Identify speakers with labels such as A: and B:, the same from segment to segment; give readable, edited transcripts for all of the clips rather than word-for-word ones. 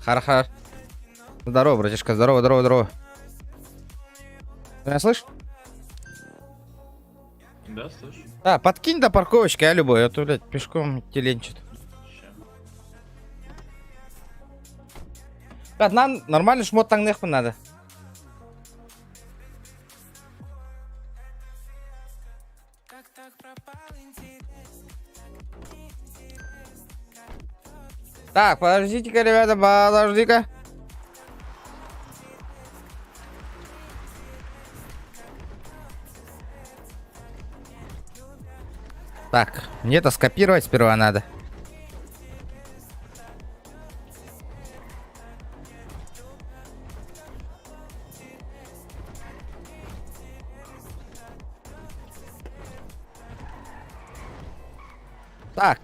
A: Ха-ха. Здорово, братишка, здорово, здорово, здорово. Ты меня слышишь?
B: Да, слышу.
A: А, подкинь до парковочки, а любой, а то, блядь, пешком идти ленчит. Нам нормально шмот таңнықпын надо. Так, подождите-ка, ребята, подожди-ка. Так, мне это скопировать сперва надо. Так.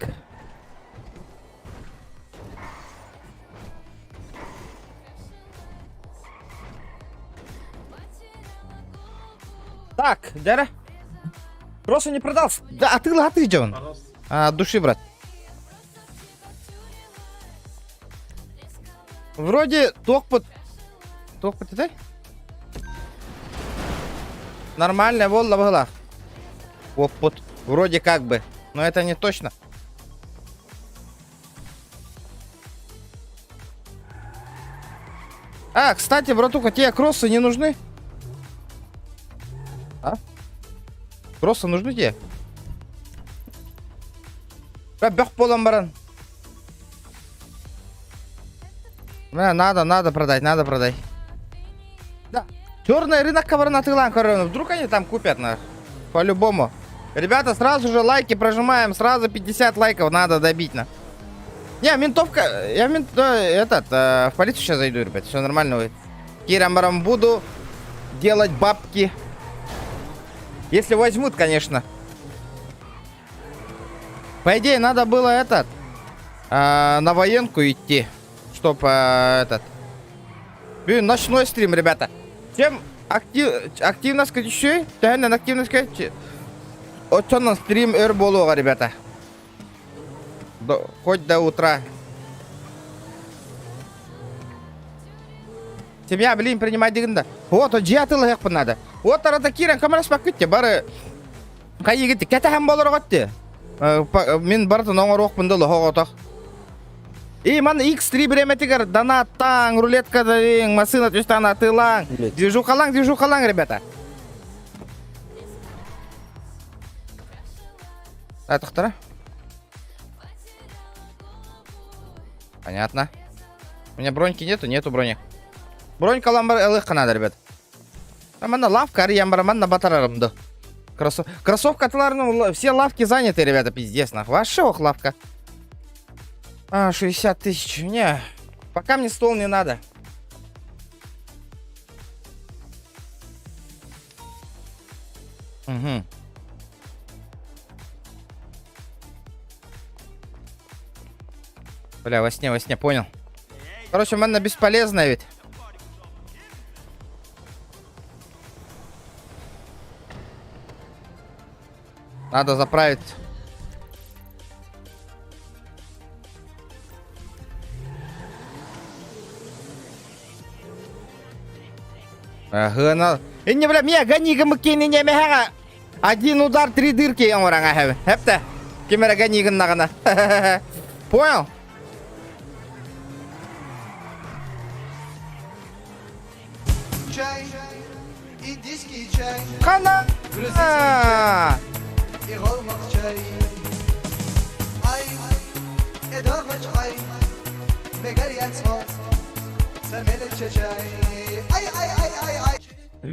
A: Так, Дяра. Просто не продался. Да, а ты где он? От души, брат. Вроде токпот это? Нормальная волна была. Опот. Вроде как бы. Но это не точно. А, кстати, братуха, тебе кроссы не нужны? А? Кроссы нужны тебе? Бэх болам баран. Надо продать, надо продать. Да. Черный рынок кабарна тылан, корона. Вдруг они там купят, по-любому. Ребята, сразу же лайки прожимаем, сразу 50 лайков надо добить, Не, ментовка, я в полицию сейчас зайду, ребят, все нормально будет. Кирамбарам буду делать бабки. Если возьмут, конечно. По идее, надо было на военку идти, чтоб ночной стрим, ребята. Чем активно скачивай, активно скачивай. Отчённый стрим эрболова, ребята. Хоть до утра. Семья, блин, принимать дегенда. Вот, джиатыл хек надо. Вот арада кирен камерас пакетте бары. Кайгетти, кете хам болор готте. Мен барды ноңор окпундулу хоготок. И ман X3 бреметигер донаттаң, рулетка дең, машина түстан атылаң. Движухалаң, ребята. Атықтыра? Понятно. У меня броньки нету брони. Бронька ламбар элых надо, ребят. Там она лавка, ариямбараман на батарарымды. Кроссовка атларының все лавки заняты, ребята, пиздец, Ваша ох лавка. 60 тысяч. Не, пока мне стол не надо. Угу. Бля, во сне, понял. Короче, манна бесполезная ведь. Надо заправить. Ага, и не бля, меня гони-ка макини не мега. Один удар, 3 дырки я морanga. Хепта. Кемера гони-ка нагана. Понял? Чай, индийский чай. Хана!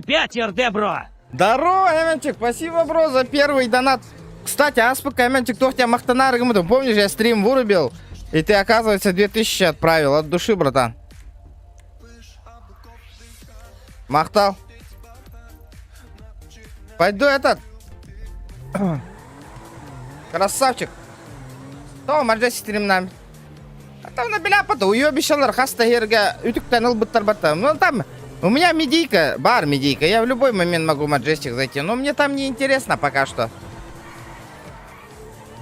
C: Пятер, Дебро!
A: Здорово, Эменчик, спасибо, бро, за первый донат. Кстати, аспока, Эменчик, кто тебя махтанаргом, помнишь, я стрим вырубил, и ты, оказывается, 2000 отправил от души, братан. Махтал. Пойду красавчик. То марджаси стримнам. А там на беляпата уебищалар хаста херга утюг таныл быттар-баттар. Ну там у меня медийка, медийка. Я в любой момент могу Маджестик зайти, но мне там не интересно пока что.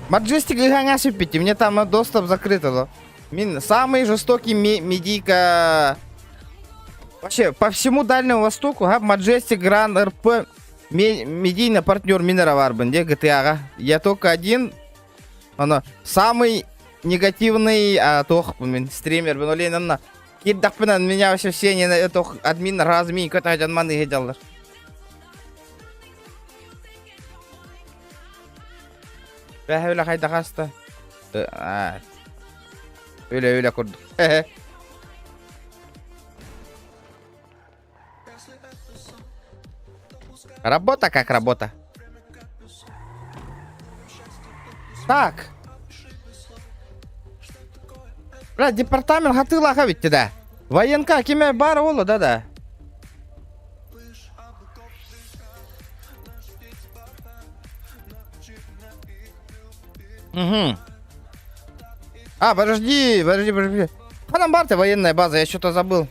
A: Маджестик и гоня супите, мне там доступ закрыт. Мин самый жестокий медийка вообще по всему Дальнему Востоку. Majestic Grand RP медийный партнер Минера Варбен, GTA. Я только один. Оно самый негативный стример. Киддахпенен меня вообще все не админ разми, кто-то один маны гиделлар. Öyle kayda kasta. Öyle kurduk. Работа как работа. Так. Бля, департамент хатыла ведь да. Военка кеме бар олу, да. Угу. Подожди. Панамбарте военная база, я что-то забыл.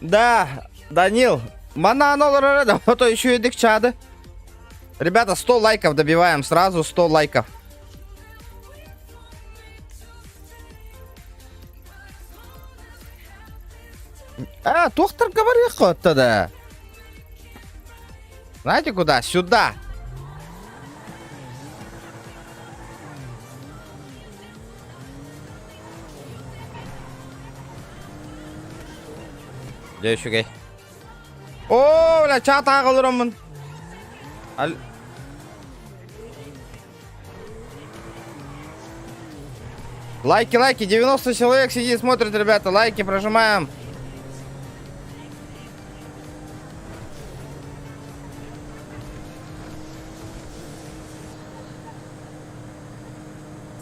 A: Да, Данил, да, то еще и дикчады. Ребята, 100 лайков добиваем, сразу 100 лайков. Доктор говорит что-то, да. Знаете куда? Сюда. Где еще гей? О, бля, чата қалырымын. Лайки, 90 человек сидит, смотрит, ребята. Лайки прожимаем.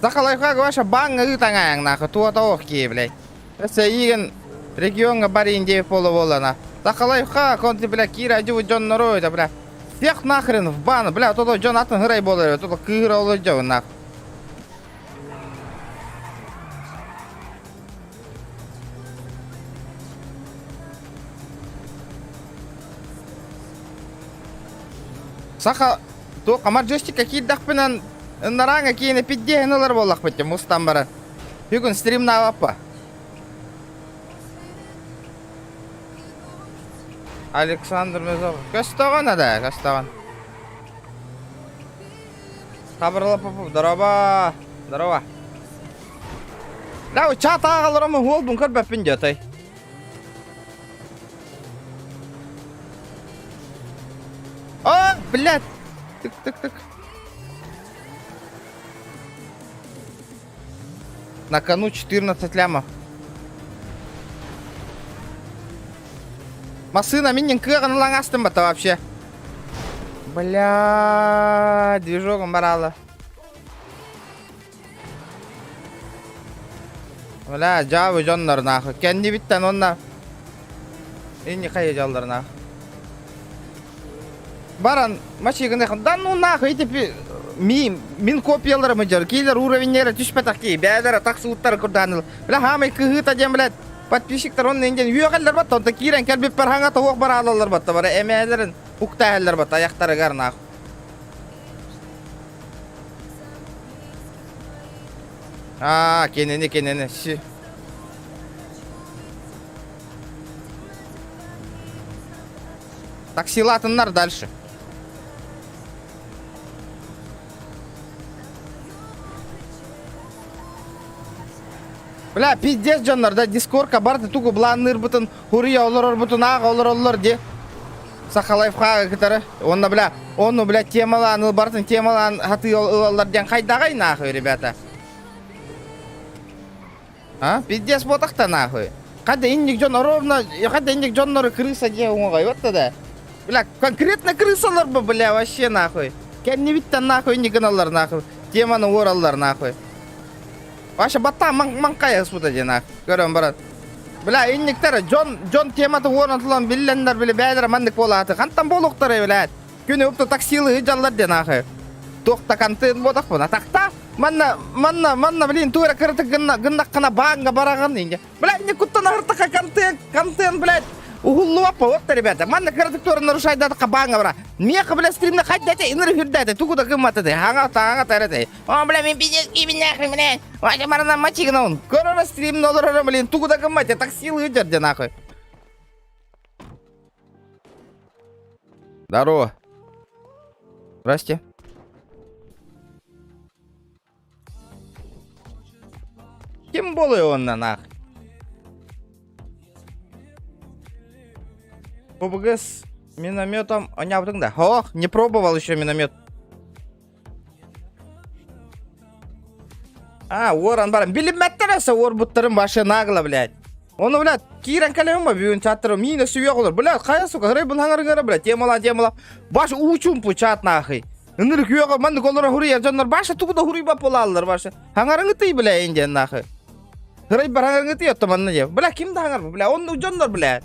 A: Сахалайфхак ваша банга ытаңаң нахуй, туатауки, блядь. Это иген регионга барин деп полу на. Сахалайфхак, он ты, бля, кира дю Джон Нороида, бля. Всех нахрен в бан, бля, тут Джон Атын грей болу, тут кыра улыдёв нахуй. Саха, то камарджости какие дахпенан наранга киене пиддегенелер боллак бетте мустамбара. Бүгүн стрим наваппа. Александр Мезов. Кастаган да, кастаган. Хабарла попу, здорово. Здорово. Да, чата агаларымы голдун көрбөппүн жатай. О, блядь. Тык. На кону 14 лямов. Масына минен кырын лаңастым бата вообще. Бля, движогом барала. Бля, жабы жоннор нахуй. Кенди биттен онна. Инни кайы жалдар нахуй. Баран, мачигын дэхан. Да ну нахуй, типи. Мин копияларымы жар. Кейлер уровеньнері түшпетақ кей. Бәдері тақсылыттары күрданыл. Бля, хамай кыгыта дем, блядь. Подписчиктар онны инген үйеғалдар бат. Онта кирен кәлбеп бар хаңата оқ бар алалар бат. Бара әмәлерін ұқтағалар бат. Аяқтары ғар наху. Кенені. Таксилатыннар дальше. Бля, пиздец жаннар, да, дискордка барды тугу бланныр бутын, хурия олар бутын, аға олар де. Сахалайфхага кітары. Онна, бля, бля, темалан, бартын темалан, хаты олар ден қайдағай нахуй, ребята. Пиздец ботақта нахуй. Қада индик жон, ровно, қада индик жоннары крыса де оңғай, отта да. Бля, конкретно крысалар бы, бля, вообще нахуй. Кән не биттен нахуй, индикін олар нахуй. Теманы оралар нахуй. Ваша бата манкая спута дена. Көрөм барат. Бля, инниктер Джон тематы орнатылан биллендер биле бәдер мандык болаты. Кантан болуктары билет. Күнү өптө таксилы жаллар дена. Токта кантын бодак бона. Такта манна билин тура кырты гыннак кана банга бараган инде. Бля, не куттан артака кантын, блядь. Углопа, вот, ребята. Манна картактора нарушает дата кабанга, бра. Меха, бля, стримна хать дайте, инрфир дайте. Туку да кымата дайте. Ханга тарate. О, бля, мен пиздец, киби нахуй, бля. Вася марана мачигна он. Корона стрим, нолора, блин. Туку да кымате. Так силы идет, нахуй. Здорово. Здрасте. Кем более он на нах? ПБГ с минометом оняптың да. Ох, не пробовал еще миномет. А, оран барам. Билим мәттәрәсі ор бұттырым башы нағыла, блядь. Оны, блядь, кейрен кәлем ба, бүйін чаттырым. Мені сүйе қолыр. Блядь, қая, сука, ғырай бұн хаңыр-ғыры, блядь. Темала. Башы учун пучат нахы. Үнір күйеға, манды қолыра хури ержанлар. Башы тұқыда хури ба полалылар, башы. Хаңарыңы тый, блядь, инден нахы. Ғырай бар хаңарыңы тый отты манны деп. Блядь, кімді хаңар бұл, блядь? Оны ұжанлар, блядь.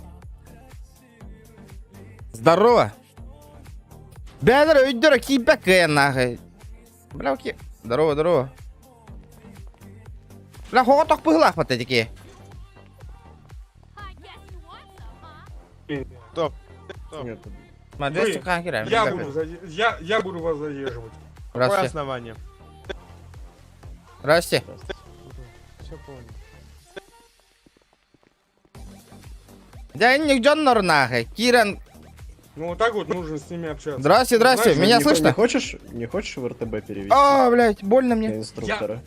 A: Здорово. Бәдір өйдері кейпәк кәйен нахы. Бля, окей. Здорово. Бля, хоға тоқ бұғылақ бәтті деке.
B: Стоп.
D: Нет,
A: Смотри, как играем.
D: я буду вас задерживать.
B: Какое
A: Здравствуйте.
B: основание?
A: Здрасте.
B: Все понял.
A: Дянник Джоннор нахуй. Киран.
D: Ну вот так вот нужно с ними общаться.
A: Здрасте.
D: Знаешь,
A: Меня
D: не
A: слышно?
E: Не хочешь в РТБ перевести?
A: А, блядь, больно
E: Для
A: мне.
E: инструктора.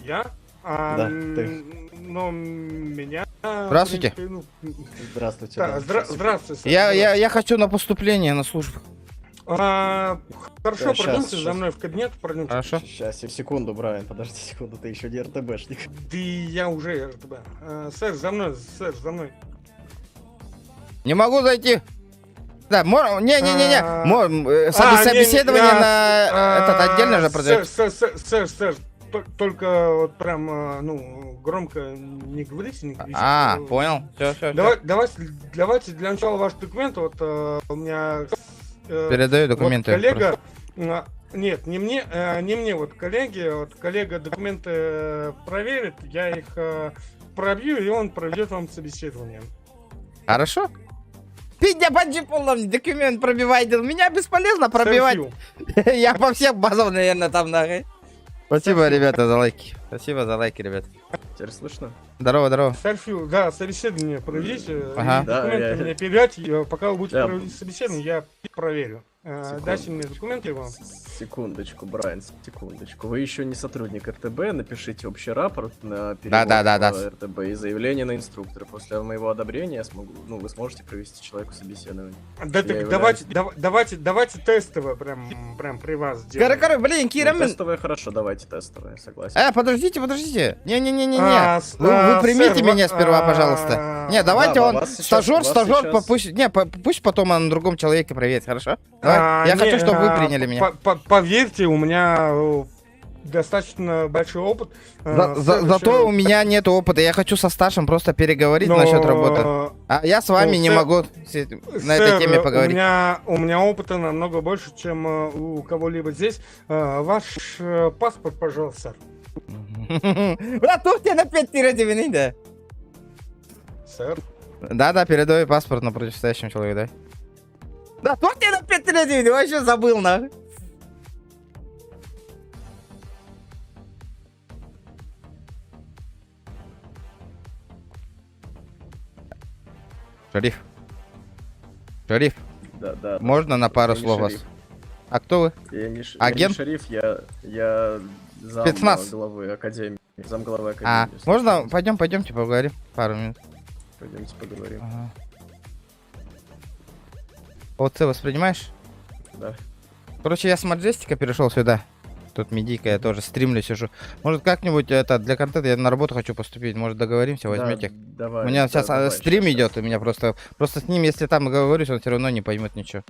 D: Я?
E: Да, ты.
D: Но меня...
A: Здравствуйте.
D: Ну,
E: Здравствуйте.
D: да,
E: да.
D: здравствуйте. сэр.
A: Я хочу на поступление на службу.
D: Хорошо,
E: Да,
D: пройдемте за
E: щас.
D: мной в кабинет, пройдемте.
A: Хорошо.
E: Сейчас, секунду, Брайан, подожди секунду, ты еще не РТБшник.
D: Да я уже РТБ. Сэр, за мной,
A: Не могу зайти. Да, не-не-не.
D: А,
A: Собеседование
D: не,
A: на этот отдельно же продает.
D: Сэр, только вот прям, ну, громко не говорите, не кричите.
A: А, понял. Все.
D: Давайте для начала ваши документы. Вот у меня
A: Передаю документы.
D: вот коллега. Нет, не мне, вот коллега документы проверит, я их пробью, и он проведет вам собеседование.
A: Хорошо. Пидя поджиполом, документ пробивайте. Меня бесполезно пробивать.
D: Сэр
A: Я по всем базам, наверное, там нахуй. Спасибо, ребята, за лайки. Спасибо за лайки, ребят.
E: Теперь слышно?
A: Здорово.
D: Фью, да, собеседование проведите,
A: Ага.
D: и
E: Да,
D: документы
E: я-
D: мне передайте, пока вы будете
E: Да.
D: проводить собеседование, я проверю.
E: Секунду.
D: Дайте мне документы вам.
E: Секундочку, Брайан, секундочку. Вы еще не сотрудник РТБ, напишите общий рапорт на перевод
A: Да.
E: в РТБ и заявление на инструктора. После моего одобрения я смогу, вы сможете провести человеку собеседование.
D: Да,
E: Я
D: так
E: являюсь-
D: давайте тестовое прям при вас сделаем.
A: Короче, блин, Кира,
E: Ну, тестовое хорошо, давайте тестовое, согласен.
A: подождите. Не.
D: А,
A: Вы примите
D: сэр,
A: меня сперва, пожалуйста. Не, давайте
E: да,
A: он
E: вас сейчас-
A: стажер,
E: вас сейчас-
A: пусть, пусть потом он на другом человеке проверит, хорошо? Давай. Я хочу, чтобы вы приняли меня.
D: Поверьте, у меня достаточно большой опыт.
A: Зато у меня нет опыта, я хочу со старшим просто переговорить насчет работы. А я с вами не
D: сэр,
A: могу на этой теме поговорить.
D: У меня опыта намного больше, чем у кого-либо здесь. Ваш паспорт, пожалуйста.
A: Брат, тут тебе на 5-9, да?
D: Сэр.
A: Да, передаю паспорт на противостоящему человеку, да? Да, тут тебе на 5-9, вообще забыл, нахуй. Шериф,
E: Да.
A: можно на пару
E: Я не
A: слов вас?
E: шериф.
A: А кто вы?
E: Я не
A: Агент?
E: шериф, я зам
A: Спецназ.
E: главы академии. Замглавы
A: А,
E: академии.
A: можно? Пойдемте поговорим пару минут.
E: Пойдемте поговорим.
A: Ага. Вот ты воспринимаешь?
E: Да.
A: Короче, я с Маджестика перешел сюда. Тут медийка, я тоже стримлю, сижу. Может, как-нибудь это для контента я на работу хочу поступить. Может, договоримся, возьмете.
E: Да, давай.
A: У меня
E: да,
A: сейчас
E: давай,
A: стрим
E: щас.
A: идет, у меня просто с ним, если там договорюсь, он все равно не поймет ничего.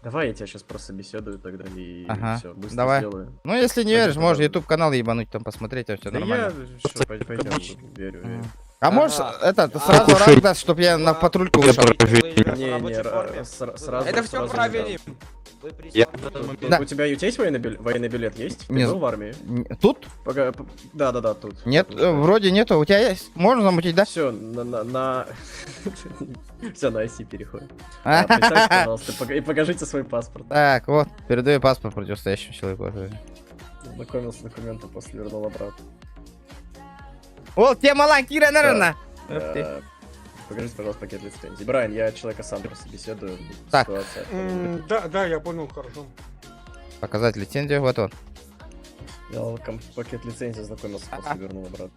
E: Давай я тебя сейчас просто беседую тогда и
A: Ага,
E: все, быстро
A: давай.
E: сделаю.
A: Ну, если не
E: Пойдем
A: веришь, можешь
E: тогда.
A: YouTube канал ебануть, там посмотреть, там все
E: Да
A: нормально.
E: я, всё, пойдем, верю.
A: А можешь этот сразу ранг даст, чтоб я на патрульку вышел?
E: Не, сразу.
F: Это все
E: сразу
F: правильно.
E: не дам.
A: Да.
E: У тебя есть военный билет? Есть? Ты
A: Не
E: был в армии?
A: Тут?
E: Да, тут.
A: Нет, вроде нету. У тебя есть? Можно замутить, да?
E: Все, Все, на IC переходим. Представьте, пожалуйста, и покажите свой паспорт.
A: Так, вот, передаю паспорт противостоящему человеку.
E: Знакомился с документом, после вернул обратно.
A: Вот, тема лакира, наверное.
E: Покажите, пожалуйста, пакет лицензий. Брайан, я человека сам просто беседую.
A: Так.
E: Ситуация.
D: Да, я понял, хорошо.
A: Показать лицензию, вот он.
E: Я пакет лицензии знакомился, после вернул обратно.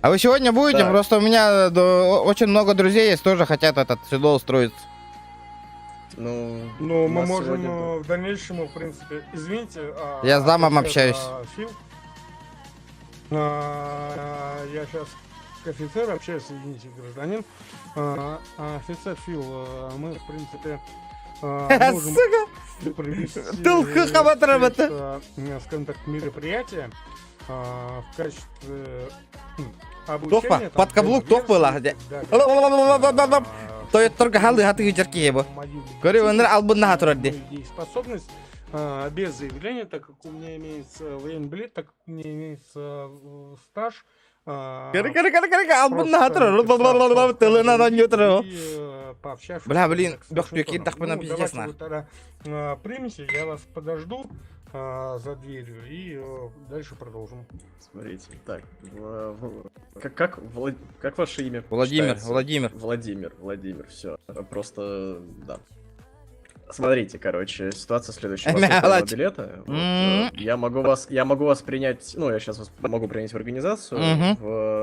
A: А вы сегодня будете?
E: Так.
A: Просто у меня очень много друзей есть, тоже хотят этот сюда устроиться.
E: Ну,
D: Но
E: у
D: мы
E: нас
D: можем
E: сегодня-
D: в дальнейшем, в принципе, извините.
A: Я с замом
D: офицер,
A: общаюсь.
D: Фил. Я сейчас к офицеру общаюсь, извините, гражданин. Офицер Фил, мы, в принципе, можем
A: Сука!
D: провести,
A: Тылхы хаватрамата.
D: скажем так, мероприятие в качестве обучения.
A: Тохпа,
D: там,
A: под каблук
D: демо-версии
A: тохпа
D: и
A: да.
D: так далее.
A: То я только халы хаты jerky его. Говорю, он албунна хатурди.
D: Дееспособность без заявления, так как у меня имеется военный билет, так как у меня имеется стаж.
A: Албунна хатурди. Тылына на ньютро. Бля, блин, бёхпёки тахпына пиздец на.
D: Примите, я вас подожду за дверью и дальше продолжим.
E: Смотрите, так. Как ваше имя?
A: Владимир,
E: читается? Владимир, все. Просто, да. Смотрите, короче, ситуация следующая. У вас нет военного билета. Вот, я могу вас принять, ну, я сейчас вас могу принять в организацию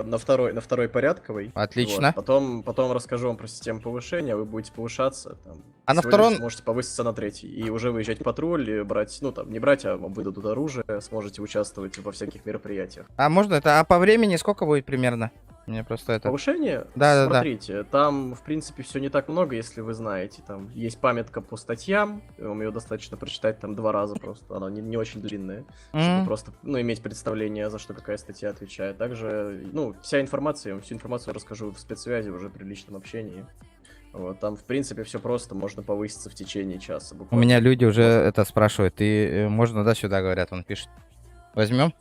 E: на второй порядковый.
A: Отлично.
E: Вот, потом расскажу вам про систему повышения, вы будете повышаться. Там,
A: А на
E: сегодня
A: втором-
E: вы сможете повыситься на третий и уже выезжать в патруль, и брать, ну там, не брать, а вам выдадут оружие, сможете участвовать во всяких мероприятиях.
A: А можно это? А по времени сколько будет примерно? Мне просто это...
E: Повышение?
A: Да.
E: Смотрите, там, в принципе, все не так много, если вы знаете. Там есть памятка по статьям, вам ее достаточно прочитать там 2 раза просто, она не очень длинная, чтобы просто, ну, иметь представление, за что какая статья отвечает. Также, ну, всю информацию расскажу в спецсвязи уже при личном общении. Вот, там, в принципе, все просто, можно повыситься в течение часа.
A: У
E: Буквально.
A: меня люди уже это спрашивают. И можно, да, сюда говорят, он пишет. Возьмем?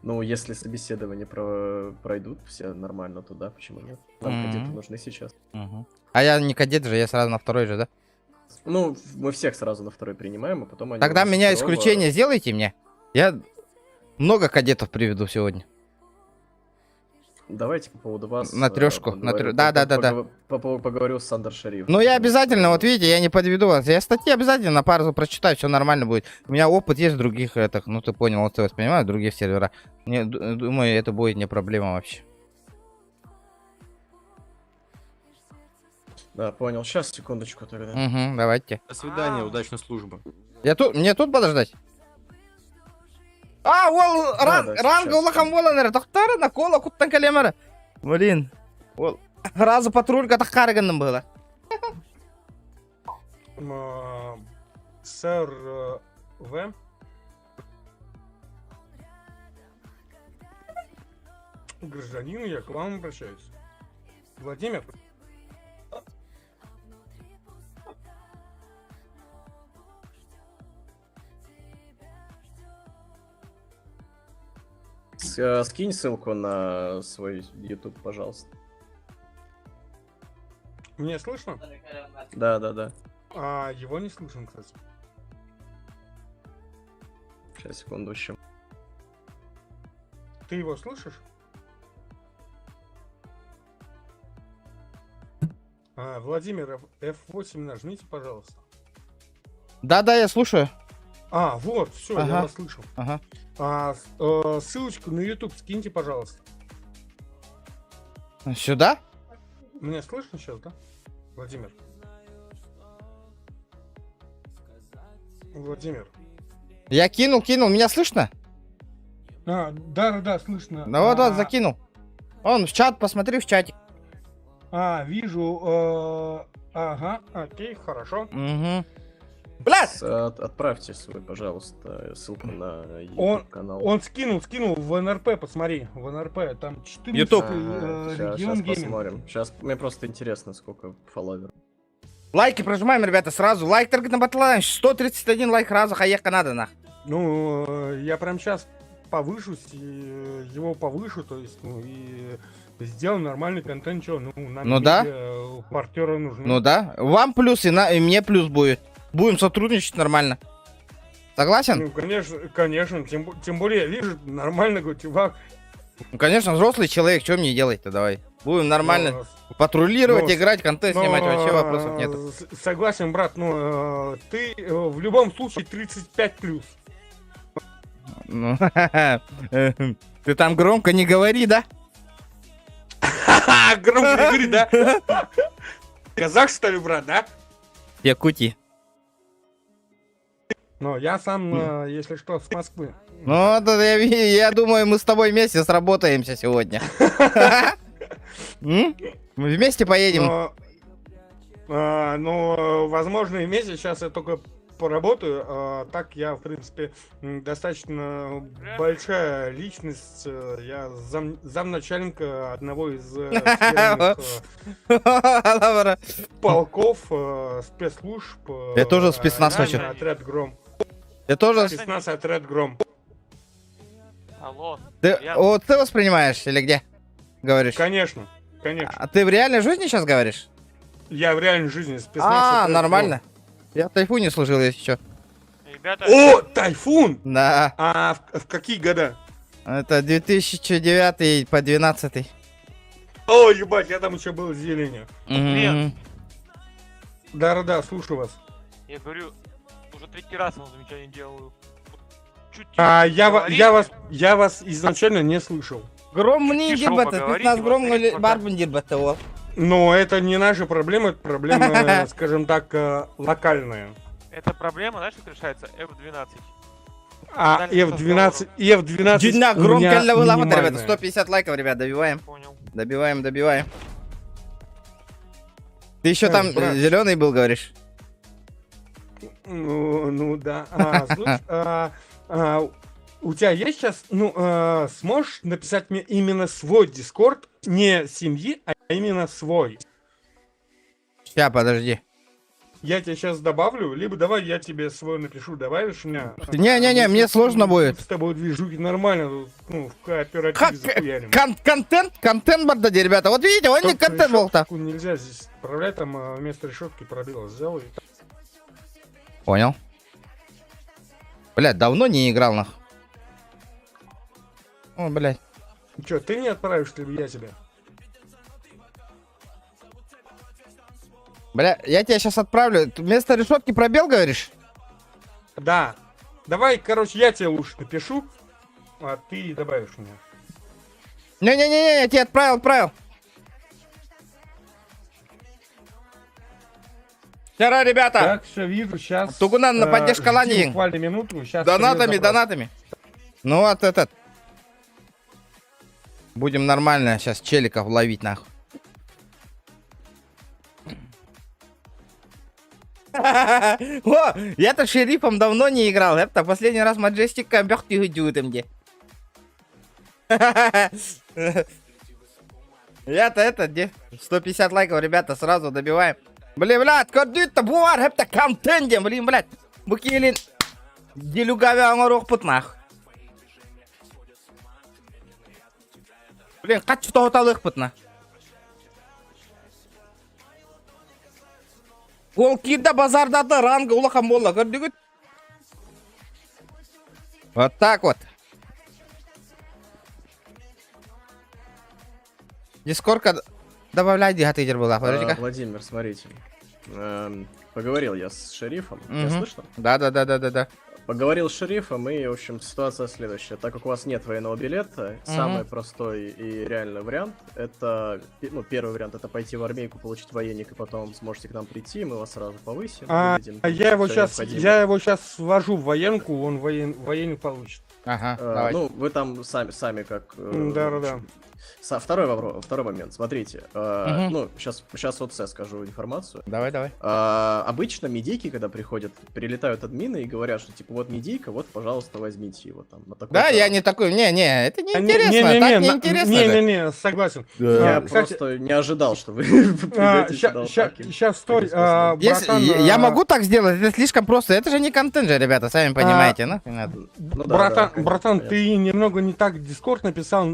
E: Ну, если собеседование пройдут все нормально, то да, почему нет? Нам кадеты нужны сейчас.
A: А я не кадет же, я сразу на второй же, да?
E: Ну, мы всех сразу на второй принимаем, а потом они...
A: Тогда
E: у нас
A: меня
E: второго-
A: исключение сделайте мне. Я много кадетов приведу сегодня.
E: Давайте по поводу вас...
A: На трёшку,
E: поговорю.
A: да.
E: Поговорю с Сандер Шериф.
A: Ну я обязательно, вот видите, я не подведу вас. Я статьи обязательно на пару прочитаю, все нормально будет. У меня опыт есть в других этих, ну ты понял, вот ты вас понимаешь, других серверах. Думаю, это будет не проблема вообще.
E: Да, понял. Сейчас, секундочку тогда.
A: Угу, давайте.
F: До свидания, удачной службы.
A: Мне тут подождать? А, ол,
E: Да,
A: ранга
E: сейчас.
A: улахам воланер, тахтары на кола куттан калемара. Блин, ол, разу патрулька тахкарганным было.
D: Сэр В. Гражданин, я к вам обращаюсь. Владимир.
E: Скинь ссылку на свой YouTube, пожалуйста.
D: Меня слышно?
E: Да.
D: Его не слышно, кстати.
E: Сейчас, секунду еще.
D: Ты его слышишь? Владимир, F8 нажмите, пожалуйста.
A: Да, я слушаю.
D: Вот, все, я
A: Ага.
D: вас слышал.
A: Ага.
D: Ссылочку на YouTube скиньте, пожалуйста.
A: Сюда?
D: Меня слышно сейчас, да? Владимир. Владимир.
A: Я кинул, меня слышно?
D: Да, слышно.
A: Ну вот, закинул. Он в чат, посмотри в чатик.
D: Вижу. Ага, окей, хорошо.
A: Угу. Блядь!
E: Отправьте свой, пожалуйста, ссылку на
D: Он-
E: YouTube канал.
D: Он скинул в НРП, посмотри, в НРП, там 14
A: YouTube.
D: регион
E: Сейчас
D: гейминг.
E: посмотрим. Сейчас мне просто интересно, сколько фолловеров.
A: Лайки прожимаем, ребята, сразу. Лайк только на батлайн. 131 лайк раза, хаяка надо, нах.
D: Ну, я прям сейчас повышусь, и его повышу, то есть, ну, и сделаю нормальный контент, что, ну, нам
A: Ну да.
D: партнеры нужны.
A: Ну да. Вам плюс, и мне плюс будет. Будем сотрудничать нормально. Согласен?
D: Ну, конечно, тем более, видишь, нормально, говорю, чувак.
A: Ну, конечно, взрослый человек, что мне делать-то, давай. Будем нормально
D: Ну,
A: патрулировать,
D: ну,
A: играть, контент
D: но,
A: снимать, вообще вопросов нету.
D: Согласен, брат, ну, ты в любом случае 35+.
A: Ну, ты там громко не говори, да?
D: Ха-ха, громко говори, да? Казах, что ли, брат, да?
A: Якутии.
D: Но я сам, если что, с Москвы.
A: Ну, да, я думаю, мы с тобой вместе сработаемся сегодня. М? Мы вместе поедем.
D: Но, возможно, и месяц сейчас я только поработаю. Так я, в принципе, достаточно большая личность. Я замначальника одного из
A: Лавра.
D: полков, спецслужб.
A: Я тоже спецназ хочу.
D: Отряд Гром.
A: Ты тоже...
D: Спецназ, отряд Гром.
C: Алло.
A: Вот ты воспринимаешь или где? Говоришь?
D: Конечно, конечно.
A: А ты в реальной жизни сейчас говоришь?
D: Я в реальной жизни спецназ.
A: А,
D: отряд
A: нормально. Я в Тайфуне служил, если что.
C: Ребята,
D: Гром. О, Тайфун!
A: Да.
D: А в какие года?
A: Это 2009 по 12.
D: О, ебать, я там еще был с зеленью.
A: Мгм.
D: Да-да-да, слушаю вас.
C: я говорю, уже третий раз вам замечание делаю. Чуть
D: Я вас изначально не слышал.
A: Гром мне
C: Тише
A: дирбата,
C: поговорите,
A: спецназ гром
C: вот, вот
A: барбан дирбата, вот.
D: Но это не наша проблема, это проблема, скажем так, локальная.
C: эта проблема, знаешь, как решается? F12.
D: А
C: Дальше
D: F12, F12
A: Дюйна
D: у
A: гром
D: меня
A: кальна вылапа, ребята.
D: минимальная.
A: 150 лайков, ребят, добиваем.
C: Понял.
A: Добиваем. Ты еще там
D: брат.
A: зеленый был, говоришь?
D: Ну да. Слушай, у тебя есть сейчас, сможешь написать мне именно свой Дискорд, не семьи, а именно свой?
A: Ща, подожди.
D: Я тебя сейчас добавлю, либо давай я тебе свой напишу, добавишь меня.
A: Не-не-не, мне сложно будет.
D: С тобой движуки нормально, ну, в кооперативе захуярим.
A: Контент бардади, ребята. Вот видите, он не
D: Только
A: контент был-то.
D: решетку нельзя здесь отправлять, там вместо решетки пробел сделай.
A: Понял. Блядь, давно не играл, нах. О, блядь.
D: Че, ты не отправишь, либо я тебя?
A: Бля, я тебя сейчас отправлю. Ты вместо решетки пробел, говоришь?
D: Да. Давай, короче, я тебе лучше напишу, а ты добавишь меня.
A: Не-не-не, я тебе отправил. Вчера, ребята,
D: Так, все, вижу, сейчас.
A: Тугунан на поддержка ланинг.
D: Буквально минуту, сейчас.
A: Донатами. Ну вот этот. Будем нормально сейчас челиков ловить, нахуй. О, я-то шерифом давно не играл. Это последний раз Маджестик компьютер идет мне. Я-то это, где? 150 лайков, ребята, сразу добиваем. Блядь, кордит-то буар, это контент, блядь. Букилин. Делюгави ангорох путнах. Блин, как что готовых путна? Ол кирда базарда да ранга улахан болла, көрдүгүт. Вот так вот. Дискордка добавляй дигатыдер была, подожди-ка.
E: Владимир, смотрите. Поговорил я с шерифом. Меня
A: Мгм.
E: слышно?
A: Да.
E: Поговорил с шерифом, и, в общем, ситуация следующая. Так как у вас нет военного билета, самый простой и реальный вариант, это, первый вариант, это пойти в армейку, получить военник, и потом сможете к нам прийти, мы вас сразу повысим. выведем,
D: Я его
E: всё
D: сейчас,
E: необходимое.
D: свожу в военку, он военник получит.
A: Ага, давай.
E: Ну, вы там сами как...
D: Да.
E: Второй момент, смотрите.
A: Мгм.
E: Ну, сейчас вот скажу информацию.
A: Давай, давай.
E: Обычно медийки, когда приходят, прилетают админы и говорят, что типа вот медийка, вот, пожалуйста, возьмите его там. На такой-то
A: Да, я
E: ранг.
A: не такой, не, это не
D: А,
A: интересно, так не интересно. же.
D: Не, согласен.
E: Я
D: Кстати,
E: просто не ожидал, что вы придете сюда вот так и
D: Сейчас, стой,
E: будете спрашивать.
A: Если-
D: братан,
A: я могу так сделать, это слишком просто, это же не контент же, ребята, сами понимаете, нахуй надо.
E: Ну да, да, конечно,
D: братан,
E: понятно.
D: ты немного не так Дискорд написал,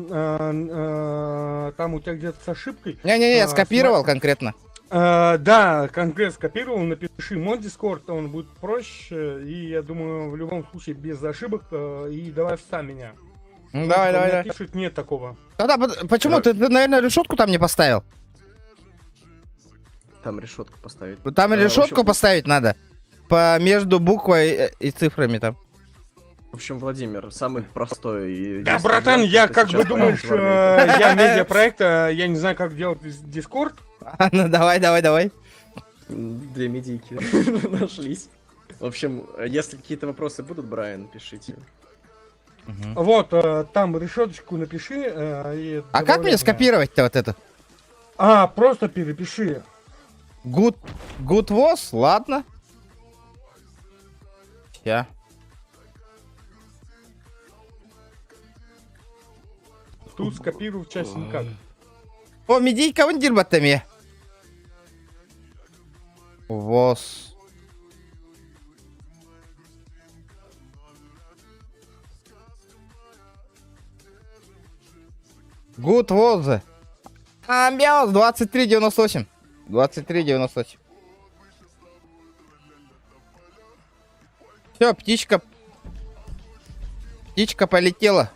D: там у тебя где-то с ошибкой.
A: Не-не-не, я
D: А,
A: скопировал конкретно.
D: Да, конкрет скопировал, напиши мой Дискорд, он будет проще, и я думаю, в любом случае без ошибок, и давай вставь меня.
A: Ну, давай,
D: У меня
A: давай, давай.
D: пишут, нет такого.
A: Тогда почему? Ты, наверное, решетку там не поставил?
E: Там решетку поставить.
A: Там
E: в
A: решетку
E: общем-
A: поставить надо. Между буквой и цифрами там.
E: В общем, Владимир, самый простой и...
D: Да,
E: действенный
D: братан,
E: вариант,
D: я
E: это
D: как бы
E: сейчас
D: думаешь,
E: пойти в армию.
D: я медиапроект, я не знаю, как делать Дискорд.
A: Ну давай, давай, давай.
E: Две медийки нашлись. В общем, если какие-то вопросы будут, Брайан, пишите.
D: Вот, там решеточку напиши. И
A: А как
D: добавляй
A: мне
D: меня.
A: скопировать-то вот это?
D: Просто перепиши.
A: Good was? Ладно. Я.
D: Тут скопирую в часть никак.
A: О, медийка вон дирбатами. Was. Good was. Амбиос 23.98. 23.98. Все, птичка. Птичка полетела.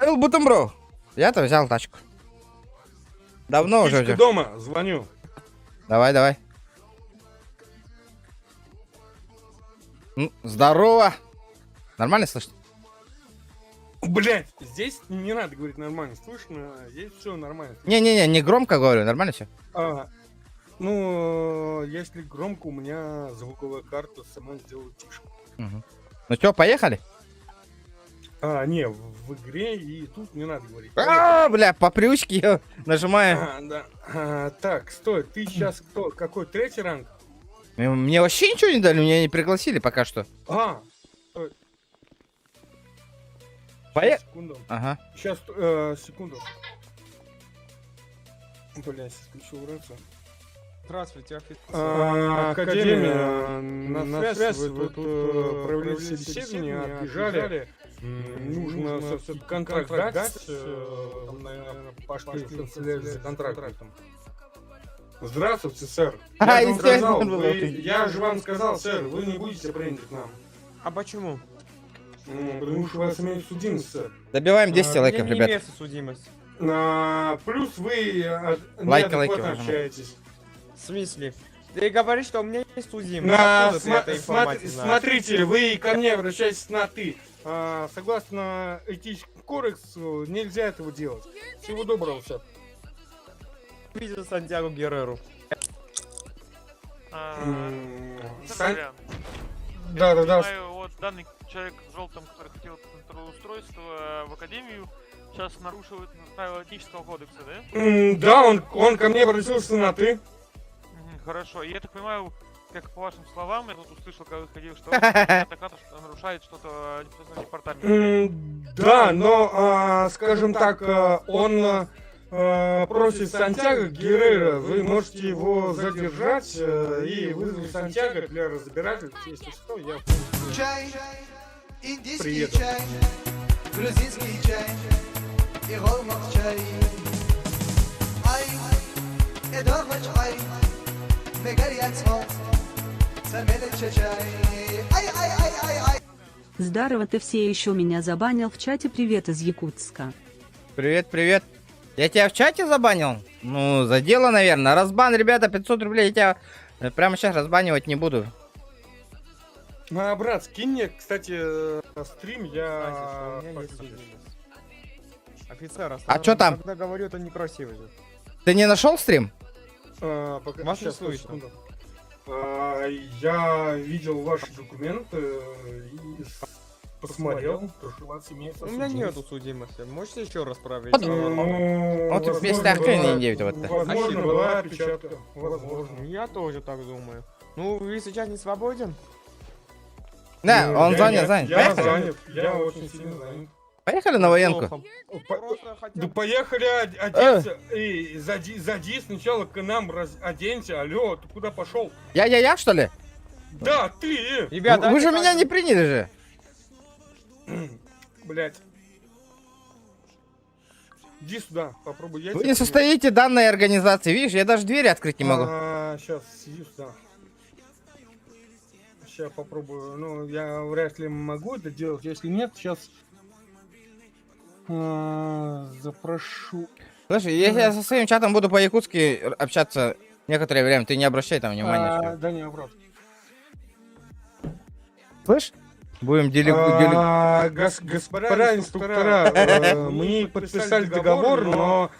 A: Элбутембро. Я-то взял тачку. Давно уже
D: Птичка
A: взял.
D: дома, звоню.
A: Давай, давай. Здорово. Нормально слышно?
D: Блять, здесь не надо говорить нормально, слышно, здесь все нормально.
A: Не-не-не, не громко говорю, нормально все?
D: Если громко, у меня звуковая карта сама сделает тише.
A: Ну что, поехали?
D: Не, в игре и тут не надо говорить.
A: Бля, по привычке я нажимаю.
D: Да. Так, стой, ты сейчас кто? Какой третий ранг?
A: Мне вообще ничего не дали, меня не пригласили пока что.
D: Стой.
A: Поехали.
D: Секунду.
A: Ага.
D: Сейчас, секунду. Блять, включил рацию.
B: Здравствуйте, офицер.
D: Академия, на связь, вы тут провели все собеседования, отбежали. Нужно, собственно, контракт дать. Наверное, пошли в канцелярию за контрактом. Здравствуйте, сэр.
A: Ага,
D: Я же вам сказал,
A: естественно, было.
D: я же вам сказал, сэр, вы не будете приняты к нам.
B: А почему?
D: Потому что вас имеют судимость, сэр.
A: Добиваем 200 лайков,
B: Я не
A: ребят.
B: имею судимость.
D: Плюс вы
A: Лайки
D: неадекватно
A: нажимай.
D: общаетесь.
B: В смысле? Ты говоришь, что у меня есть судимость. Откуда ты этой информации знаешь?
D: Смотрите, вы ко мне обращаетесь на «ты». Согласно этическому кодексу, нельзя этого делать. Всего доброго, сэр.
B: Видел Сантьяго Герреру.
C: Сорян.
D: Да.
C: Понимаю, вот данный человек в желтом, который хотел трудоустройство в академию, сейчас нарушивает правила этического кодекса, да?
D: Да, он ко мне обратился на «ты».
C: Хорошо. И я так понимаю, как по вашим словам, я тут услышал, когда выходил, что адвокат нарушает что-то в департаменте.
D: Да, но, скажем так, он просит Сантьяго Геррера, вы можете его задержать и вызвать Сантьяго для разбирательства, если что, я
F: Чай, индийский
D: приеду.
F: чай, грузинский чай и голмак чай. Ай, эдорнач ай, мегарьяцмо, самелеча чай. Ай.
G: Здорово, ты все еще меня забанил в чате. Привет из Якутска.
A: Привет, привет. Я тебя в чате забанил? Ну, за дело, наверное. Разбан, ребята, 500 рублей. Я тебя прямо сейчас разбанивать не буду.
D: Брат, скинь мне, кстати, стрим, я...
B: У меня есть судимость. Офицер,
A: А чё там?
B: Когда говорю, это некрасиво же.
A: Ты не нашел стрим?
D: Пока,
B: Вас не
D: щас,
B: слышно.
D: секунду. Я видел ваши документы и посмотрел, то 20 месяцев.
B: У меня
D: судимость.
B: нету судимости. Можете еще раз проверить?
A: Вот.
D: Ну,
A: Вот тут вместе
D: возможно,
A: охренеть
D: была-
A: не вот это.
D: Возможно, была опечатка. Возможно.
B: Я тоже так думаю. Ну, вы сейчас не свободен?
A: Да,
D: Ну,
A: он
D: я
A: занят,
D: нет,
A: занят.
D: Я
A: Поехали?
D: занят, я очень сильно занят.
A: Поехали на военку.
B: Плохо.
D: По-
B: Просто хотел-
D: Да поехали одеться, эй, зади сначала к нам, оденься, алло, ты куда пошел?
A: Я, что ли?
D: Да, ты!
B: Ребята,
A: Вы же
B: давайте
A: меня
B: так.
A: не приняли же.
D: Блять. Иди сюда, попробуй. Я
A: Вы
D: тебя
A: не
D: приму.
A: состоите данной организации. Видишь, я даже двери открыть не могу.
D: Сейчас, иди сюда. Сейчас попробую. Ну, я вряд ли могу это делать. Если нет, сейчас запрошу.
A: Слушай, если я со своим чатом буду по-якутски общаться некоторое время, ты не обращай там внимания. что ли.
D: Да не, обрат.
A: Слышь? Будем
D: Господа инструктора, мы подписали договор, но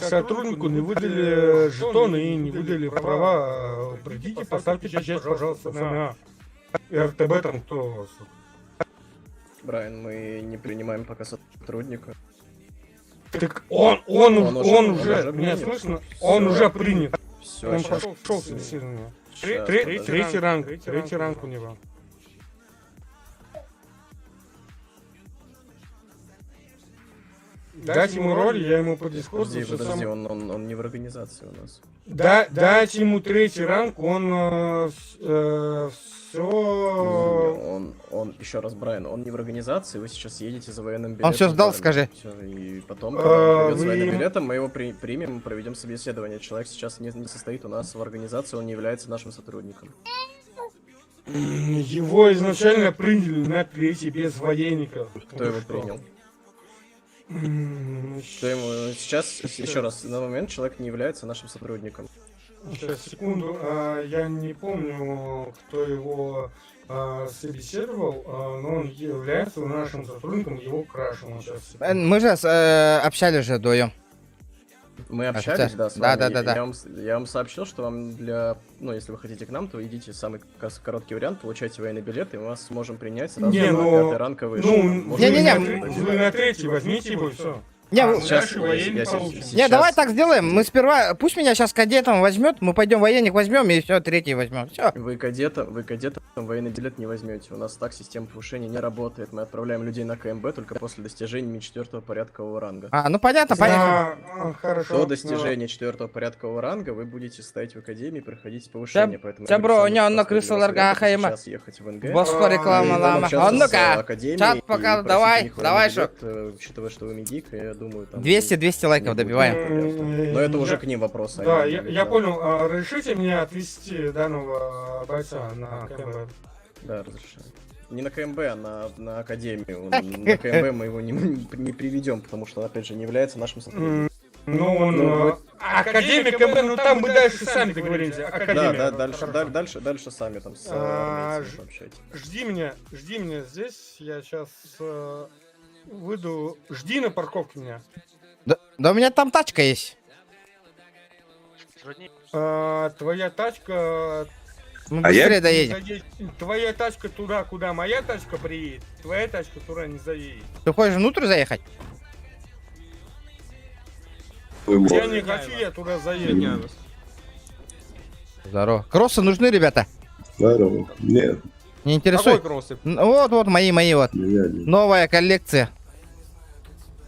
D: сотруднику не выдали жетоны и не выдали права. Придите, поставьте часть, пожалуйста, на РТБ там кто.
E: Брайан, мы не принимаем пока сотрудника.
D: Так он уже, меня
E: принят.
D: слышно? Он уже принят.
E: Все,
D: Он
E: сейчас.
D: прошел собеседование.
E: Щас,
D: Третий ранг у него. Дать ему роль, я ему по дискорду
E: Подожди,
D: всё
E: подожди,
D: сам-
E: он не в организации у нас.
D: Дать ему третий ранг, он все...
E: Он, еще раз, Брайан, он не в организации, вы сейчас едете за военным билетом.
A: Он всё сдал,
E: Брайан.
A: скажи.
E: Всё, и потом, когда он придет с
D: вы-
E: военным билетом, мы его примем, проведем собеседование. Человек сейчас не состоит у нас в организации, он не является нашим сотрудником.
D: Его изначально приняли на третий без военников.
E: Кто его принял? Кто ему... Сейчас, еще раз, на момент человек не является нашим сотрудником.
D: Сейчас, секунду, я не помню, кто его собеседовал, но он является нашим сотрудником, его крашем сейчас.
A: Мы же общались же вдвоем.
E: Мы общались,
A: офицер.
E: да, с
A: Да,
E: вами.
A: да, да, да.
E: Я вам сообщил, что вам для... Ну, если вы хотите к нам, то идите самый короткий вариант, получайте военный билет, и мы вас сможем принять сразу
D: Не,
E: на
D: ну,
E: 5-й ранг и выше.
D: Ну,
E: Можете-
A: Не-не-не,
D: вы на третий возьмите его и все.
A: Не,
E: Сейчас,
D: Дальше военник
E: я
D: получит.
E: сейчас-
A: Не, давай так сделаем. Мы сперва, пусть меня сейчас кадетом возьмет, мы пойдем военник возьмем и все, третий возьмем. Все.
E: Вы кадетом военный билет не возьмете. У нас так система повышения не работает. Мы отправляем людей на КМБ только после достижения 4-го порядкового ранга.
A: А, ну понятно, понятно.
D: Хорошо.
E: До достижения 4-го порядкового ранга вы будете стоять в академии и проходить повышение. Поэтому
A: Тя,
E: я говорю,
A: бро,
E: самый
A: не, он на
E: простой
A: крысу
E: для вас
A: ларга
E: вариант — это
A: хайма.
E: сейчас ехать в НГ.
A: Босфор реклама
E: и
A: лама.
E: общаться
A: А
E: с
A: ну-ка,
E: академией
A: чат
E: и
A: пока,
E: просить
A: давай,
E: у них
A: давай,
E: военный билет, учитывая, что вы медик, я думаю, там...
A: 200 лайков
E: не будет
A: добиваем.
E: проблем. Но это уже к ним вопрос.
D: Да,
E: они
D: я
E: будут,
D: понял. Решите мне отвезти данного бойца на КМБ.
E: Да, разрешаю. Не на КМБ, а на Академию. На КМБ мы его не приведем, потому что он, опять же, не является нашим сотрудником.
D: Ну, он...
E: Ну,
D: Академик КМБ, ну там мы дальше сами договоримся.
E: Да,
D: Академия.
E: да, дальше сами там с армейцами пообщайтесь.
D: Жди меня здесь. Я сейчас выйду. Жди на парковке меня.
A: Да у меня там тачка есть.
C: Родни.
D: Твоя тачка...
A: Мы быстрее доедем.
D: Твоя тачка туда, куда моя тачка приедет. Твоя тачка туда не заедет.
A: Ты хочешь внутрь заехать?
D: Я не хочу, я туда заеду.
B: Меняю вас.
A: Здорово. Кроссы нужны, ребята?
H: Здорово. Нет,
A: Не
B: Какой
A: интересует?
B: кроссы?
A: Вот, мои вот.
H: меня нет.
A: Новая коллекция.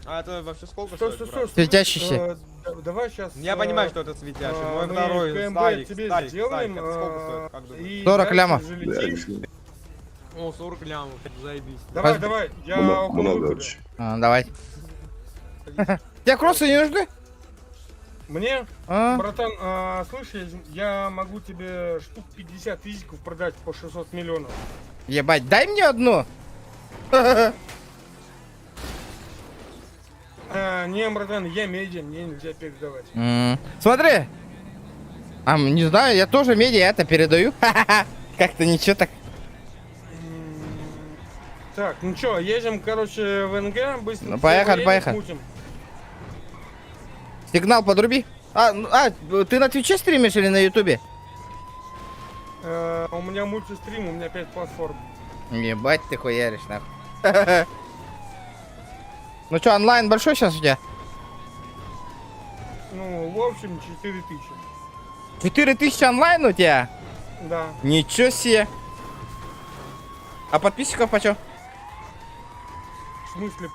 B: А это вообще сколько
D: Стой,
B: стоит,
D: стой,
B: брат?
D: стой.
A: Светящийся.
D: Давай сейчас...
B: Я понимаю, что это светящий. Мой
D: мы
B: второй
D: КМБ
B: Старик,
D: тебе
B: Старик,
D: сделаем,
B: это сколько стоит? Как думаешь?
A: 40
D: дальше
A: лямов.
D: залетим.
H: Да, лишнего.
B: О, 40 лямов, заебись.
D: Давай,
A: Воз-
D: давай, я около
H: Много
D: выхода.
H: очень.
A: Давай. Тебе кроссы не нужны?
D: Мне,
A: А?
D: братан, слышь, я могу тебе штук 50 физиков продать по 600 миллионов.
A: Ебать, дай мне одну.
D: Не, братан, я медиа, мне нельзя передавать.
A: Смотри. Не знаю, я тоже медиа это передаю. Как-то ничего так.
D: Так, ну чё, едем, короче, в НГ, быстро.
A: Ну, поехали,
D: военных
A: поехали.
D: мутим.
A: Сигнал подруби. Ты на Твиче стримишь или на Ютубе?
D: У меня мультистрим, у меня 5 платформ.
A: Ебать ты хуяришь, нахуй. Ну что, онлайн большой сейчас у тебя?
D: Ну, в общем, 4000.
A: 4000 онлайн у тебя?
D: Да.
A: Ничего себе. А подписчиков почем?
D: В смысле,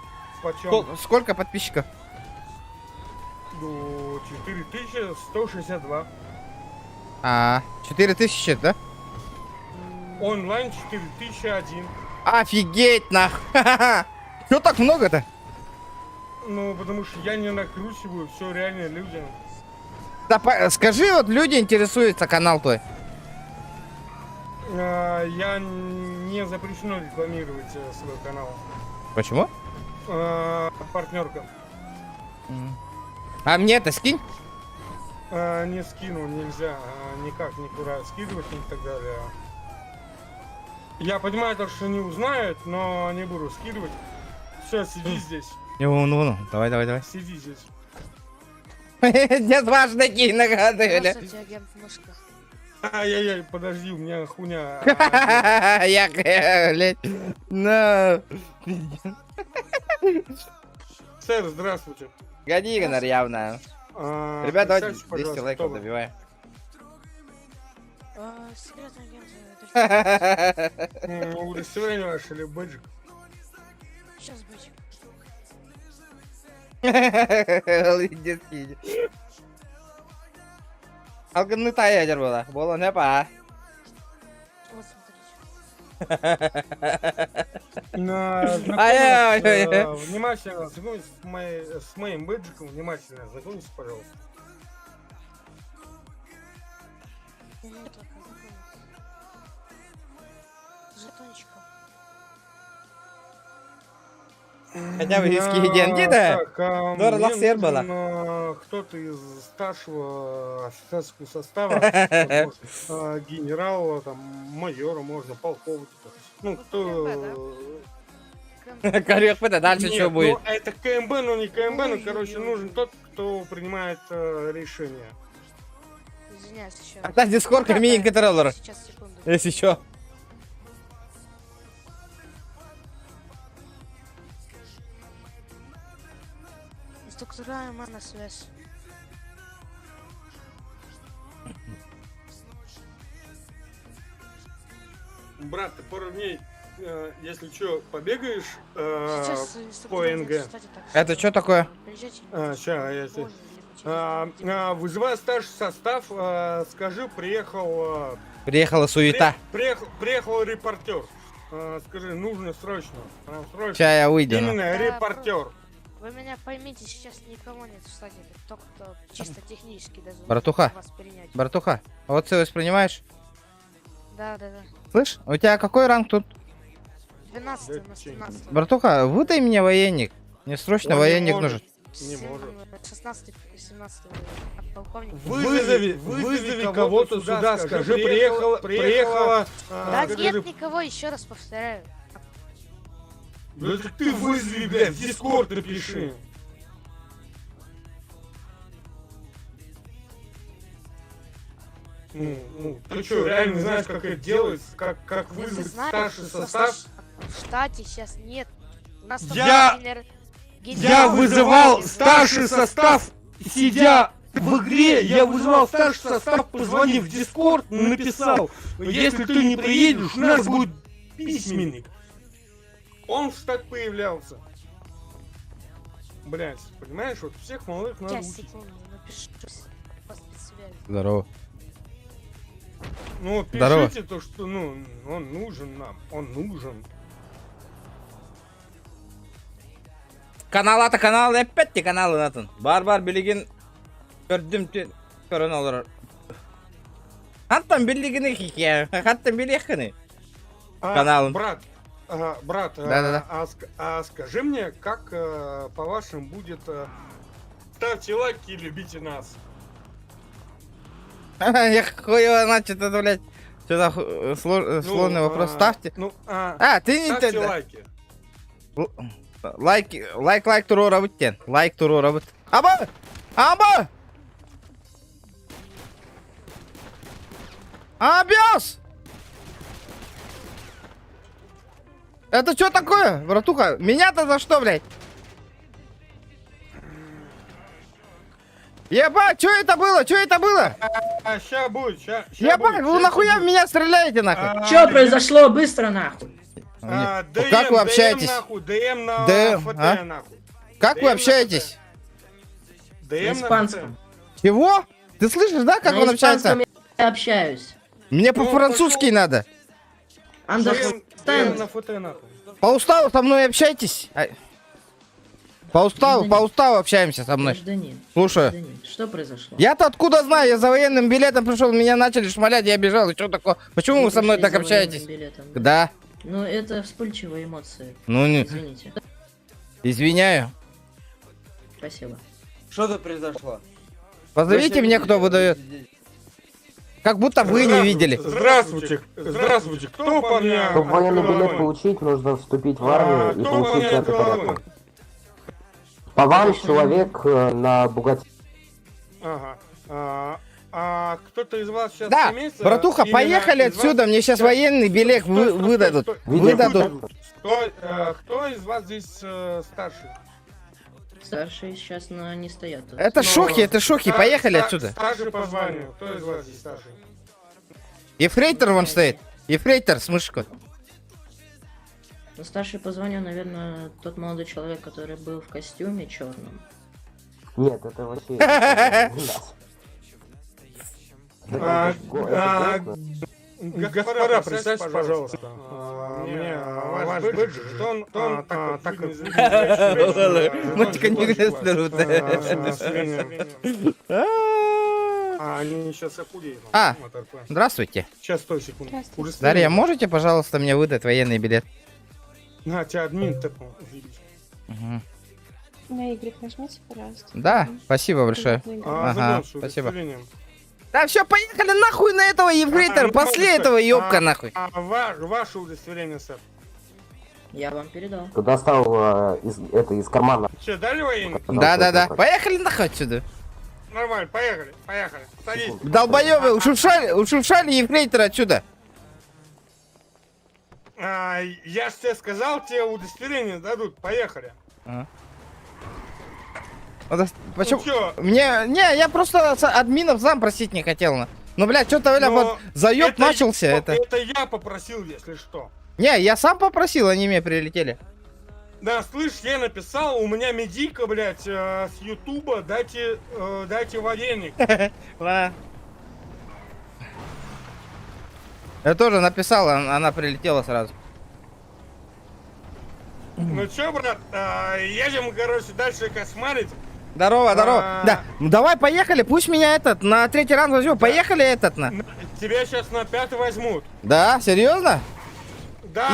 D: почем?
A: Сколько подписчиков?
D: Ну, 4162.
A: 4000, да?
D: Онлайн 4001.
A: Офигеть, нах. Чё так много-то?
D: Ну, потому что я не накручиваю, все реально людям.
A: Да, скажи, вот люди интересуются канал твой.
D: Я не запрещено рекламировать свой канал.
A: Почему?
D: Партнерка.
A: А мне это скинь?
D: Не скину, нельзя никак никуда скидывать и так далее. Я понимаю, то, что не узнают, но не буду скидывать. Все, сиди здесь.
A: Ну, давай.
D: Сиди здесь.
A: Нет, важно, какие награды, бля.
I: Здравствуйте, агент Мышка.
D: Ай-яй-яй, подожди, у меня хуйня.
A: Я, блядь. No.
D: Сэр, здравствуйте.
A: Гони, Игнар, явно. Ребят, давайте
D: представьте,
A: 200
D: пожалуйста,
A: лайков
D: кто вы?
A: добиваем.
I: Секретный агент.
D: Удостоверение ваше или бэджик?
I: Сейчас быть.
A: Детский. Алгыннытай ядер была. Было не па.
I: Вот смотрите.
D: Внимательно знакомьтесь с моим бэджиком. Внимательно знакомьтесь, пожалуйста.
I: Нет, только знакомиться. Жетончиком.
A: Хотя бы виски деньги, да? Здорово,
D: мне
A: сэр была.
D: нужен, кто-то из старшего офицерского состава, генерала, там, майора, можно, полковника. Ну, кто...
A: Коррект, это дальше
D: Нет,
A: что будет?
D: ну, это КМБ, но не КМБ, но, короче, нужен тот, кто принимает решение.
I: Извиняюсь, еще.
A: А та дискорд мини-контроллер.
I: Сейчас, секунду.
A: Если что.
I: Инструктора на связь.
D: Брат, ты пару дней, если что, побегаешь
I: Сейчас
D: по НГ.
I: кстати, так
A: Это что такое?
I: приезжайте
D: Ща, я
I: позже
D: тебе...
I: или через
D: Вызывай старший состав, скажи, приехал...
A: Приехала суета.
D: Приехал репортер. Скажи, нужно срочно. Срочно.
A: Сейчас я выйду. ну.
D: Именно
I: Да,
D: репортер.
I: Вы меня поймите, сейчас никого нет в стадии, только кто чисто технически даже может
A: Братуха.
I: вас принять.
A: Братуха, а вот ты воспринимаешь?
I: Да.
A: Слышь, у тебя какой ранг тут?
I: 12 на 17.
A: Братуха, выдай мне военник. Мне срочно
D: Он не
A: военник
D: может.
A: нужен.
D: Не может.
I: 16 17 полковник.
D: Вызови кого-то сюда, скажи, приехала...
I: Да
D: скажи,
I: нет никого, еще раз повторяю.
D: Да это ты вызови, блядь, в дискорд напиши. Ну, ты что, реально не знаешь, как это делается? Как
I: Если
D: вызвать
I: знаешь,
D: старший состав?
I: в штате сейчас нет. У нас там
D: Я
I: генерал-
D: вызывал старший состав, сидя в игре, я вызывал старший состав, позвонив в дискорд, написал, если ты не приедешь, у нас будет письменник. Он так появлялся. Блять, понимаешь, вот всех молодых надо
I: Сейчас,
D: учить.
I: секунду, напишу по спецсвязи.
A: Здорово.
D: Ну,
A: Здорово.
D: пишите то, что, ну, он нужен нам, он нужен.
A: Канал аты канал, опять те каналы натын. Бар билеген көрдім те көрін олар. Хаттан билегені хике, хаттан билегені. Каналом.
D: Брат,
A: Да-да-да.
D: а скажи мне, как, по-вашему, будет... ставьте лайки и любите нас.
A: Я хуево начал это, блядь. Что-то сложный вопрос. Ставьте.
D: Ну,
A: Ты не...
D: ставьте лайки.
A: Лайк туру работен. Лайк туру работ. Аба! Абиос! Это что такое, братуха? Меня-то за что, блядь? Ебать, что это было? Что это было?
D: Ща будет, ща
A: Ебать, вы нахуя в меня стреляете, нахуй?
J: Что произошло? Быстро нахуй.
A: Как вы общаетесь?
D: ДМ на
A: ДМ,
D: ФТ,
A: а?
D: нахуй.
A: Как
D: ДМ
A: вы
D: на
A: общаетесь?
J: На
D: ДМ на
J: испанском.
A: Чего? Ты слышишь, да, как
J: На
A: он общается?
J: испанском я общаюсь.
A: Мне по-французски надо.
D: ДМ на
J: Understand?
D: ФТ, нахуй.
A: По уставу со мной общайтесь. По уставу общаемся со мной.
J: Гражданин.
A: Слушаю.
J: Гражданин, что произошло?
A: Я-то откуда знаю? Я за военным билетом пришел, меня начали шмалять, я бежал. И что такое? Почему вы со мной
J: пришли
A: так
J: за военным
A: общаетесь?
J: билетом,
A: Да.
J: Ну, это вспыльчивые эмоции.
A: Ну, не...
J: Извините.
A: Извиняю.
J: Спасибо.
B: Что тут произошло?
A: Позовите мне, кто выдает. Как будто вы не видели.
D: Здравствуйте, здравствуйте. Кто по мне?
K: Чтобы военный билет получить, нужно вступить в армию и
D: Кто по
K: получить
D: мне
K: пятый
D: головой?
K: порядок. По вам человек на Бугатти.
D: Ага. Кто-то из вас сейчас
A: Да,
D: имеется?
A: братуха,
D: Именно
A: поехали
D: из вас?
A: отсюда, мне сейчас военный билет выдадут.
D: Стой.
A: Выдадут.
D: Кто из вас здесь старший?
J: Старшие сейчас не стоят тут.
A: Это шухи, это шухи, поехали отсюда.
D: Старший по званию. Кто из вас здесь старший?
A: Ефрейтор вон стоит. Ефрейтор с мышкой.
J: Ну, старший по званию, наверное, тот молодой человек, который был в костюме черном.
K: Нет, это вообще... не нас.
D: Господа, представьте, пожалуйста, мне ваш бэдж, что он так
A: Матика не растут.
D: Они сейчас охудеют.
A: Здравствуйте.
D: Сейчас, стой секунду.
A: Дарья, можете, пожалуйста, мне выдать военный билет?
D: На, тебя админ тэпнул.
I: На Y нажмите, пожалуйста.
A: Да, спасибо большое. Ага, спасибо. Да все, поехали нахуй на этого ефрейтора, после этого ёбка нахуй.
D: Ваше удостоверение, сэр.
J: Я вам передал.
K: Ты достал из кармана.
D: Че, дали военный?
A: Да. Поехали нахуй отсюда.
D: Нормально, поехали. Садись.
A: Долбоёбы, ушуршали ефрейтора отсюда.
D: Я ж тебе сказал, тебе удостоверение дадут. Поехали.
A: Почему?
D: Ну чё?
A: Я просто админов зам просить не хотел. Ну, блядь, что-то, бля, вот заёб начался это.
D: Это я попросил, если что.
A: Не, я сам попросил, они мне прилетели.
D: Да, слышь, я написал, у меня медийка, блядь, с Ютуба, дайте военник.
A: Я тоже написал, она прилетела сразу.
D: Ну чё, брат, едем, короче, дальше кошмарить.
A: Здорово. Да, давай, поехали, пусть меня на третий ранг возьмет. Поехали на.
D: Тебя сейчас на 5 возьмут.
A: Да, серьезно?
D: Да,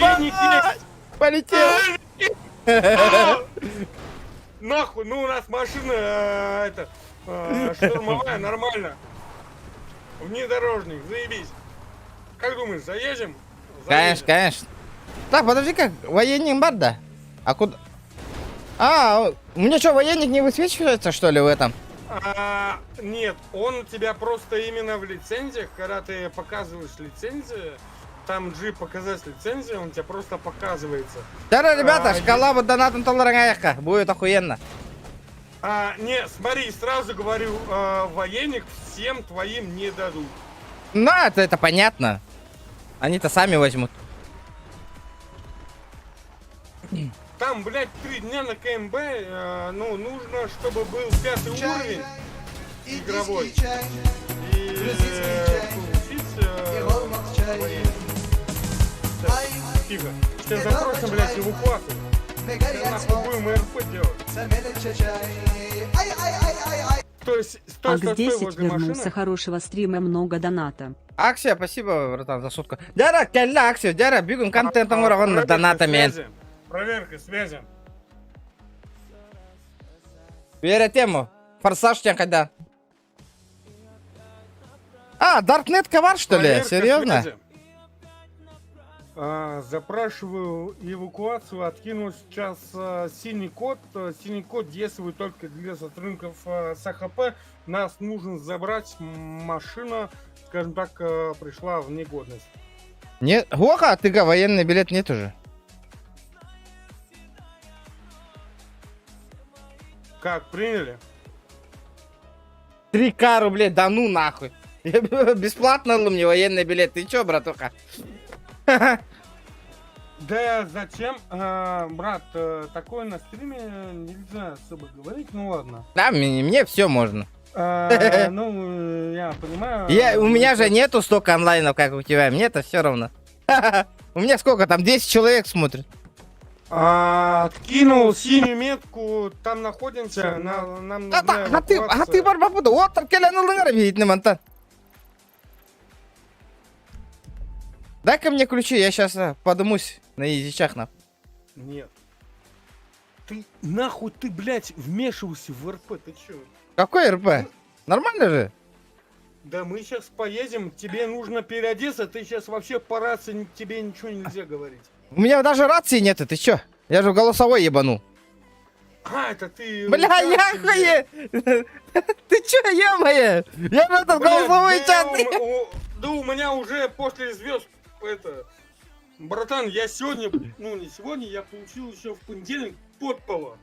D: военник есть.
A: Полетел.
D: Нахуй, ну у нас машина, штурмовая, нормально. Внедорожник, заебись. Как думаешь, заедем?
A: Конечно. Так, подожди, как военник бар, да? А куда? У меня что, военник не высвечивается, что ли, в этом?
D: Нет, он у тебя просто именно в лицензиях, когда ты показываешь лицензию, там G показать лицензию, он тебя просто показывается.
A: Да, ребята, шкала вот донатом толерангаехка, будет охуенно.
D: Не, смотри, сразу говорю, военник всем твоим не дадут.
A: Ну, это понятно. Они-то сами возьмут.
D: Там, блядь, 3 дня на КМБ, ну, нужно, чтобы был 5-й уровень игровой. И получить тихо. Сейчас запросим, блядь, эвакуацию. Сейчас нахуй будем РП делать. То есть, стой,
G: Акс 10
D: возле
G: вернулся,
D: машины.
G: хорошего стрима, много доната.
A: Аксия, спасибо, братан, за сутку. Дяра, келла, Аксия, дяра, бегун контентом ураган донатами.
D: Проверка связи.
A: Веря тему. Форсаж тебя когда? Даркнет ковар, что ли?
D: Проверка
A: Серьезно?
D: связи. Запрашиваю эвакуацию, откину сейчас синий код. Синий код действует только для сотрудников с АХП. Нас нужно забрать, машина, скажем так, пришла в негодность.
A: Нет, Гоха, ты военный билет нет уже.
D: Как, приняли?
A: 3К рублей, да ну нахуй. Бесплатно был мне военный билет. Ты чё, братуха?
D: Да зачем, брат, такое на стриме нельзя особо говорить, ну ладно.
A: Да, мне все можно.
D: Ну, я понимаю.
A: У меня же нету столько онлайнов, как у тебя. Мне-то все равно. У меня сколько там? 10 человек смотрит.
D: Кинул синюю метку, там находимся, нам нужна
A: А ты
D: эвакуация.
A: барбапуда. Вот так келянылыңар видит мантан. Дай-ка мне ключи, я сейчас подымусь на изичах нахуй.
D: Нет. Ты нахуй ты, блядь, вмешивался в РП, ты чё?
A: Какой РП? Нормально же?
D: Да мы сейчас поедем, тебе нужно переодеться, ты сейчас вообще по рации, тебе ничего нельзя говорить.
A: У меня даже рации нету, ты чё? Я же в голосовой ебанул.
D: Это ты...
A: Бля, яхуе! Ты чё, ё-моё? Я в этот голосовой чат...
D: Да у меня уже после звезд это... Братан, я сегодня, ну не сегодня, я получил еще в понедельник подпола.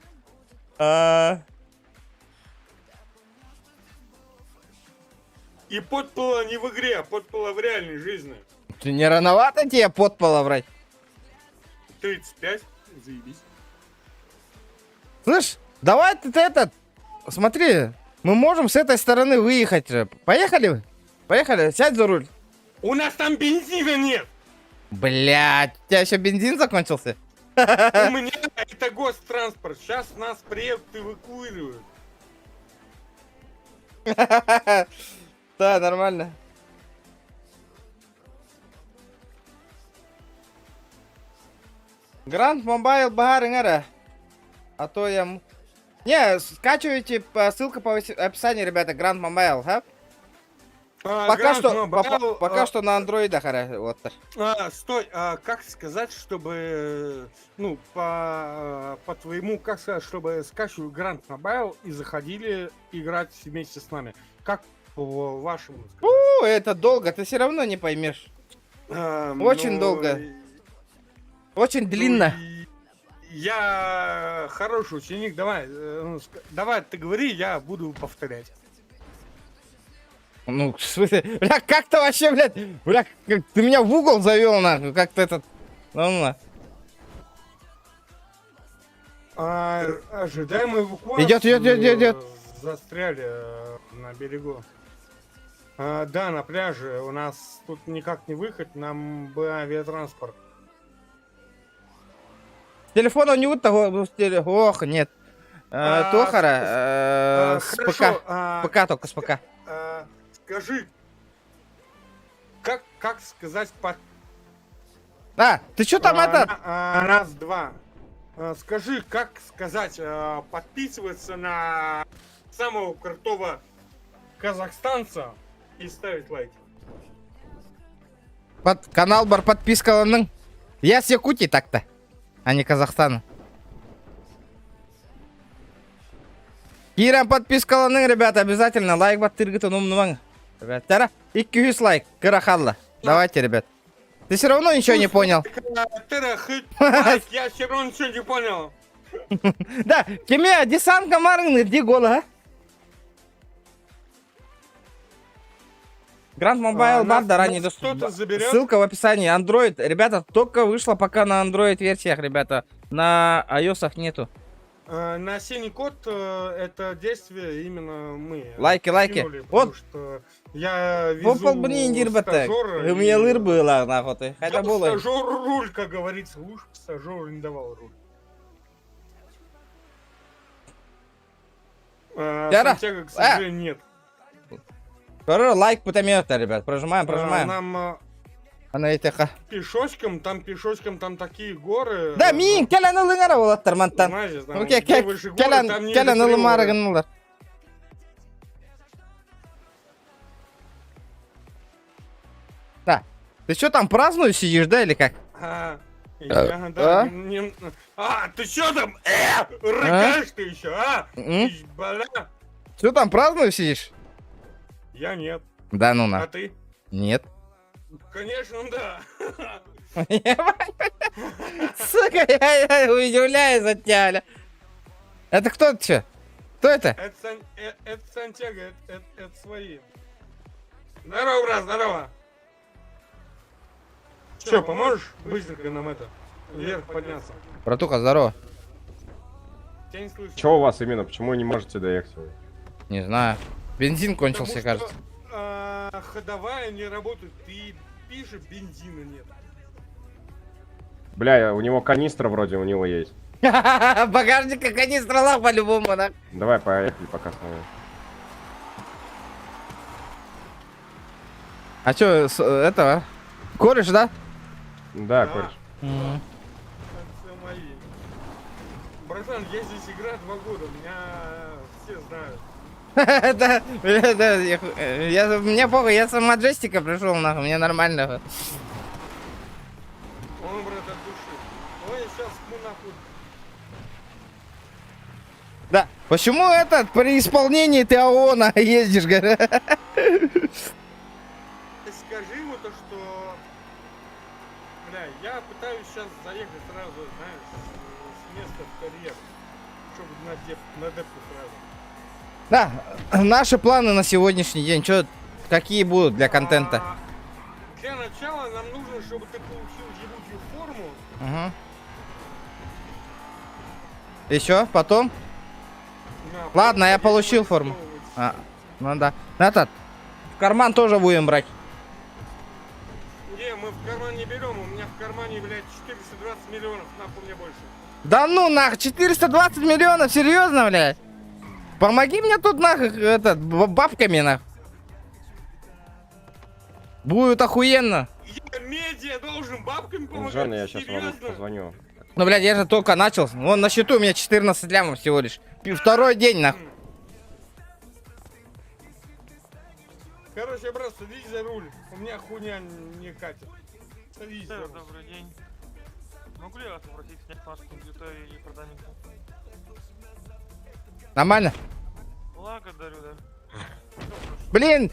D: И подпола не в игре, а подпола в реальной жизни.
A: Ты не рановато тебе подпола брать?
D: 35, заебись.
A: Слышь, давай ты этот... Смотри, мы можем с этой стороны выехать. Поехали? Поехали, сядь за руль.
D: У нас там бензина нет.
A: Блядь, у тебя еще бензин закончился?
D: У меня это гостранспорт. Сейчас нас приедут, эвакуируют.
A: Да, нормально. Гранд Мобайл Багарынгара. А то я... Не, скачивайте ссылка по описанию, ребята, Гранд Мобайл, а? Пока что на андроидах, вот.
D: Стой, как сказать, чтобы, ну, по твоему, как сказать, чтобы скачивали Гранд Мобайл и заходили играть вместе с нами? Как по вашему сказать?
A: Это долго, ты все равно не поймешь. Очень долго. Очень длинно.
D: Я хороший ученик, давай ты говори, я буду повторять.
A: Ну, в смысле, бля, как-то вообще, блядь, бля, как ты меня в угол завел, нахуй, как-то этот, ну,
D: ожидаем эвакуацию.
A: Идет.
D: Застряли на берегу. Да, на пляже, у нас тут никак не выход, нам бы авиатранспорт.
A: Телефона не того, ох, нет. Тохара, с ПК только с ПК.
D: Скажи, как сказать по...
A: Ты что там это?
D: Раз, два. Скажи, как сказать, подписываться на самого крутого казахстанца и ставить лайки.
A: Канал бар подпискаланың. Я с Якутии так-то, а не Казахстана. Кирам подпискаланың, ребята, обязательно лайк баттыргытын умнумаң. Ребята, 200 лайк, кырахалла. Давайте, ребят. Ты все равно ничего не понял.
D: Я все равно ничего не понял.
A: Да, кеме десантка марыңны, где гола, а? Гранд Мобайл бар, да, ранее доступен. Ссылка в описании. Android, ребята, только вышло пока на Android версиях, ребята. На iOS нету.
D: На синий код это действие именно мы.
A: Лайки. Вот.
D: Что я везу
A: стажёра. У меня лыр была, нахуй ты. Хотя было.
D: Стажёру руль, как говорится. Уж стажёру не давал руль. Сантьяго, к сожалению, нет.
A: Лайк путамета, ребят. Прожимаем.
D: Нам пешочком, там такие горы.
A: Да, мин, келен ылыңара болаттар мантан. Келен ылымарыгынылар. Да. Ты что там празднуешь, сидишь, да, или как?
D: Ты что там? Рыкаешь ты еще, а?
A: Что там празднуешь, сидишь?
D: Я нет.
A: Да ну на.
D: А ты?
A: Нет.
D: Конечно, да.
A: Сука, я удивляюсь от тебя. Это кто ты? Кто это?
D: Это Сантьяго, это свои. Здорово, брат, здорово. Че, поможешь быстренько нам это, вверх подняться?
A: Братуха, здорово.
D: Я не слышу.
B: Что у вас именно? Почему вы не можете доехать?
A: Не знаю. Бензин кончился,
D: Потому
A: кажется.
D: что, ходовая не работает, ты пишешь, бензина нет.
B: Бля, у него канистра вроде у него есть.
A: Багажника канистра лах по-любому, да?
B: Давай поехали пока с нами.
A: А чё, этого? Кореш, да?
B: Да, кореш.
A: М.
D: Это все мои. Братан, я здесь играю 2 года, меня все знают.
A: Да, мне похуй, я с Маджестика пришел, нахуй, мне нормально.
D: Он, брат, от души. Ой, сейчас мы нахуй.
A: Да, почему этот при исполнении ты ООНа ездишь, говорю?
D: Скажи ему то, что... Бля, я пытаюсь сейчас заехать сразу, знаешь, с места в карьер. Чтобы на депку сразу.
A: Да, наши планы на сегодняшний день, чё, какие будут для контента?
D: Для начала нам нужно, чтобы ты получил ебучую форму.
A: Угу. Еще, потом? Ладно, я получил форму. Ну да. Этот, в карман тоже будем брать.
D: Не, мы в карман не берем, у меня в кармане, блядь, 420 миллионов, нахуй мне больше.
A: Да ну нах, 420 миллионов, серьезно, блядь? Помоги мне тут нахуй, этот, бабками нахуй. Будет охуенно.
D: Я медиа должен бабками помогать,
B: Жена, я сейчас вам
D: серьезно?
B: позвоню.
A: Ну, блядь, я же только начал. Вон на счету у меня 14 лямов всего лишь. Второй день, нахуй.
D: Короче, брат, садись за руль, у меня хуйня не катит. Садись за
C: Да,
D: руль.
C: добрый день. Могу ли я вас попросить снять маску компьютера и продать?
A: Нормально?
C: Благодарю, да.
A: Блин!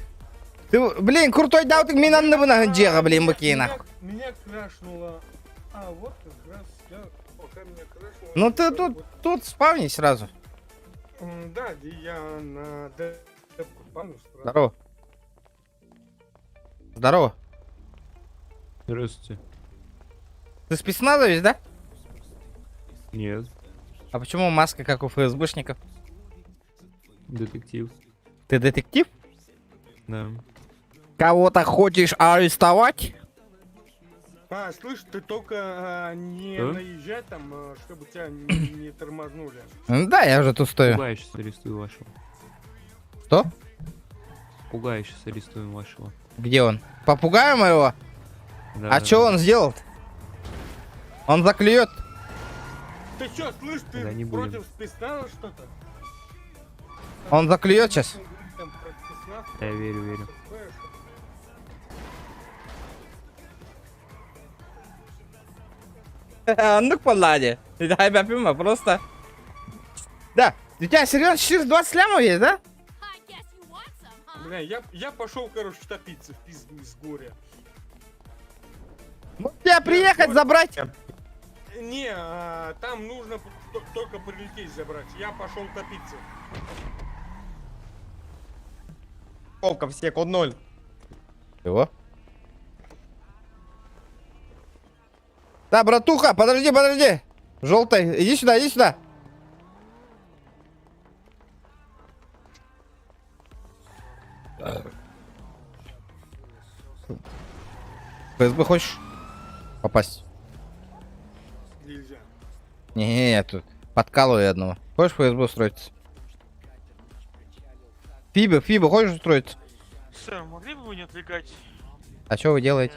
A: Блин, крутой даутинг меня на нахуй, блин, быки, нахуй.
D: Меня крашнуло. А, вот как раз я, пока меня крашнуло.
A: Ну ты тут спавни сразу.
D: Да, я на депку спавню сразу.
A: Здорово. Здорово.
L: Здравствуйте.
A: Ты спецназовец, да?
L: Нет,
A: А почему маска, как у ФСБшников?
L: детектив.
A: Ты детектив?
L: Да.
A: Кого-то хочешь арестовать?
D: А, слышь, ты только не наезжай там, чтобы тебя не тормознули.
A: Да, я уже тут стою.
L: Пугаю, сейчас арестую вашего.
A: Что?
L: Пугаю, сейчас арестуем вашего.
A: Где он? Попугаем его?
L: Да,
A: А
L: да,
A: что
L: да.
A: он сделал? Он заклюет.
D: Ты чё, слышь, ты
L: Да не
D: против спецназа что-то?
A: Он заклюет сейчас.
D: Там про спецназ,
L: Да, я верю, верю.
D: знаешь?
A: Ну, поладе. Да, я просто... Да, у тебя серьезно 420 лямов есть, да?
D: Бля, я пошел, короче, топиться в пизду из горя.
A: Может тебя приехать забрать?
D: Не, там нужно только прилететь забрать. Я пошел топиться.
B: Полка, все, код 0.
A: Чего? Да, братуха, подожди. Желтый, иди сюда. ФСБ хочешь попасть?
D: Нельзя.
A: Не, тут подкалывай одного. Хочешь ФСБ устроиться? Фиба, хочешь устроиться?
C: Сэр, могли бы вы не отвлекать?
A: А что вы делаете?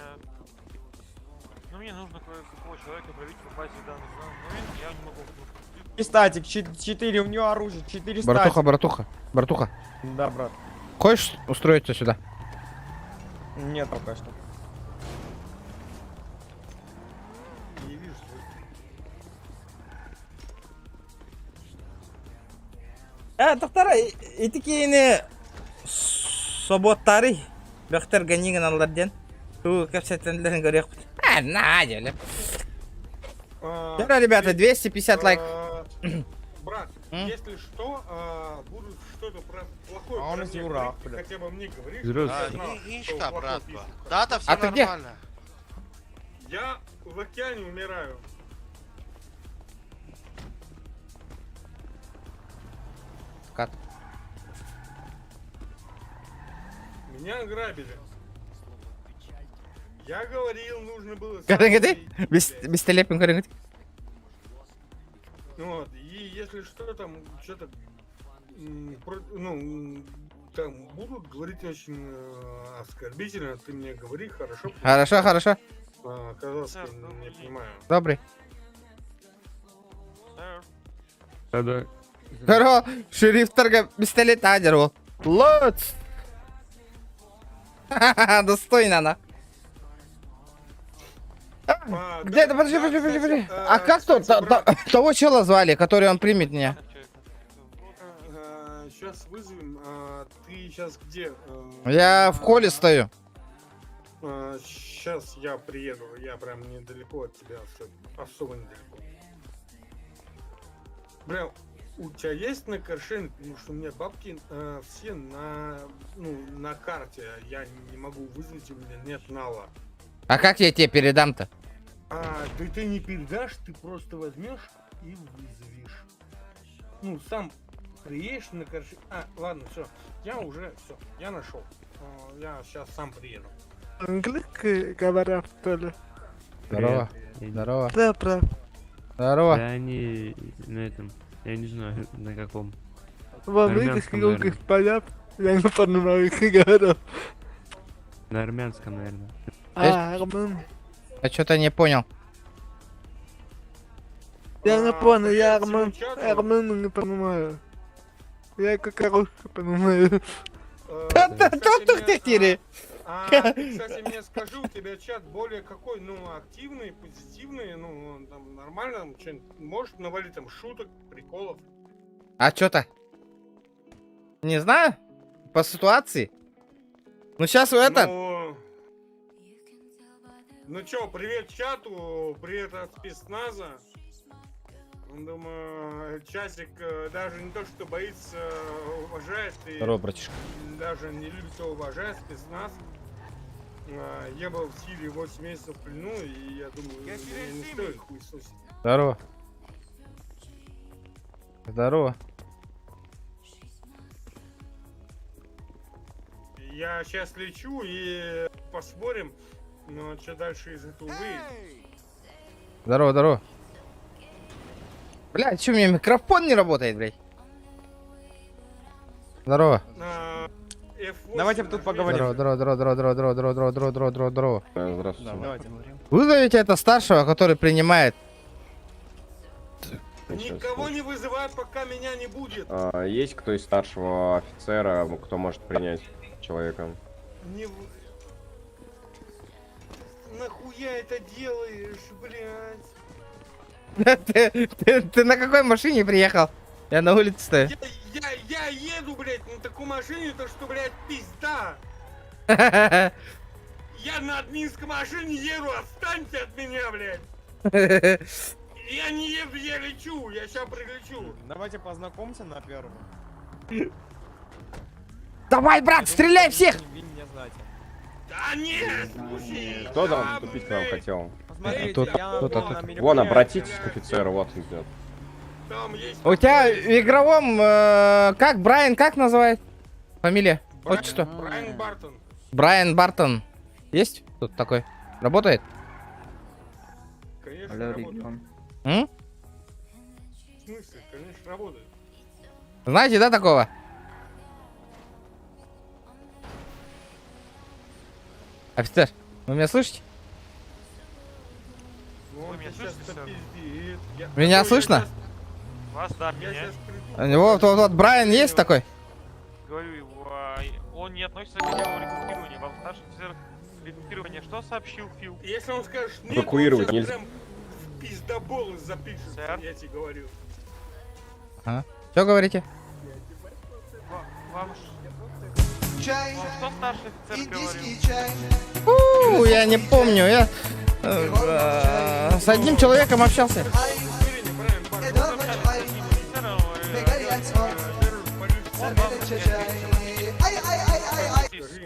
C: Ну, мне нужно какого человека проверить по базе данных. Но я не могу.
B: И статик, 4, у него оружие, 4 статик.
A: Братуха.
B: Да, брат.
A: Хочешь устроиться сюда?
B: Нет, пока что.
D: Не вижу.
A: Тоқтар, итикейни соботтары бөхтер ганиган алларден. Ту кепсетендерин көрек. Надя. Добро, ребята, 250 лайков.
D: Брат, Если что, будут что-то плохое.
B: А он
D: про
B: из
D: меня
B: Юра,
D: говорить, ты
B: блядь.
D: хотя бы мне говоришь.
L: Здравствуйте.
D: чтобы я знал, что
M: Ничто,
D: плохое
M: братва.
D: пишут.
M: Да-то все
A: А ты где?
M: нормально.
D: Я в океане умираю.
A: Кат.
D: Меня ограбили. Я говорил, нужно было... сам
A: Карыгаты?
D: выйти, блядь.
A: Бестелепен карыгаты.
D: Вот, и если что там, что-то, ну, там будут говорить очень оскорбительно, ты мне говори, хорошо?
A: Хорошо, хорошо.
D: Казахский не понимаю.
A: Добрый.
L: Да-да.
A: Здорово, шериф пистолет адеру. Лоц! Достойно она. Где это? Подожди. А как тут? Того чела звали, который он примет меня?
D: Сейчас вызовем. Ты сейчас где?
A: Я в холле стою.
D: Сейчас я приеду. Я прям недалеко от тебя, особо недалеко. Бля, у тебя есть на каршере? Потому что у меня бабки все на карте. Я не могу вызвать, у меня нет нала.
A: А как я тебе передам-то?
D: Да ты не передашь, ты просто возьмешь и вызовешь. Ну, сам приедешь на каршере. Ладно, все. Я уже все. Я нашел. Я сейчас сам приеду.
B: Английский говорят, что ли?
A: Здорово.
L: Привет.
A: Здорово.
B: Да, прав.
A: Здорово.
L: Да они на этом, я не знаю на каком.
B: В
L: На
B: английских
L: армянском,
B: языках
L: наверное.
B: понятно. Я не понимаю, как говорят.
L: На армянском, наверное.
B: Армен.
A: Я что-то не понял.
B: Я не понял, я
D: привет всему чату.
B: армену не понимаю. Я как русский понимаю.
A: Тири.
D: Кстати, мне скажи, у тебя чат более какой, активный, позитивный, он там нормально, что-нибудь может навалить там шуток, приколов?
A: А что-то? Не знаю. По ситуации. Ну сейчас это...
D: Ну чё, привет чату, привет от спецназа. Думаю, часик даже не то, что боится, уважает. И
A: Здорово, братишка.
D: даже не любит, его уважает, спецназ. Я был в Сирии 8 месяцев в плену, и я думаю, мне не стоит хуесосить.
A: Здорово. Здорово.
D: Я сейчас лечу и посмотрим, но что дальше из этого выйдет.
A: Здорово, здорово. Блядь, что у меня микрофон не работает, блядь? Здорово.
B: Давайте тут поговорим.
A: Здорово.
L: Здравствуйте.
B: Давайте говорим.
A: Вызовите это старшего, который принимает.
D: Никого не вызывай, пока меня не будет.
N: Есть кто из старшего офицера, кто может принять человека?
D: Не... Нахуя это делаешь, блядь?
A: Ты на какой машине приехал? Я на улице стою.
D: Я еду, блядь, на такой машине, то что, блядь, пизда. Я на админской машине еду, отстаньте от меня, блядь. Я не еду, я лечу, я сейчас прилечу.
B: Давайте познакомимся на первом.
A: Давай, брат, стреляй всех!
B: Вы меня знаете.
D: Да нет, слушай.
N: Кто там вступить к нам хотел?
B: Посмотрите,
A: Тут
B: я
A: кто-то
B: был
A: тут.
B: на мероприятии.
N: Вон, обратитесь к офицеру, вот он идет.
D: Там есть...
A: У тебя в игровом, как, Брайан, как называют? Фамилия? Отчество?
D: Брайан Бартон.
A: Брайан Бартон. Есть тут такой? Работает?
D: Конечно,
K: Алло,
D: работает.
K: регион.
A: М?
D: В смысле, конечно, работает.
A: Знаете, да, такого? Офицер, вы меня слышите?
D: Ну, он
C: меня
D: сейчас
C: слышите, сэр?
D: пиздит.
A: Меня
D: Я
A: слышно?
D: щас-
C: Вас, да,
D: Я
C: меня.
D: сейчас приду.
A: Вот, Брайан есть такой?
C: Говорю, он не относится к делу рекрутирования. Вам старший офицер рекрутирования что сообщил Фил?
D: Если он скажет нет,
N: Эвакуировать
D: он щас
N: нельзя.
D: прям в пиздобол запишется,
C: Сэр?
D: я тебе говорю.
A: Что говорите?
C: Вам
F: Чай,
C: что старший офицер говорил?
F: индийский чай.
A: Я не помню, я с одним человеком общался.
F: Ай, эдовый чай.
C: Офицером,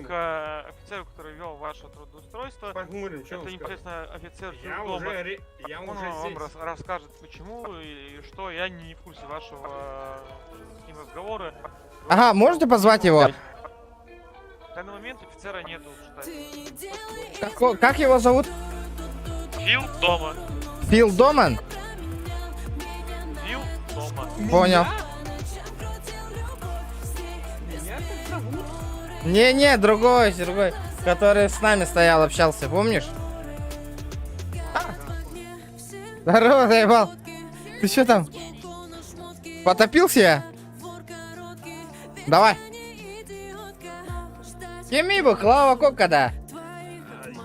C: К офицеру, который вел ваше трудоустройство,
D: Посмотрим, что
C: это
D: он скажет.
C: непосредственно офицер
D: Я
C: дома.
D: уже, я
C: Он
D: уже
C: вам
D: здесь.
C: расскажет, почему и что. Я не в курсе вашего с ним разговора.
A: Ага, можете позвать его?
C: В данный момент офицера нету в штате.
A: Как его зовут?
C: Фил дома.
A: Фил Доман?
C: Фил дома.
A: Понял. Не-не, другой, который с нами стоял, общался, помнишь? Здорово, заебал. Ты что там? Потопился я? Давай. Сними бы, Клава Кокода.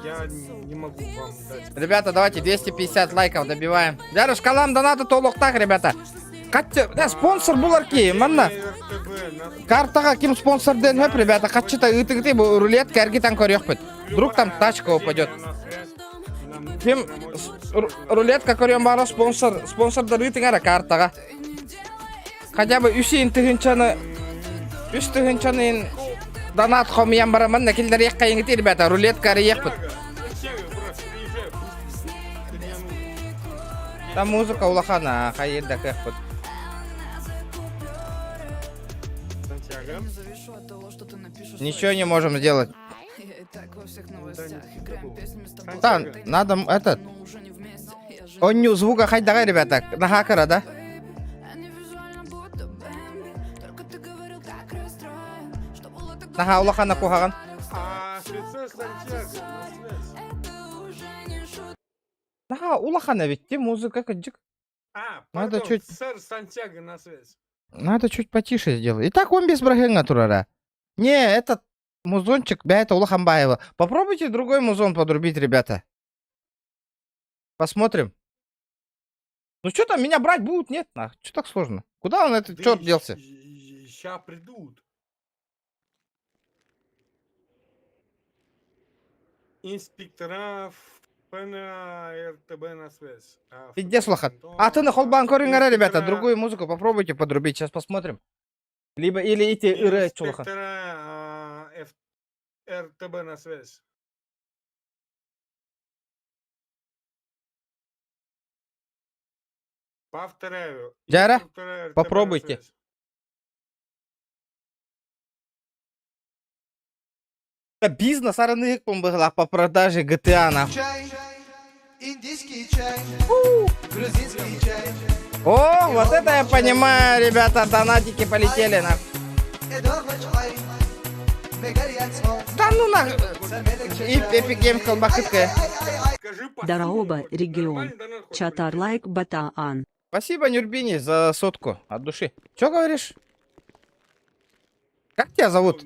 D: Я не могу вам дать.
A: Ребята, давайте 250 лайков добиваем. Дярыш калам донаты толық так, ребята. Да, спонсор буларки, манна. Картага ким спонсор денеп, ребята. Качета ытыгты bu рулетка эргитан көрөкпүт. Вдруг там тачка упадет. Ким рулетка көрөм бара спонсордар ытыгара картага. Хотя бы үсейин тыгынчаны донат хомиян бараман накилдер якка еңити, ребята. Рулетка риекпүт. Там музыка улахана, хайда кэхпут. Ничего не можем сделать. Да, надо этот. Он не звука хоть давай, ребята, на хакера, да? Нага улахана кухаган.
D: Офицер Сантьяго, на связь.
A: Нага улахана ведь, те музыка каджик. Надо
D: Пардон,
A: чуть...
D: сэр Сантьяго на связь.
A: Надо чуть потише сделать. Итак, он без брагенга турара. Не, этот музончик, это Улахамбаева. Попробуйте другой музон подрубить, ребята. Посмотрим. Ну что там, меня брать будут? Нет, нах. Что так сложно? Куда он этот черт делся?
D: Сейчас придут. Инспектора ФНА РТБ на связь.
A: Пиздец, лохан. А ты на холбан корингара, ребята. Другую музыку попробуйте подрубить. Сейчас посмотрим. Либо или эти иры чулахан.
D: Инспектора РТБ на связь. Повторяю.
A: Джара,
D: инспектора РТБ
A: попробуйте.
D: на связь.
A: Бизнес арных помогла по продаже GTA, нахуй.
F: Чай, индийский чай, грузинский чай.
A: О, вот это я понимаю, ребята, донатики полетели, нахуй. Да ну нахуй. И Epic Games колбакытка.
G: Дараоба, регион. Чатар лайк батаан.
A: Спасибо, Нюрбини, за сотку от души. Че говоришь? Как тебя зовут?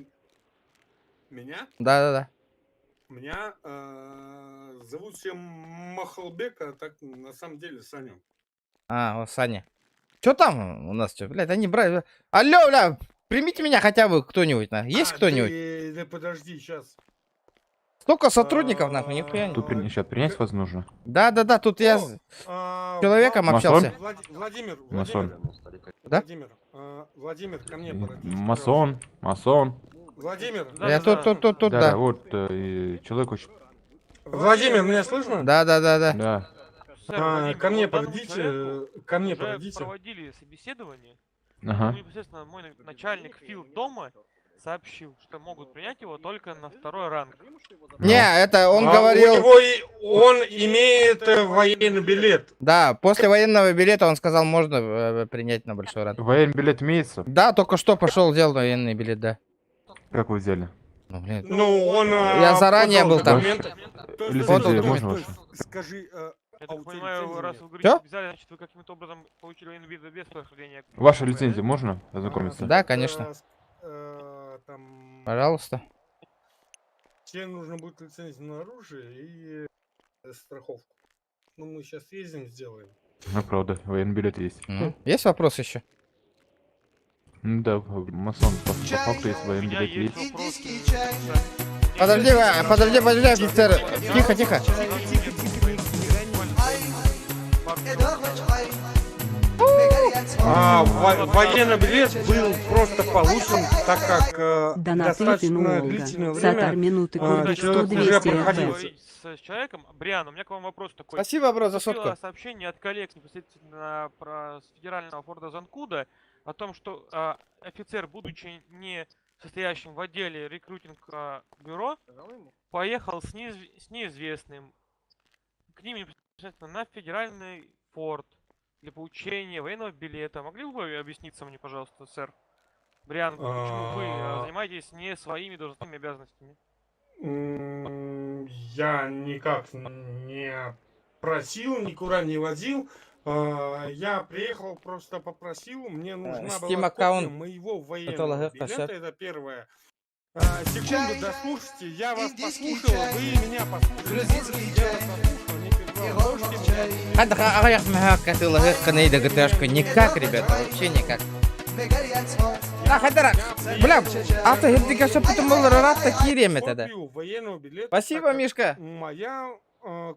D: Меня?
A: Да-да-да.
D: Меня зовут всем Махалбек, а так на самом деле Саня.
A: А, вот Саня. Че там у нас? Че, блядь, они брали. Алло, бля, примите меня хотя бы кто-нибудь, на. Есть кто-нибудь?
D: Да подожди, сейчас.
A: Столько сотрудников, нахуй, нихуя не.
M: Тут сейчас принять вас нужно.
A: Да-да-да, тут я с человеком общался.
D: Владимир,
M: Масон.
A: Да?
D: Владимир, ко мне подойдите.
M: Масон.
D: Владимир.
A: Я тут,
M: Да,
A: да.
M: вот человек очень...
D: Владимир, меня слышно?
A: Да.
M: Да.
D: Ко мне подойдите,
C: Проводили собеседование.
M: Ага.
C: Непосредственно мой начальник Фил дома сообщил, что могут принять его только на 2-й ранг.
A: Не, это он
D: У
A: говорил...
D: него он имеет военный билет.
A: Да, после военного билета он сказал, можно принять на большой ранг.
M: Военный билет имеется?
A: Да, только что пошел, сделал военный билет, да.
M: Как вы взяли?
A: Ну, блин.
D: Ну, он...
A: Я заранее был там.
M: Лицензию можно вашу?
D: Скажи,
C: Я так понимаю, раз вы
A: Чё?
C: говорите, взяли, значит вы каким-то образом получили военный билет без прохождения.
M: Ваша лицензия можно ознакомиться?
A: Да, конечно.
D: Там...
A: Пожалуйста.
D: Тебе нужно будет лицензия на оружие и страховку. Ну, мы сейчас ездим, сделаем.
M: Ну, правда, военный билет есть.
A: Есть вопрос еще?
M: Ну да, масон, по факту есть военный билет есть.
F: Индийский чай.
A: Подожди, офицер. Тихо.
D: Военный билет был просто получен, так как
G: Донаты
D: достаточно
G: Олга.
D: длительное
G: Сатар
D: время
G: минуты курбич
D: человек
G: 100
D: уже
G: 200
D: проходил.
G: РБ.
C: С человеком. Бриан, у меня к вам вопрос такой.
A: Спасибо, бро, за
C: Поступило
A: сотку.
C: сообщение от коллег непосредственно с федерального форта Занкуда о том, что офицер, будучи не состоящим в отделе рекрутинг-бюро, поехал с неизвестным к ним непосредственно на федеральный форт для получения военного билета. Могли бы вы объясниться мне, пожалуйста, сэр? Бриан, почему вы занимаетесь не своими должностными обязанностями?
D: Я никак не просил, никуда не возил. Я приехал, просто попросил, мне нужна
A: Steam
D: была копия
A: аккаунт.
D: моего
A: Это
D: военного
A: лагает,
D: билета,
A: кошак.
D: это первое. Секунду, дослушайте, я вас послушал, вы меня послушали, я вас послушал, не перебивал. Можете меня-
A: Хадда аяк махак катыла гыкканайда гташка. Никак, ребята, вообще никак. Да, хадара. Бля, авто хеддига шапытым болар ратта кирем это да.
D: Копию военного билета,
A: Спасибо,
D: так как
A: Мишка.
D: Моя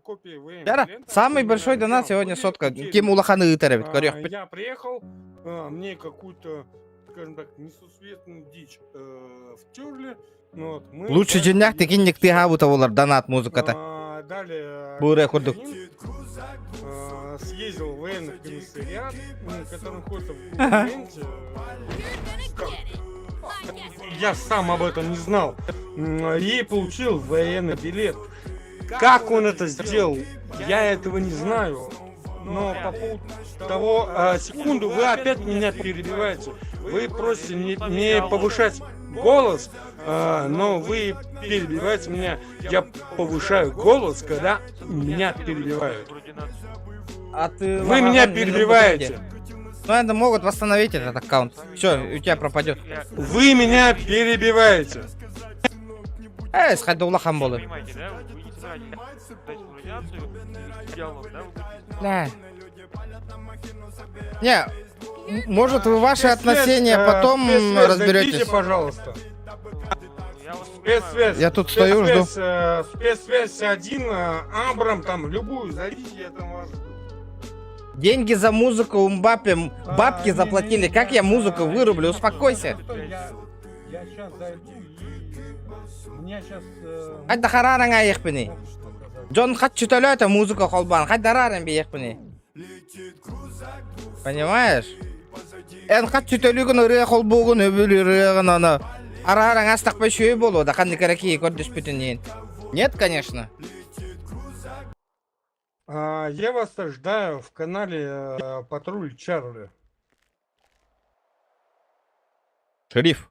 D: копия военного
A: Яра,
D: билета,
A: самый
D: у
A: большой
D: меня
A: донат
D: где
A: сегодня
D: были
A: сотка.
D: утеряны.
A: Кем улаханы ытарабит, корёх.
D: Я приехал, мне какую-то, скажем так, несусветную дичь втерли. Ну, вот, мы
A: Лучше
D: дали
A: женяк
D: ей
A: текинник ты гавута болар донат музыката.
D: Далее
A: Бурая курдук.
D: съездил в военный комиссариат, который находится в Гументе. Я сам об этом не знал. И получил военный билет. Как он это сделал, я этого не знаю. Но по поводу того, секунду, вы опять меня перебиваете. Вы просите не повышать голос, но вы перебиваете меня. Я повышаю голос, когда меня перебивают.
A: А ты
D: Вы меня перебиваете.
A: Ну, это могут восстановить этот аккаунт. Все, у тебя пропадет.
D: Вы меня перебиваете.
A: Сходи улахан болы.
C: Понимаете, да? Вы не собираетесь дать субординацию и диалог, да? Вы будете-
A: Да. Не, может вы ваши отношения потом разберетесь.
D: Зайдите, пожалуйста.
C: Я вас
D: Спецсвязь.
A: Я тут стою, жду.
D: Спецсвязь 1, Абрам, там, любую, зайдите, я там вас жду.
A: Деньги за музыку у Мбаппе, бабки заплатили. Как я музыку вырублю? Успокойся.
D: Я сейчас зайду и... Меня сейчас...
A: Хай дахараран аяқпыны. Джон хат чуталёта музыка холбан. Хай дараран бияқпыны. Понимаешь? Эн хат чуталюгін ұрыя холбуғын өбілі ұрыяғын ана. Араран астақпай шөй болу. Да қанды караки көрдіш бүтін. Нет, конечно.
D: Я вас ожидаю в канале Патруль Чарли.
A: Шериф.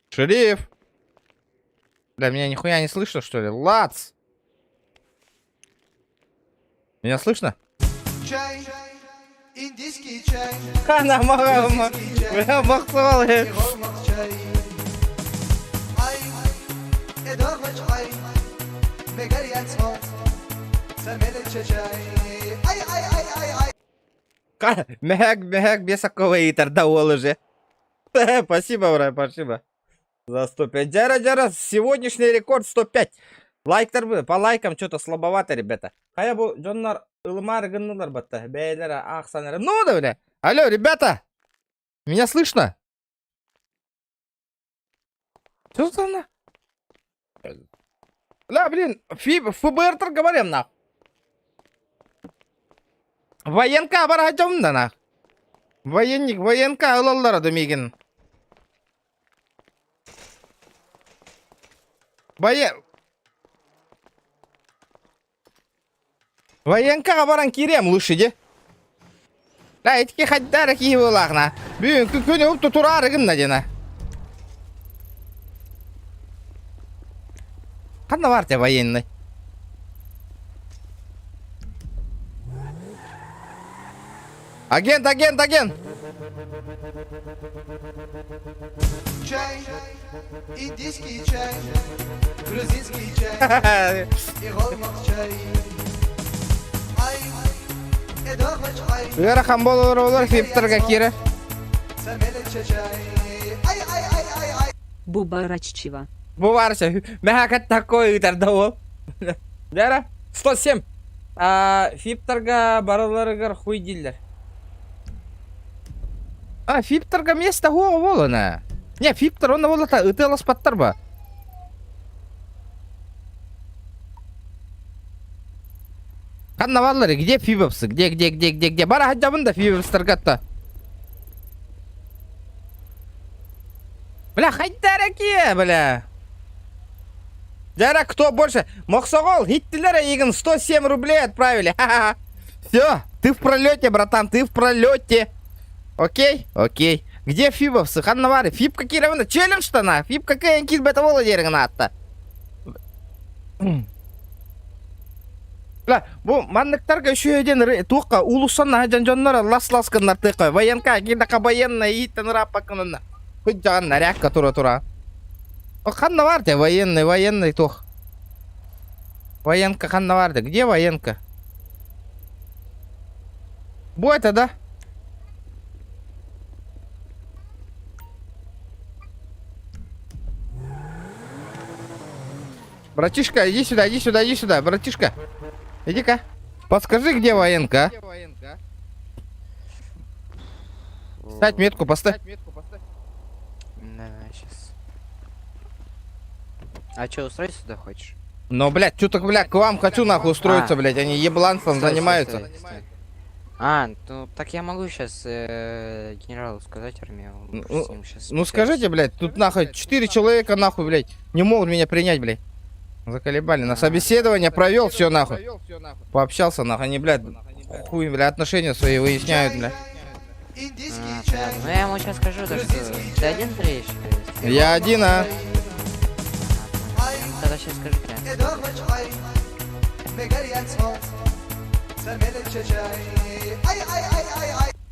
A: Шериф. Да, меня нихуя не слышно, что ли? Лац. Меня слышно?
F: Чай, индийский чай.
A: Хана мама. Бля, махтал.
F: Olmak çay. Ay, edormaç ay. Megar yatma. Semele çay. Ay ay ay ay ay.
A: Мег, бесаковый итер, довол уже. Спасибо, брат, спасибо. За 105. Джара, сегодняшний рекорд 105. Лайктар, по лайкам что-то слабовато, ребята. Хая бу, Джоннар, Илмар, Ганнулар, бата, Бейлера, Ахсанер. Ну, да, бля. Алло, ребята. Меня слышно? Что за на? Ля, блин, ФБР говорим, нах. Военка барахатем да нах. Военка алаллар думигин. Военка баран кирем лучше де. Да, этики хаддары киев улахна. Бүйін күні ұпты тұрары гынна дена. Қанда бар те военный? Агент.
F: Чай, индийский чай. Грузинский чай. И olmak çay. Ay, edormaç ay.
A: Вера хамбол олар фиптырга кире.
F: Semele çay. Ay ay ay ay ay.
G: Буба Раччева.
A: Буварся. Мягкат такой итер довол. Вера, 107. Фиптарға бараларығар хуй дейлер. Фиптарға место хоғы бол она. Не, Фиптар оны бол ата, ыты аласпаттар ба. Қанна баллары, где фибопсы? Где? Бара хаджабында фибопстарға-то. Бля, хайттараки, бля. Жара, кто больше? Моксогол, хиттилера егін 107 рублей отправили. Все, ты в пролете, братан, ты в пролете. Окей? Окей. Где фибовсы? Ханнавары, фиб какие равны? Челлендж-то на? Фиб какая кит бета вола дерігін-атта. Бля, бұл мандықтарға үші еден туққа улусанна жан-жоннара лас-ласкындар тықы. Военка, кидақа военная иттен раппақынына. Хоть жаған нарякка тура-тура. Ханна варде, военный тух. Военка ханна варде. Где военка? Бой-то, да? Братишка, иди сюда, братишка. Иди-ка. Подскажи, где военка? Ставь метку, поставь.
O: Сейчас. А что, устроиться сюда хочешь?
A: Ну, блядь, что-то, блядь, к вам хочу нахуй устроиться, блядь, они ебланством занимаются.
O: Ну, так я могу сейчас генералу сказать армию.
A: Ну, скажите, блядь, тут нахуй 4 человека, нахуй, блядь, не могут меня принять, блядь. Заколебали, на собеседование провел, все нахуй. Пообщался, нахуй, они, блядь, хуй, блядь, отношения свои выясняют, блядь.
O: Ну, я ему сейчас скажу, то, что ты один приедешь?
A: Я один, а?
O: Тогда сейчас скажу прям.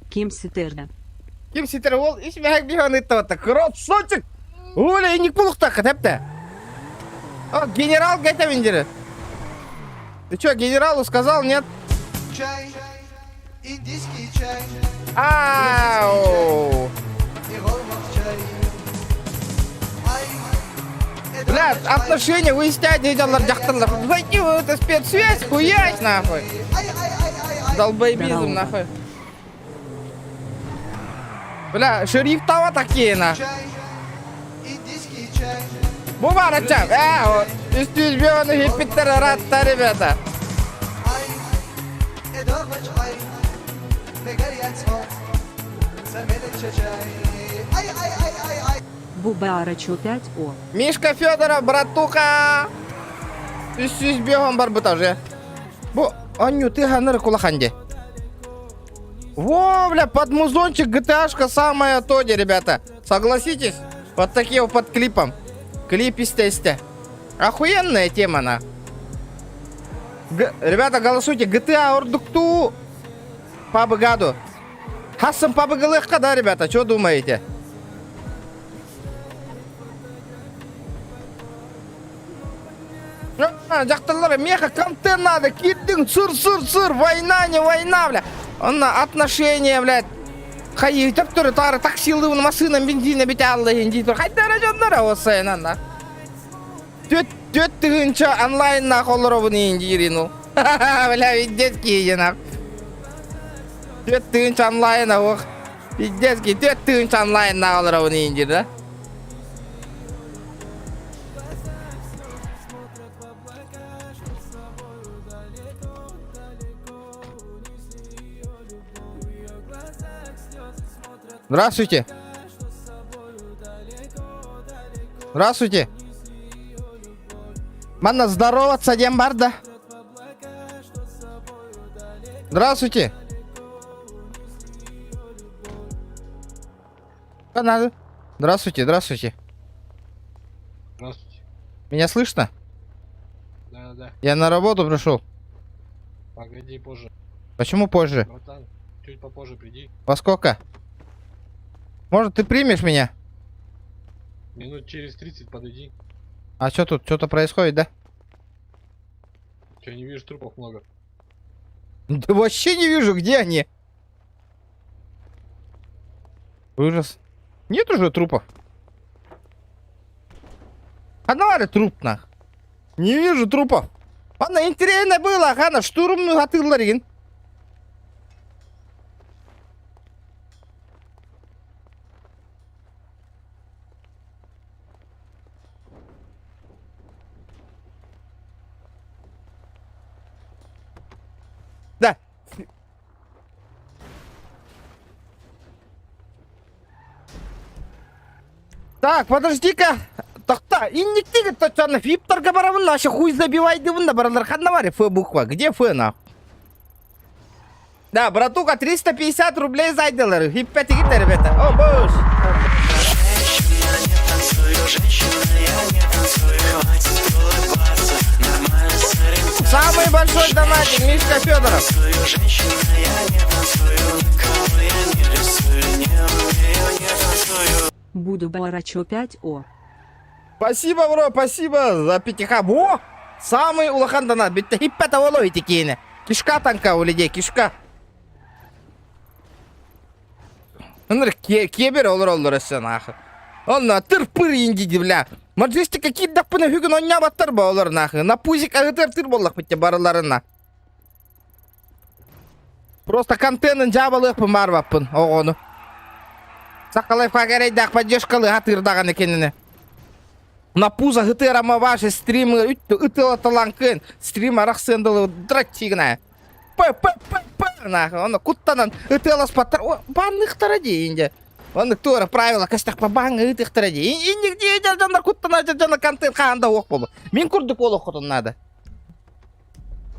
G: Ким Ситерда.
A: Ким Ситер ол, ишмәк биханы тота, крот сочек. Оля, не кулықта катапта. О, генерал гайта вендері. Ты чё, генералу сказал, нет? Ау! Бля, отношения выяснять нельзя, жақтырлар. Войди в эту спецсвязь, хуясь, нахуй. Долбоебизм, нахуй. Бля, шерифтова такие, нахуй. Бумарачам, вот. Истюзбённые хиппитеры ратта, ребята.
G: Бубарачу 5О.
A: Мишка Федоров, братуха. Истюзбён барбыта же. Бу, аню, ты ганыр кулаханде. Во, бля, под музончик GTA-шка самая тоди, ребята. Согласитесь? Вот такие вот под клипом. Клипистесте. Охуенная тема, на. Ребята, голосуйте. GTA Ордукту по бригаду. Хассам по бригалыхка, да, ребята? Что думаете? Жақтылар, меха контент надо. Киддing, сыр. Война, не война, бля. Отношения, блядь. Хай, таптыры тары таксилы машина бензина бите алла енді тұр. Хайдара жондара осы нанда. Төт түгінші онлайнна қолыры бұны енді ерину. Бля, видетки енақ. Төт түгінші онлайнна оқ. Видетки, төт түгінші онлайнна қолыры бұны енді, да? Здравствуйте. Здравствуйте. Манна здороваться дем барда. Здравствуйте. Что надо? Здравствуйте.
P: Здравствуйте.
A: Меня слышно?
P: Да.
A: Я на работу пришел.
P: Погоди позже.
A: Почему позже?
P: Братан, чуть попозже приди.
A: Во сколько? Может, ты примешь меня?
P: Минут через 30 подойди.
A: А что тут? Что-то происходит, да?
P: Че, не вижу, трупов много.
A: Да вообще не вижу, где они. Ужас. Нет уже трупов. Одного труп, нах. Не вижу трупов. Ана интересно было, хана штурмну атылар екен. Да. Так, подожди-ка. Тохта, инниктиги точно фипторга барабын, вообще хуй забивайды бында баралар. Ханна бар, Ф буква. Где Ф нахуй? Да, братуха, 350 рублей зайдылар. Хиппети гитте, ребята. О, боже. Самый большой донатик, Мишка Федоров.
G: Буду Барачо 5О.
A: Спасибо, бро, спасибо за пятиха. Во! Самый улахан донат. Битте хиппета волойте кейне. Кишка танка у людей, кишка. Оныр кебер олар өсі нахы. Онна тыр-пыр индиді, бля. Маджесті какие дақпыны хүгін оння баттар ба олар нахы. На пузик ағытыр-тыр боллақ бітте барыларына. Просто контентін жабылық пын бар баппын, оғыны. Сақалай фагарайдақ поддержкалы ғатырдаған екеніне. На пуза ғытырама ваши стримы үттілі таланқын. Стрим арақ сенділі драттигіне. П-п-п-п нахы. Оны құттанан үттілі спаттар. Баннықтары дейінде. Оны тура правила кастақ па банғы үттіқтары дейінде. Индік дейінде жандар құттана жана контент қағанда оқ болу. Мен күрдік ол оқытын нады.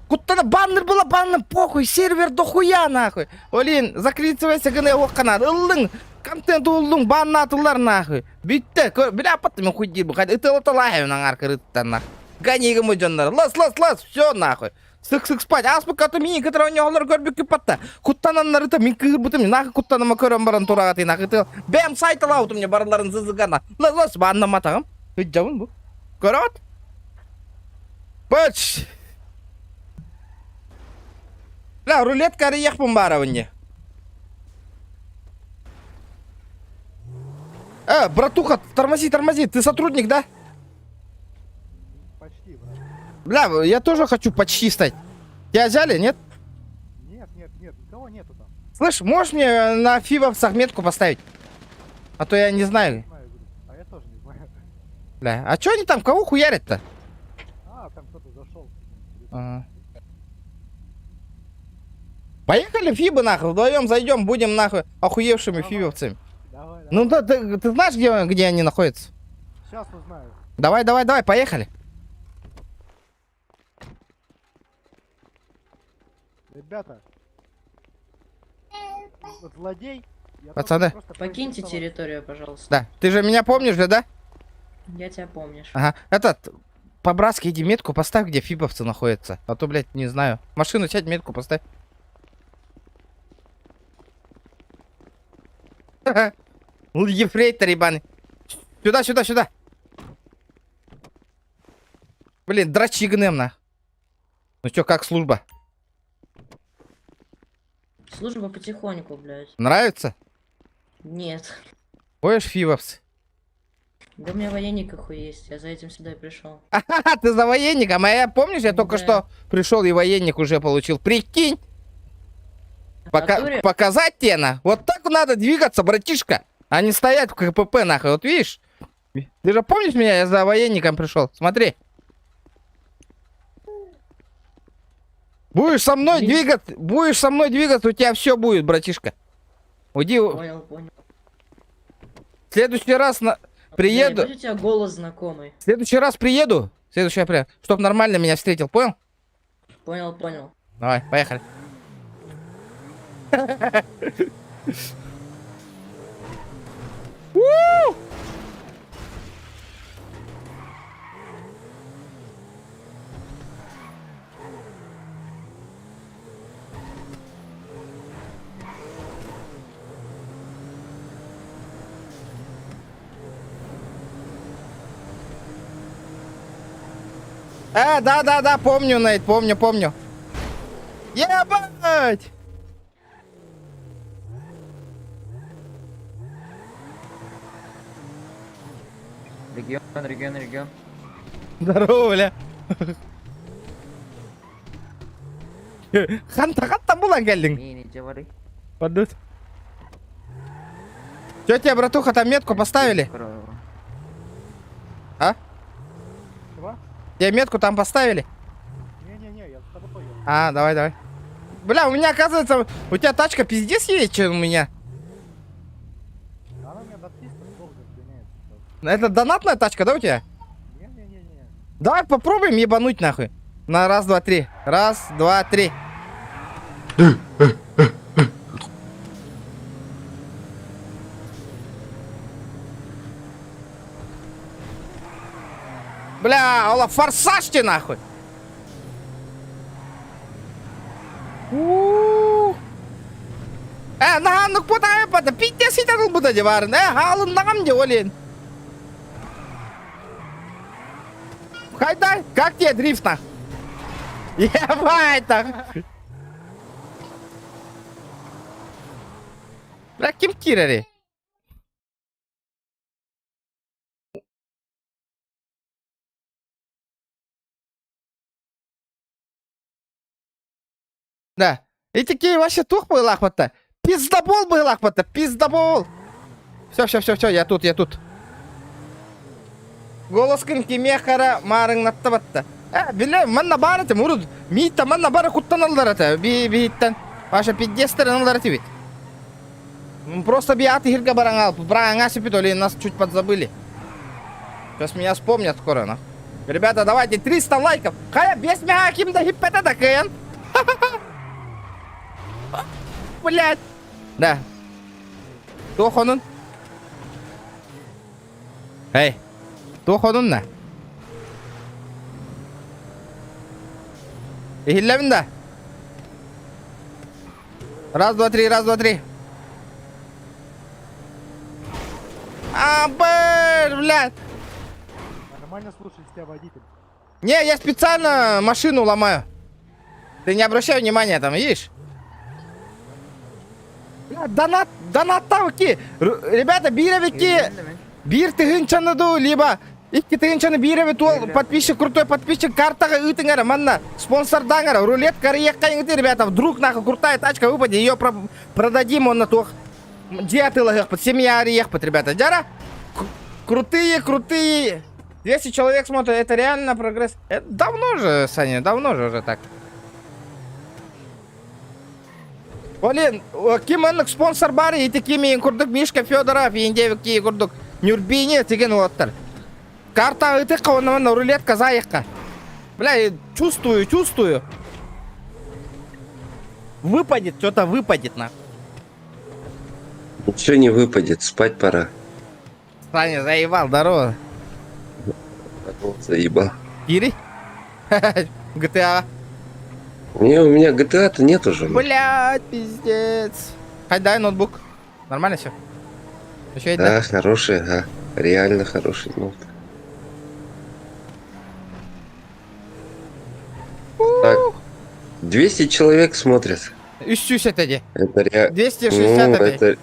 A: Құттана банныр бұла банныр похуй. Сервер дохуя нахуй. Олин закритивайся гіне оққанады. Ұлың. Контент улдың баннатылар нахуй. Битті. Біля апатты мен хуй дейбі. Қайды үтілі талайымнан арқы рыттан нахуй. Ганегі мұй жандар. Лас. Все нахуй. Сық спать. Аспы каты мені кітір өне олар көрбек күпатта. Құттананлар үті. Мен күйір бұтым. Нахы құттаныма көрім баран турағаты. Нахы үті. Бәм сайтыла ұтым не барыларын зызығана. Лас банна матағым. Үт жауын бұл. Көрат. Бөч. Ля, рулетка рияқпын баравынне. Братуха, тормози, ты сотрудник, да?
Q: Почти, брат.
A: Бля, я тоже хочу почти стать. Тебя взяли, нет?
Q: Нет, никого нету там.
A: Слышь, можешь мне на фивовцах метку поставить? А то я не знаю.
Q: А я тоже не знаю.
A: Бля, а чё они там, кого хуярят-то?
Q: Там кто-то зашел.
A: Поехали фибы нахуй, вдвоем зайдем, будем нахуй охуевшими фибовцами. Ну да, ты знаешь, где они находятся?
Q: Сейчас узнаю.
A: Давай, поехали.
Q: Ребята, вот злодей.
A: Пацаны.
J: Покиньте территорию, пожалуйста.
A: Да, ты же меня помнишь же, да?
J: Я тебя помнишь.
A: Ага, по-братски иди метку поставь, где фибовцы находятся. А то, блядь, не знаю. Машину сядь, метку поставь. Ефрейтор ебаный. Сюда. Блин, драчи гнем на. Ну чё, как служба?
J: Служба потихоньку, блядь.
A: Нравится?
J: Нет.
A: Ой, фивовцы.
J: Да у меня военник ихуй есть, я за этим сюда и пришел.
A: Ага, ты за военником, а я, помнишь, я только что пришел и военник уже получил. Прикинь. Показать тебе, на. Вот так надо двигаться, братишка. А не стоять в КПП, нахуй. Вот видишь? Ты же помнишь меня? Я за военником пришел. Смотри. Будешь со мной двигаться, у тебя все будет, братишка. Уйди.
J: Понял.
A: В следующий раз приеду.
J: Да, у тебя голос знакомый.
A: В следующий раз приеду. Чтоб нормально меня встретил, понял?
J: Понял.
A: Давай, поехали. Да, помню, Нейт, помню. Ебать!
O: Регион.
A: Здорово, бля. Ханта була геллинг.
O: Не говори.
A: Подут. Чё тебе, братуха, там метку поставили? А?
Q: Чего?
A: Тебе метку там поставили?
Q: Не-не-не, я с тобой.
A: А, давай. Бля, у меня, оказывается, у тебя тачка пиздец есть, чем у меня.
Q: Она у меня до 300 долго гоняется.
A: Это донатная тачка, да, у тебя?
Q: Не-не-не-не.
A: Давай попробуем ебануть нахуй. На раз, два, три. Раз, два, три. Бля, Ола, форсажьте нахуй. Нағанлық бұта әпады, питте сететін бұта де барын, ғалын нағам де олен. Хайдай, как тебе дрифт нах? Ебать так. Бля, кем кирери? Да. И такие вообще тух был лахмата. Пиздобол был лахмата, пиздобол. Все, я тут. Голос кынки мехара марың наттабатта. Биле, манна барате, мурud. Мита манна бара куттан алдарата. Биттан. Ваша 50 алдарати бит. Просто биаты хирга барангал. Бранга сипитоли, нас чуть подзабыли. Сейчас меня вспомнят скоро, на. Ребята, давайте 300 лайков. Хая, без меня ким-то хиппета такая. Блять. Да. Тохонун. Эй. Тохонун на. Ихиллемин да. Раз, два, три. Блядь.
Q: Нормально слушает тебя водитель.
A: Не, я специально машину ломаю. Ты не обращай внимания, там, видишь? Донат тавки. Ребята, биревики. Бир тыгынчаныду, либо икки тыгынчаны биревит ол подписчик, крутой подписчик, картага ытыңара, манна, спонсор даңара, рулетка риекка ингты, ребята, вдруг нахуй крутая тачка выпадет, ее продадим, он на тох. Диатылых под семья риекпот, ребята. Джара, крутые. 200 человек смотрят, это реально прогресс. Это давно же, Саня, давно же уже так. Блин, ким спонсор бары и такими курдук Мишка Федоров и индевики курдук Нюрбине теген оттар. Карта это на рулетка заехка. Бля, чувствую. Выпадет, что-то выпадет на.
H: Ничего не выпадет, спать пора.
A: Саня, заебал, здорово.
H: Заебал.
A: Кири? GTA.
H: Не, у меня GTA-то нет уже.
A: Блять, пиздец. Хай, дай ноутбук. Нормально все? Еще есть,
H: да, хороший, ага. Реально хороший ноут. Так, 200 человек смотрят.
A: Ищусь это где?
H: Это реально.
A: 260
H: ну, это...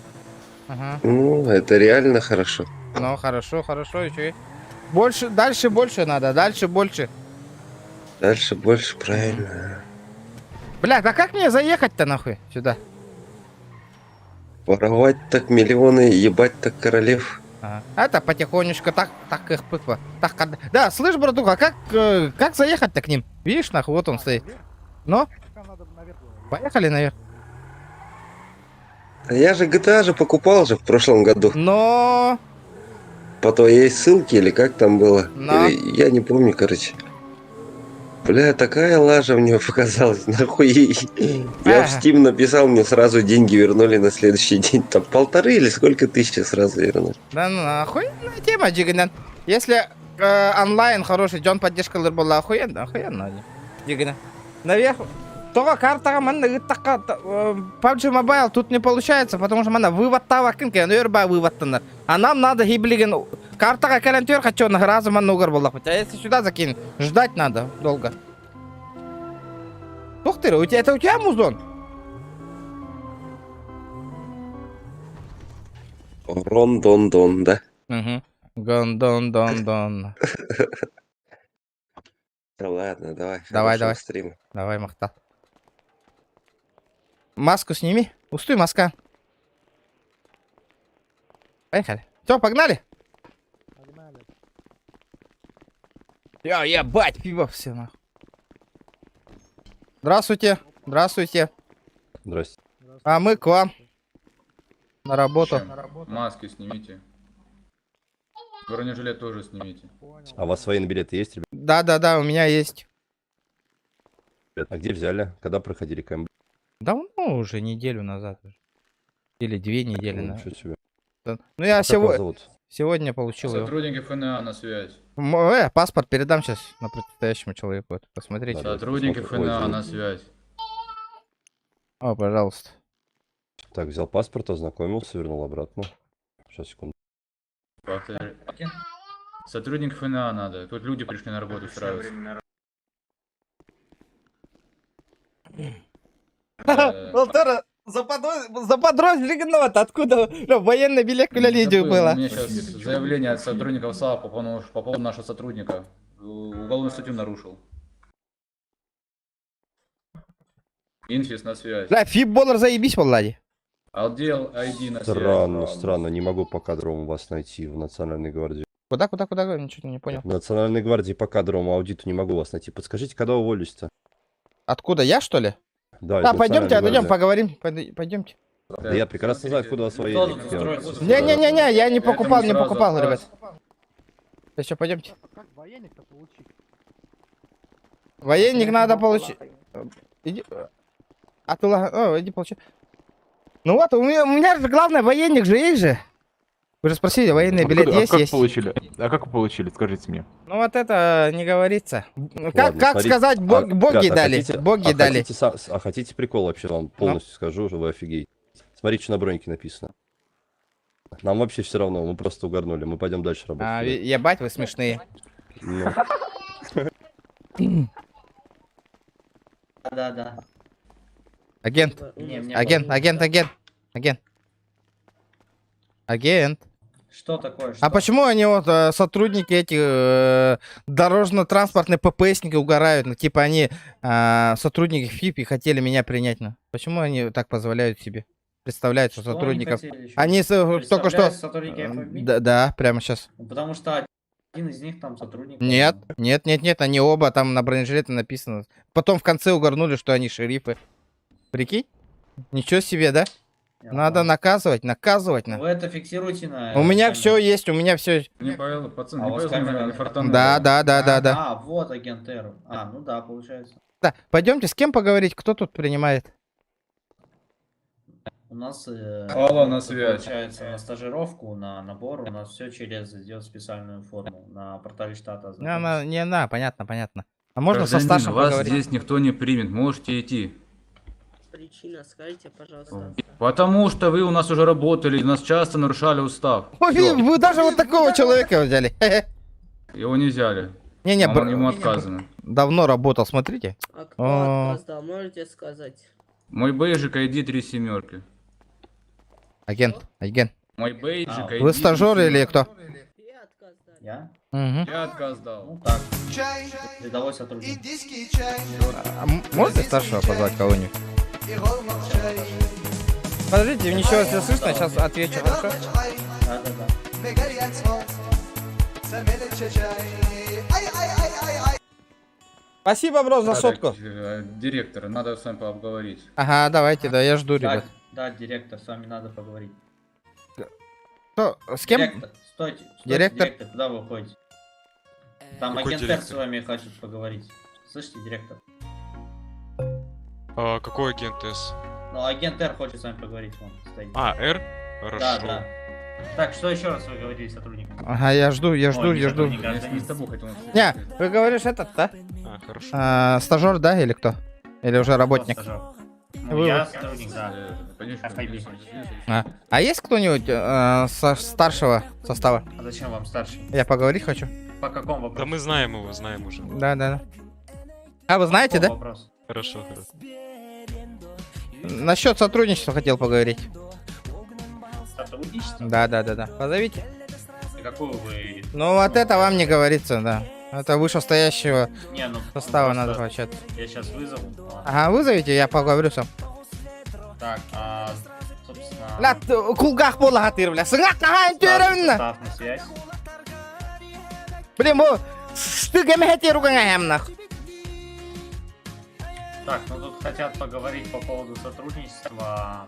A: Ага.
H: Ну, это реально хорошо.
A: Ну, хорошо, еще и... Больше, дальше больше надо, дальше больше.
H: Дальше больше, правильно.
A: Бля, а как мне заехать-то нахуй сюда?
H: Воровать так миллионы, ебать так королев.
A: Это потихонечку, так их пыква. Так, да, слышь, братуха, как заехать-то к ним? Видишь, нахуй, вот он стоит. Ну? Поехали наверх.
H: А я же GTA же покупал же в прошлом году.
A: Но...
H: По твоей ссылке или как там было?
A: Но...
H: Или, я не помню, короче. Бля, такая лажа мне показалась, нахуй. Я в Steam написал, мне сразу деньги вернули на следующий день. Там 1,5 или сколько тысяч сразу вернули.
A: Да ну, охуенная тема, Джиганан. Если онлайн хороший, Джон поддержка была охуенно. Джиганан. Наверх. Только карта, PUBG Mobile тут не получается, потому что мана вывод того кынка, но ерба вывод тонар. А нам надо гиблиген. Карта калентер хочу на разу ману угар была. А если сюда закинь, ждать надо долго. Ух ты, это у тебя музон?
H: Рон-дон-дон, да?
A: Угу. Гон-дон-дон-дон.
H: Да ладно, давай.
A: Давай.
H: Стрима.
A: Давай, Махта. Маску сними. Пустой маска. Поехали. Все, погнали. Ебать, пиво все нахуй. Здравствуйте. Здравствуйте.
N: Здрасте.
A: А мы к вам. На работу.
R: Маски снимите. Бронежилет тоже снимите.
N: А у вас военный билет есть, ребят?
A: Да, у меня есть.
N: А где взяли? Когда проходили КМБ?
A: Давно уже, неделю назад. Или 2 недели назад.
N: Ничего себе.
A: Да. Ну я
N: Как вас зовут?
A: сегодня получил его.
R: Сотрудники ФНА на связь.
A: Паспорт передам сейчас на предстоящему человеку. Вот, посмотрите.
R: Сотрудники ФНА на связь.
A: О, пожалуйста.
N: Так, взял паспорт, ознакомился, вернул обратно. Сейчас, секунду.
R: Сотрудник ФНА надо. Тут люди пришли на работу устраиваться.
A: Полтора заподозренного-то откуда военный билет у Лидию было?
R: У меня сейчас заявление от сотрудников САП по поводу нашего сотрудника. Уголовную статью нарушил. Инфис на связь.
A: Да, фиб-боллар заебись, Влади.
R: Отдел ID на связь.
N: Странно, не могу по кадровому вас найти в Национальной гвардии.
A: Куда? Ничего не понял.
N: В Национальной гвардии по кадровому аудиту не могу вас найти. Подскажите, когда уволились-то?
A: Откуда, я что ли?
N: Да,
A: Да, пойдемте, отойдем, поговорим. Пойдемте.
N: Да я прекрасно знаю, откуда у вас военные.
A: Не-не-не, я не покупал, ребят. Еще пойдемте.
Q: Как военник-то получить?
A: Военник надо получить. Иди. А ты иди получи. Ну вот, у меня же главное, военник же есть же. Вы же спросили, военный билет есть?
M: Как
A: есть.
M: получили? А как вы получили, скажите мне?
A: Ну вот это не говорится. Как
N: смотрите.
A: сказать, боги
N: Ребята,
A: дали.
N: хотите-
A: Боги дали.
N: Хотите прикол вообще, вам полностью скажу, вы офигеете. Смотрите, что на броньке написано. Нам вообще все равно, мы просто угорнули, мы пойдем дальше работать.
A: Ебать, вы смешные.
N: Ну.
J: Да.
A: Агент. Агент.
J: Что такое?
A: А почему они вот сотрудники эти дорожно-транспортные ППСники угорают? Ну, типа они сотрудники ФИП и хотели меня принять. Ну. Почему они так позволяют себе? Представляют, что сотрудников. Они только что. Да, прямо сейчас.
J: Потому что один из них там сотрудник.
A: Нет, они оба там на бронежилете написано. Потом в конце угорнули, что они шерифы. Прикинь? Ничего себе, да? Надо наказывать.
J: Вы это фиксируйте на...
A: У меня все есть, у меня все.
R: Не понял, пацан,
J: А у
R: не
J: вас
R: понял,
J: камера
R: фартануло.
A: Да.
J: А, вот агент Р. Ну да, получается.
A: Да, пойдемте, с кем поговорить? Кто тут принимает?
J: У нас
R: Алло, на связь.
J: получается на стажировку, на набор у нас все через идет специальную форму на портале штата.
A: Понятно. А можно со старшим
R: вас
A: поговорить?
R: здесь никто не примет, можете идти.
J: Причина, скажите, пожалуйста.
R: Потому что вы у нас уже работали, и нас часто нарушали устав.
A: Ой, вы даже вот такого человека взяли.
R: Его не взяли. Ему отказано.
A: Давно работал, смотрите.
J: А кто отказ дал, можете сказать?
R: Мой бейджик ID 3 семерки.
A: Агент.
R: Мой бейджик ID.
A: Вы стажер или кто?
J: Я?
R: Я отказ дал.
J: Ну так. Рядовой сотрудник.
A: Можете старшего позвать кого-нибудь? Подождите, ничего не слышно, сейчас отвечу, хорошо?
J: Да.
A: Спасибо, бро, за сотку.
R: Директор, надо с вами поговорить.
A: Ага, давайте, да, я жду, ребят.
J: Да, директор, с вами надо поговорить.
A: Кто? С кем?
J: Директор, стойте,
A: Директор?
J: куда вы уходите? Там агент Р с вами хочет поговорить. Слышите, директор?
S: Какой агент С?
J: Ну, агент Р хочет с вами поговорить, вон стоит.
S: Р? Хорошо.
J: Да. Так, что еще раз вы говорили сотрудникам?
A: Ага, я жду.
J: Не, с
R: тобой хотел.
A: Не, вы говоришь этот, да?
S: Хорошо.
A: Стажер, да, или кто? Или уже работник?
J: Ну, я сотрудник, да.
A: А есть кто-нибудь со старшего состава?
J: А зачем вам старший?
A: Я поговорить хочу.
J: По какому вопросу?
S: Да мы знаем его, знаем уже.
A: Да. А, вы знаете, да?
J: Вопрос?
S: Хорошо.
A: Насчет сотрудничества хотел поговорить.
J: Сотрудничество?
A: Да. Позовите.
J: И какую вы...
A: Ну вот это вам не говорится, да. Это вышестоящего
J: Не, ну,
A: состава
J: просто
A: надо пообщаться.
J: Я сейчас вызову.
A: Ага, вызовите, я поговорю сам.
R: Так, собственно...
A: Ля, кулгах полагатыр, бля. Сыңак нахайын төрімні.
R: Став на связь.
A: Блин, бұл штыгами хәтер угаңайым нах.
R: Так, ну тут хотят поговорить по поводу сотрудничества.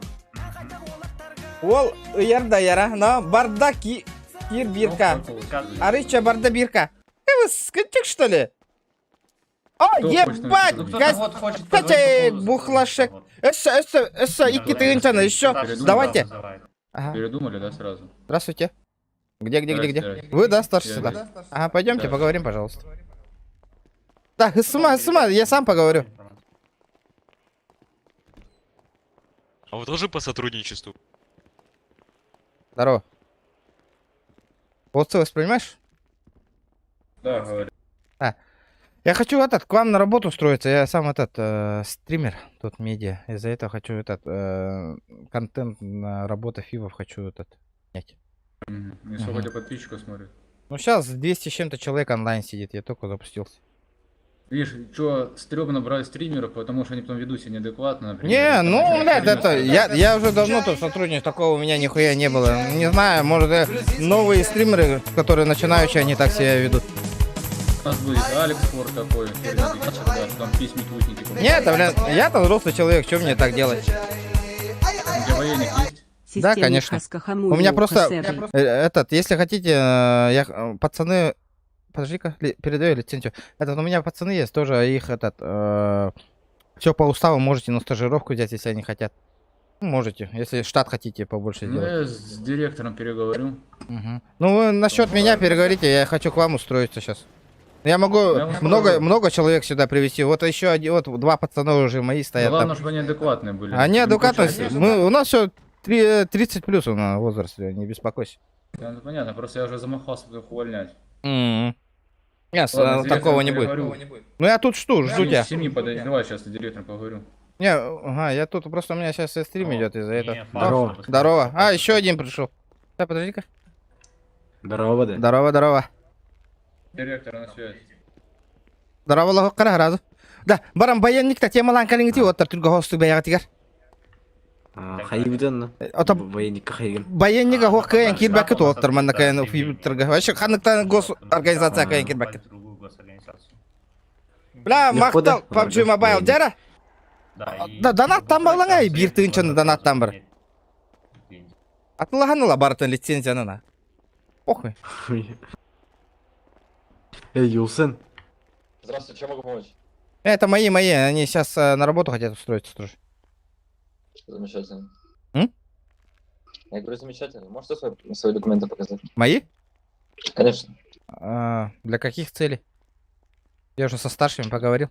A: Ол ұярда яра, но барда кир бирка. Арыча барда бирка. Вы скотик, что ли? О, ебать, кстати, бухлашек. Эсса, ики тыгынчаны, еще. Давайте.
R: Передумали, да, сразу?
A: Здравствуйте. Где? Вы, да, старший сюда? Ага, пойдемте, поговорим, пожалуйста. Да, сама, я сам поговорю.
S: А вы тоже по сотрудничеству?
A: Здорово. Вот ты воспринимаешь?
R: Да, говорю.
A: Я хочу к вам на работу устроиться. Я сам стример, тут медиа. Из-за этого хочу контент на работу фивов хочу снять.
R: И сколько у тебя подписчиков смотрит?
A: Ну сейчас 200 с чем-то человек онлайн сидит, я только запустился.
R: Видишь, что стрёмно брать стримеров, потому что они потом ведут себя неадекватно, например.
A: Не, ну, блядь, я уже давно тут сотрудник, такого у меня нихуя не было. Не знаю, может, новые стримеры, которые начинающие, они так себя ведут.
R: У нас будет Алекс Фор такой, там письма твитники.
A: Нет, блин, я-то взрослый человек, что мне так делать?
R: Для военных есть?
A: Да, конечно. У меня просто, если хотите, пацаны... Подожди-ка, передаю лицензию. У меня пацаны есть, тоже их все по уставу, можете на стажировку взять, если они хотят. Можете, если штат хотите побольше сделать.
R: Я с директором переговорю.
A: Угу. Ну, вы насчет меня переговорите, я хочу к вам устроиться сейчас. Я могу много человек сюда привезти. Вот еще вот 2 пацана уже мои стоят.
R: Главное, чтобы они адекватные были.
A: Они адекватные. У нас все 30 плюс на возрасте, не беспокойся.
R: Ну, понятно, просто я уже замахался их увольнять.
A: Нет, такого не будет. Ну я тут жду тебя.
R: Семьи подойди, давай сейчас с директором поговорю.
A: Не, ага, я тут просто у меня сейчас стрим идет из-за этого.
R: Здорово.
A: Здорово. А, еще один пришел. Да, подожди-ка.
E: Здорово, да.
A: Здорово.
R: Директор на связь.
A: Здорово, лохокара разу. Да, барам баянникта темалан калингити оттар түргө хостук баягатигар.
E: Хайбден. Военник хайген.
A: Баянника хоккаен кирбакет оттар маннакаен фибтрга. Вообще ханныктан гос организация каен кирбакет. Бля, мактал PUBG Mobile дера? Да, донаттан балаңай, бир тыгынчаны донаттан бір. Атылаханыла барытын лицензияны на. Похуй.
E: Эй, Юлсен.
T: Здравствуйте, чем могу помочь?
A: Это мои, они сейчас на работу хотят устроиться тоже.
T: Замечательно. Я говорю, замечательно. Можете свои документы показать?
A: Мои?
T: Конечно.
A: Для каких целей? Я уже со старшими поговорил.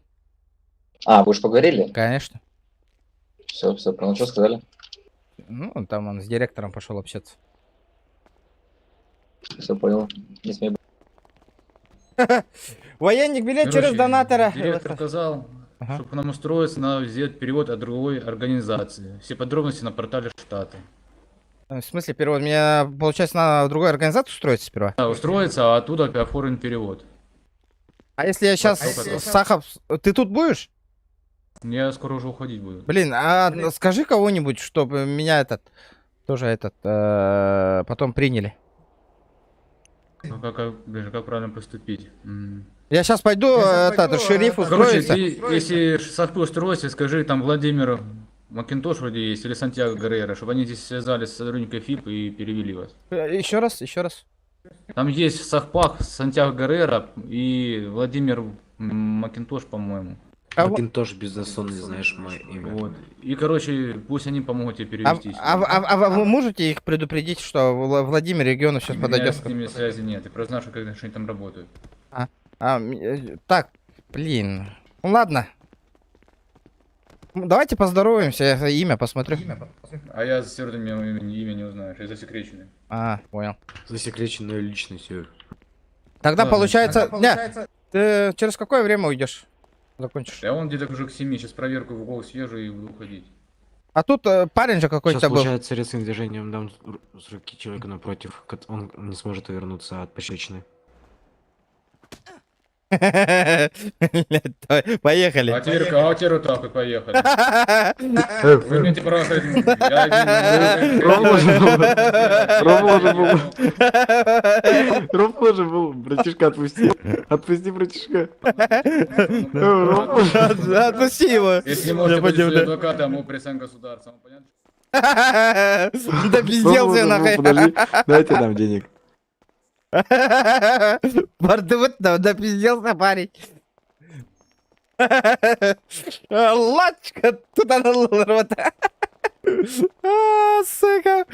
T: А, вы уже поговорили?
A: Конечно.
T: Все, понял, что сказали?
A: Ну, там он с директором пошел общаться.
T: Все понял. Не смей.
A: Военник билет через донатора.
R: Директор сказал, чтобы к нам устроиться, надо сделать перевод от другой организации. Все подробности на портале штата.
A: В смысле перевод? Мне, получается, надо в другую организацию устроиться сперва?
R: Да, устроиться, а оттуда оформить перевод.
A: А если я сейчас Сахов... Ты тут будешь?
R: Я скоро уже уходить буду.
A: Блин, скажи кого-нибудь, чтобы меня тоже потом приняли.
R: Ну, как правильно поступить?
A: Я сейчас пойду, шериф устроится.
R: Короче, если Сахпы устроится, скажи там Владимир Макинтош вроде есть, или Сантьяго Гаррера, чтобы они здесь связались с сотрудниками ФИП и перевели вас.
A: Еще раз.
R: Там есть в Сахпах Сантьяго Гаррера и Владимир Макинтош, по-моему.
E: Макинтош бизнес-он, не знаешь мое имя.
R: Вот. И, короче, пусть они помогут тебе перевести.
A: А вы можете их предупредить, что Владимир Регионов сейчас подойдет?
R: С ними связи нет, я просто знаю, что они там работают.
A: Так, блин. Ну ладно. Давайте поздороваемся, я имя посмотрю.
R: А я за сердцем имя не узнаю, я засекреченный.
A: Понял.
E: Засекреченная личность.
A: Тогда получается... Ты через какое время уйдешь? Закончишь?
R: Я вон где-то уже к 7, сейчас проверку в голос съезжу и буду уходить.
A: А тут парень же какой-то был.
E: Сейчас получается резким движением дам с руки человека напротив, он не сможет вернуться от пощечины.
A: Поехали.
R: А теперь вот так вот поехали. Вы имеете право сказать,
M: Рома уже был. Братишка, отпусти. Отпусти, братишка.
A: Отпусти его.
R: Если не можете быть адвокатом, ему прессан государства, вам понятно?
A: Да пизделся нахуй.
M: Подожди, дайте нам денег.
A: Бардовый, да пизделся парень. Лачка, тут она рота. Сука.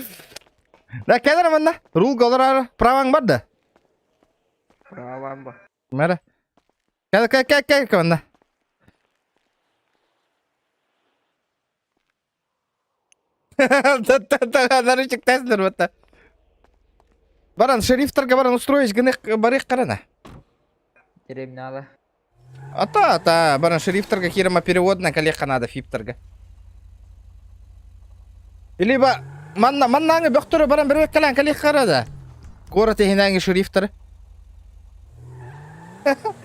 A: Да, кәдір мында. Рул голар праваң бар да?
B: Правам ба.
A: Мәрі. Кәдір мында. Наручик тәсілер бұтта. Баран, шерифтарға баран устроить гінек барық қарана.
B: Терминалы.
A: Ата, баран шерифтарға хирама переводна коллега надо фиптерға. Либо маннаңы бөқтірі баран бірбек кәлән коллега қарада. Қоры тегінәңі шерифтері.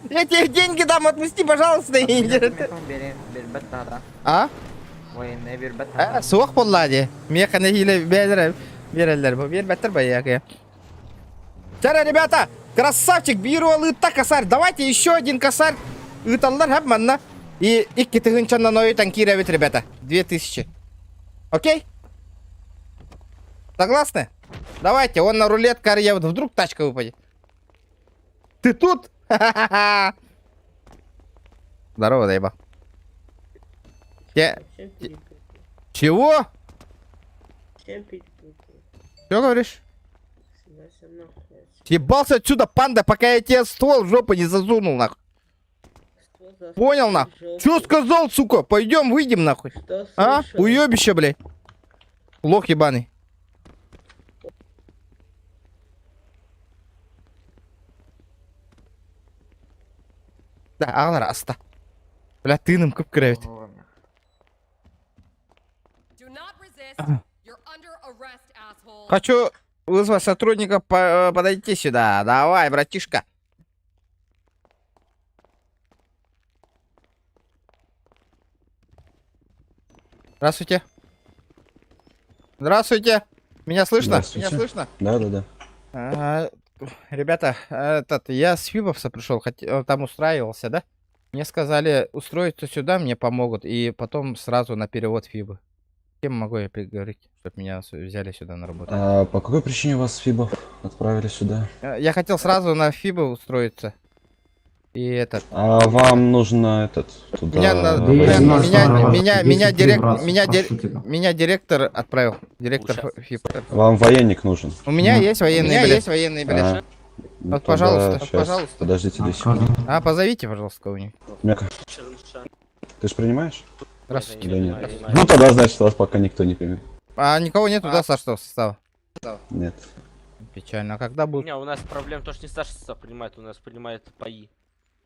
A: Я тебе деньги дам, отпусти, пожалуйста. А?
B: Военный бербет.
A: Суық болады. Мен қана хиле берелер бұл. Бербеттер баяғы. Чара, ребята, красавчик, беру лыта косарь. Давайте еще один косарь. Ыталдар хап манна. И икки тыгынчанна нойтан киревит, ребята. 2000. Окей? Согласны? Давайте, он на рулет карье, вдруг тачка выпадет. Ты тут? Здорово, даеба. Чего? Что говоришь? Съебался отсюда, панда, пока я тебе ствол в жопу не засунул, нахуй. Понял, нахуй? Что сказал, сука? Пойдем, выйдем, нахуй. А? Уебище, блядь. Лох ебаный. Да, ағылар, аста. Бля, тыным көп кірәвет. Хочу вызвать сотрудника подойти сюда. Давай, братишка. Здравствуйте. Здравствуйте. Меня слышно? Меня слышно?
M: Да.
A: Ребята, я с Фибовса пришел, там устраивался, да? Мне сказали устроиться сюда, мне помогут, и потом сразу на перевод Фибы. С кем могу я переговорить, чтобы меня взяли сюда на работу?
M: А по какой причине вас Фибов отправили сюда?
A: Я хотел сразу на Фибы устроиться. И этот...
M: А вам нужно туда...
A: Меня директор отправил. Директор ФИБ.
M: Вам военник нужен?
A: У меня есть военный билет. Вот, пожалуйста, пожалуйста.
M: Подождите 10 секунд.
A: Позовите, пожалуйста, кого-нибудь.
M: Мека. Ты же принимаешь?
A: Здравствуйте.
M: Да нет. Ну тогда, значит, вас пока никто не примет.
A: А никого нету, да, старшего состава?
M: Нет.
A: Печально. А когда будет?
O: Не, у нас проблем то, что не старший состав принимает, у нас принимает ПАИ.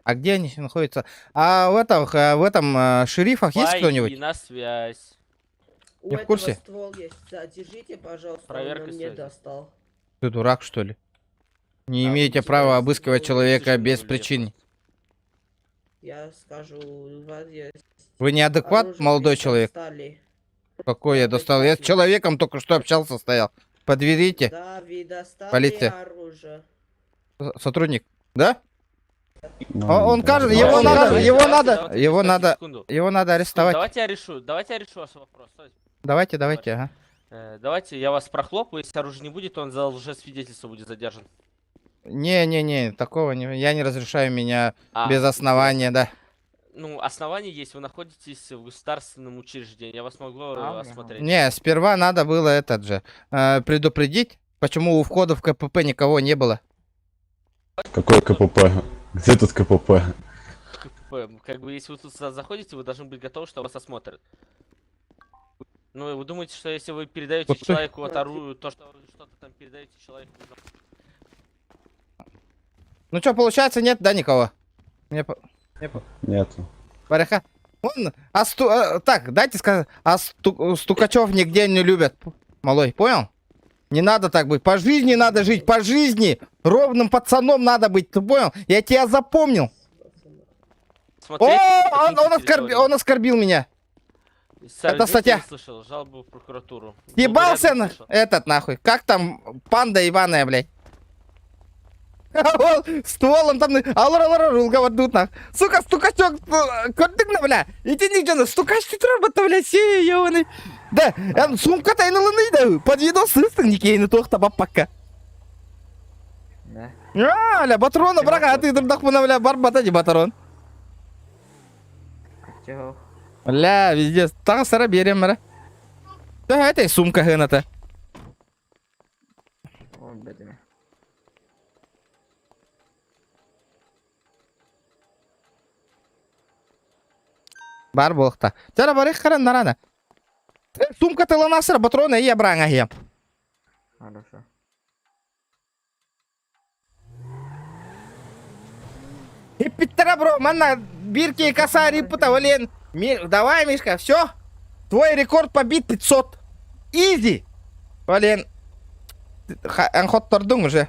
A: А где они находятся? А в этом шерифах есть кто-нибудь?
O: На связь.
A: Не в курсе?
J: Ствол есть. Держите, пожалуйста,
O: проверка
J: он мне достал.
A: Ты дурак, что ли? Не имеете права обыскивать человека без причин.
J: Я скажу, у вас есть...
A: Вы неадекват, молодой человек? Какой я достал? Я с человеком только что общался, стоял. Подверите.
J: Да, вы достали
A: Полиция.
J: оружие.
A: Сотрудник, да? Он кажет, его надо арестовать.
O: Давайте я решу ваш вопрос.
A: Давайте, ага.
O: Давайте я вас прохлопаю, если оружия не будет, он за лжесвидетельство будет задержан.
A: Не, такого не, я не разрешаю меня без основания, да.
O: Ну, основание есть, вы находитесь в государственном учреждении, я вас могу осмотреть.
A: Не, сперва надо было предупредить, почему у входа в КПП никого не было.
M: Какой КПП? Где тут КПП?
O: Как бы, если вы тут заходите, вы должны быть готовы, что вас осмотрят. Ну, вы думаете, что если вы передаете человеку оружие, то, что что-то там передаете человеку...
A: Ну что, получается, нет, да, никого?
M: Нету.
A: Баряха. Так, дайте сказать, стукачев нигде не любят. Малой, понял? Не надо так быть. По жизни надо жить, по жизни. Ровным пацаном надо быть, ты понял? Я тебя запомнил.
O: смотреть.
A: Он оскорбил меня.
O: Сэр,
A: Это
O: извините,
A: статья.
O: не слышал, жалобу в прокуратуру.
A: Ебался
O: Был
A: на...
O: рядом, слышал.
A: Этот нахуй. Как там панда ебаная, блядь. Он стволом там... Алар, рулгавадут нах. Сука, стукачок. Көрдік бля. Итинник жана стукач тұр бата, бля. Сей, ебаный. Да, сумка тайнылыны да. Под видос сыстың никейні тоқта баппакка.
T: Да.
A: Бля, батрона, брака, а ты дырдақ бұна, бля, бар бата не батарон.
T: Чего?
A: Бля, везде. Тағы сара берем, бля. Да, это и сумка гыната.
T: О, бедами.
A: Бар болықта. Жара барық қаран нарана. Сумка тылына сыра, батрона и абраңа хем.
T: Хорошо.
A: Питтера, бро, манна, бирки, косари, путавален. Давай, Мишка, все. Твой рекорд побит 500. Изи. Вален. Анхот тордың уже.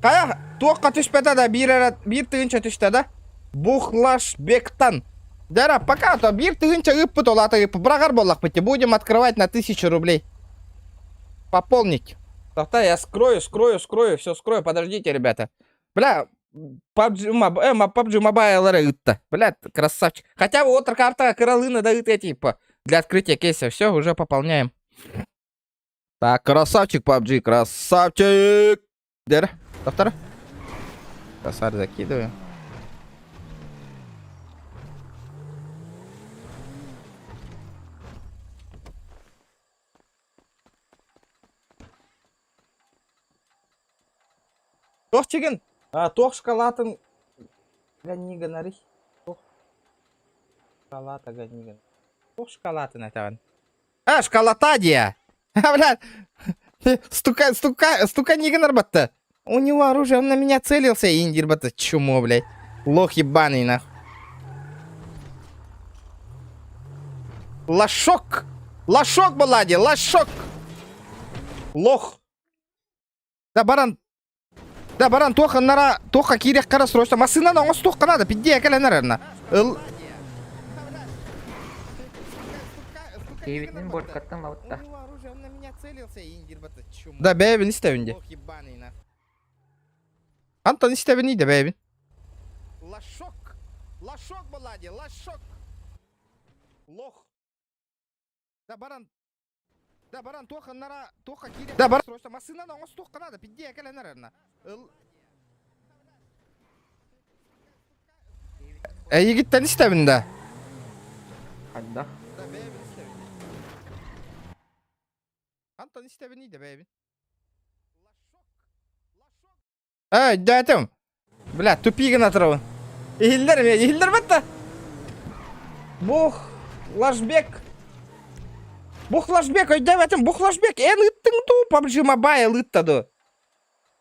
A: Қая, тоққа түшпеді да, бір тығынша түшті да. Бухлашбектан. Дара, пока, то бір тығынша үппіт олаты үппі. Брағар болақ бітті. Будем открывать на 1000 рублей. Пополнить. Тогда я скрою. Все скрою. Подождите, ребята. Бля, PUBG Mobile рыта. Бля, красавчик. Хотя вот карта коралына дают типа для открытия кейса. Все, уже пополняем. Так, красавчик PUBG, красавчик. Дера, доктор. Косарь закидываем. Тоқ чеген. Тоқ шоколатын. Ганнига нарih. Тоқ шоколата ганнига. Тоқ шоколатын айтаған. Шоколатадия. Блядь. Стука нигер батта. У него оружие, он на меня целился, индир батта. Чумо, блядь. Лох ебаный, нахуй. Лошок. Лошок, балади, лошок. Лох. Да, баран. Да, баран, тоха кирек қара срочно. Масына на оңыз тоққа надо, пидде әкелі нәрерна.
T: Кейвитнен борт каттан лаутта.
A: Да, бәйбін істәвінде. Антон істәвінде, бәйбін. Лошок. Лошок, балади, лошок. Лох. Да, баран. Да, баран, тоха кирек. Да, баран, срочно. Масына на оңыз тоққа надо, пидде әкелі нәрерна. Егіттен істәвінде.
T: Қадда.
A: Антон істәвінде, бәйбін. Дәтім. Бля, тупиген атырауын. Егілдер бәтті. Бухлашбек. Бухлашбек, өйді бәтім, Бухлашбек. Ән үттің ту, PUBG Mobile үттаду.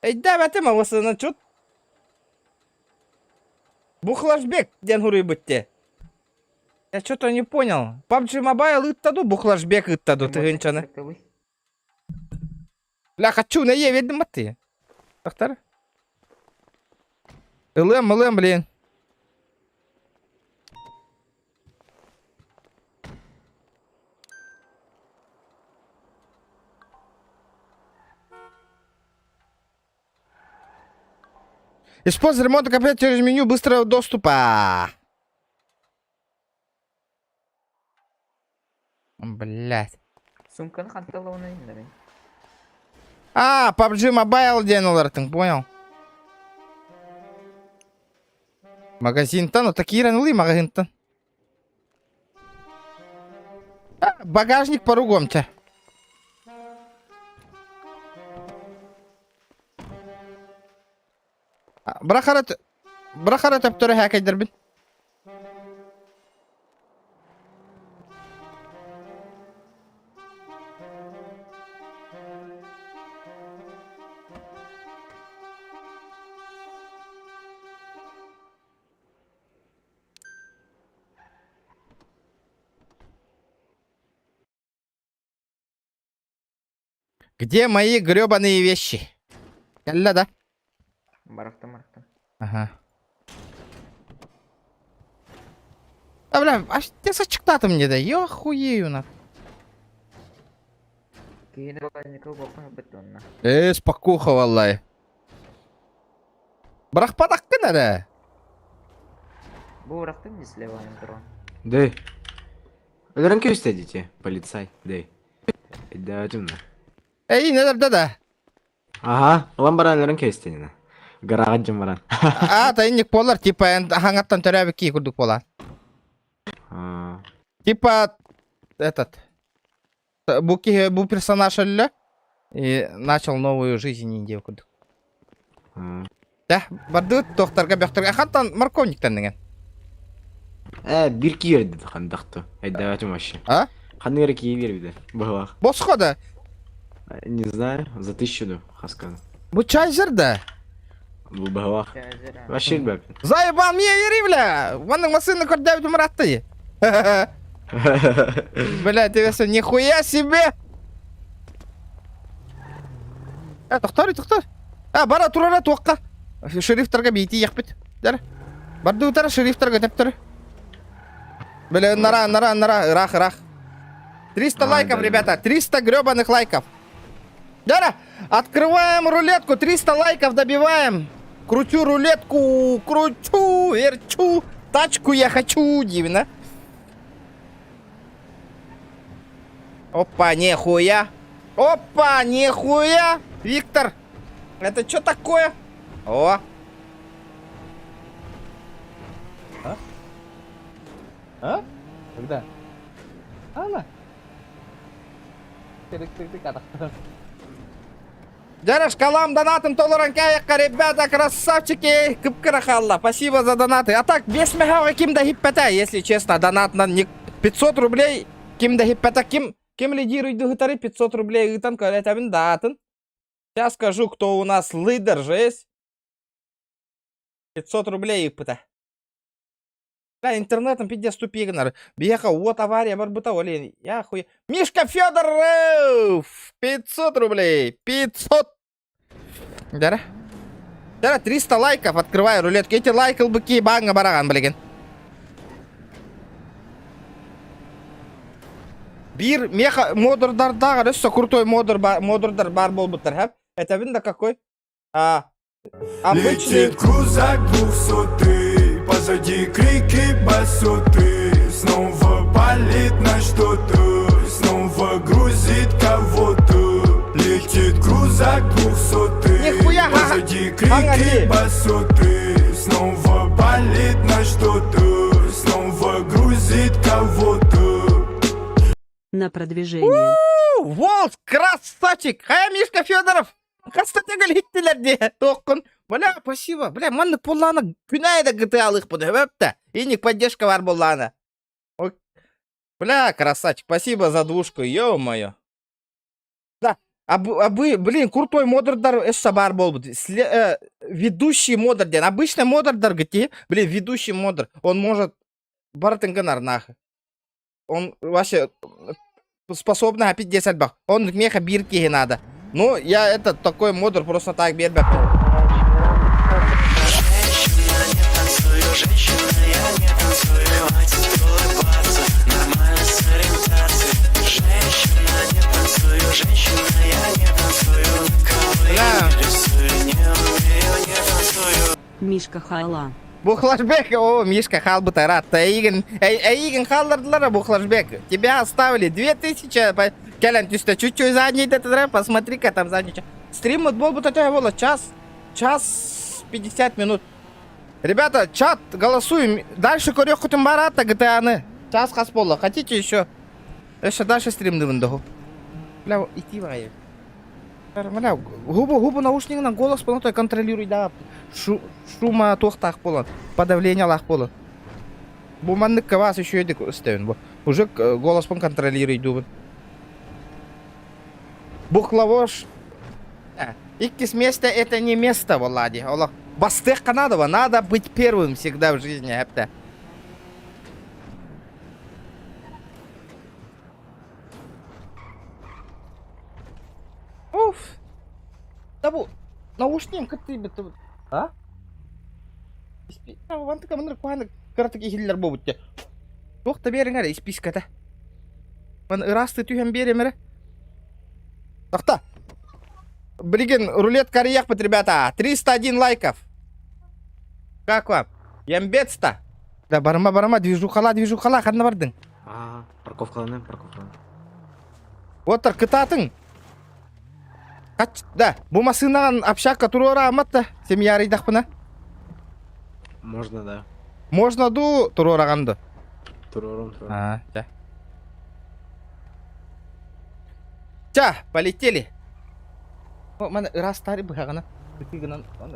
A: Өйді бәтім, ауысынан чут. Бухлашбек, ден хуры бітті. Я что-то не понял. PUBG Mobile үттаду, Бухлашбек үттаду, тығынчаны. Бля, хочу на Е, ведім бәтті. Доктор? ЛМ, блин. Используй ремонт комплект через меню быстрого доступа. Блять.
T: Сумканы қанталауына индірін.
A: PUBG Mobile денулардың, понял. Магазин-то, ну такие ранули магазин-то. Багажник по-ругом-то. Брахарат аптора хакайдер бин. Где мои гребаные вещи? Ялля, да?
T: Барахта.
A: Ага. А, бля, аж те сочетаты мне, да, я охуею, на.
T: Кейін багажникқа оқын бітонна.
A: Спокуха, валлай. Бірақ падақ кіна, да?
T: Бұл ұрақтың не слеваем тұрған.
U: Дэй. Өлерінке үстедете, полицай, дэй. Да, темно.
A: Эй, недер, да.
U: Ага, улан баран өлерінке үстеніне. Гараған жым баран.
A: А, тайник полар, типа, хангаттан төрәбі кей күрдік болар. Типа, этот... Бұл персонаж өлі, и начал новую жизнь инде күрдік. Да, барды тоқтарға бәқтірге. Қантан морковниктен деген?
U: Бір кей верді қандақты. Айда өтім вообще.
A: А?
U: Қанығыры кей верді, бағылақ.
A: Босқа да?
U: Не знаю, за 1000 ду, хасканы.
A: Бұл чайзер да?
U: Бұл бағылақ. Вообще бәп.
A: Заебал, мне вери, бля! Ванның машины көрдәуді мұратты. Бля, тебе все, нихуя себе! Тоқтар, тоқтар. Бара турара тоққа. Шерифтарға бейті яқпет. Барды утара шерифтарға тәптірі. Бля, нара, рах. 300 лайков, ребята, 300 гребаных лайков. Дара, открываем рулетку, 300 лайков добиваем. Кручу рулетку, кручу, верчу. Тачку я хочу, дивно. Опа, нихуя. Опа, нихуя. Виктор, это что такое? О. А? Когда? Ана. Дара, шкалам донатом толоранкаяққа, ребята, красавчики. Кыпкарахалла, спасибо за донаты. А так, без мега ким-то хиппета, если честно, донат на 500 рублей. Ким-то хиппета, ким лидирует духатары 500 рублей. Итан, калетабин датын. Сейчас скажу, кто у нас лидер же есть. 500 рублей хиппета. Да, интернетом пиздец тупик, Беха, вот авария, барбута, олень. Я хуй. Мишка Федоров! 500 рублей. 500. Дара. 300 лайков. Открываю рулетку. Эти лайкал бы ки банга бараган, блин. Бир меха модердар дагы, все крутой модердар бар болбуттар, Это видно какой? Обычный.
V: Крузак 200, позади крики басоты. Снова палит на что-то, снова грузит кого-то. Летит крузак 200, позади крики басоты. Снова палит на что-то, снова грузит кого-то.
G: На продвижение.
A: Вот, красавчик! Мишка Федоров! Кстати, галиттелерде тоққын. Бля, спасибо. Бля, манны полланы күнайда GTA-лық бұды, өпті. Иник поддержка бар болланы. Бля, красавчик, спасибо за двушку, ё-моё. Да, блин, крутой модердар эшса бар бол бұды. Ведущий модерден. Обычный модердар гти, блин, ведущий модер. Он может бартынган нахуй. Он вообще способен опять 10 бах. Он меха бирки надо. Ну, я этот такой модер просто так бербек.
G: Мишка Хайла.
A: Бухлажбек, о, Мишка хал бы тарат. Эйген халлардлара, Бухлажбек. Тебя оставили 2000. Келен, ты чуть-чуть задний, посмотри-ка там задний. Стрим был бы было час 50 минут. Ребята, чат, голосуем. Дальше корёху тем барата GTA-ны. Час хаспола. Хотите еще? Еще дальше стрим дывындагу. Бля, идти вай. Бля, губу наушнигынан голос полнотой контролируй, да. Шума тохтах полон. Подавление лах полон. Буманнык вас еще едик ставим. Уже голос пон контролирует дубы. Бухлавош. Иккис место это не место, Влади. Аллах. Бастех Канадова, надо быть первым всегда в жизни, это. Уф. Да бу. Наушник ты бит. А? Ван така мындай куанып каратаки хиллер болбут те. Тоқта беріңер, исписката. Мен ырасты түйен беремері. Тоқта. Блин, рулетка рияқпыт, ребята. 301 лайков. Как вам? Ямбец-то. Да, барама, движухала, қадна бардың.
U: Парковкаланы.
A: Отыр, кытатын. Да, бұл масынаған общакка турора аматта. Сем ярыйдақпына.
U: Можно, да.
A: Можно ду турорағанды.
U: Турором.
A: Да. Ча, полетели. О, мен ырастары бұғағына.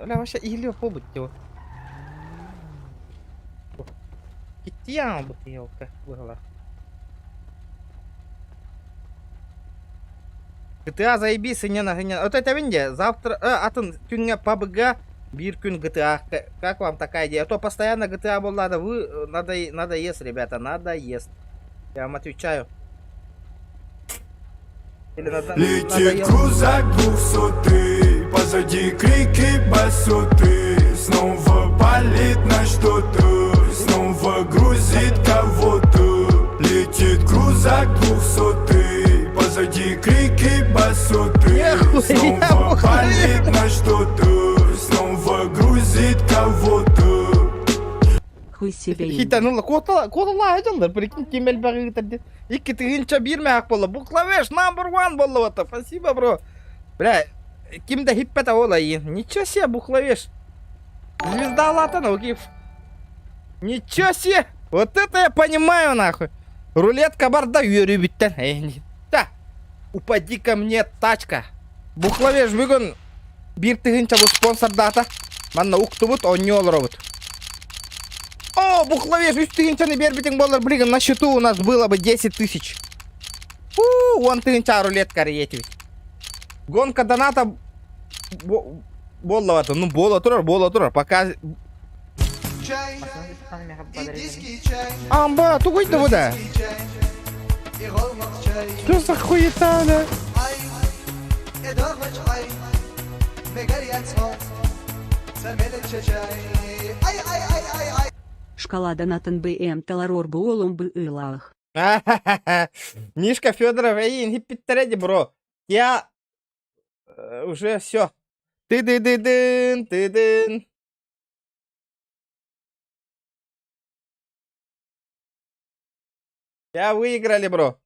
A: Оля вообще или побыть его. Китян бутылка была. GTA заебись, не на. Вот это винде. Завтра, атын күнге PUBG, бир күн GTA. Как вам такая идея? А то постоянно GTA был надо. Вы надо есть, ребята, надо есть. Я вам отвечаю.
V: Летит крузак 200, позади крики басоты. Снова палит на что-то, снова грузит кого-то. Летит крузак 200, позади крики басоты. Снова палит на что-то, снова грузит кого-то.
G: Хуй себе.
A: Хитанула, кодала айдалдар, прикинь, кемел бағыйтарды. Икки тыгынча бирме ақ болы. Бұл клавиш number one болы вот. Спасибо, бро. Бля, кимда хиппета ола ен. Ничего себе, бұл клавиш. Звезда латана, окей. Ничего себе. Вот это я понимаю, нахуй. Рулетка барда юрий биттен. Да. Упади ко мне, тачка. Бұл клавиш бүгін бир тыгынча бұл спонсор дата. Манна уктубут, он не олробут. О, бухловеш, үш тыгынчаны бербитің болар, блин, на счету у нас было бы 10 тысяч. Он тыгынча рулетка реетивит. Гонка доната болла вату, ну бола турар, пока... Амба, тугойды вода. Что за хуета, да?
G: Шкала донатан БМ таларор бы олум бы илах.
A: Мишка Федоров, хиппиттереди, бро. Я уже все. Ты-ды-ды-дын. Я выиграли, бро.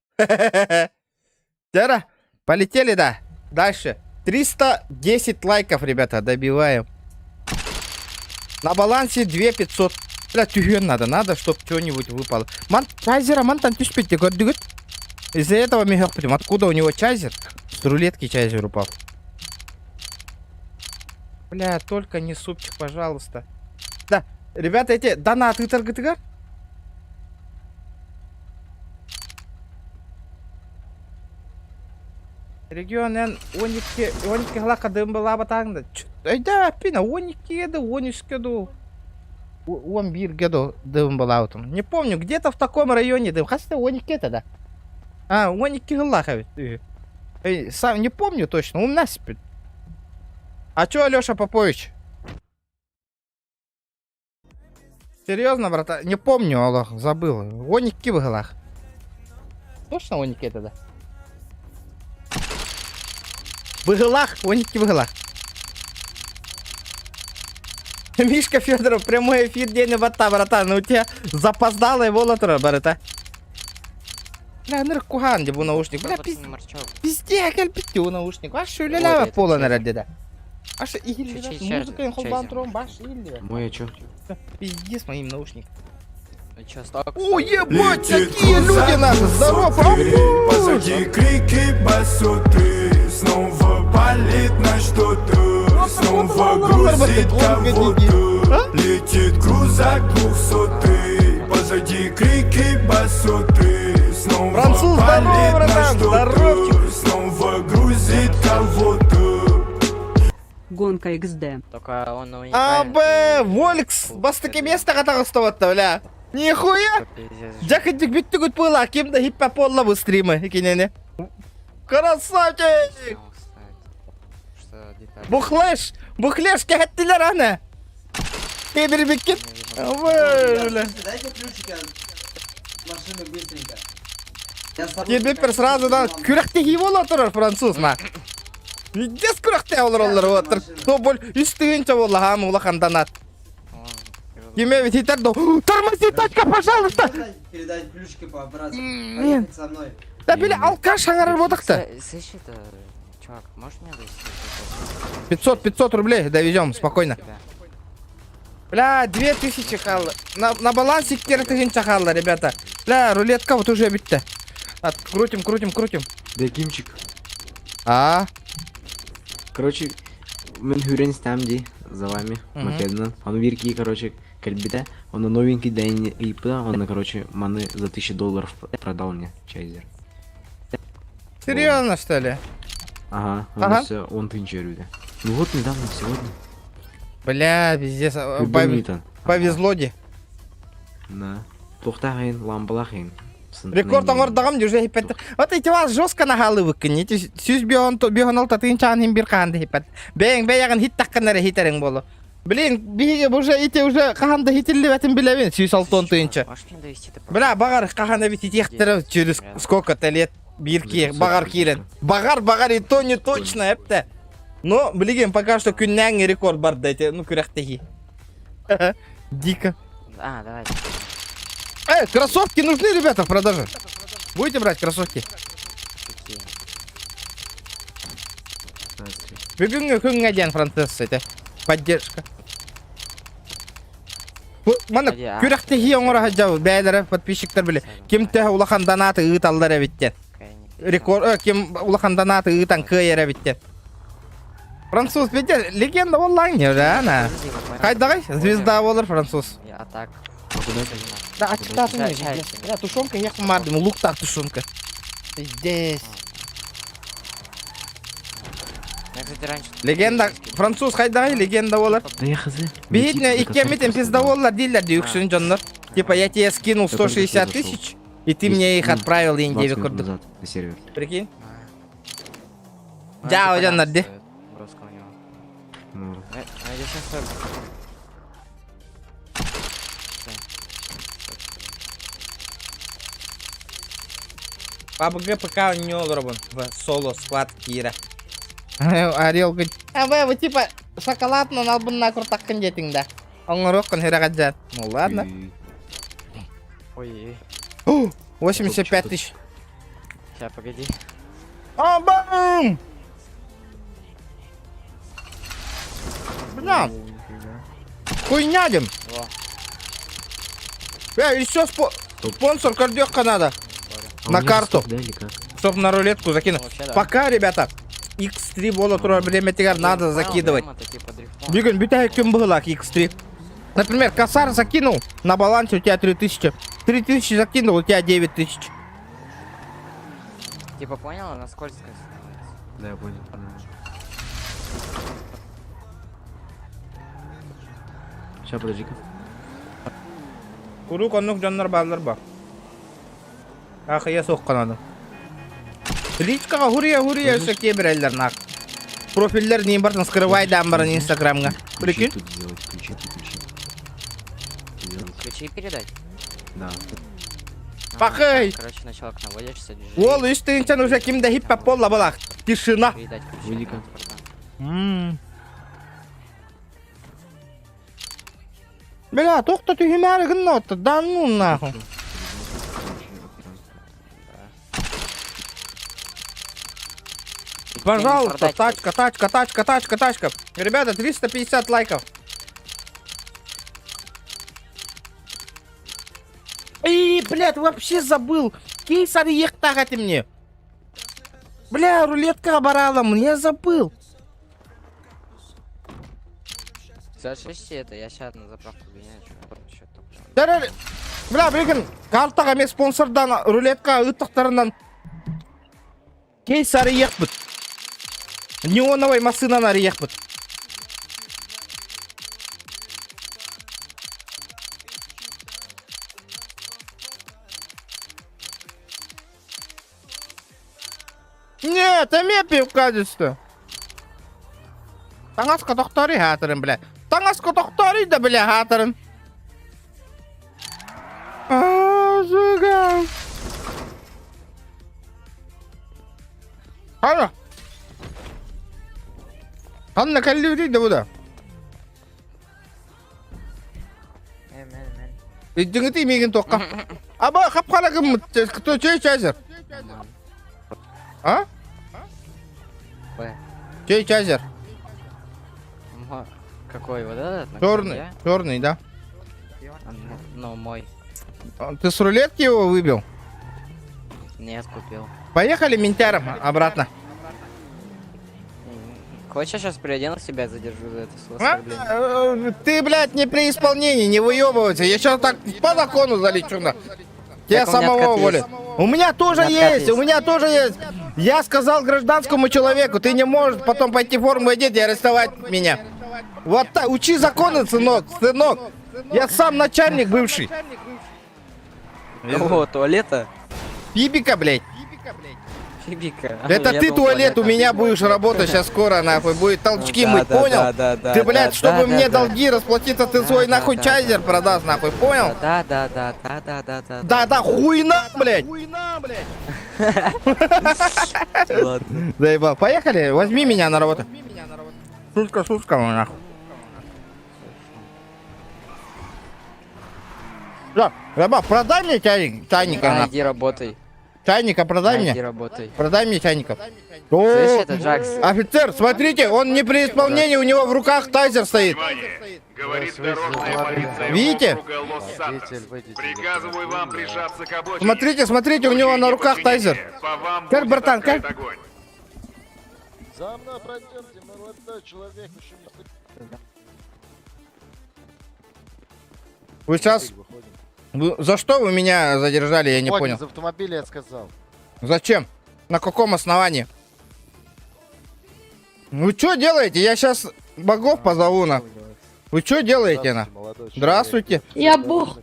A: Тера, полетели, да. Дальше. 310 лайков, ребята, добиваем. На балансе 2500. Бля, тюген надо, чтобы что-нибудь выпало. Чайзера, мантан тюшпить, из-за этого мега прям. Откуда у него чайзер? С рулетки чайзер упал. Бля, только не супчик, пожалуйста. Да, ребята, эти донаты торгатыгар. Регионен, оники глака дым была батанда. Да, пина, оники еду, онишкеду. Он биргеду дым была вот. Не помню, где-то в таком районе дым. Хаста оники это, да? Оники глака. Сам не помню точно, у нас спит. А чё, Алёша Попович? Серьезно, брата? Не помню, Аллах, забыл. Оники в глах. Точно оники это, да? В глах, оники в глах. Мишка Федоров, прямой эфир, день бота, братан. У тебя запоздалый волотра, брата. Бля, ныркухан, где был наушник. Бля, пизде, кальпитю наушник. Аш шулялява пола наради, да. Аш или музыка им холбантром, баш или.
U: Мой чё?
A: Пизде с моим наушником. О, ебать, такие люди наши, здорово.
V: Позади крики басоты, снова палит на что-то, снова грузит кого-то. Летит крузак 200, позади крики басоты, снова палит на что-то, снова грузит кого-то.
G: Гонка XD.
O: Только он
A: Воликс, бас таки место катастрофа, бля. Нихуя! Джакатик биттигут пыла, кем-то хиппополла в стриме, кинене. Красавчик! Бухлеш, кегаттилер ана. Кебер биккет. Дайте ключики.
T: машины быстренько.
A: Келбеппер сразу да күрәктеги бола торар француз ма. Видес күрәкте олар отыр. То бол үстүгенче бола һәм ула ханданат. Кеме ведь итер до. Тормози тачка, пожалуйста.
T: Передать ключики по-братски.
A: Мен.
T: Поехать со мной.
A: Да били алкаш шаңарар бодакта.
T: Слышь, это... Чувак, можешь мне довести?
A: 500 рублей довезем спокойно. Бля, 2000 халла. На балансе тегенче халла, ребята. Бля, рулетка вот уже битте. Крутим.
U: Декимчик.
A: А?
U: Короче, мен хүрен стам ди за вами. Македон. Он вирки, короче, кальбита. Он новенький дайн ипа. Он, короче, маны за $1000 продал мне чайзер.
A: Серьезно, что ли?
U: Ага. Все, он пинчерует. Ну вот недавно, сегодня.
A: Бля, пиздец. Повезло ди.
U: Да. Тухтахин, ламбалахин.
A: Рекорд аңырдағым уже хиппетті. Вот эти вас жестко нахалы выккін. Эти сюз бігон алта тыынчан хим бір қанды хиппет. Бәйін бәйяғын хит таққынары хитерің болу. Блин, биге уже эти уже қағанда хитерлі бәтін білевен. Сюз алтон тыынча. Бля, бағар қағанда бит итектері через сколько-то лет. Бирки, бағар кирен. Бағар и то не точно, эпті. Но, білген, пока что күннәңі рекорд бар дайте. Ну, күрәқтегі. Дико.
T: А, давайте.
A: Кроссовки нужны, ребята, в продаже? Будете брать кроссовки? Бүгінгі күнге дейін француз это поддержка. Мана күрәктеги оңора хаҗау бәйләре подписчиктар биле. Ким те улахан донаты ыталлар әбиттен. Рекорд ким улахан донаты ытан кыйра биттен. Француз бите легенда онлайн я, ана. Кайдагай звезда болар француз.
T: А так.
A: Да, ачтатын не. Да, тушенка я кумардым, луктар тушенка. Здесь. Легенда француз кайдагай легенда болар.
U: Да я хз.
A: Бедня, и кем этим пизда болар дилер дюкшин джоннор. Типа я тебе скинул 160 тысяч, и ты мне их отправил деньги в рекорд. Прикинь? Да, джоннор, ди. ПАБГ пока не олробон в соло склад Кира. Орел говорит, вы типа шоколадно налбынна куртаккан жетиң да. Оңороккан херагажат. Ну ладно.
T: Ой.
A: 85 тысяч.
T: Сейчас, погоди.
A: Бам! Бля. Хуйня дем. Еще спонсор кардёхка надо. На карту. Чтоб на рулетку закинуть. Пока, ребята, X3 было время тигар надо закидывать. Биган, битая кем была X3. Например, косар закинул, на балансе у тебя 3000. 3000 закинул, у тебя 9000.
T: Типа понял, она скользкая становится.
U: Да, я понял. Сейчас, подожди-ка.
A: Куру конук жаннар баллар бар. Ахия соққан адам. Личкаға хурия шеке бірәлдер нақ. Профильдер нейін бартын скрывай дамбарын инстаграмға. Прикинь?
T: Ключи передать?
U: Да.
A: Пақай!
T: Короче, началок наводишься, держи.
A: Ол үстіңчен уже кімді хиппап болла болақ. Тишина.
T: Передать ключи.
A: Бля, тоқта түйімәрі күнні отты. Данну наху. Пожалуйста, тачка. Ребята, 350 лайков. Эй, блядь, вообще забыл. Кейсар ехтага ты мне. Бля, рулетка баралам, я забыл.
T: За 6 это, я сейчас на заправку гоняю.
A: Бля, блин, картаға мен спонсордан рулетка ыттықтарынан кейсар ехпіт. Неоновой машинаны ехпіт. Нет, эме в качестве. Таңасқа тоқтары хатырын, бля. Таңасқа тоқтары да, бля, хатырын. сука. Ана. Анна kalli de bu da. Jangan mingin toka. Aba kap kala kem кто чей чайзер? А? Чей чайзер?
I: Какой вот этот?
A: Черный, черный, да.
I: Ну, мой.
A: Ты с рулетки его выбил?
I: Нет, купил.
A: Поехали ментяром обратно.
I: Хочешь, я сейчас приодену себя и задержу за это оскорбление?
A: Ты, блядь, не при исполнении, не выебывайся. Я сейчас так по закону залечу на. Тебя самого уволят. У меня тоже есть, у меня тоже есть. Я сказал гражданскому человеку, ты не можешь потом пойти форму одеть и арестовать меня. Вот так, учи законы, сынок, сынок. Я сам начальник бывший.
I: Какого туалета?
A: Пибика, блядь.
I: Фибика.
A: Это ты туалет, у меня будешь работать сейчас скоро, нахуй. Будет толчки мыть, понял? Ты, блядь, чтобы мне долги расплатиться, ты свой нахуй чайзер продашь, нахуй, понял? Да, хуйна, блядь.
I: Ладно.
A: Заебал. Поехали, возьми меня на работу. Шутка, нахуй. Да, Раба, продай мне чайника, нахуй.
I: Иди работай.
A: Чайника продай мне.
I: Иди работай.
A: Продай мне чайников.
I: Слышь, это Джакс.
A: Офицер, смотрите, он не при исполнении, у него в руках тайзер стоит.
L: Говорит дорожная полиция.
A: Видите?
L: Приказываю вам прижаться к обочине.
A: Смотрите, у него на руках тайзер. Как, братан, как?
W: За мной пройдемте, молодой человек, еще не...
A: Вы сейчас... За что вы меня задержали, я не понял.
W: Из автомобиля я сказал.
A: Зачем? На каком основании? Вы что делаете? Я сейчас богов позову на. Вы что делаете на? Здравствуйте.
J: Я бог.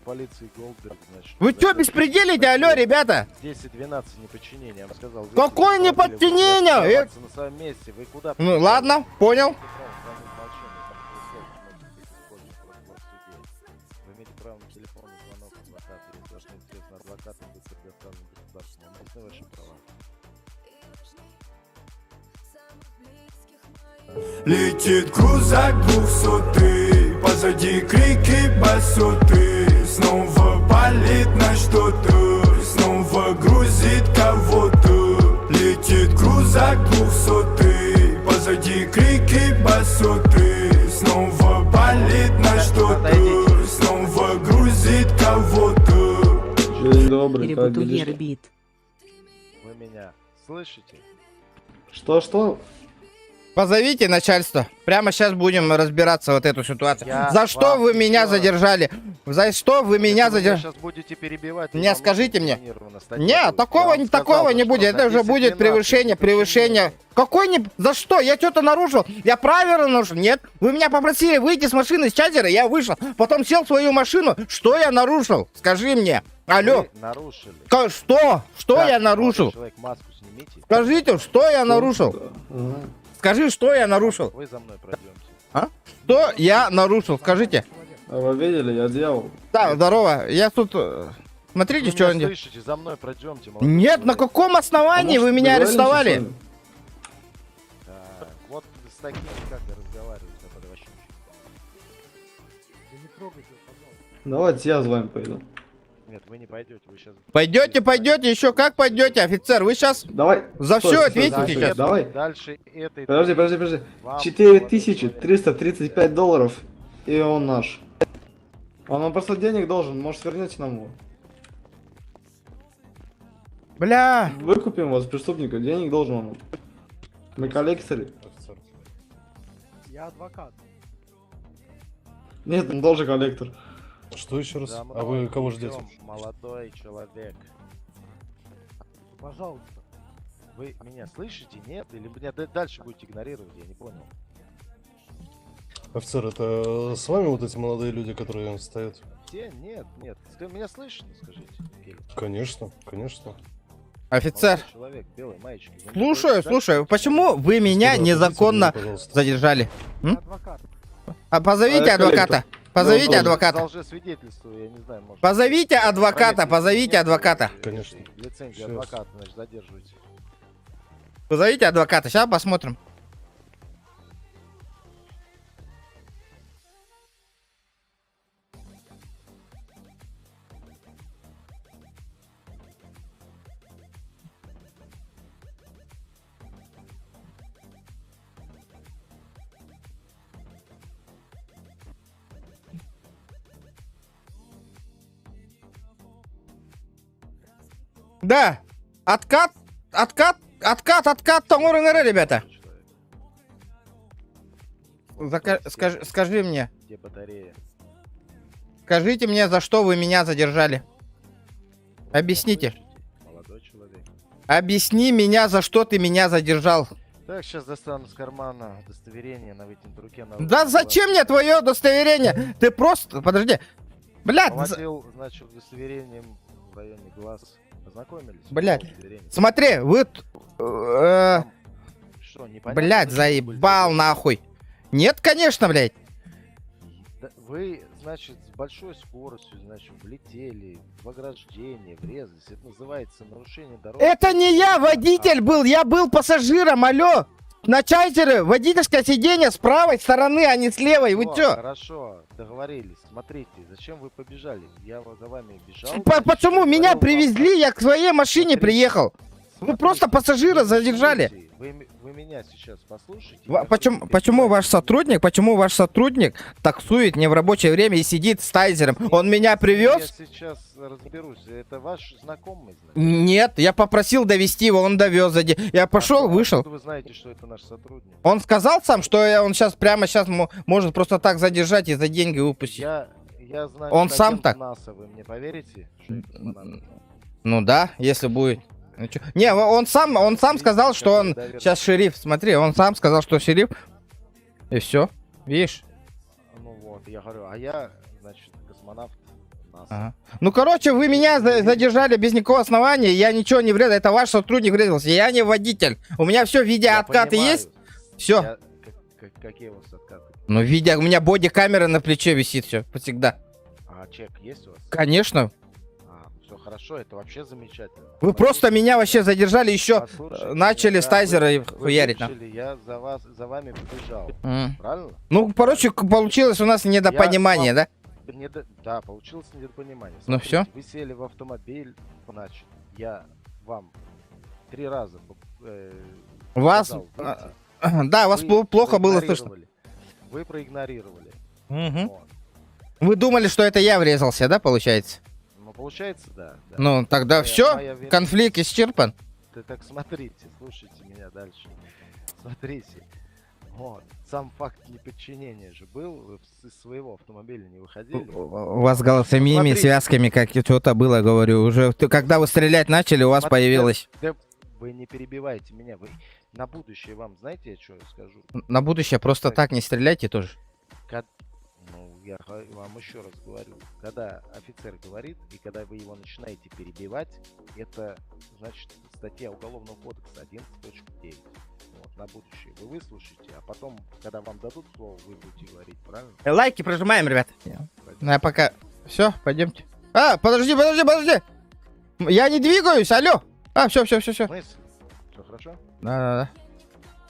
A: Вы что беспределите, алло, ребята?
W: 10-12 неподчинения, я вам сказал.
A: Какое неподчинение?
W: На своем месте. Вы куда?
A: Ну ладно, понял.
V: Летит крузак 200, позади крики басоты. Снова палит на что-то, снова грузит кого-то. Летит крузак 200, позади крики басоты. Снова палит на что-то, снова грузит кого-то.
E: День добрый, как
G: Ребутульер бит.
W: Вы меня слышите?
E: Что?
A: Позовите начальство. Прямо сейчас будем разбираться вот эту ситуацию. За что вы меня задержали? За что вы меня задержали?
W: Сейчас будете перебивать.
A: Не, скажите мне. Нет, такого не будет. Это уже будет превышение. Какой не... За что? Я что-то нарушил? Я правила нарушил? Нет. Вы меня попросили выйти с машины с чайзера, я вышел. Потом сел в свою машину. Что я нарушил? Скажи мне. Алло.
W: Вы нарушили.
A: Что? Что я нарушил?
W: Человек, маску снимите.
A: Скажите, что я нарушил? Скажи, что я нарушил?
W: Вы за мной пройдемте.
A: А? Что я нарушил? Скажите.
E: А вы видели, я дьявол.
A: Да, здорово. Я тут... Смотрите, что он делает.
W: Слышите, за мной пройдемте.
A: Нет, на каком основании вы меня арестовали?
W: Так, вот с такими как я разговариваю, это вообще
E: Давайте я с вами пойду.
W: Нет, вы не пойдете, вы сейчас...
A: Пойдете, еще как пойдете, офицер? Вы сейчас
E: Давай.
A: за все ответите сейчас.
E: Давай.
W: Дальше этой...
E: Подожди. 4335 долларов, и он наш. Он нам просто денег должен, может вернете нам его.
A: Бля.
E: Выкупим вас, преступника, денег должен он. Мы коллекторы.
Q: Я адвокат.
E: Нет, он тоже коллектор.
W: Что еще раз? А вы кого ждете? Молодой человек.
Q: Пожалуйста.
W: Вы меня слышите, нет? Или меня дальше будете игнорировать? Я не понял.
X: Офицер, это с вами вот эти молодые люди, которые стоят?
W: Нет. Вы меня слышите, скажите?
X: Конечно.
A: Офицер.
W: Человек, белой маечке.
A: Слушаю. Почему вы меня незаконно задержали? А позовите адвоката. Позовите адвоката.
W: Лжесвидетельство, я не знаю, может.
A: Позовите адвоката,
W: Проверьте,
A: позовите
W: нет,
A: адвоката.
W: Конечно. Лицензию адвоката, значит, задерживайте.
A: Позовите адвоката, сейчас посмотрим. Да, откат, Томор НР, ребята. Скажи мне.
W: Где батарея?
A: Скажите мне, за что вы меня задержали. Объясните.
W: Молодой человек.
A: Объясни меня, за что ты меня задержал.
W: Так, сейчас достану с кармана удостоверение на вытянутой руке.
A: Да зачем мне твое удостоверение? Ты просто... Подожди. Блядь.
W: Овладел, значит, удостоверением в районе глаз. Познакомились?
A: Блядь. Смотри, вы...
W: Что, непонятно?
A: Блядь, заебал нахуй. Нет, конечно, блядь.
W: Вы, значит, с большой скоростью, значит, влетели в ограждение, врезались. Это называется нарушение дороги.
A: Это не я водитель был, я был пассажиром, алло. На чайзере водительское сиденье с правой стороны, а не с левой. Вы чё?
W: Хорошо, договорились. Смотрите, зачем вы побежали? Я за вами бежал.
A: Почему меня привезли, я к своей машине приехал? Вы просто пассажира задержали.
W: Вы меня сейчас послушайте.
A: Почему ваш сотрудник таксует не в рабочее время и сидит с тайзером? Он меня привез?
W: Я сейчас разберусь. Это ваш знакомый?
A: Нет, я попросил довести его, он довез. Я пошел, вышел.
W: Вы знаете, что это наш сотрудник?
A: Он сказал сам, что он прямо сейчас может просто так задержать и за деньги выпустить.
W: Я знаю,
A: он сам так?
W: НАСА, вы мне поверите?
A: Ну да, если будет. Не, он сам сказал, что он сейчас шериф. Смотри, он сам сказал, что шериф. И все. Видишь?
W: Ну вот, я говорю, а я, значит, космонавт НАСА.
A: Ага. Ну, короче, вы меня задержали без никакого основания. Я ничего не врезал. Это ваш сотрудник врезался. Я не водитель. У меня все, видеооткаты есть. Все.
W: Какие у вас откаты?
A: Ну, у меня боди-камера на плече висит, все, всегда.
W: А чек есть у вас?
A: Конечно.
W: Все хорошо, это вообще замечательно.
A: Вы просто меня вообще задержали, еще начали с тайзера и хуярить нам.
W: Я за вами побежал. Правильно?
A: Ну, короче, получилось у нас недопонимание, да?
W: Да, получилось недопонимание.
A: Ну все.
W: Вы сели в автомобиль, значит, я вам 3 раза
A: вас... Да, вас плохо было слышно.
W: Вы проигнорировали.
A: Угу. Вы думали, что это я врезался, да, получается?
W: Ну, получается, да.
A: Ну, тогда все, конфликт исчерпан.
W: Так смотрите, слушайте меня дальше. Смотрите. Вот. Сам факт неподчинения же был, вы из своего автомобиля не выходили.
A: У вас голосовыми связками как что-то было, говорю. Уже когда вы стрелять начали, у вас появилось...
W: Вы не перебивайте меня. Вы на будущее вам, знаете, я что скажу?
A: На будущее просто так не стреляйте тоже.
W: Ну, я вам еще раз говорю. Когда офицер говорит, и когда вы его начинаете перебивать, это, значит, статья Уголовного кодекса 11.9. Вот, на будущее. Вы выслушаете, а потом, когда вам дадут слово, вы будете говорить, правильно?
A: Лайки прожимаем, ребят. Ну, я пока... Все, пойдемте. А, подожди. Я не двигаюсь, алло. А, все.
W: Все хорошо?
A: Да.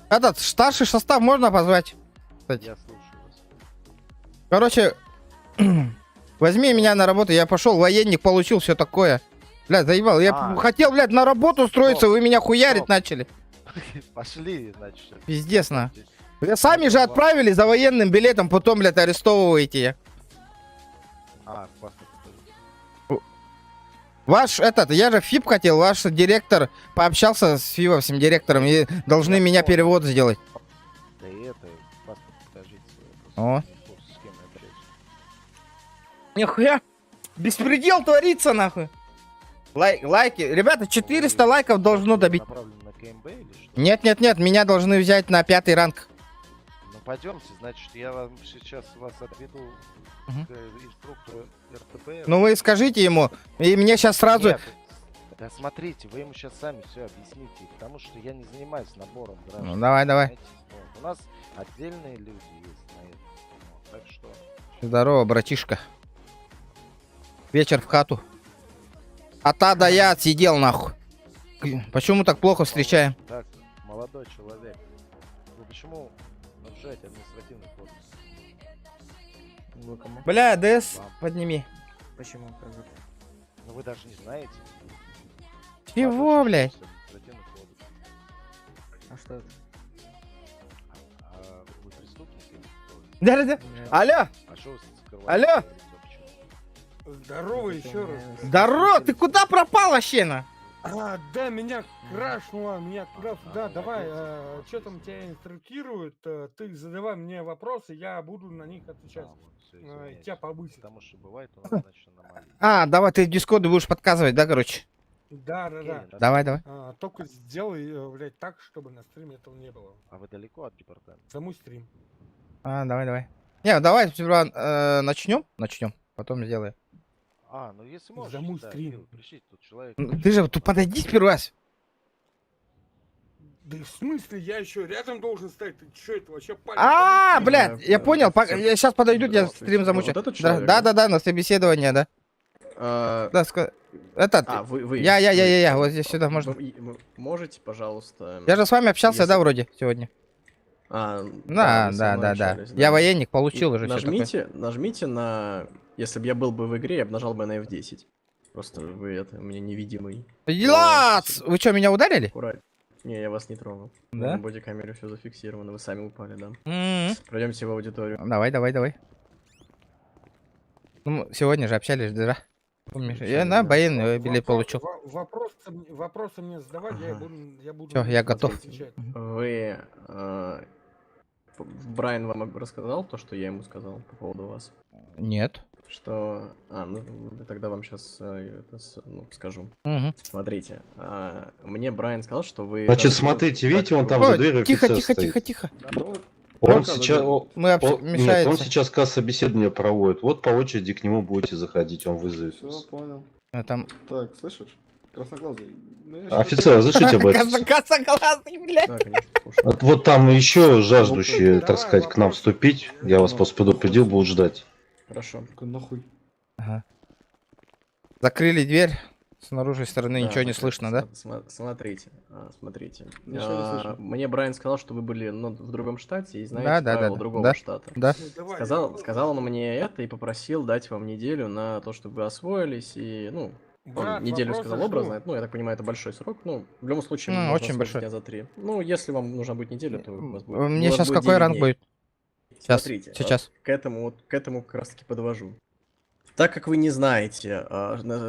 A: Этот старший состав можно позвать? Кстати.
W: Я слушаю вас.
A: Короче, возьми меня на работу, я пошел, военник получил, все такое. Блядь, заебал. Я хотел, блядь, на работу устроиться, вы меня хуярить начали.
W: Пошли, значит.
A: Пиздец, на. Вы сами же отправили за военным билетом, потом, блядь, арестовываете я. Ваш, я же ФИП хотел, ваш директор пообщался с ФИПовским директором и должны меня перевод сделать.
W: Да и это, паспорт покажите.
A: О. Нихуя, беспредел творится, нахуй. Лайки, ребята, 400 лайков должно добить. Нет, меня должны взять на 5-й ранг.
W: Ну пойдемте, значит, я вам сейчас вас отведу к инструктору РТП.
A: Ну вы скажите ему, и мне сейчас сразу...
W: Нет, да смотрите, вы ему сейчас сами все объясните, потому что я не занимаюсь набором граждан.
A: Ну давай.
W: Вот. У нас отдельные люди есть на это. Вот, так что...
A: Здорово, братишка. Вечер в хату. А та да я отсидел нахуй. Почему так плохо встречаем?
W: Так, молодой человек, вы почему нарушаете административный кодекс?
T: Вы кому?
A: Бля, ДС,
W: Вам.
A: подними.
T: Почему? Как бы?
W: Ну вы даже не знаете.
A: Чего, блядь?
W: Административный кодекс.
T: А что это?
W: А вы преступник или кто?
A: Да-да-да. Алло,
W: А что вы скрываете?
A: алло.
Q: Здорово еще раз.
A: Здорово, ты куда пропал вообще, на?
Q: Да, меня крашнуло, меня туда-сюда. Давай, что там тебя инструктируют, ты задавай мне вопросы, я буду на них отвечать. Тебя повысит.
W: Потому что бывает у нас, значит, аномалии.
A: А, давай, ты в дискорде будешь подказывать, да, короче?
Q: Да.
A: Давай, давай.
Q: Только сделай, блядь, так, чтобы на стриме этого не было.
W: А вы далеко от департамента?
Q: Саму стрим.
A: Давай. Не, давай сперва начнем, потом сделаем.
W: А, ну если можешь,
Q: Заму
W: да,
Q: стрим.
W: Кирилл, пришлите, тут человек.
A: Ты же тут подойди сперва.
Q: Да в смысле, я еще рядом должен стоять? Ты что это вообще палец?
A: Блядь, я понял, я сейчас подойду, я стрим замучу.
E: Вот этот человек,
A: Да, на собеседование, да. Да, этот.
E: Вы.
A: Я, вот здесь сюда можно.
E: Вы можете, пожалуйста...
A: Я же с вами общался, да, вроде, сегодня?
E: Да.
A: Да. Я военник, получил уже всё такое.
E: Нажмите на... Если бы я был бы в игре, я бы нажал бы на F10. Просто вы это, у меня невидимый.
A: Лац! Вы что, меня ударили?
E: Аккуратно. Не, я вас не тронул.
A: Да?
E: На бодикамере все зафиксировано, вы сами упали, да.
A: М-м.
E: Пройдемте в аудиторию.
A: Давай. Ну, сегодня же общались, да? Помнишь? Я на военный билет получил.
Q: Вопросы мне задавать, я буду...
A: Всё, я готов.
Q: отвечать.
E: Вы... Брайан вам рассказал то, что я ему сказал по поводу вас?
A: Нет.
E: Что... тогда вам сейчас скажу.
A: Мгм.
E: Смотрите, мне Брайан сказал, что вы...
X: Значит, смотрите, видите, он там за дверью офицер стоит.
A: Тихо.
X: Он сейчас...
A: мешается.
X: Он сейчас как собеседование проводит. Вот по очереди к нему будете заходить, он вызовет
C: Все,
X: вас.
C: понял.
A: Там...
C: Так, слышишь? Красноглазый.
X: Офицер, разрешите об этом?
A: Согласный, блядь.
E: Да, конечно, слушаю.
X: Вот там еще жаждущие, так сказать, к нам вступить. Я вас просто предупредил, будут ждать.
E: Хорошо.
C: Нахуй.
A: Ага. Закрыли дверь. С наружной стороны
E: Да,
A: ничего не слышно, да?
E: Смотрите.
C: Ничего не слышно.
E: Мне Брайан сказал, что вы были в другом штате и знаете
A: Да,
E: правила другого штата.
A: Да.
E: Сказал он мне это и попросил дать вам неделю на то, чтобы вы освоились и, он неделю сказал образно, я так понимаю, это большой срок, в любом случае, можно
A: очень
E: освоить
A: большой.
E: дня за 3. Если вам нужна будет неделя, то у вас будет.
A: Мне
E: у вас
A: сейчас
E: будет
A: какой
E: 9
A: ранг
E: дней.
A: будет?
E: Смотрите,
A: Сейчас.
E: к этому как раз таки подвожу. Так как вы не знаете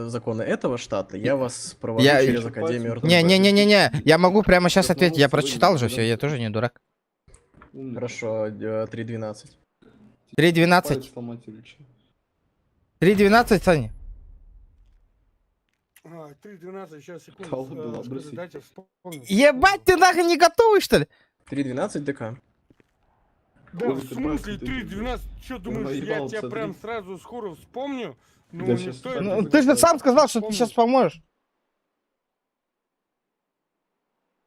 E: законы этого штата, я вас провожу через Академию РТБ.
A: Не, я могу прямо сейчас ответить, я прочитал же все, я тоже не дурак.
E: Хорошо, 3.12.
A: 3.12. 3.12, Саня?
Q: 3.12, сейчас, секунду, дайте вспомнить.
A: Ебать, ты нахуй не готовый, что ли?
E: 3.12 ДК.
Q: Да, в смысле 3.12? Что думаешь, я тебя прям сразу скоро вспомню? Ну, не стоит.
A: Ты же сам сказал, что ты сейчас поможешь.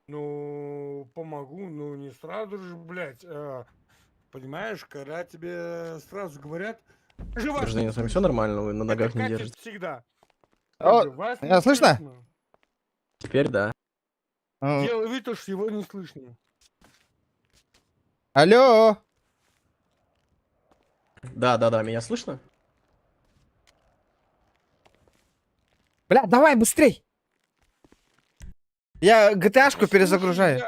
Q: Ну, помогу, не сразу же, блядь. Понимаешь, когда тебе сразу говорят...
E: Гражданин, с вами все нормально? Вы на ногах не держите?
Q: Всегда.
A: Слышно?
E: Теперь да.
Q: Делай вид, что его не слышно.
A: Алло.
E: Да, меня слышно?
A: Бля, давай быстрей. Я GTA-шку перезагружаю.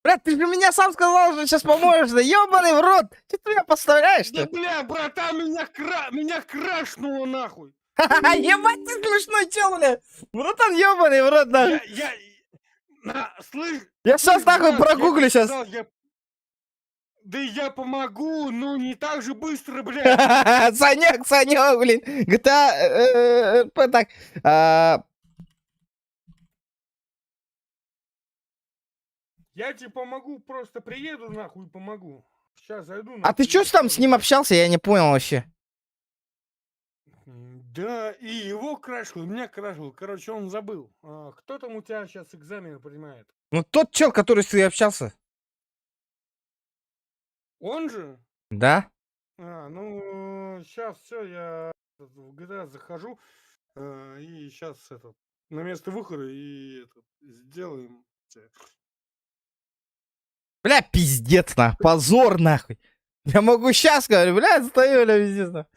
A: Бля, ты же меня сам сказал, что сейчас поможешь, да ёбаный в рот. Что ты меня подставляешь-то?
Q: Да, бля, братан, меня крашнуло нахуй.
A: Ебать ты смешной чел, бля. Братан, ёбаный в рот, нахуй.
Q: Слышь.
A: Я сейчас нахуй прогуглю сейчас.
Q: Да я помогу, но не так же быстро, блядь.
A: Санек, блин. GTA... так.
Q: Я тебе помогу, просто приеду нахуй и помогу. Сейчас зайду.
A: А ты чё там с ним общался? Я не понял вообще.
Q: Да, и его крашил, и меня крашил. Короче, он забыл. Кто там у тебя сейчас экзамен принимает?
A: Ну тот чел, который с тобой общался.
Q: Он же?
A: Да?
Q: Ну, сейчас все, я в GTA захожу, и сейчас на место выхода и сделаем.
A: Бля, пиздец, нахуй. Позор, нахуй. Я могу сейчас, говорю, бля, стою, бля, пиздец, нахуй.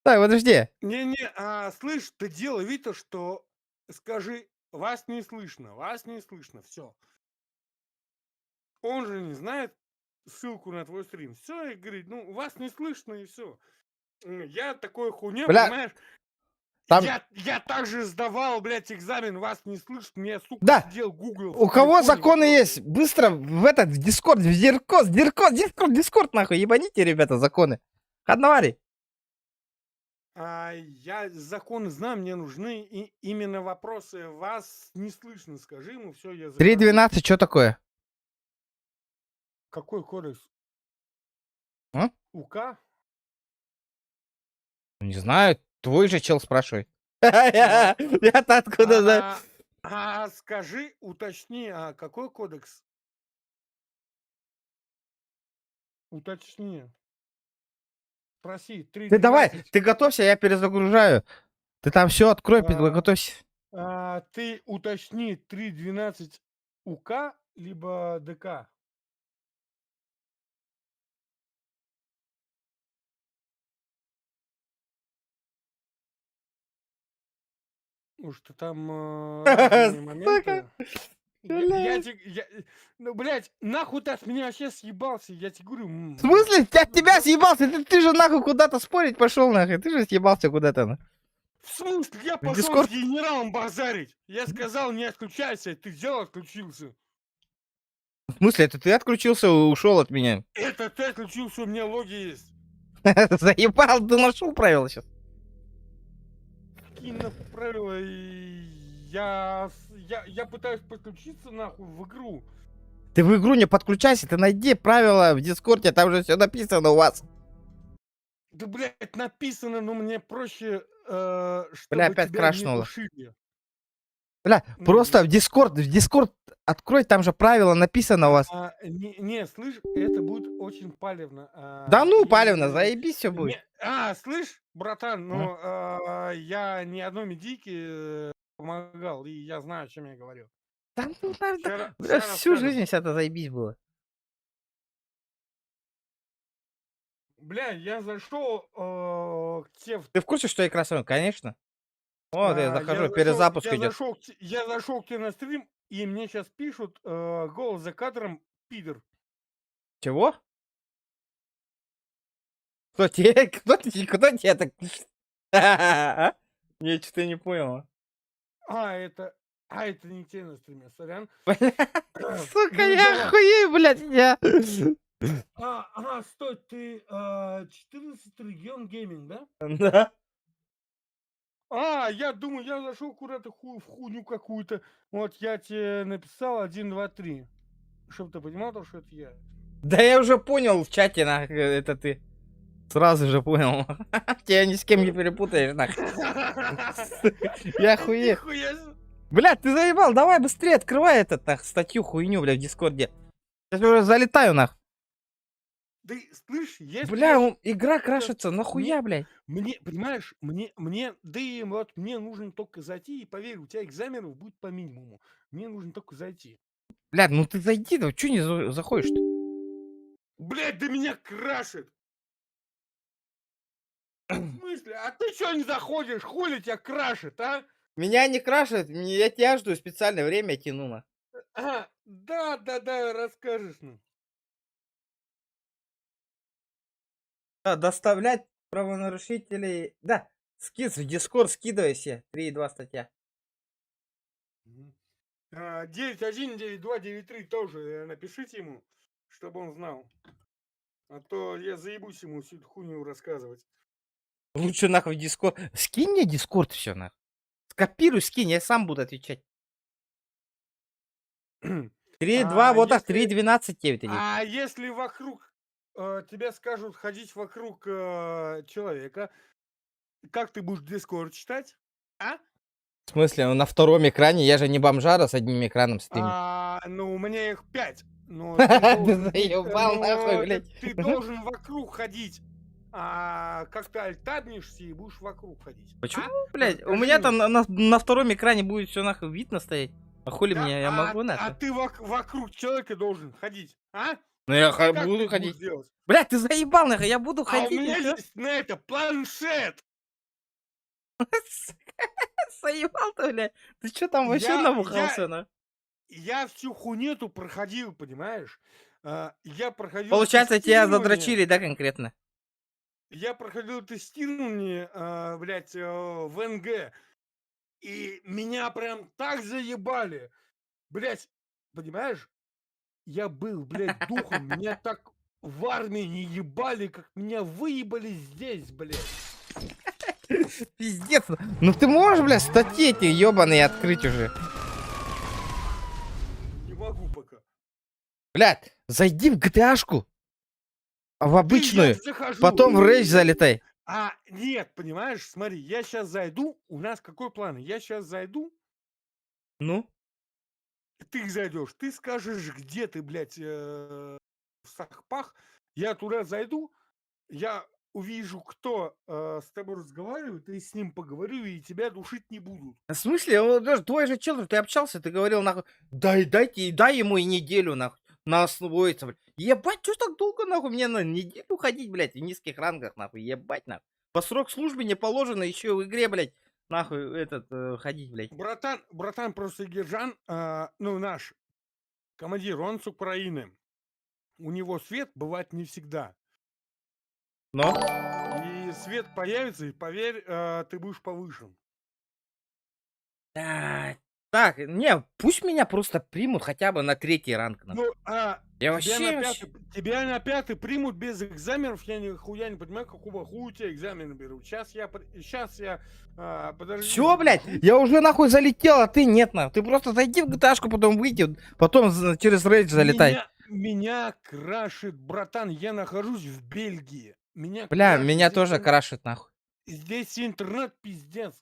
A: Так, подожди.
Q: Не-не, слышь, ты делай вид, что скажи, вас не слышно, все. Он же не знает ссылку на твой стрим. Все, и говорит, ну, вас не слышно, и все. Я такой хуйня,
A: Бля,
Q: понимаешь?
A: там-
Q: Я также сдавал, блядь, экзамен, вас не слышно, мне, сука,
A: Да.
Q: сидел Google.
A: У кого законы есть? Быстро в Дискорд, Дискорд, нахуй, ебаните, ребята, законы. Хаднавари.
Q: Я законы знаю, мне нужны именно вопросы. Вас не слышно, скажи ему, все, я...
A: 3.12, что такое?
Q: Какой кодекс?
A: А?
Q: УК?
A: Не знаю, твой же чел спрашивай. Я-то откуда знаю?
Q: Скажи, уточни, какой кодекс? Уточни. Спроси.
A: Ты давай, ты готовься, я перезагружаю. Ты там все открой, готовься.
Q: Ты уточни 3.12 УК, либо ДК. Уж ты там разные моменты. Ну, блядь, нахуй ты от меня вообще съебался, я тебе говорю.
A: В смысле? Я от тебя съебался? Ты же нахуй куда-то спорить пошел, нахуй. Ты же съебался куда-то.
Q: В смысле? Я пошел
A: Дискорд?
Q: с генералом базарить. Я сказал, не отключайся, ты взял, отключился.
A: В смысле, это ты отключился, ушел от меня?
Q: Это ты отключился, у меня логи есть.
A: Заебал, ты нашел правила сейчас.
Q: Какие нахуй правила, и я пытаюсь подключиться нахуй в игру.
A: Ты в игру не подключайся, ты найди правила в Дискорде, там же все написано у вас.
Q: Да, блядь, написано, но мне проще, чтобы
A: Бля, опять
Q: тебя
A: крашнуло.
Q: не душили.
A: Бля, просто в Дискорд открой, там же правила написано у вас.
Q: Не, слышь, это будет очень палевно.
A: Да ну, палевно, заебись все будет.
Q: Слышь, братан, ну, я ни одной медийке помогал, и я знаю, о чем я говорю.
A: Там,
Q: Вчера
A: всю
Q: рассказывал.
A: жизнь вся это заебись было.
Q: Бля, я зашел к тебе
A: Ты в курсе, что игра сама? Конечно. Вот, я захожу,
Q: я
A: перезапуск
Q: зашел,
A: идет.
Q: я зашел к тебе на стрим, и мне сейчас пишут голос за кадром пидор.
A: Чего? Кто тебе? Кто тебе так? Я что-то не понял.
Q: Это не те на стриме, сорян.
A: Сука, я охуею, блядь, я.
Q: Стой, ты 14 регион гейминг, да?
A: Да.
Q: Я думаю, я зашел куда-то в хуйню какую-то. Вот я тебе написал 1, 2, 3. Чтоб ты понимал, то, что это я.
A: Да я уже понял в чате, это ты. Сразу же понял. Тебя ни с кем не перепутаешь, нахуй. Я охуею. Блядь, ты заебал, давай быстрее открывай статью хуйню, блядь, в Дискорде. Сейчас уже залетаю, нахуй.
Q: Да, слышь, если...
A: Бля, игра крашится, нахуя, блядь?
Q: Мне, понимаешь, да и вот мне нужно только зайти, и поверь, у тебя экзаменов будет по минимуму. Мне нужно только зайти.
A: Блядь, ну ты зайди, да чё не заходишь-то?
Q: Блядь, да меня крашит! В смысле? А ты чё не заходишь? Хули тебя крашит, а?
A: Меня не крашит, я тебя жду, специальное время тяну, на.
Q: Да, расскажешь, ну.
A: Доставлять правонарушителей. Да, в Дискорд скидывай все. 3.2 статья.
Q: 9.1, 9.2, 9.3 тоже напишите ему, чтобы он знал. А то я заебусь ему всю эту хуйню рассказывать.
A: Лучше нахуй в Дискорд. Скинь мне Дискорд все нахуй. Скопируй, скинь, я сам буду отвечать. 3.2, вот так, 3.12 9 идет.
Q: А если вокруг тебе скажут ходить вокруг человека, как ты будешь Дискорд читать?
A: В смысле, на втором экране? Я же не бомжара с одним экраном стримит.
Q: Ну, у меня их 5. Но
A: Ты заебал нахуй, блядь.
Q: ты должен вокруг ходить. А как ты альтабнишься и будешь вокруг ходить.
A: Почему,
Q: А?
A: блядь? У
Q: Скажи
A: меня
Q: мне.
A: там на втором экране будет все нахуй видно стоять. А хули
Q: Да,
A: мне, я могу
Q: а
A: нахуй.
Q: ты вокруг человека должен ходить, а?
A: Ну я
Q: Как ты
A: буду
Q: будешь
A: ходить.
Q: делать?
A: Блядь, ты заебал нахуй, я буду
Q: А у
A: ходить и
Q: меня
A: всё.
Q: есть на это планшет.
A: Заебал ты, блядь. Ты что там вообще набухался, на?
Q: Я всю хуйню проходил, понимаешь? Я проходил
A: Получается, тебя
Q: тестирование.
A: задрочили, да, конкретно?
Q: Я проходил тестирование, блядь, в НГ. И меня прям так заебали. Блядь, понимаешь? Я был, блядь, духом. Меня так в армии не ебали, как меня выебали здесь, блядь.
A: Пиздец. Ну ты можешь, блядь, статьи эти ебаные открыть уже?
Q: Не могу пока.
A: Блядь, зайди в GTA-шку. В обычную.
Q: захожу.
A: Потом в рейдж залетай.
Q: Нет, понимаешь, смотри, я сейчас зайду. У нас какой план? Я сейчас зайду.
A: Ну?
Q: Ты зайдешь, ты скажешь, где ты, блядь, в Сахпах. Я туда зайду, я увижу, кто с тобой разговаривает, и с ним поговорю, и тебя душить не будут.
A: В смысле? Он даже твой же чел, ты общался, ты говорил, нахуй, дай ему и неделю, нахуй, на освоиться, блядь. Ебать, что так долго, нахуй, мне на неделю ходить, блядь, в низких рангах, нахуй, ебать, нахуй. По срок службы не положено еще в игре, блядь, нахуй, ходить, блядь.
Q: Братан просто Гержан, ну, наш командир, он с Украины. У него свет бывает не всегда.
A: Но?
Q: И свет появится, и поверь, ты будешь повышен.
A: Так, не, пусть меня просто примут хотя бы на 3-й ранг, нахуй.
Q: Ну,
A: Я
Q: тебя на 5-й примут без экзаменов, я нихуя не понимаю, какого хуя тебя экзамены берут. Сейчас я подожди.
A: Все, блядь, я уже нахуй залетел, а ты нет, нахуй. Ты просто зайди в GTA-шку, потом выйди, потом через рейдж залетай.
Q: Меня крашит, братан, я нахожусь в Бельгии.
A: Меня тоже крашит, нахуй.
Q: Здесь интернет пиздец.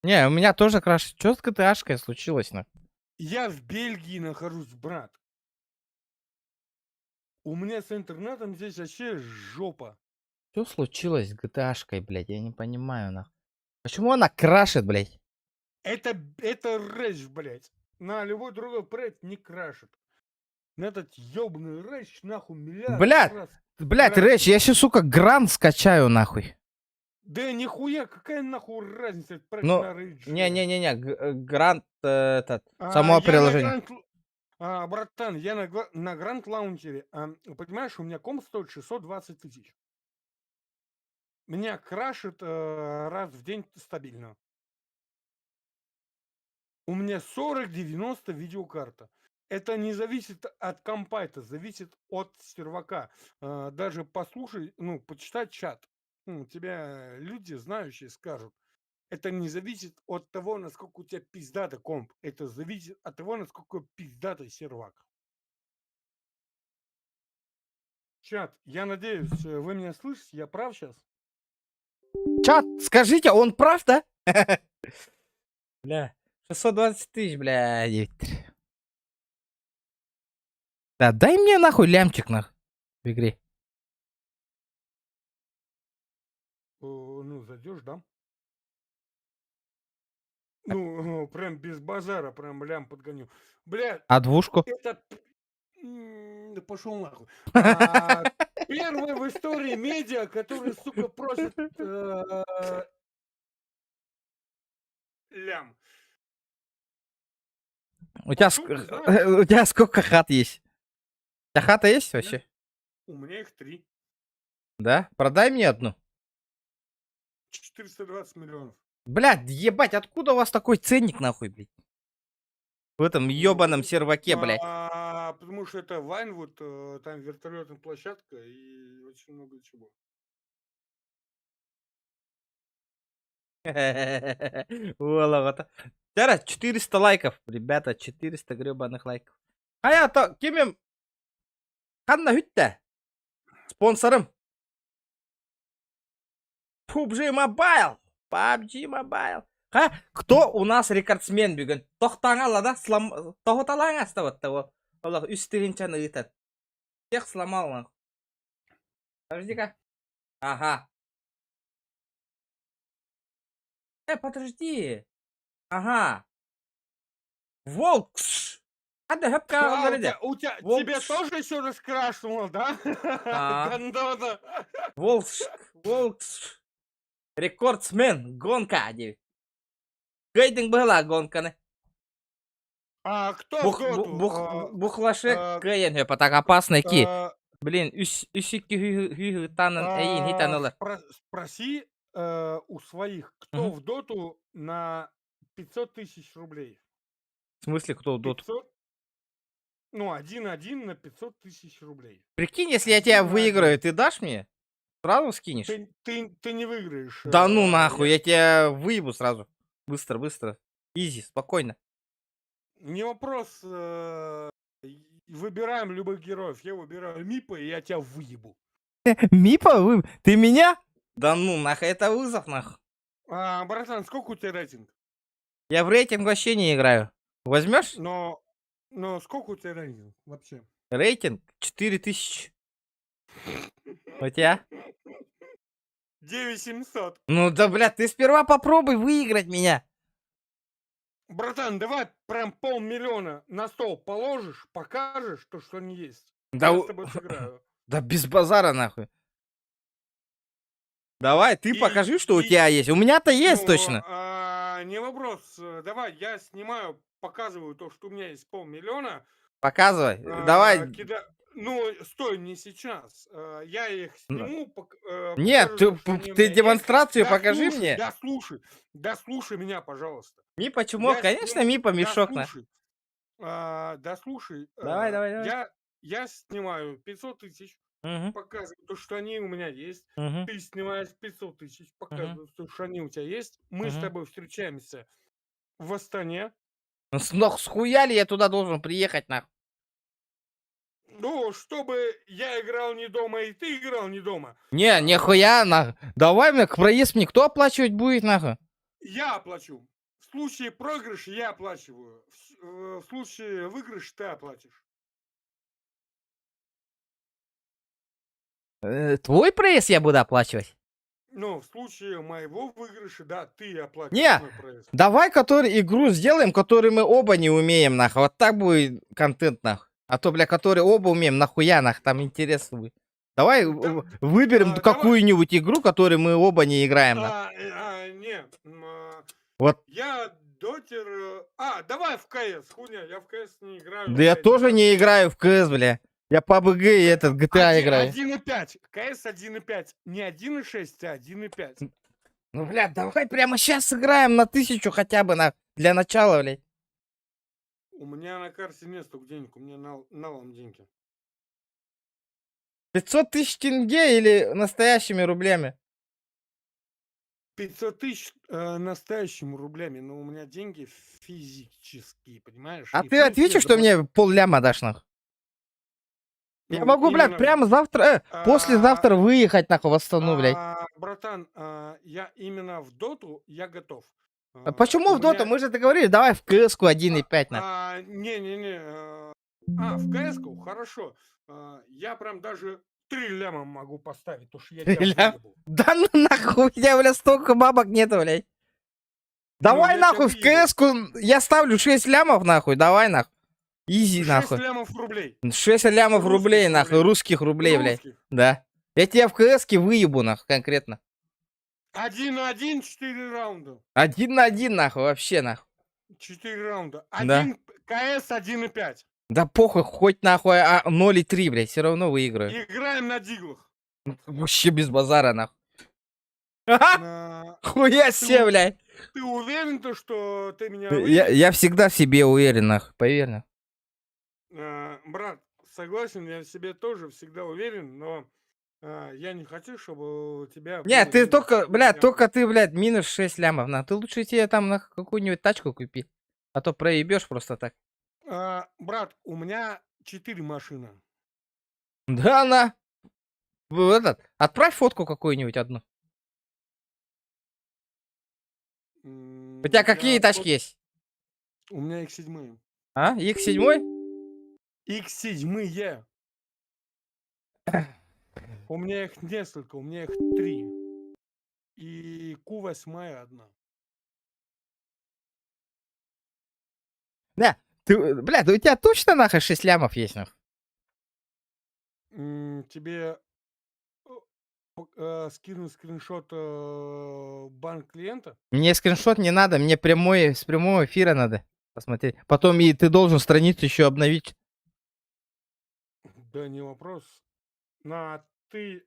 A: Не, у меня тоже крашит. Что с GTA-шкой случилось, нахуй?
Q: Я в Бельгии нахожусь, брат. У меня с интернетом здесь вообще жопа.
A: Что случилось с GTA-шкой, блядь? Я не понимаю, нахуй. Почему она крашит, блядь?
Q: Это рэш, блядь. На любой другой проект не крашит. На этот ёбаный рэш, нахуй, миллиард раз.
A: Блядь, рэш, я сейчас, сука, грант скачаю, нахуй.
Q: Да нихуя, какая нахуй разница, это проект
A: Ну,
Q: на рэш.
A: не, грант, само приложение.
Q: Братан, я на Гранд Лаунчере. Понимаешь, у меня комп стоит 620 тысяч. Меня крашит раз в день стабильно. У меня 4090 видеокарта. Это не зависит от компа, это зависит от сервака. Даже послушай, ну, почитай чат. Тебя люди знающие скажут. Это не зависит от того, насколько у тебя пиздатый комп. Это зависит от того, насколько пиздатый сервак. Чат, я надеюсь, вы меня слышите? Я прав сейчас?
A: Чат, скажите, он прав, да? Бля, 620 тысяч, бля, Виктор. Да, дай мне нахуй лямчик, нахуй, в игре.
Q: Ну, зайдешь, да? Ну, прям без базара, прям лям подгоню. Бля.
A: А двушку?
Q: Это... Да пошел нахуй. Первый в истории медиа, который, сука, просит лям.
A: У тебя сколько хат есть? У тебя хата есть вообще?
Q: У меня их 3.
A: Да? Продай мне одну.
Q: 420 миллионов.
A: Блядь, ебать, откуда у вас такой ценник, нахуй, блядь? В этом ебаном серваке, блядь.
Q: Потому что это Вайнвуд, там вертолетная площадка и очень много чего.
A: Волова-то. Зараз 400 лайков, ребята, 400 гребаных лайков. А я то, кимим? Ханна Хютте. Спонсором. PUBG Mobile. PUBG Mobile. Кто у нас рекордсмен, беган? Тохтангала, да? Тохоталанга стават того. Allah üstürinçen ıyıtat. Всех сломал, нахуй. Подожди-ка. Ага. Подожди. Ага. Волкс. Hadi hep kavgaları
Q: Тебе тоже еще раскрашивало, да? Гондона.
A: Волкс. Рекордсмен. Гонка. Гейдинг была гонка, не?
Q: А кто в доту?
A: Бухлашек Кейн, так опасный ки. Блин, үсікке танын әйін хитанылар.
Q: Спроси у своих, кто в доту на 500 тысяч рублей.
A: В смысле, кто в доту?
Q: 500? Ну, 1-1 на 500 тысяч рублей.
A: Прикинь, если я тебя выиграю, ты дашь мне? Сразу скинешь?
Q: Ты не выиграешь.
A: Да ну нахуй, я тебя выебу сразу. Быстро, быстро. Изи, спокойно.
Q: Не вопрос. Выбираем любых героев. Я выбираю Мипа, и я тебя выебу.
A: Мипа? Ты меня? Да ну нахуй, это вызов нахуй.
Q: Братан, сколько у тебя рейтинг?
A: Я в рейтинг вообще не играю. Возьмешь?
Q: Но сколько у тебя рейтинг вообще?
A: Рейтинг 4000. У тебя?
Q: 9700.
A: Ну да, блядь, ты сперва попробуй выиграть меня.
Q: Братан, давай прям 500 000 на стол положишь, покажешь то, что не есть.
A: Да,
Q: я с тобой сыграю.
A: Да без базара нахуй. Давай, ты покажи, что у тебя есть. У меня-то есть точно.
Q: Не вопрос. Давай, я снимаю, показываю то, что у меня есть 500 000.
A: Показывай. Давай.
Q: Ну, стой, не сейчас. Я их сниму.
A: Нет, ты демонстрацию покажи мне.
Q: Да слушай меня, пожалуйста.
A: Мипа чмо? Конечно, Мипа мешок.
Q: Да слушай.
A: Давай.
Q: Я снимаю 500 тысяч. Показываю то, что они у меня есть. Ты снимаешь 500 тысяч. Показываю то, что они у тебя есть. Мы с тобой встречаемся в Астане.
A: Схуяли я туда должен приехать, нахуй?
Q: Ну, чтобы я играл не дома и ты играл не дома.
A: Не, нихуя, нахуй. Давай, мне проезд мне кто оплачивать будет, нахуй?
Q: Я оплачу. В случае проигрыша я оплачиваю. В случае выигрыша ты оплатишь.
A: Твой проезд я буду оплачивать?
Q: Ну, в случае моего выигрыша, да, ты оплатишь
A: не,
Q: мой проезд.
A: Давай, который игру сделаем, которую мы оба не умеем, нахуй. Вот так будет контент, нахуй. А то, бля, который оба умеем, нахуя, нахуй, там интересно будет. Давай выберем какую-нибудь игру, которую мы оба не играем, вот.
Q: Я дотер... давай в КС, хуйня, я в КС не играю.
A: Да я тоже не играю в КС, бля. Я по БГ и этот GTA играю.
Q: 1.5, КС 1.5, не 1.6, а 1.5.
A: Ну, бля, давай прямо сейчас сыграем на 1000 хотя бы, для начала, блядь.
Q: У меня на карте нет столько денег, у меня налом деньги.
A: 500 тысяч тенге или настоящими рублями?
Q: 500 тысяч настоящими рублями, но у меня деньги физические, понимаешь?
A: А ты ответишь, что мне пол-ляма дашь, нахуй? Я могу, блядь, прямо завтра, послезавтра выехать, нахуй, в Астану, блядь.
Q: Братан, я именно в доту, я готов.
A: Почему в доту? Мы же договорились, давай в КС-ку 1.5, нахуй.
Q: Не-не-не. В КС-ку, хорошо. Я прям даже 3 ляма могу поставить, потому что я тебя выебу.
A: Да ну нахуй, у тебя, блядь, столько бабок нету, блядь. Давай, нахуй, в КС-ку я ставлю 6 лямов, нахуй, давай, нахуй. Изи, нахуй.
Q: 6 лямов рублей.
A: 6 лямов рублей, нахуй, русских рублей, блядь. Да. Я тебя в КС-ке выебу, нахуй, конкретно.
Q: 1 на 1, 4 раунда.
A: 1 на 1, нахуй, вообще, нахуй.
Q: 4 раунда.
A: Да.
Q: КС 1.5.
A: Да похуй, хоть нахуй 0,3, блядь, все равно выиграю.
Q: Играем на диглах.
A: Вообще без базара, нахуй. Хуя себе, блядь.
Q: Ты уверен, то, что ты меня
A: я всегда в себе уверен, нахуй, поверь, нахуй.
Q: Брат, согласен, я в себе тоже всегда уверен, но я не хочу, чтобы у тебя...
A: Нет, ты только, блядь, блядь, минус 6 лямов, на. Ты лучше тебе там на какую-нибудь тачку купи, а то проебешь просто так.
Q: Брат, у меня 4 машины.
A: Да, отправь фотку какую-нибудь одну. У тебя какие тачки есть?
Q: У меня X7.
A: А, X7?
Q: X7. У меня их несколько, у меня их 3. И Q8 одна.
A: Да, ты, бля, да у тебя точно нахуй 6 лямов есть, нахуй?
Q: Тебе скину скриншот банк клиента?
A: Мне скриншот не надо, мне с прямого эфира надо посмотреть. Потом и ты должен страницу еще обновить.
Q: Да, не вопрос. Ты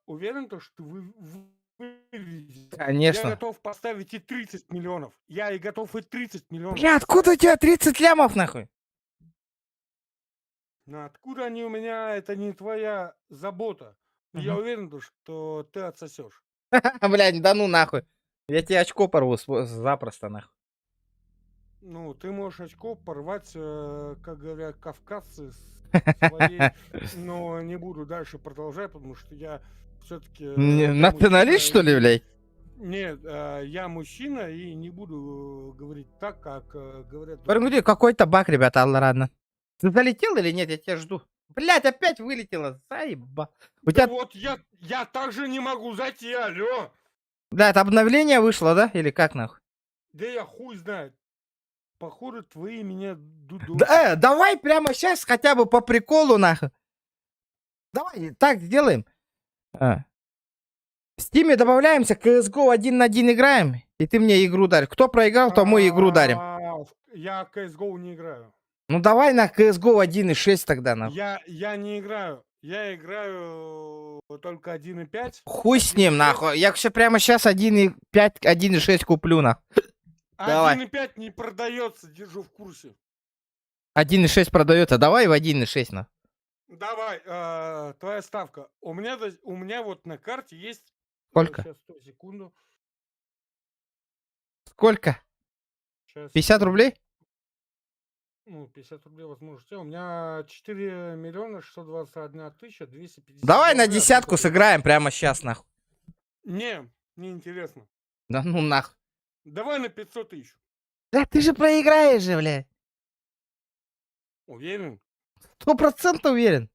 Q: уверен, что выведете?
A: Конечно.
Q: Я готов поставить и 30 миллионов. Я и готов и 30 миллионов.
A: Бля, откуда у тебя 30 лямов, нахуй?
Q: Откуда они у меня, это не твоя забота. Я уверен, что ты отсосешь.
A: Блядь, да ну нахуй. Я тебе очко порву запросто, нахуй.
Q: Ну, ты можешь очко порвать, как говорят кавказцы, своей, но не буду дальше продолжать, потому что я все-таки...
A: Националист, что ли, блядь?
Q: Нет, я мужчина и не буду говорить так, как говорят...
A: Говорю, какой-то баг, ребята, алла ладно. Ты залетел или нет? Я тебя жду. Блядь, опять вылетело. Заеба. У тебя...
Q: Вот я также не могу зайти, алло.
A: Да, это обновление вышло, да? Или как, нахуй?
Q: Да я хуй знает. Походу, твои меня дудут.
A: Да, давай прямо сейчас хотя бы по приколу, нахуй. Давай, так сделаем. В Стиме добавляемся, CSGO 1 на 1 играем, и ты мне игру даришь. Кто проиграл, тому игру дарим.
Q: Я CSGO не играю.
A: Ну давай на CSGO 1.6 тогда, нахуй.
Q: Я не играю. Я играю только 1.5.
A: Хуй с ним, нахуй. Я все прямо сейчас 1.5, 1.6 куплю, нахуй. Давай.
Q: 1.5 не продается, держу в курсе.
A: 1.6 продается, давай в 1.6, нахуй.
Q: Давай, твоя ставка. У меня вот на карте есть...
A: Сколько?
Q: Сейчас, 100 секунду.
A: Сколько?
Q: Сейчас.
A: 50 рублей?
Q: Ну, 50 рублей, возможно. У меня 4 миллиона 621 тысяча 250.
A: Давай на десятку сыграем прямо сейчас, нахуй.
Q: Не интересно.
A: Да ну нахуй.
Q: Давай на 500 тысяч.
A: Да ты же проиграешь же, блядь.
Q: Уверен?
A: 100% уверен.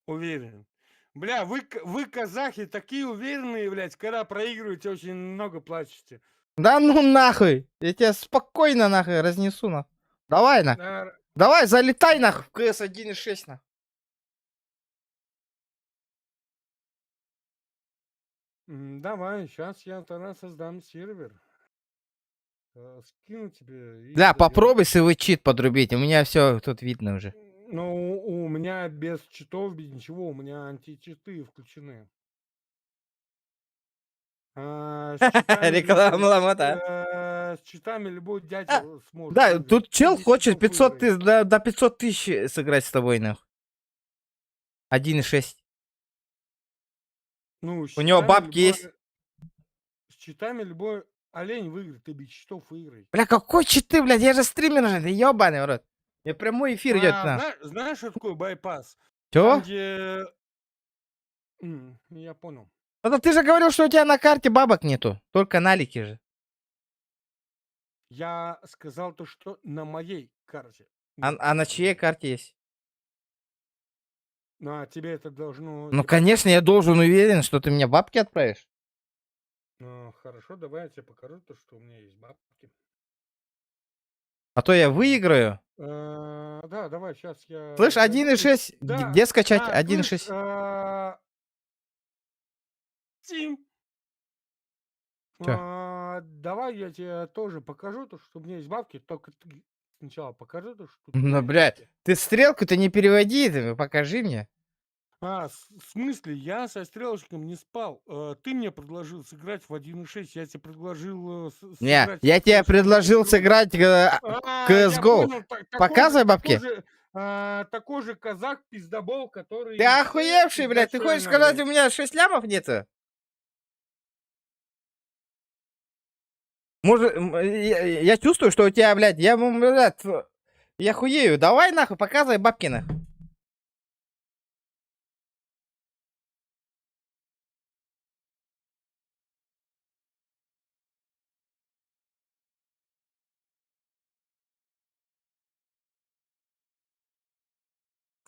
Q: Уверен. Бля, вы, казахи, такие уверенные, блядь, когда проигрываете, очень много плачете.
A: Да ну нахуй. Я тебя спокойно нахуй разнесу, нахуй. Давай, нахуй. Давай, залетай, нахуй, в CS 1.6, нахуй.
Q: Давай, сейчас я тогда создам сервер. Скину тебе.
A: Да, попробуй свой чит подрубить. У меня все тут видно уже.
Q: Ну, у меня без читов, без ничего, у меня античиты включены.
A: Реклама ломота.
Q: С читами любой дядя сможет.
A: Да, тут чел хочет 500 до 500 тысяч сыграть с тобой, нахуй. 1.6.
Q: Ну,
A: У него бабки есть.
Q: С читами любой олень выиграет, и без читов выиграет.
A: Бля, какой читы, блядь? Я же стример же, ты ебаный, в рот. Я прямой эфир идет на.
Q: Знаешь, что такое байпас?
A: Чё?
Q: Там, где... Я понял.
A: Ну ты же говорил, что у тебя на карте бабок нету. Только налики же.
Q: Я сказал то, что на моей карте.
A: А на чьей карте есть?
Q: Ну, а тебе это должно...
A: Ну, конечно, я должен уверен, что ты мне бабки отправишь.
Q: Ну, хорошо, давай я тебе покажу то, что у меня есть бабки.
A: А то я выиграю.
Q: Да, давай, сейчас я...
A: Слышь, 1.6,
Q: Да.
A: где скачать 1.6?
Q: Steam. Давай я тебе тоже покажу, то, что у меня есть бабки, только ты сначала покажи то, что...
A: Ну, блядь, ты стрелку-то не переводи, ты покажи мне.
Q: В смысле? Я со стрелочком не спал. Ты мне предложил сыграть в 1.6, я тебе предложил
A: Не, я тебе предложил сыграть CSGO. Показывай бабки.
Q: Такой же казак, пиздобол, который...
A: Ты охуевший, блядь, ты хочешь сказать, у меня 6 лямов нету? Может, я чувствую, что у тебя, блядь, я хуею. Давай нахуй, показывай бабки нахуй.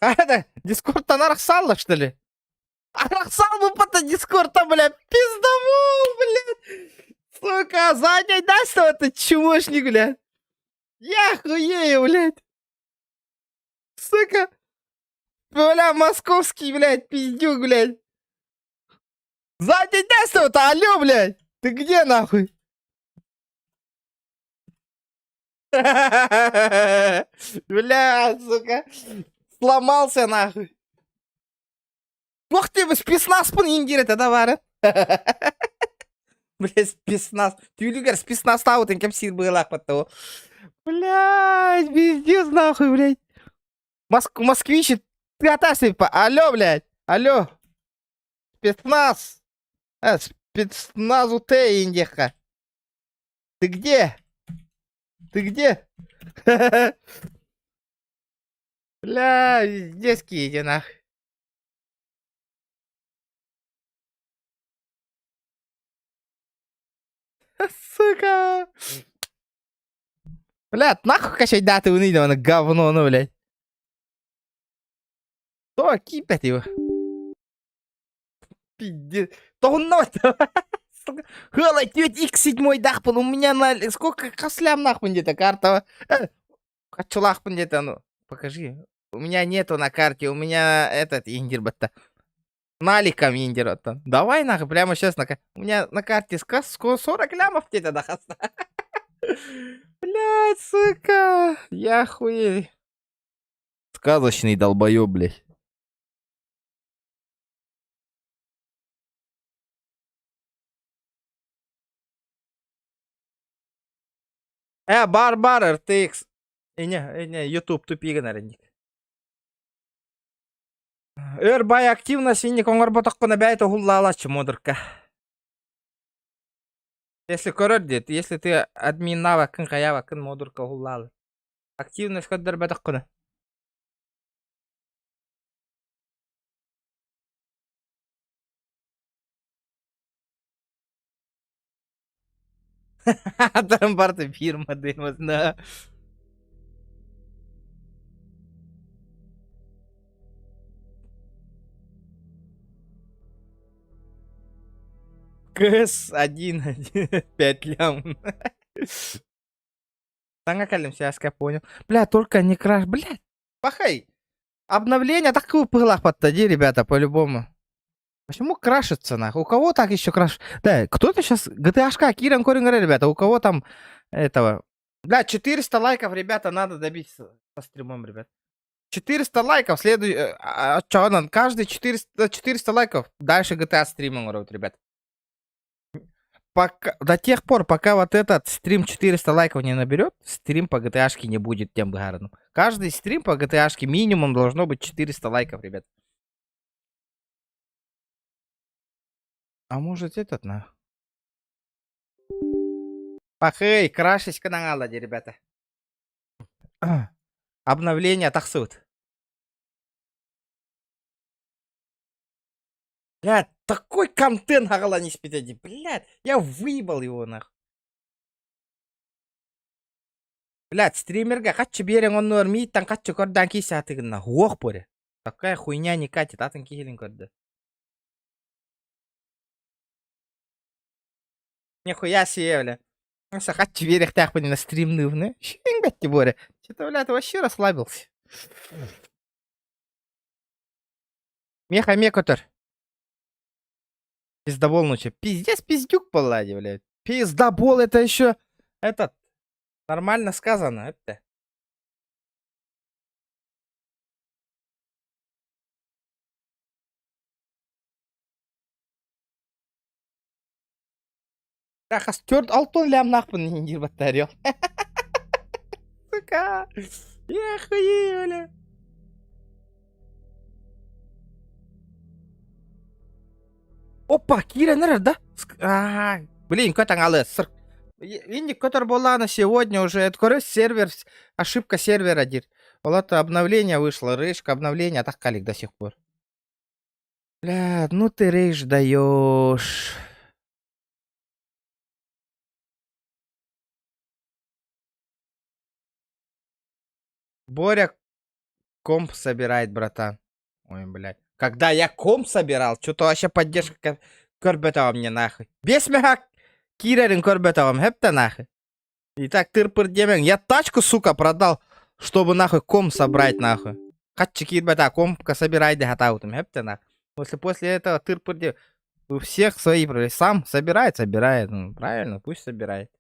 A: А это, Дискорд-то нарахсал, что ли? Нарахсал бы по Дискорд-то, блядь, пиздовол, блядь. Сука, задний даст ты чмошник, блядь. Я хуею, блядь. Сука. Бля, московский, блядь, пиздюк, блядь. Задний даст алло, блядь. Ты где, нахуй? Бля, сука. Сломался, нахуй. Ух ты, вы спецназ индир это давары. Бля, спецназ. Тюлюгер спецназ таутен кепсир было потом. Блядь, пиздец, нахуй, блядь. Москвичи, ты отошли по... Алло, блядь. Алло. Спецназ. Спецназу ты, индиха. Ты где? Ты где? Бля, детские иди нахуй. Сука. Блядь, нахуй качать даты уныло, на говно, ну, блядь. Что, кипят его? Пиздец. То он нахуй. Хала, тетя X7 дахпан, у меня на... Сколько кослям нахуй где-то карта? Хочу лахпан где-то, ну, покажи. У меня нету на карте, у меня этот индир бата. Наликом индир бата. Давай нахуй, прямо сейчас на карте. У меня на карте 40 лямов где-то дахаста. Блядь, сука. Я хуею. Сказочный долбоёб, блядь. Бар RTX. Не, YouTube тупиген аренник. Бай активность инник оңор ботаққына бәйті ғуллалачы модырка. Если көрір дед, если ты админ навакын қаявакын модырка ғуллалы. Активность көддір бәтаққына. Адам барды фирма дейміз, на. КС 1, 5 лям. Таңа сейчас я понял. Бля, только не краш. Блядь, пахай. Обновление такое пылах подтади, ребята, по-любому. Почему крашится, нахуй? У кого так еще краш? Да, кто-то сейчас... GTA-шка, Киран Корингер, ребята, у кого там этого... Бля, 400 лайков, ребята, надо добить со стримом, ребят. 400 лайков, каждый 400 лайков. Дальше GTA стримом, ребят. До тех пор, пока вот этот стрим 400 лайков не наберет, стрим по GTA-шке не будет тем гарным. Каждый стрим по GTA-шке минимум должно быть 400 лайков, ребят. А может этот, на? Пахей, крашись каналади, ребята. Обновление тахсут. Блядь, такой контент агала не спитади. Блядь, я выебал его нахуй. Блядь, стримерга качу берең он нормит, там качу кордан киса атыгына. Ох, поре. Такая хуйня не катит, атын кихилин корды. Нихуя себе, бля. Хочу верить так на стримных, не? Щенг, Боря. Что-то, блядь, вообще расслабился. Меха мекотер. Пиздобол ночи. Пиздец, пиздюк полади, блядь. Пиздобол, это еще... Этот... Нормально сказано, это... Рахас, 4-6 лям нахпын индир батарел. Сука. Я хуею, бля. Опа, Кира, наверное, да? Блин, кто там алэ, сыр. Индик, который была на сегодня уже, открой сервер, ошибка сервера, дир. Вот обновление вышло, рейшка обновление, так калик до сих пор. Бля, ну ты рейш даешь. Боря комп собирает, братан. Ой, блядь. Когда я комп собирал, что-то вообще поддержка көрбетова мне нахуй. 5 мега кирерин көрбетовым, хепта нахуй. И так тыр-пыр демең. Я тачку, сука, продал, чтобы нахуй комп собрать нахуй. Катчи кирбета компка собирай де хатаутым, хепта нахуй. После этого тыр-пыр демең. У всех свои проблемы. Сам собирает. Ну, правильно, пусть собирает.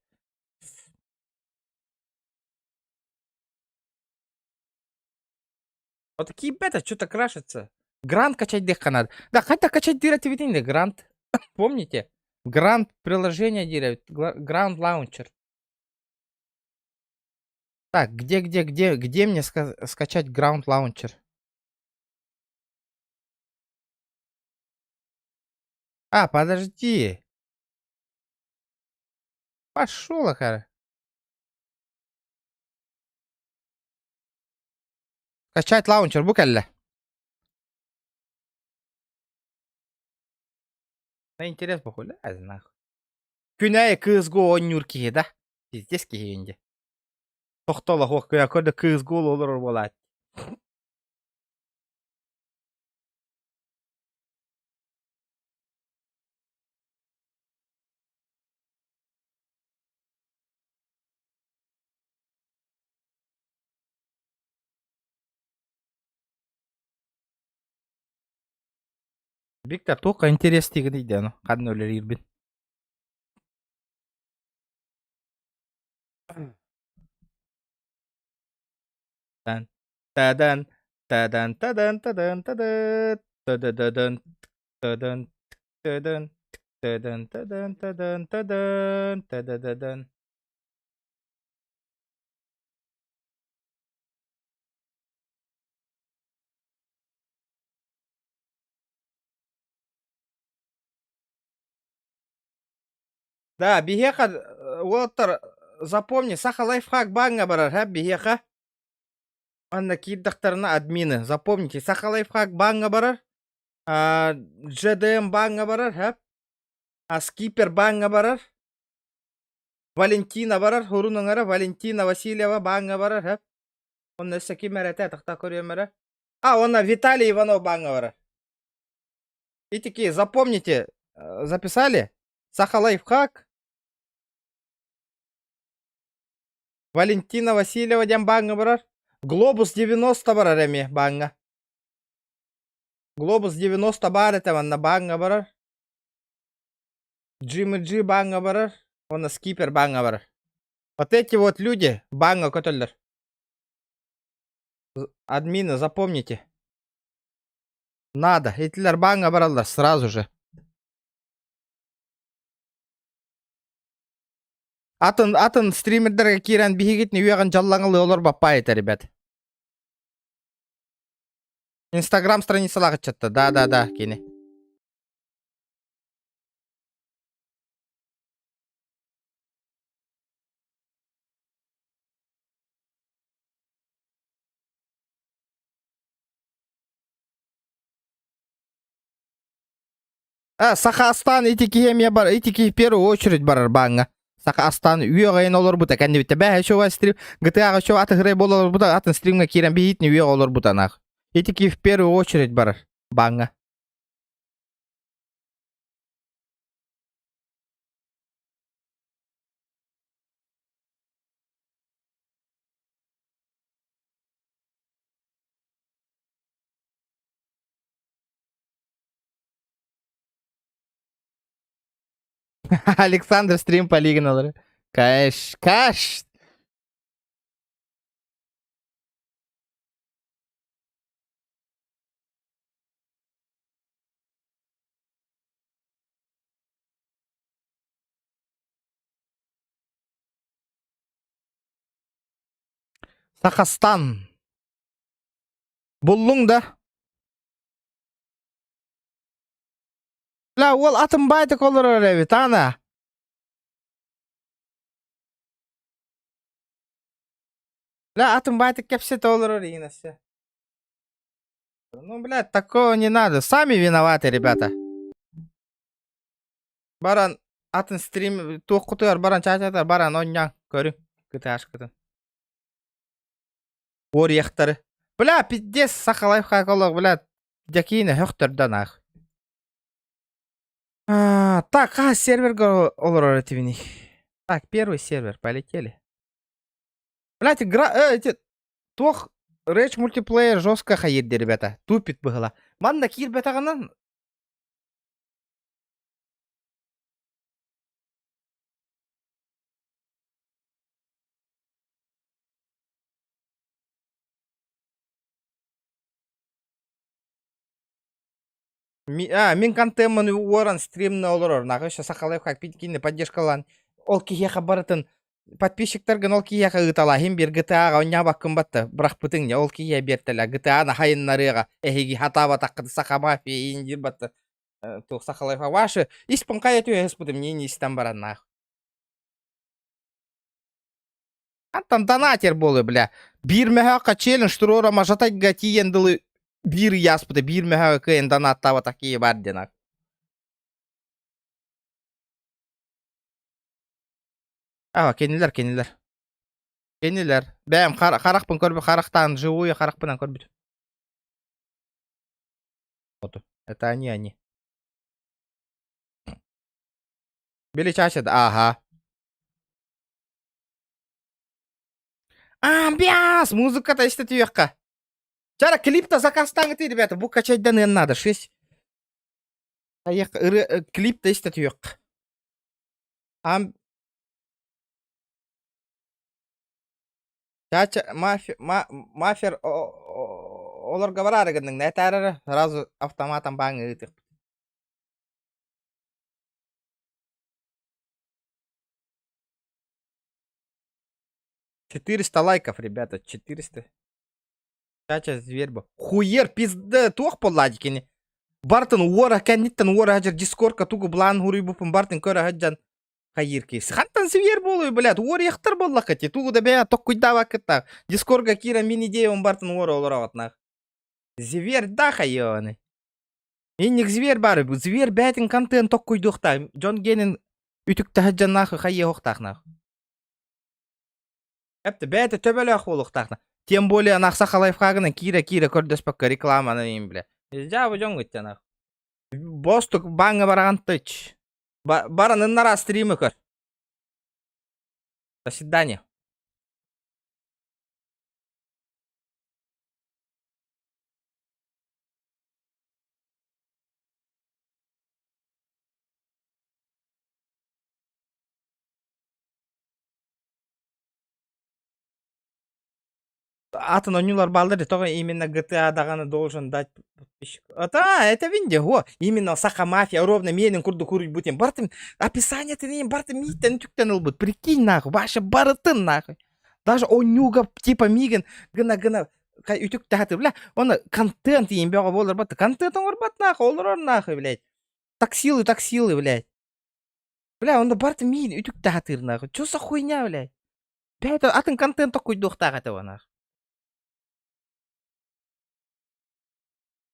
A: Вот такие бета что-то крашатся. Грант качать дыхка надо. Да, хотя качать директивный грант. Помните? Грант приложение директ. Грант лаунчер. Так, где мне скачать Ground Launcher? А, подожди. Пошел, Ахара. Скачать лаунчер, букалля. Да, интерес, похуй, да, нахуй. Күнәй кызгу ойнур кие, да? Пиздец киенде. Тоқтола хоқ күнә көрді кызгу olur болады. Виктор, только интерес тигді дейді, ну. Қадын өлер ербін. Тадан, тадан, тадан, тадан, тадан, тадан, тадан, тадан, тадан, тадан, тадан, тадан, тадан. Да, бигеха, Уолтер, запомни, саха лайфхак банга барар, ха, бигеха. Анна киддахтарына админы, запомните, саха лайфхак банга барар, GDM банга барар, ха, скипер банга барар, Валентина барар, хуруныңара, Валентина Васильева банга барар, ха. Онна саки мерете, тахта көремера. Онна Виталий Иванов банга барар. И такие, запомните, записали? Саха лайфхак. Валентина Васильева дем банга барар. Глобус 90 барар эми банга. Глобус 90 бар это на банга барар. Джимми банга барар. Он на скипер банга барар. Вот эти вот люди банга котеллер. Админы, запомните. Надо. Этлер банга баралар сразу же. Атын стримердерге кирен бигитни уяган жаллаңылы олар баппа это, ребят. Инстаграм страницалар чатта. Да, кини. Сахастан итики бар, итики в первую очередь барар банга. Сахастан уяган олар бута кенде бите. Бе шо стрим GTA шо атыгрей болар бута, атын стримге кирен бигитни уяган олар бута нах. Итики в первую очередь барар банга. Александр стрим полигнал. Каш. Сахастан. Буллуң да. Ла, ол атын байды колыр өребит, ана. Ла, атын байды кепсет олыр өрейнасы. Ну, блядь, такого не надо. Сами виноваты, ребята. Баран, атын стрим, тоққутуяр, баран чачатар, баран оннян, көрің. Кыты ашқытын. Ор яқтары. Бля, пиздец, сахалайфхак олог, бля. Дякине хөктөрдө нах. Так, серверга олор оративни. Так, первый сервер, полетели. Блять, эти... Тох, рэч мультиплеер жестко хаирди, ребята. Тупит было. Манна кир бетаганан. Мен контентмын уоран стримны олорор. Нағыша сақалайфхак питкинне поддержкалан. Ол кихеха барытын подписчиктерген ол кияка ытала хим бир GTA-га оння баккын батты. Бірақ бытың не ол кия бертеле. GTA-на хайыннарыга эхиги хатаба таққыды сақамафия индир батты. Тух сақалайфхак. Вашы испын қаяту еспудым не истан баран нах. Антан донатер болы, бля. Бир мехака челлендж турора мажатайга тиендылы бир яспыды. Бир мехака кайын донаттава такие бардинак. Кенилер. Кенилер. Бәм, қарақпын көрбі, қарақтан живую, қарақпынан көрбі. Это они. Бели чашады, ага. Бяс, музыка-то істеті еққа. Жара, клип-то заказтан еті, ребята, бұл качайдан ен надо, 6. Клип-то істеті еққа. Чача, мафер, олар говорары гынның, нәтәрі, сразу автоматом баңы етік. $400 лайков, ребята, 400. Чача, зверь бы. Хуер, пизды, тух полладикини. Бартын уора, кәнниттен уора хаджар, дискорка тугу блан хуруй бұпын, бартын көрі хаджан. Хайырки. Хантан зверь болуй, блядь, уор яқтыр болла кәте. Тугу да бәя, ток куйдава кәттақ. Дискорга кира мини дейон бартын уора олыра ватнақ. Зверь да хайоны. Инник зверь бары, зверь бәтін контент ток куйдуқтақ. Джон Генин үтікті хаджан нақы хайе хоқтақ нақ. Әпті бәті төбелі ақ болуқтақ нақ. Тем более нақса қалайфқағынан кира көрдөспәкка рекламаны дейін, бля. Жабы жон күтті нақ. Бостық баңы бараған тыч. Барын ыннара стримы көр. До свидания. Атын онюлар балдыры, тоға именно GTA дағаны должен дать подписчик. Это винде, го. Именно саха мафия, ровно менің күрді көріп бұтен. Бартым, описание тінейін, бартым миттен түктен ұлбыт. Прикинь, нахуй, ваша барытын, нахуй. Даже онюга, типа, миген, гына, үтік тәхті, бля. Оны контент ейін беға болыр баты. Контент оңыр бат, нахуй, олыр нахуй, блядь. Таксилы, блядь. Бля, онда бартым миген үтік тәхтір, нахуй. Чё за хуйня, блядь? Блядь, атын контент ток куйдуқ тағаты, нахуй.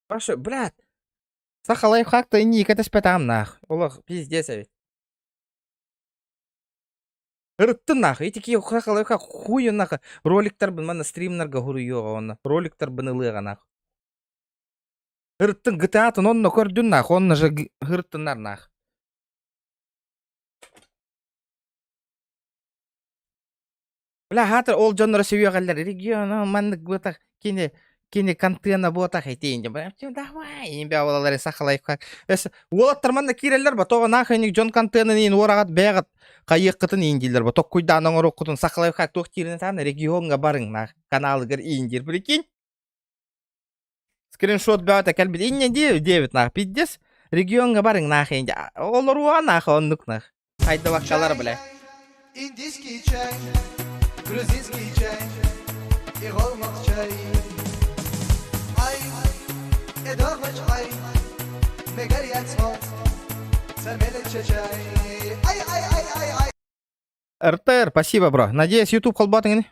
A: Ваша, блядь, саха лайфхак-то не катаспетам нах. Олах, пиздец ведь. Рытты нах, эти ки саха лайфхак хую нах. Роликтар бын мана стримнарга хуруйога онна. Роликтар бын ылыга нах. Рыттын GTA-тын онна көрдүн нах, онна же рыттынар нах. Бля, хатыр ол жоннора сөйөгаллар. Регион, мандык бутак, кене контена бота хайтейін де. Давай, ембе авалалары сақалайық. Олаттар манда кирелер ба, тоға нақайник жон контенын ең орағат бәғат қайық қытын еңдейлер ба. Тоқ көйданың оры құтын сақалайық тоқ тиріне тағын регионға барың нақ каналы гір еңдер. Прикинь? Скриншот бәуата кәлбет. Инне девет нақ. Пиддес регионға барың нақ еңде. Олар уа нақ оннық нақ. Қайды вақшалар біле.
V: Индийский чай, грузинский чай и голмак чай. Ай, мегар яцмот, самеле чачай. Ай.
A: РТР, спасибо, бро. Надеюсь, YouTube колбатың не?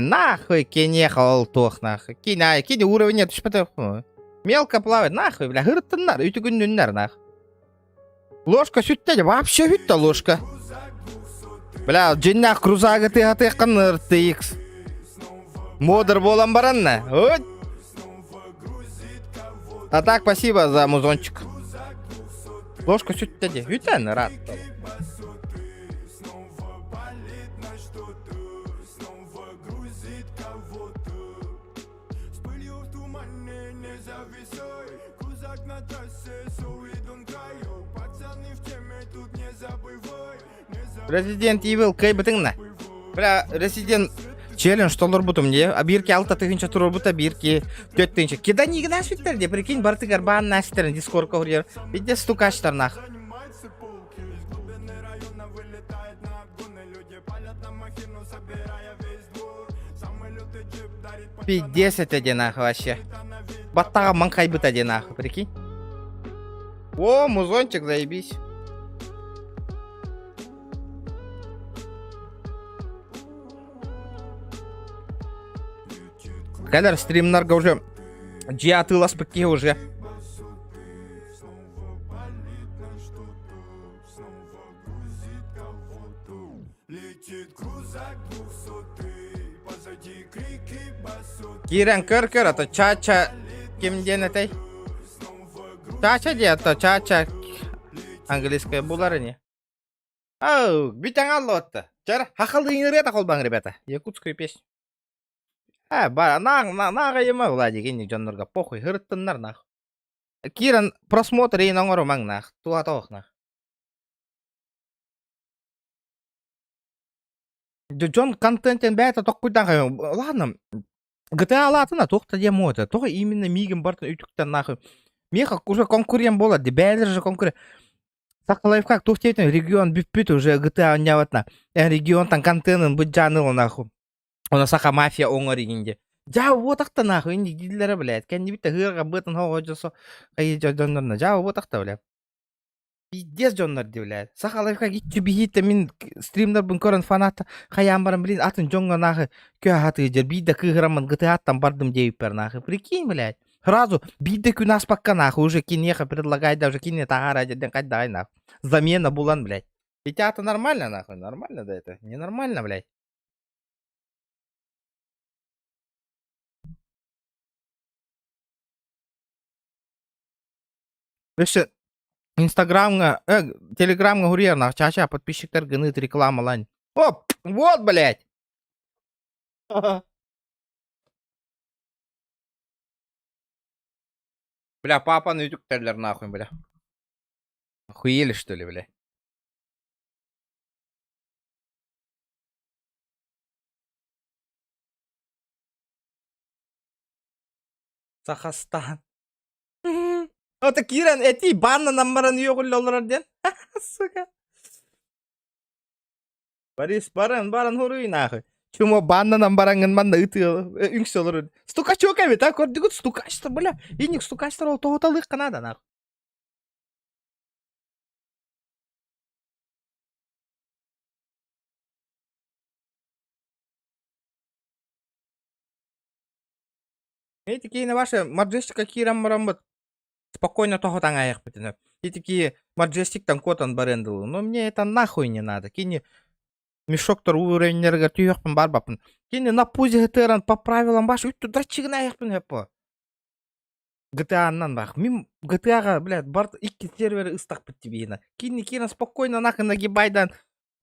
A: Нахуй, кенеха ол тоқ, нахуй. Кене уровень түшпеті. Мелко плавает, нахуй, бля, ғырттыннар, үтігінніннар, нахуй. Ложка сүттеді, вообще хүтті ложка. Бля, жиннақ крузага тыйқын RTX. Модер болан баранна. Ой. А так, спасибо за музончик. Ложка чуть тади. Ютен, рад. Resident Evil кай бітіңні. Бля, Resident челлендж толыр бұтым не? Абирке 6 тыгынша тұрыр бұта, бирке 4 тыгынша. Кеда неге насветтер де? Прикинь, бартыгар баған насветтерін дискордқа құрер. Бидде стукаштар нах. 50 одинах вообще. Баттаға мың қайбыт одинах, прикинь. О, музончик, заебись. Кәдір стримнарға уже жиатылас бікке уже. Кирен кір, это чача кемден этой? Чача де, это чача английская булары не? Ау, битен алло отты. Чара, хақылды еңірет ақылбаң, ребята. Якутскую песню. Бара, нага ема Владик, инник жоннорга похуй, хырыттыннар нах. Кирен просмотр ейін оңыру маң нах, туа тоқ нах. Джон контентен бәйті тоқ күйдан қайым. Ладно, GTA алатына тоқта дем оты. Тоғы именно мигін бартын үйтіктен нахы. Меха уже конкурент болады, бәлір же конкурент. Сақы лайфхак тоқтейтін регион бүт уже GTA оняватна. Регионтан контентін бұд жанылы наху. Она саха мафия оңыр егенде. Жау отақта наху, енді гидлері біләді. Кәнде бітті ғырға бұтын хоғы жосо. Қайы жонларына, жау отақта біләді. Пиздец жонлар девләді. Саха лайфхак итчі бейітті мен стримдер бұн көрін фаната. Қаян барым білін, атын жонға нахы көй хаты жер. Бейді қығырамын GTA-аттан бардым дейіп бер нахы. Прикинь, біләді. Сразу бейді күн аспаққа нахы. Уже кинеха предлагайда, уже кине тағара жерден қайдай нахы. Замена булан, блядь. GTA-то нормально нахуй, нормально да это. Ненормально, блядь. Еще инстаграмға, телеграмға хурьер нах, чача подписчиктер гынет реклама лань. Оп, вот, блядь. Бля, папа на YouTube терлер нахуй, бля. Охуели, что ли, бля? Сахастан. Это Киран, эти банна намбаран yok olurlar den. Сука. Борис баран хуруй нахуй. Чумо банна намбарангын манда ыты үңс olur. Стукач yok evet ha көрдүгүт стукачтар бля. Иник стукачтар ол тоғыталык қана да нахуй. Эти кейна ваши маджестика Киран марамбат. Спокойно того там аяқ бітіні. И такие маджестиктан котан барендылы. Но мне это нахуй не надо. Кені мешоктар уровеньлерге түйіқпін бар бапын. Кені на пузе GTA-ран по правилам баш үтті драчығын аяқпын хепі. GTA-нан бақ. Мен GTA-ға, блядь, бар 2 сервері ыстақ бітті бейіні. Кені спокойно нахы нагибайдан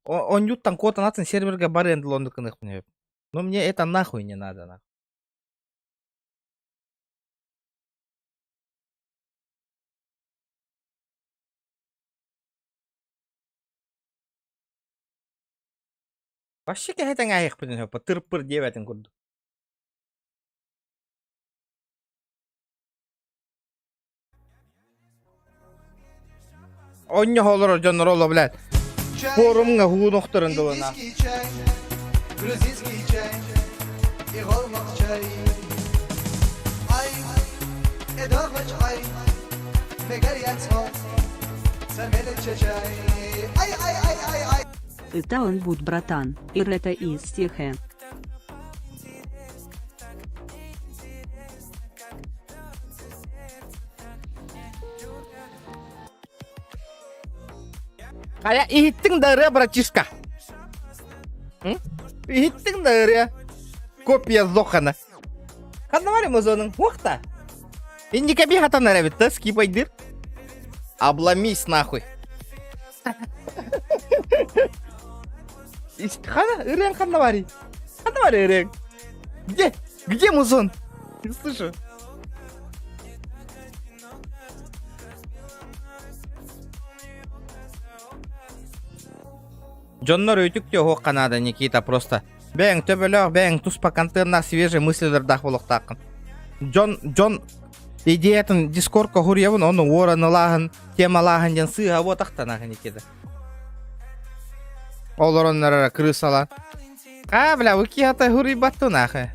A: он юттан котан атын серверге барендылы онды кынықпын хеп. Но мне это нахуй не надо, нахуй. Вообще кәйтен аяқ бітін хөпі, тырып-пыр деп әтін көрді. Онне холыр жоныр олы, блядь. Форумға хуын оқтырынды олына.
V: Грузинский чай, и голмак чай. Ай, эдоргач ай, мегарьяц хот, самелече чай. Ай, ай, ай, ай, ай.
G: Это он будет, братан, и это из стиха.
A: Кая иттің дәрі, братишка. Иттіңдер я. Копия зохана. Қанна бар еміз оның? Уақта. Инди каби хатана рәбітті, скипайдыр. Обломись нахуй. Қана, үрен қанна бар? Қанна бар үрен? Где? Где музон? Не слышу. Джоннор өйтік те оқ қанады, Никита, просто. Бәң төбелек, бәң туспа контентна свежий мыслидер дақылық тақын. Джон идеятын дискордқа хурьевын, оны орынылағын, темалағын ден сыға вот ақтанағы, Никита. Олар онлары крысалар. Бля, выки ата хури батту нахуй.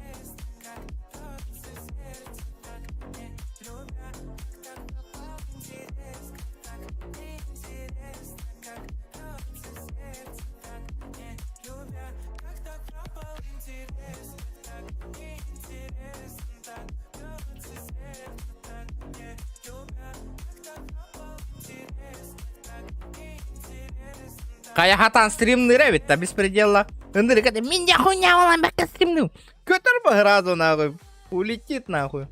A: Кая хатан стримный ревит-то, беспредельно. Ындыры кәді, мен де хуйня олам бәкке стримнің. Көтір бі гразу нахуй. Улетит нахуй.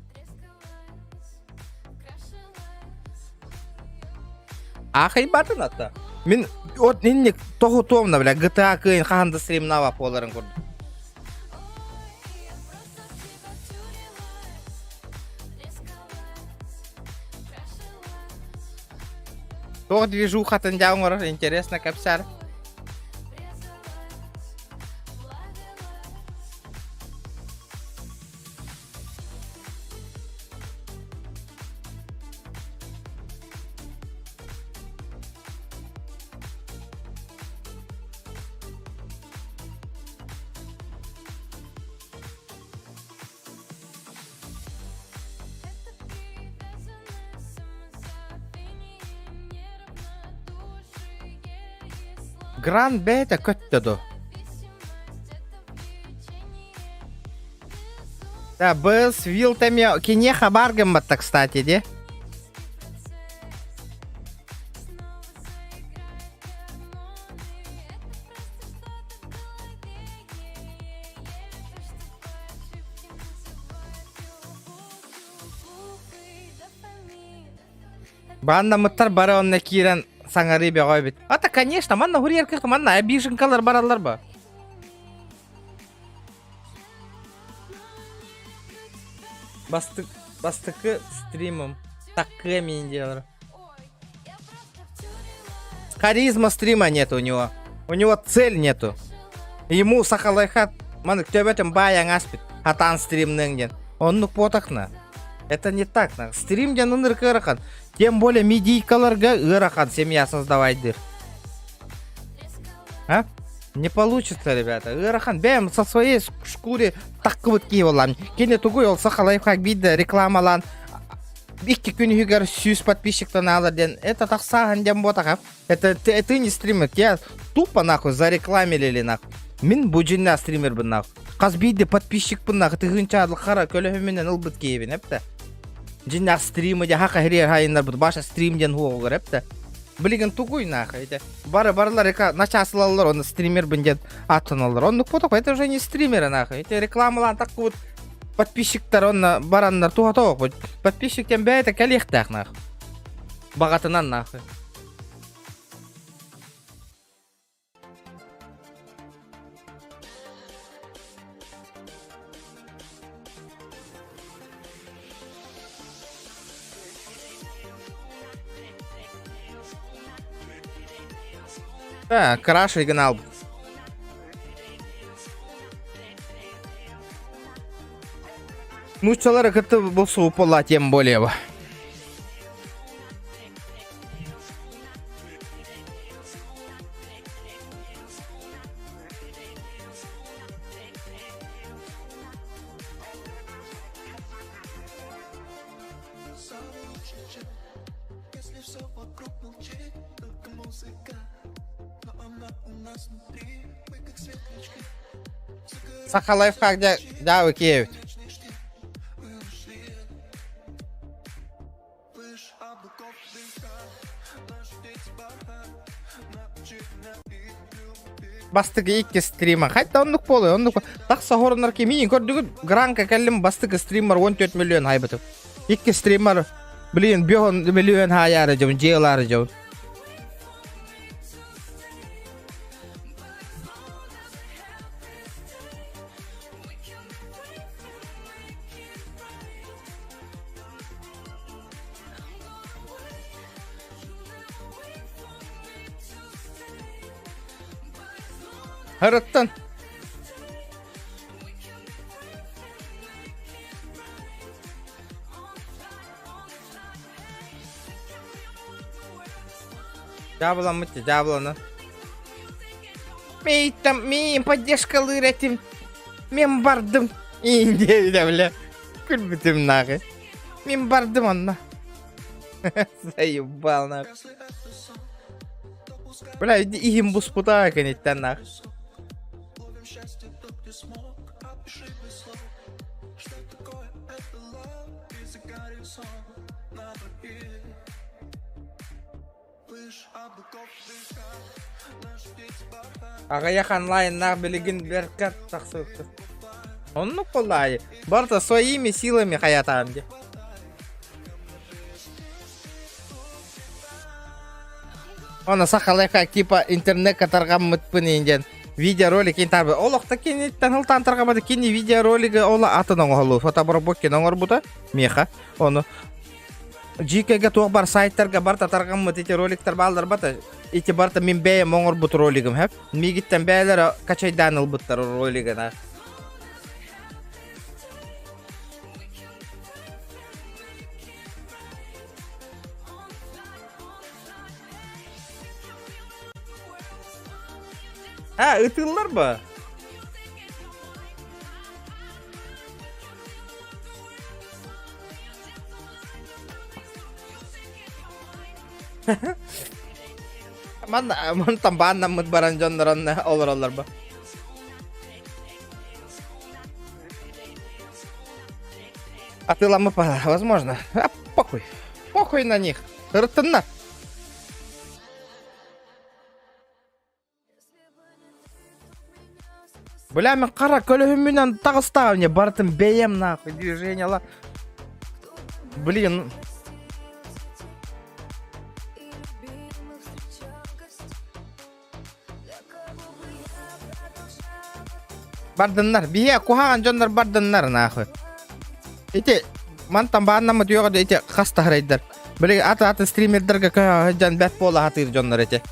A: Ахай батын атта. Мен от неннек тоғы томна, бля, GTA күйін қағанды стримнава поларын көрді. Тоғы движуха тындяуңыр, интересно кәпсәр. Гран бәйті көттіду. Да, біз вилтами кене хабаргым бітті, кстати, де? Банда мұттар бары онна кейрен саңары бе ғой бет. Ата, конечно, манна хури еркекті, манна әбейшінкалар баралар ба. Бастықы стримом. Такы мен делар. Харизма стрима нет у него. У него цель нету. Ему сахалайхат, маны көбетім баяң аспит. Атан стримнің ден. Онны потақна. Это не так, на. Стрим ден ұныр кырықан. Тем более медийкаларга ырахан семья создавайдыр. А? Не получится, ребята. Ырахан бәм со своей шкуре таққыбыт кей олам. Кене тугой ол сақалайфақ биді рекламалан. Икки күні хүгер 100 подписчиктан алыр ден. Это тақсаған ден ботақ. Это не стример. Я тупо нахуй зарекламили нахуй. Мен бұжынна стример бұн нахуй. Қаз биді подписчик бұн нахуй. Тығынча адыл қара көліхіменен ұлбыт кейбін. Әпті. Жинақ стримы де хақа хирер хайындар бұд баша стримден хуғы көрепті. Білген тугуй нахуй. Барлар начасылалар, оны стример бінден атыналар. Оны потоқ, это уже не стример нахуй. Это рекламалан таққы бұд подписчиктар, оны барандар туға тоқ бұд. Подписчиктен бәйті кәлектақ нахуй. Бағатынан нахуй. Краш игнал. Мучалары кітті бұл суып бола тем более ба. Сахалайфхак да выкеют. бастыгы 2 стрима. Хайтта оннук болой, оннук. Такса хоронар ки менин көрдүгү гранка келим бастыгы стример 14 миллион хайбытып. 2 стример блин 5 миллион хаяры жом, жейлары жом. Hırıttın. Жабылан мытты, жабыланы. Мен поддержкалы ретим. Мен бардым. Инде бля. Күлбүтүм нагы. Мен бардым анна. Заебал нахуй. Бля, игим буспута кенеттен нахуй. Агаяхан лайннах билигин беркат таксыкты. Онну колай. Барта своими силами хаятам де. Она сахалайка типа интернет катаргам мытпын инден. Видеоролик интарбы. Олокта кенеттен хылтан таргамады кени видеоролиги ола атының олу. Фотобробок ноңор бута. Меха. Оны. ЖКГ туг бар сайттарга барта таргам мыт эти роликтер балдар бата. Эти барта мен бәе моңор бут ролигим хеп. Мигиттен бәелер качайдан ылбыттар ролигина. Ытыллар ба? Ман тамбан намыт баран жондаран олар ба. Атыламы па, возможно. Похуй. Похуй на них. Ртынна. Бля, мен қара көлігім менен тағыстағым не бартым бейем нахуй движениялар. Блин. Бардыннар. Бие кухаған жондар бардыннар нахуй. Эти мантан бааннамы дүйоғады эти қастағырайдар. Бля, аты стримердерге жан бәт бола атыр жондар эти.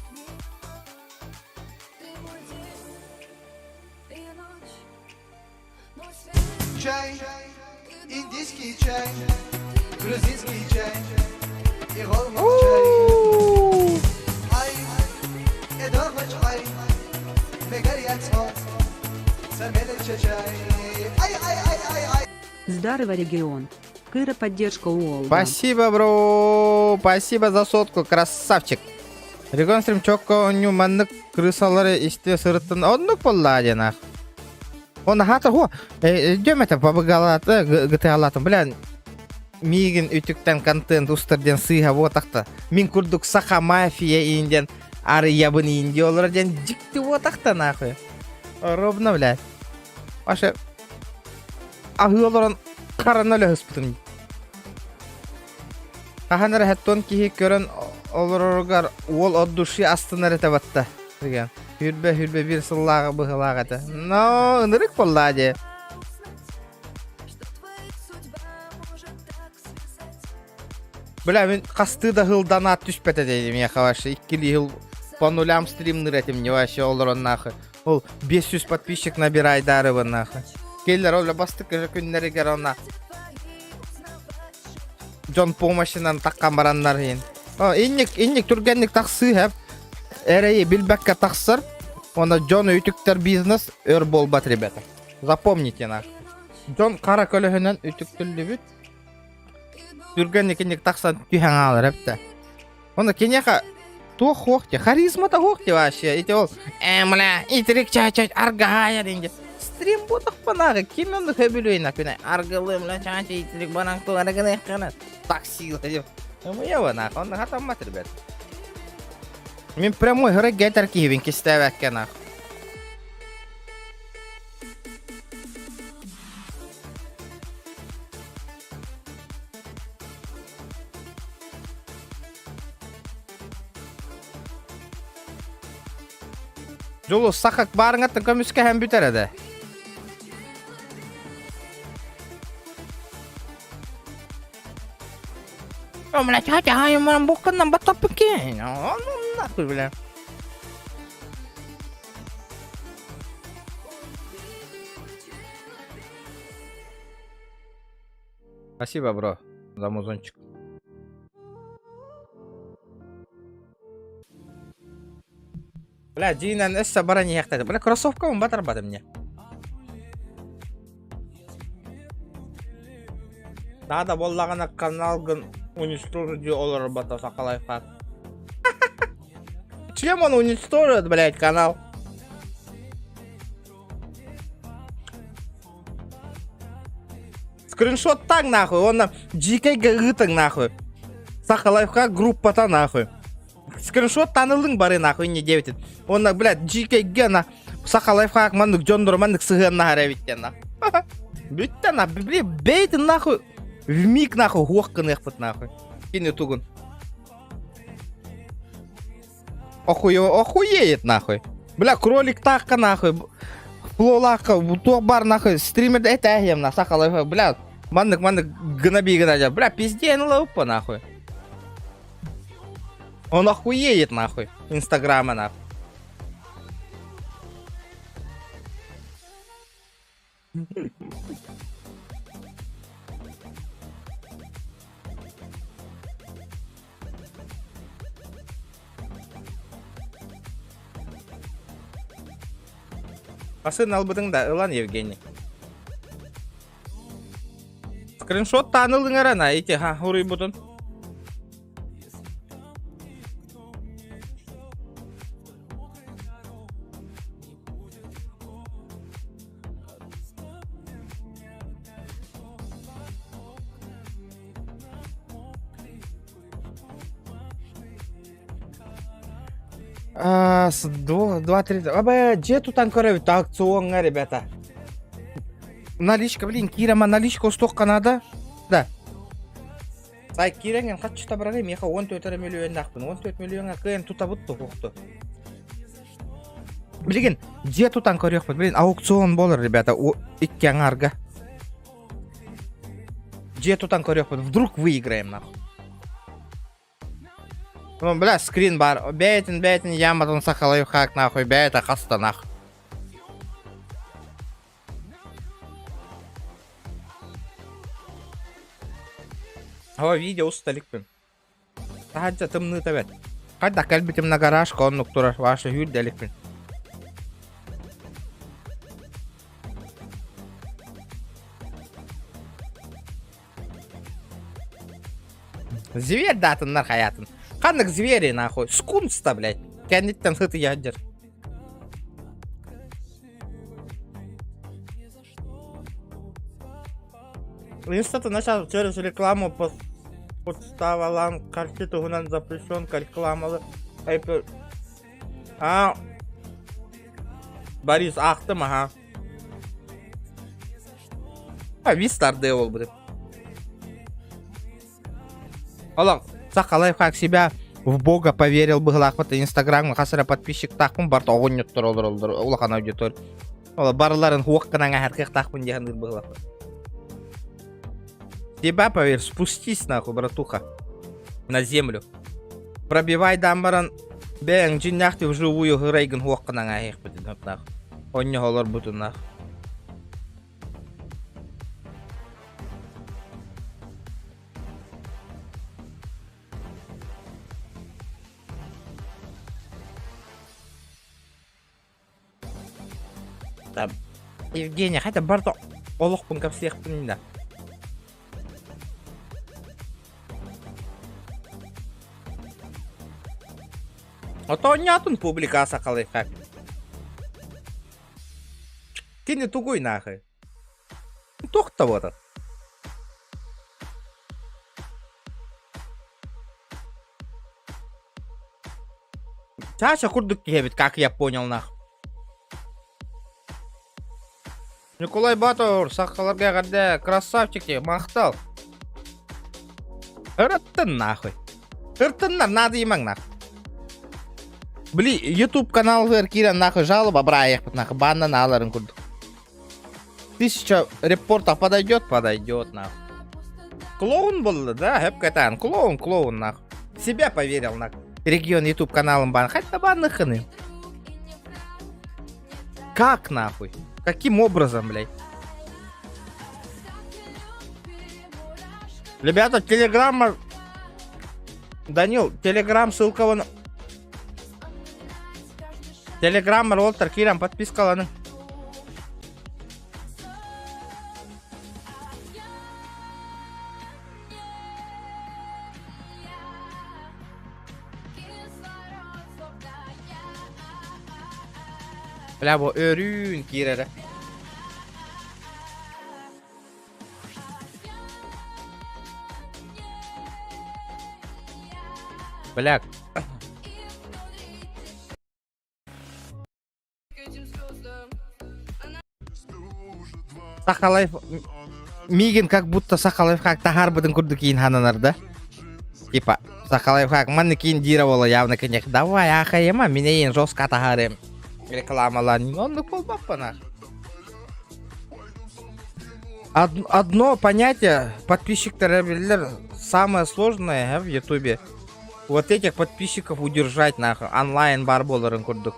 V: Чай, индийский чай, грузинский чай, и голмак чай. Ай, эдоргач ай, мегарьяц хот, самелеча чай. Ай.
G: Здорово, регион. Кыра поддержка УОЛ.
A: Спасибо, бро. Спасибо за сотку, красавчик. Регион стрим чокко оню маннык крысалары исте сырыттын. Оннук болла нах. Он хата го. Дөмете побыгалаты, GTA-латын. Блин, мигин үтүктен контент устырден сыйга вот такта. Мин курдук саха мафия инден ары ябын инди олар ден жикти вот такта нахуй. Ровно, блядь. Аше ахылорон каранолы хыспытын. Аханар хаттон кихи көрөн олороргар ол оддуши астынар этебатта. Деген. Хүрбе бир сыллага быгылагата. Но, нырык болладе. Бля, мен касты да хылдана түшпете дейдим я хавашы. 2 жыл по нулям стрим ныретим не вообще олорон нахуй. Ол 500 подписчик набирай дарыбы нахуй. Келлер оля бастык күннери гарона. Жон помощинан таккан бараннар ин. Инник тургенник таксы хеп. Эрей билбекке таксыр. Она Джон үтүктер бизнес өр болбат, ребята. Запомните наш. Джон кара көлөһөнөн үтүктүлдү бүт. Түргенник таксан түйһәң алыр хепте. Оны кенеха то хохте, харизма та хохте вообще. Ите ол мля, итрик чачать аргая динге. Стрим ботак панага, кимөнді хөбілуйна күнә. Аргылы мля чачать итрик банан туганы гына кана. Таксила деп. Я вона, он хатамат, ребята. Мен прямой грегетер кивин кистевекке нах. Жолу сақақ барыңаттың көміске әм бүтер әді. Мына чача айыман бұққаннан баттап бүккен. Нахуй, бля. Спасибо, бро, за музончик. Бля, Динан эсса бара не яқтайды. Бля, кроссовка он батар бады мне. Надо боллағана каналгын уничтожить олар бата сақалайфат. Чем он уничтожит, блядь, канал? Скриншот так нахуй, он на GK гытың нахуй. Сақалайфқа группата нахуй. Скриншот танылың бары нахуй не девятит. Он на, блядь, GK на Сақалайфқа мандық жондыру мандық сығын нахар әвиттен нахуй. Бүттен на, бейтін нахуй. В миг нахуй хуаққын еқпыт нахуй. Кені тугын. Охуеет нахуй. Бля, кролик таққа нахуй. Флолаққа, тоқ бар нахуй. Стримерді әт әхем на Сақалайфқа. Бля, мандық гынаби гына. Бля, пизден лаупа нахуй. Он охуеет нахуй. Инстаграма нахуй. Paсын албыдың да, Илан Евгений. Скриншот танылың арана, ете, ха, урый бұдын. Два, три. Абе, где тут анкоровит аукционга, ребята? Наличка, блин, Кирама наличка устокка надо? Да. Сай Киранген каччы табырагай, меха 14 миллион нахпын. 14 миллионга кыйын тутабытту хуқты. Блин, где тут анкорёк? Блин, аукцион болыр, ребята, икки аңарга. Где тут анкорёк? Вдруг выиграем, нахуй. Ну, бля, скрин бар. Бейтин, яматон Сақалайфқа нахуй, бейта хаста нахуй. О, видео усталикпен. Таджа тымны табет. Қайда кәлбітім на гаражқа, он нұқтыра ваша юлделикпен. Зверь датыннар хаятын. Қандық звери нахуй. Скунста, блядь. Кәнеттен хыты яджыр. Инстата начал через рекламу подставалам картиту гунан запрещен рекламалы. Борис Ахтым, ага. Вистар девол, блядь. Олақ, Сақалайфқа себя в Бога поверил бы глахпаты Инстаграм, хасыра подписчик тақпын, барта оғын өттір олдыр, олақан аудитор. Ола барларын хуаққынан әрқиқ тақпын дегендір бы глахпат. Тебя поверь, спустись нахуй, братуха, на землю. Пробивай дамбаран, бәң джиннахты вживую гырайгын хуаққынан әрқиқ бітін, нахуй. Онне олар бұтын, нахуй. Евгений, хотя барда олықпын кап сияқпын да. Ото нятын публика Сақалайфқа. Кені тугуй нахуй. Тоқта вот. Чаша курдук кебет, как я понял нахуй. Николай Батур, Сақаларға қарды, красавчики, мақтал. Ұрыттын нахуй. Ұрттыннар, нады емің нахуй. Бли, YouTube канал кирен нахуй жалоба, браях, нахуй, баннан аларын курдук. 1000 репортов подойдет, нахуй. Клоун был, да, хэп катан, клоун, нахуй. В себя поверил, нахуй. Регион YouTube каналом бан, хотя банных ханы. Как, нахуй? Каким образом, блядь? Ребята, телеграмма... Данил, телеграм, ссылка вон... Телеграм, Ролтер, Кирам, подписка, ладно. Bля, bu örün girere. Бля. Сахалаев... Мигин как будто Сахалаев как тахарбыдын курды кейін хананар, да? Типа, Сахалаев как манны кейін дировала явно, конечно. Давай, ахаема, меня ең жестко тахарем. Рекламалар. Он болмап пана. Одно понятие подписчик-то самое сложное в Ютубе. Вот этих подписчиков удержать нахуй. Онлайн бар боларын курдук.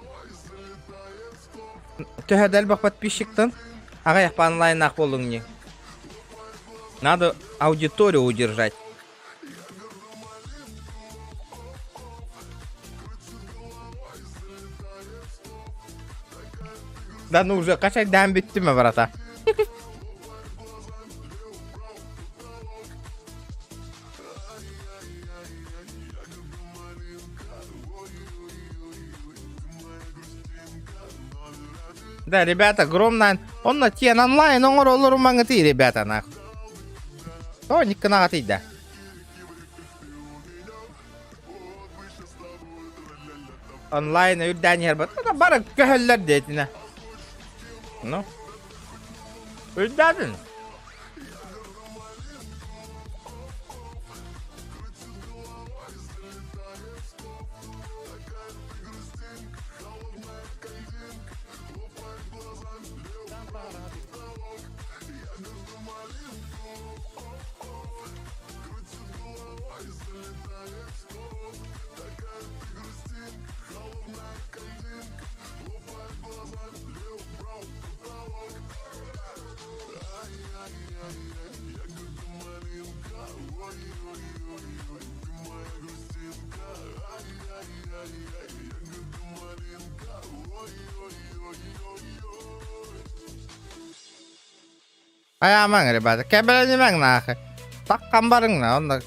A: Төһәдәлбак подписчиктан. Ага по онлайн нах болуң не. Надо аудиторию удержать. Да ну уже, качать дам биттиме, брата. Да, ребята, громно. Он на тен онлайн, он роллер мангати, ребята, нах. О, никогда не да. Онлайн, юддани, ребята. Это барак кахаллар детина. Ну? Юддадын. Ayamang ribet. Kebeleni ben nahı. Tak kambarın na. Onda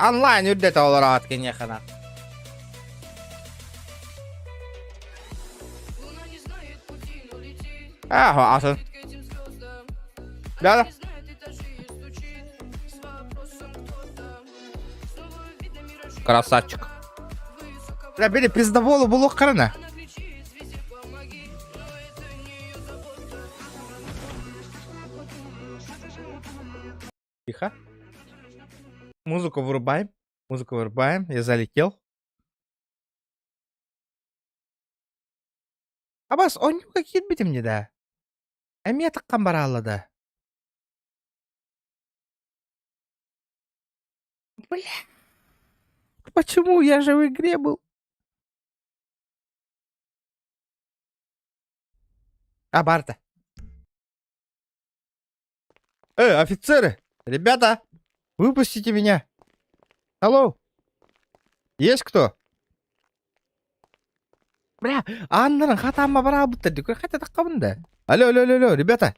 A: online üddet olur atkin yakına. Asın. Gel. Красавчик. Бля, бери пиздоволу було крана. Тихо. Музыку вырубаем. Музыку вырубаем. Я залетел. Абас, он какие бити мне, да? А меня так камбарала, да. Бля. Почему? Я же в игре был. Барта. Офицеры! Ребята! Выпустите меня! Алло! Есть кто? Бля, Анна, хатама барабута, дикой хотя так да. Алло, ребята!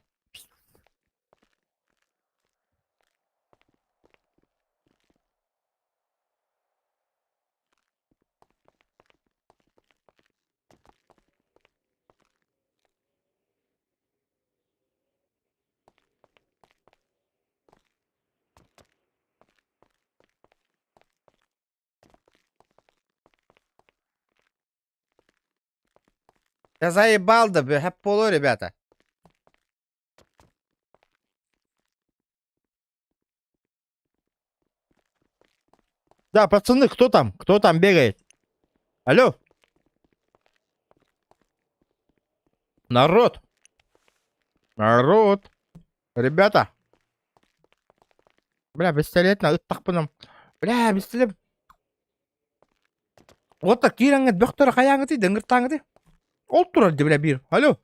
A: Я заебал, да, хэп поло, ребята. Да, пацаны, кто там? Кто там бегает? Алло? Народ! Народ! Ребята! Бля, пистолет надо так потом. Бля, пистолет. Вот так кираңет бөктөр каяңы ти, деңгір таңы ти. Ол турар бля бир. Алло.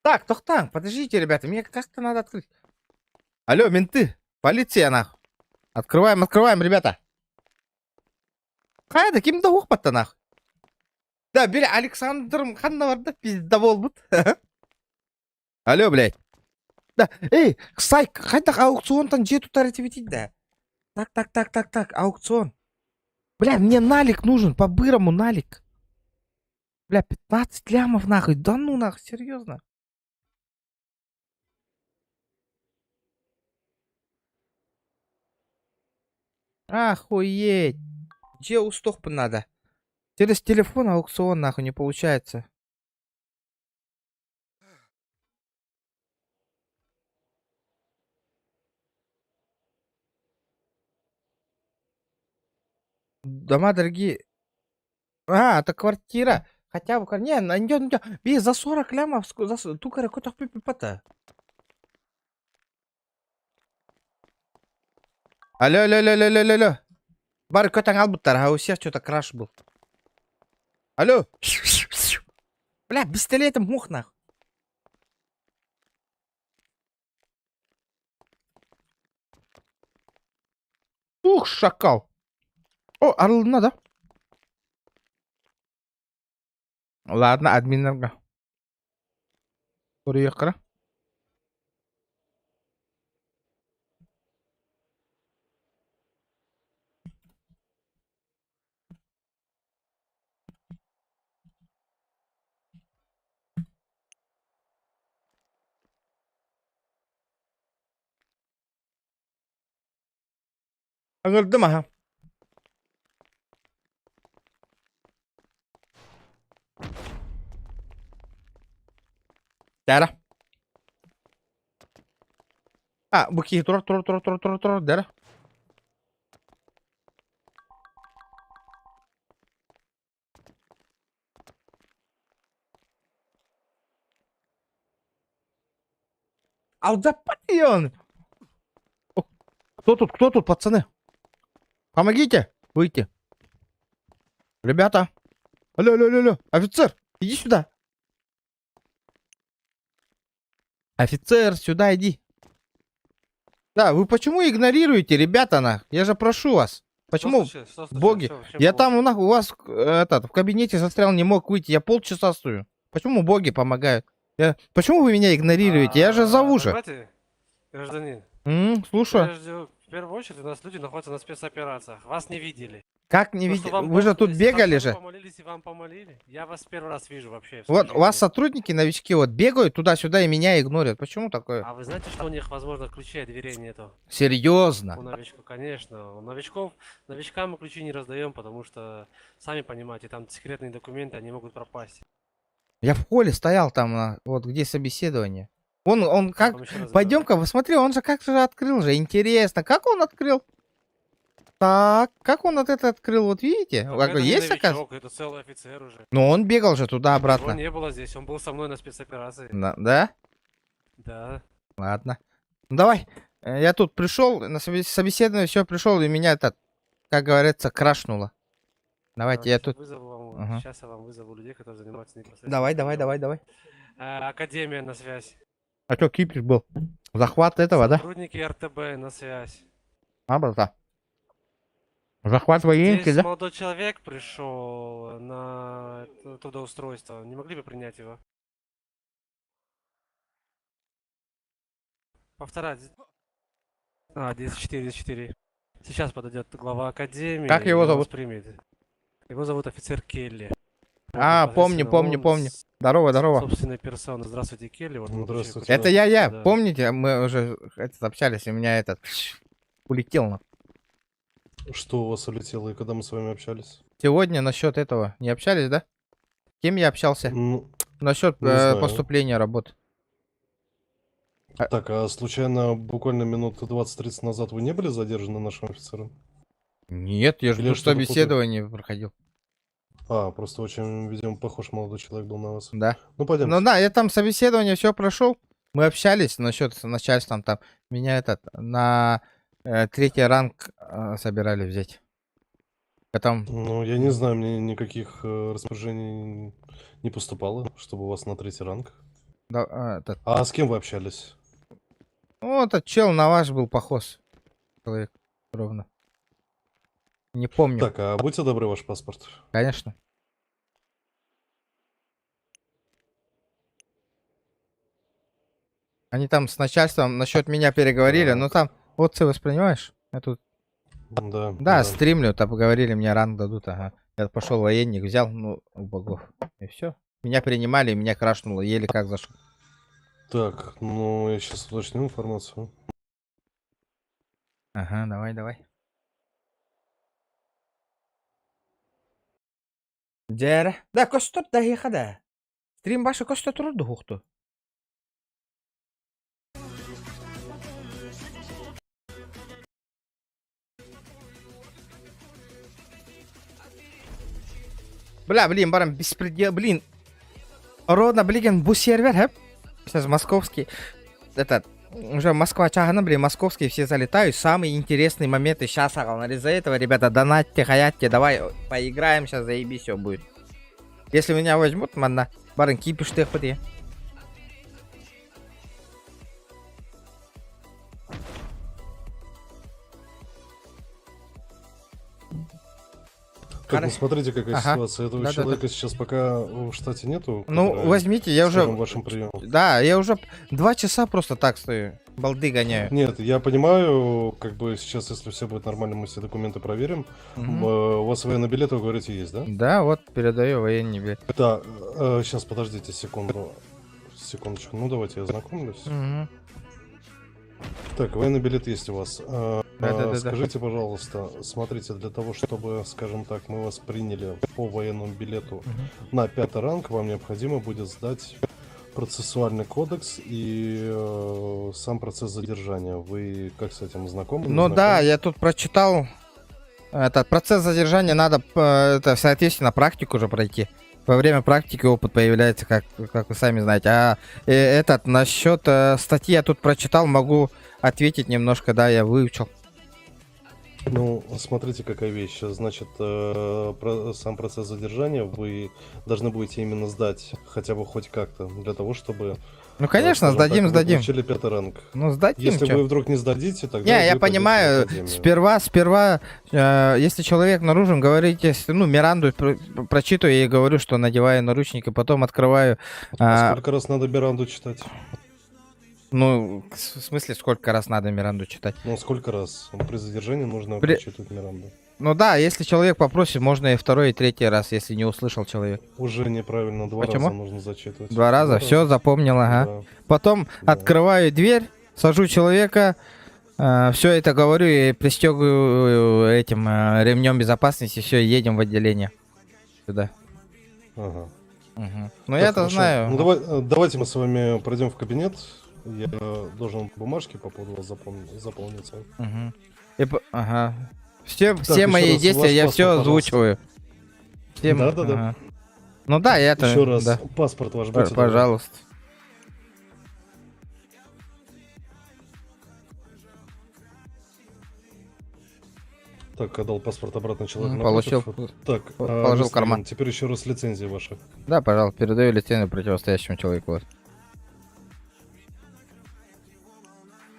A: Так, тохтан, подождите, ребята, мне как-то надо открыть. Алло, менты, полиция, нахуй. Открываем, открываем, ребята. Қайда, кімді оқпатты, нахуй? Да, бері Александрым қанда барды, пизда болбыт. Алло, блядь. Да, эй, сайк, қайда аукционтан жету тарифетить, да. Так, аукцион. Бля, мне налик нужен, по-бырому налик. Бля, 15 лямов, нахуй, да ну, нахуй, серьезно. Охуеть. Где устох надо? Через телефон аукцион нахуй не получается. Дома дорогие. А, это квартира. Хотя бы, не, найдем. Бей, за 40 лямов, за тукаря какой-то пипата. Алло. Бары көтің албыттар, а у всех что-то краш был. Алло. Бля, пистолетом мух нахуй. Ух, шакал. О, арылдына да? Ладно, админлерге. Oraya қара. Аңырдым, аха. Дәрі. А, бұки, тұр, дәрі. Ал запати он. Кто тут, пацаны? Помогите выйти. Ребята. Алло. Офицер, иди сюда. Офицер, сюда иди. Да, вы почему игнорируете, ребята, Я же прошу вас. Почему? Боги. Я там у вас в кабинете застрял, не мог выйти. Я полчаса стою. Почему боги помогают? Почему вы меня игнорируете? Я же зову же.
D: Гражданин.
A: Слушаю.
D: В первую очередь у нас люди находятся на спецоперациях. Вас не видели.
A: Как не видели? Вы же тут бегали же.
D: Помолились и вам помолили. Я вас первый раз вижу вообще.
A: Вот у вас сотрудники, новички, вот бегают туда-сюда и меня игнорят. Почему такое?
D: А вы знаете, что у них, возможно, ключей от дверей нету?
A: Серьезно?
D: У новичков, конечно. У новичкам мы ключи не раздаем, потому что, сами понимаете, там секретные документы, они могут пропасть.
A: Я в холле стоял там, вот где собеседование. Он как... Пойдем-ка, посмотри, он же как же открыл же. Интересно, как он открыл? Так, как он это открыл? Вот видите?
D: Это
A: есть,
D: новичок,
A: оказывается?
D: это целый офицер уже.
A: Но он бегал же туда-обратно.
D: Его не было здесь, он был со мной на спецоперации.
A: Да?
D: Да.
A: Ладно. Ну давай. Я тут пришел, на собеседование все пришел, и меня это, как говорится, крашнуло. Давайте я тут...
D: Сейчас я вам вызову людей, которые занимаются непосредственно.
A: Давай.
D: Академия на связь.
A: А что, кипиш был? Захват этого, да?
D: Сотрудники РТБ на связь.
A: А, брата. Захват военки,
D: Здесь
A: да?
D: молодой человек пришел на трудоустройство. Не могли бы принять его? Повторять. 10-4. Сейчас подойдет глава академии.
A: Как его зовут?
D: Примет. Его зовут офицер Келли.
A: помню. Здорово.
D: Собственной персоны. Здравствуйте, Келли. Вот,
E: Здравствуйте.
A: Это я.
D: Да.
A: Помните, мы уже общались, и у меня улетел на.
E: Что у вас улетело и когда мы с вами общались?
A: Сегодня насчет этого не общались, да? С кем я общался? Насчет
E: не знаю.
A: поступления работы.
E: Так, а случайно буквально минут 20-30 назад вы не были задержаны нашим офицером?
A: Нет, я же
E: Или
A: только что
E: что-то путаю?
A: собеседование проходил.
E: Просто очень, видимо, похож молодой человек был на вас.
A: Да.
E: Ну, пойдем.
A: Ну да, я там собеседование все прошел. Мы общались насчет с начальством там. Меня на третий ранг собирали взять. Потом...
E: Ну, я не знаю, мне никаких распоряжений не поступало, чтобы у вас на третий ранг.
A: Да,
E: А с кем вы общались?
A: Ну, этот чел на ваш был похож. Человек ровно. Не помню.
E: Так, а будьте добры, ваш паспорт.
A: Конечно. Они там с начальством насчет меня переговорили, но там, вот ты воспринимаешь? Я тут...
E: Да.
A: Стримлю, там поговорили, мне ранг дадут, ага. Я пошел военник, взял, ну, у богов. И все. Меня принимали, меня крашнуло, еле как зашел.
E: Так, ну, я сейчас уточню информацию.
A: Ага, давай. Дер. Да, костот да ехада. Стрим башы костот турду хухту. Блин, барам, беспредел, блин. Родно, блин, бу сервер, хэп. Сейчас московский. Уже Москва чагана, блин, московские все залетают. Самые интересные моменты сейчас, из-за этого, ребята, донатьте, хаятьте, давай поиграем, сейчас заебись все будет. Если меня возьмут, манна, барин, кипиш ты ходи.
E: Так, ну смотрите, какая ситуация. Этого
A: Да.
E: человека сейчас пока в штате нету.
A: Ну, возьмите, я уже...
E: Вашим приемом.
A: Да, я уже 2 часа просто так стою. Балды гоняю.
E: Нет, я понимаю, как бы сейчас, если все будет нормально, мы все документы проверим. У вас военный билет, вы говорите, есть, да?
A: Да, вот передаю военный билет.
E: Да, сейчас, подождите секундочку. Ну, давайте я ознакомлюсь. Так, военный билет есть у вас. Скажите, пожалуйста, смотрите, для того, чтобы, скажем так, мы вас приняли по военному билету на 5-й ранг, вам необходимо будет сдать процессуальный кодекс и сам процесс задержания. Вы как с этим знакомы?
A: Ну да, я тут прочитал. Этот процесс задержания надо, соответственно, практику уже пройти. Во время практики опыт появляется, как вы сами знаете. А насчет статьи я тут прочитал, могу ответить немножко, да, я выучил.
E: Ну, смотрите, какая вещь. Значит, сам процесс задержания вы должны будете именно сдать, хотя бы хоть как-то, для того, чтобы...
A: Ну, конечно, сдадим.
E: Вы получили 5-й ранг.
A: Ну, сдадим.
E: Если вы вдруг не сдадите, тогда...
A: Не, я понимаю, сперва, если человек наружен, говорите, ну, Миранду прочитаю и говорю, что надеваю наручники, потом открываю...
E: Сколько раз надо Миранду читать?
A: Ну, в смысле, сколько раз надо Миранду читать?
E: Ну, сколько раз? При задержании нужно прочитывать Миранду.
A: Ну да, если человек попросит, можно и 2-й, и 3-й раз, если не услышал человек.
E: Уже неправильно, 2 раза нужно зачитывать.
A: 2 раза? Все, запомнил, ага.
E: Да.
A: Потом открываю дверь, сажу человека, все это говорю и пристегиваю этим ремнем безопасности, все, едем в отделение. Сюда.
E: Ага.
A: Ну я-то знаю.
E: Ну, давайте мы с вами пройдем в кабинет. Я должен бумажки по поводу вас заполнить.
A: Ага. Все мои действия я все озвучиваю.
E: Да.
A: Ну да, я это...
E: Еще раз, паспорт ваш, будьте добры.
A: Пожалуйста.
E: Так, отдал паспорт обратно человеку.
A: Получил.
E: Так,
A: положил в карман.
E: Теперь еще раз лицензии ваши.
A: Да, пожалуйста, передаю лицензию противостоящему человеку.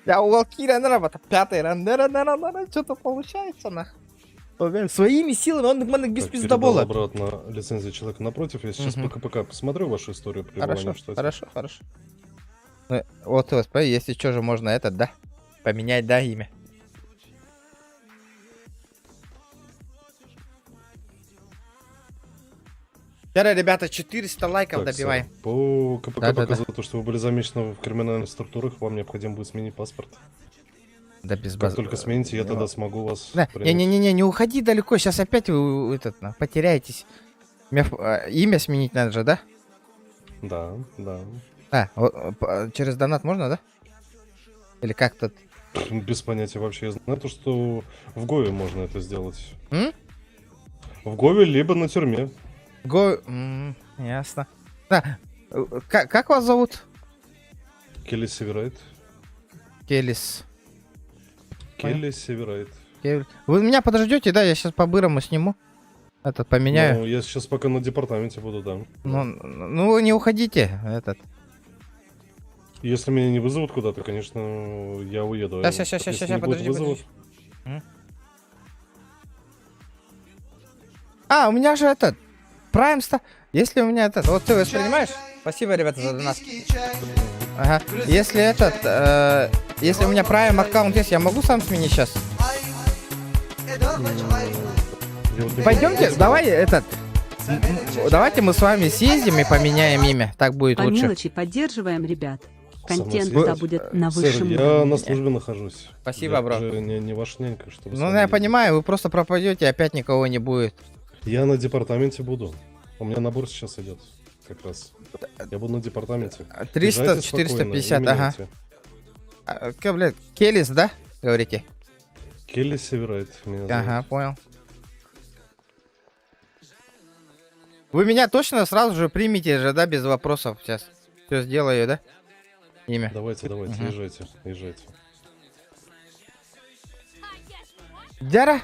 A: Я уголки работа. 5-й раунд. Что-то получается, нах. Своими силами он без пиздобола.
E: Обратно лицензию человека напротив. Я сейчас ПКПК посмотрю вашу историю пребывания в штате.
A: Хорошо. Вот, если что же можно да? Поменять, да, имя. Вчера, ребята, 400 лайков
F: Так,
A: добиваем.
F: сэр, по КПК
A: Да-да-да.
F: показывает то, что вы были замечены в криминальных структурах, вам необходимо будет сменить паспорт.
A: Да без
F: Как
A: баз...
F: только смените, я тогда смогу вас
A: Да,
F: принять.
A: не-не-не, не уходи далеко, сейчас опять вы потеряетесь. Имя сменить надо же, да?
F: Да, да.
A: Через донат можно, да? Или как тут?
F: Без понятия вообще. Я знаю то, что в Гове можно это сделать.
A: М?
F: В Гове, либо на тюрьме.
A: Ясно. Да. Как вас зовут?
F: Келли Северайт.
A: Келлис.
F: Келли Северайт.
A: Вы меня подождете, да? Я сейчас по-бырому сниму. Этот поменяю.
F: Ну, я сейчас пока на департаменте буду, да.
A: Ну, вы не уходите.
F: Если меня не вызовут куда-то, конечно, я уеду.
A: Сейчас,
F: Если не будет вызовов-
A: У меня же Prime Star. Если у меня вот ты воспринимаешь? Спасибо, ребята, за донат. Ага. Если если у меня Prime аккаунт есть, я могу сам сменить сейчас? Пойдемте, давайте мы с вами съездим и поменяем имя. Так будет
G: По
A: лучше.
G: мелочи поддерживаем, ребят. Контент
F: Сэр,
G: да будет на
F: сэр,
G: высшем
F: я
G: уровне.
F: на службе нахожусь.
A: Спасибо,
F: Я
A: бро.
F: же не ваш нянька, чтобы... с
A: Ну,
F: вами
A: я понимаю, вы просто пропадете, опять никого не будет.
F: Я на департаменте буду. У меня набор сейчас идет. Как раз. Я буду на департаменте.
A: 300,
F: Езжайте
A: 450,
F: спокойно,
A: ага.
F: именуйте.
A: Блядь, Келлис, да? Говорите?
F: Келли Северайт меня зовут.
A: Ага, понял. Вы меня точно сразу же примете же, да, без вопросов сейчас? Все сделаю, да? Имя.
F: Давайте,
A: Мгм.
F: езжайте.
A: Дяра?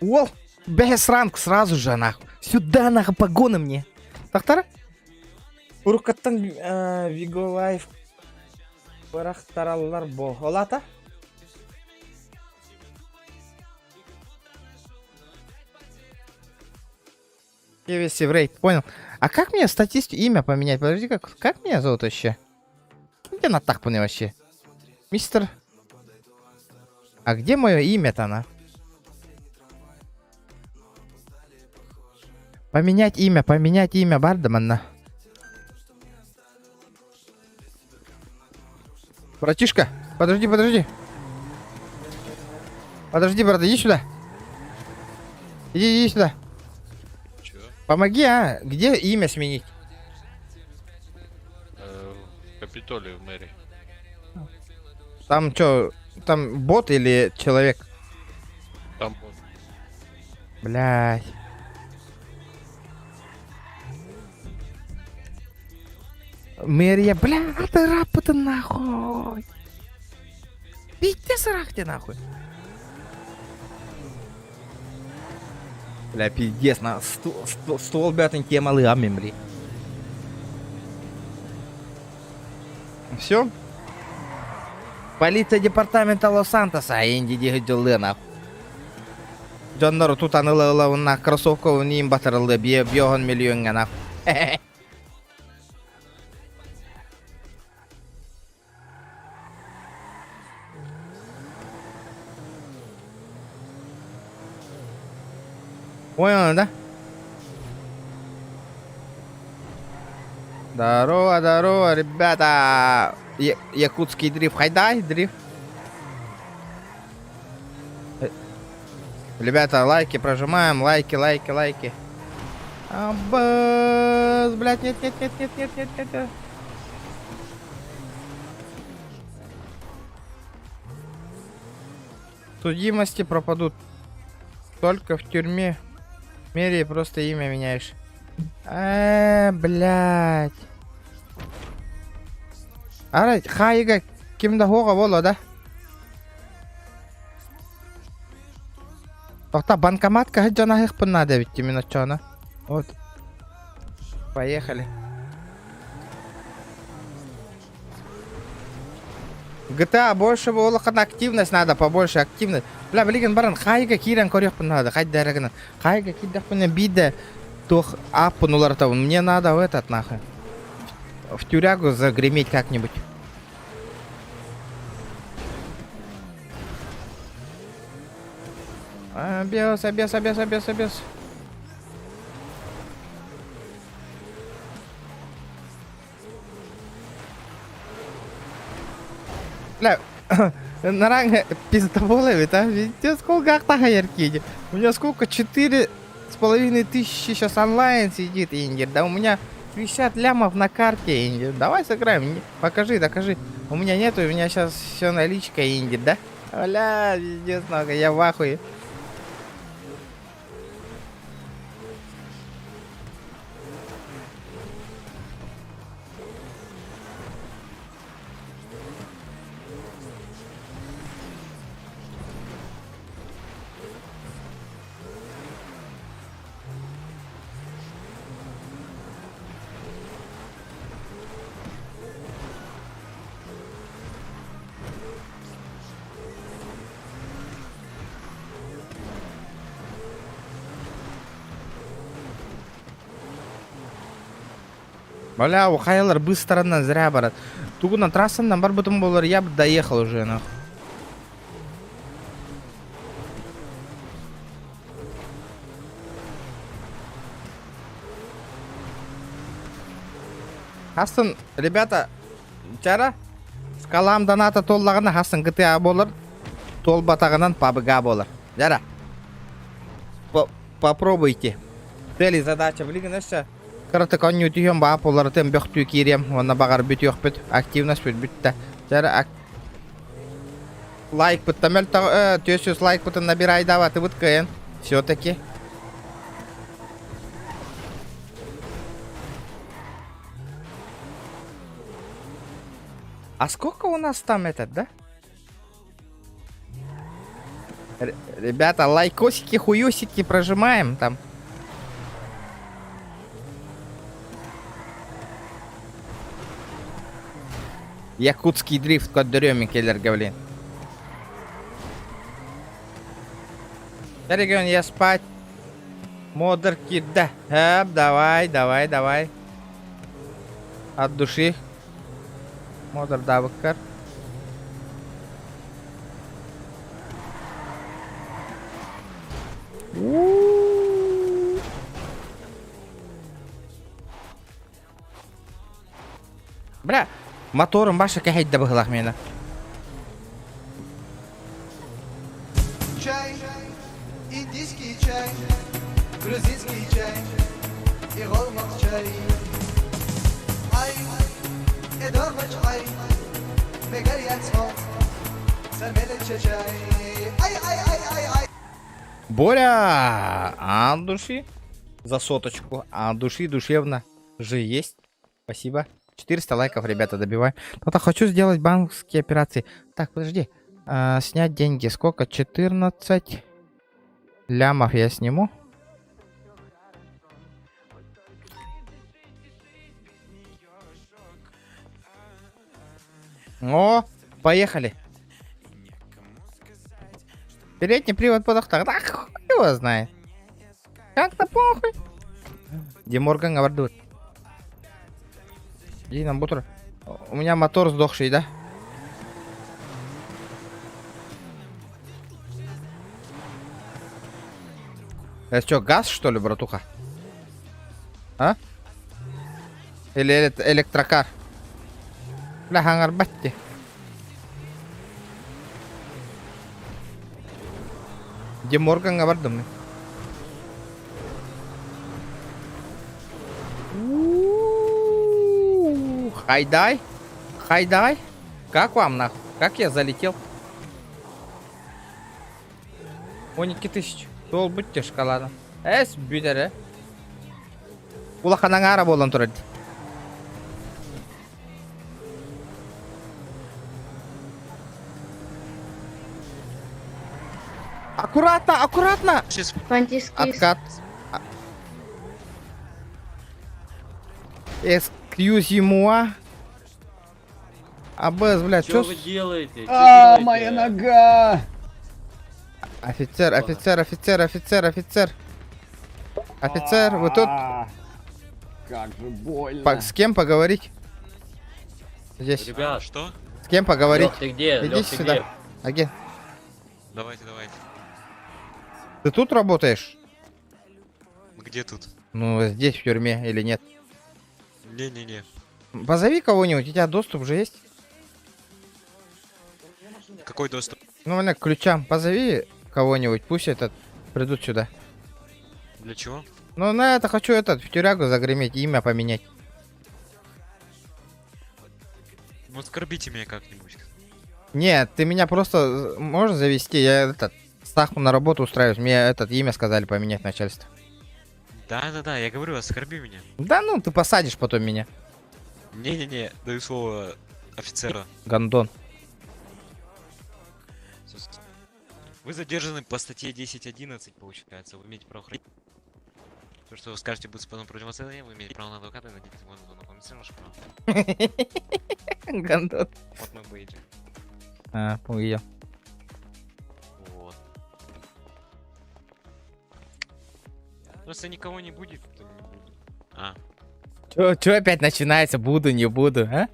A: Уол, без ранг сразу же, нахуй. Сюда, нахуй, погоны мне. Тахтара? Уркаттан Виголайф. Барахтараллар бол. Олата? Севрейт, понял. А как мне статистику, имя поменять? Подожди, как меня зовут вообще? Где на так вообще? Мистер... А где мое имя-то, на? Поменять имя Бардамана. Братишка, подожди. Подожди, брат, иди сюда. Иди сюда. Помоги, где имя сменить?
S: В Капитолии, в мэрии.
A: Там что, там бот или человек?
S: Там вот.
A: Блядь. Мэрия, бля, ты рапа-то нахуй. Пить срах ты нахуй. Бля, пиздец, на ствол бятонькие малы амемри. Все? Полиция департамента Лос-Сантоса, Инди Дигидюлы, нахуй. Джоннор тут анылы на кроссовку не им батарылы, бьёган миллионга, нахуй. Понял, да? Здорово, ребята! Якутский дрифт, хайдай, дрифт. Ребята, лайки прожимаем, лайки. Аббас, блядь, нет. Судимости пропадут только в тюрьме. В мире просто имя меняешь. Блядь. Арай, хайга кимда хога боло, да? Тоқта банкоматка жана их надо ведь именно что она. Вот. Поехали. GTA больше было, активность надо, побольше активность. Бля, блин, баран, хайга киран корёх надо, хай дорогана. Хайга кидах пона биде, тох апнулар-то, мне надо в этот нахуй. В тюрягу загреметь как-нибудь. Обез. Бля, наран пиздоболы, а? Везде сколько еркиди. У меня сколько? 4500 сейчас онлайн сидит, Индир. Да у меня 50 лямов на карте, Индир. Давай сыграем. Покажи, докажи. У меня нету, у меня сейчас все наличка, Индир, да? Бля, пиздец много, я в ахуе. Бля, у Хайлер быстро на зря, брат. Тугу на трассам на бар бутом болар, я бы доехал уже, нахуй. Хастын, ребята, чара, скалам доната толлагана хастын GTA болар, тол батагынан PUBG болар. Жара. Попробуйте. Цели задача блигнешься. Короче, конью тием ба полар тем бехту кирем, вона багар бит yok бит, активность бит битте. Жара лайк битамел та, тёсюс лайк битен набирай давай, ты вот КН. Все-таки. А сколько у нас там этот, да? Ребята, лайкосики, хуюсики прожимаем там. Якутский дрифт, код дырёми, келлер гавлин. Регион, я спать. Модерки, да. Давай. От души. Модер давыкар. Бля, мотором баша кахать да бахлах мена.
V: Чай, индийский чай, грузинский чай, и голмак чай. Ай, эдормач ай, мегарьяцо, самелече чай. Ай.
A: Боря, а от души? За соточку. А от души душевно же есть. Спасибо. 400 лайков, ребята, добиваем. Ну-то хочу сделать банковские операции. Так, подожди. Снять деньги. Сколько? 14 лямов я сниму. О, поехали. Передний привод подохтар. Да хуй его знает. Как-то похуй. Где Морган говорит. Иди на бутер. У меня мотор сдохший, да? Это что, газ, что ли, братуха? А? Или электрокар? Бля, хангар батти. Где Морган говорит? Хайдай. Как вам, нахуй? Как я залетел? Оники 1000. Сол будьте шоколадом. Эс, бюдере. Улаханан ара болон турады. Аккуратно. Откат. Excuse-moi. АБС, блядь,
R: Что
A: чё
R: вы делаете?
A: моя нога! Офицер, вы тут?
H: Как же больно.
A: С кем поговорить? Здесь.
R: Ребят, что?
A: С кем поговорить?
R: Лёх, ты где?
A: Иди
R: Лёх, ты
A: сюда.
R: где?
A: Агент.
S: Давайте.
A: Ты тут работаешь?
S: Где тут?
A: Ну, здесь, в тюрьме, или нет?
S: Не.
A: Позови кого-нибудь, у тебя доступ же есть?
S: Какой доступ?
A: Ну, к ключам позови кого-нибудь, пусть придут сюда.
S: Для чего?
A: Ну, на это хочу в тюрягу загреметь, имя поменять.
S: Ну, оскорбите меня как-нибудь.
A: Нет, ты меня просто можешь завести, я Стаху на работу устраиваюсь, мне имя сказали поменять начальство.
S: Да, я говорю, оскорби меня.
A: Да ну, ты посадишь потом меня.
S: Не-не-не, даю слово офицера.
A: Гондон.
S: Вы задержаны по статье 10.11, получается. Вы имеете право хранить. То, что вы скажете, будет потом противостояние, вы имеете право на адвоката и надеете на комиссию ваше право.
A: Гондон.
S: Вот мы будете.
A: Увидел.
S: Вот. Просто никого не будет, то не буду.
A: Чё опять начинается? Буду, не буду, а?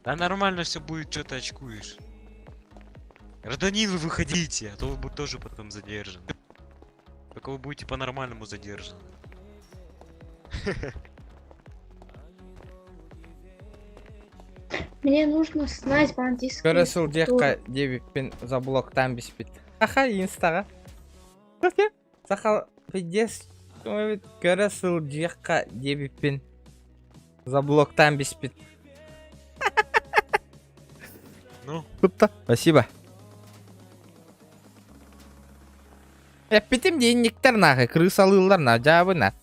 S: Да нормально все будет, что ты очкуешь. Гражданин, вы выходите, а то вы тоже потом задержаны. Только вы будете по-нормальному задержаны.
B: Мне нужно знать бандитский.
A: Көресіл декка дебиппен за блок там беспит. Аха, инстага. Окей. Сахал пидес. Көресіл декка дебиппен за блок там беспит.
S: Ну.
A: Круто. Спасибо. Эппетим денниктер нахай, крысалылар на жабына.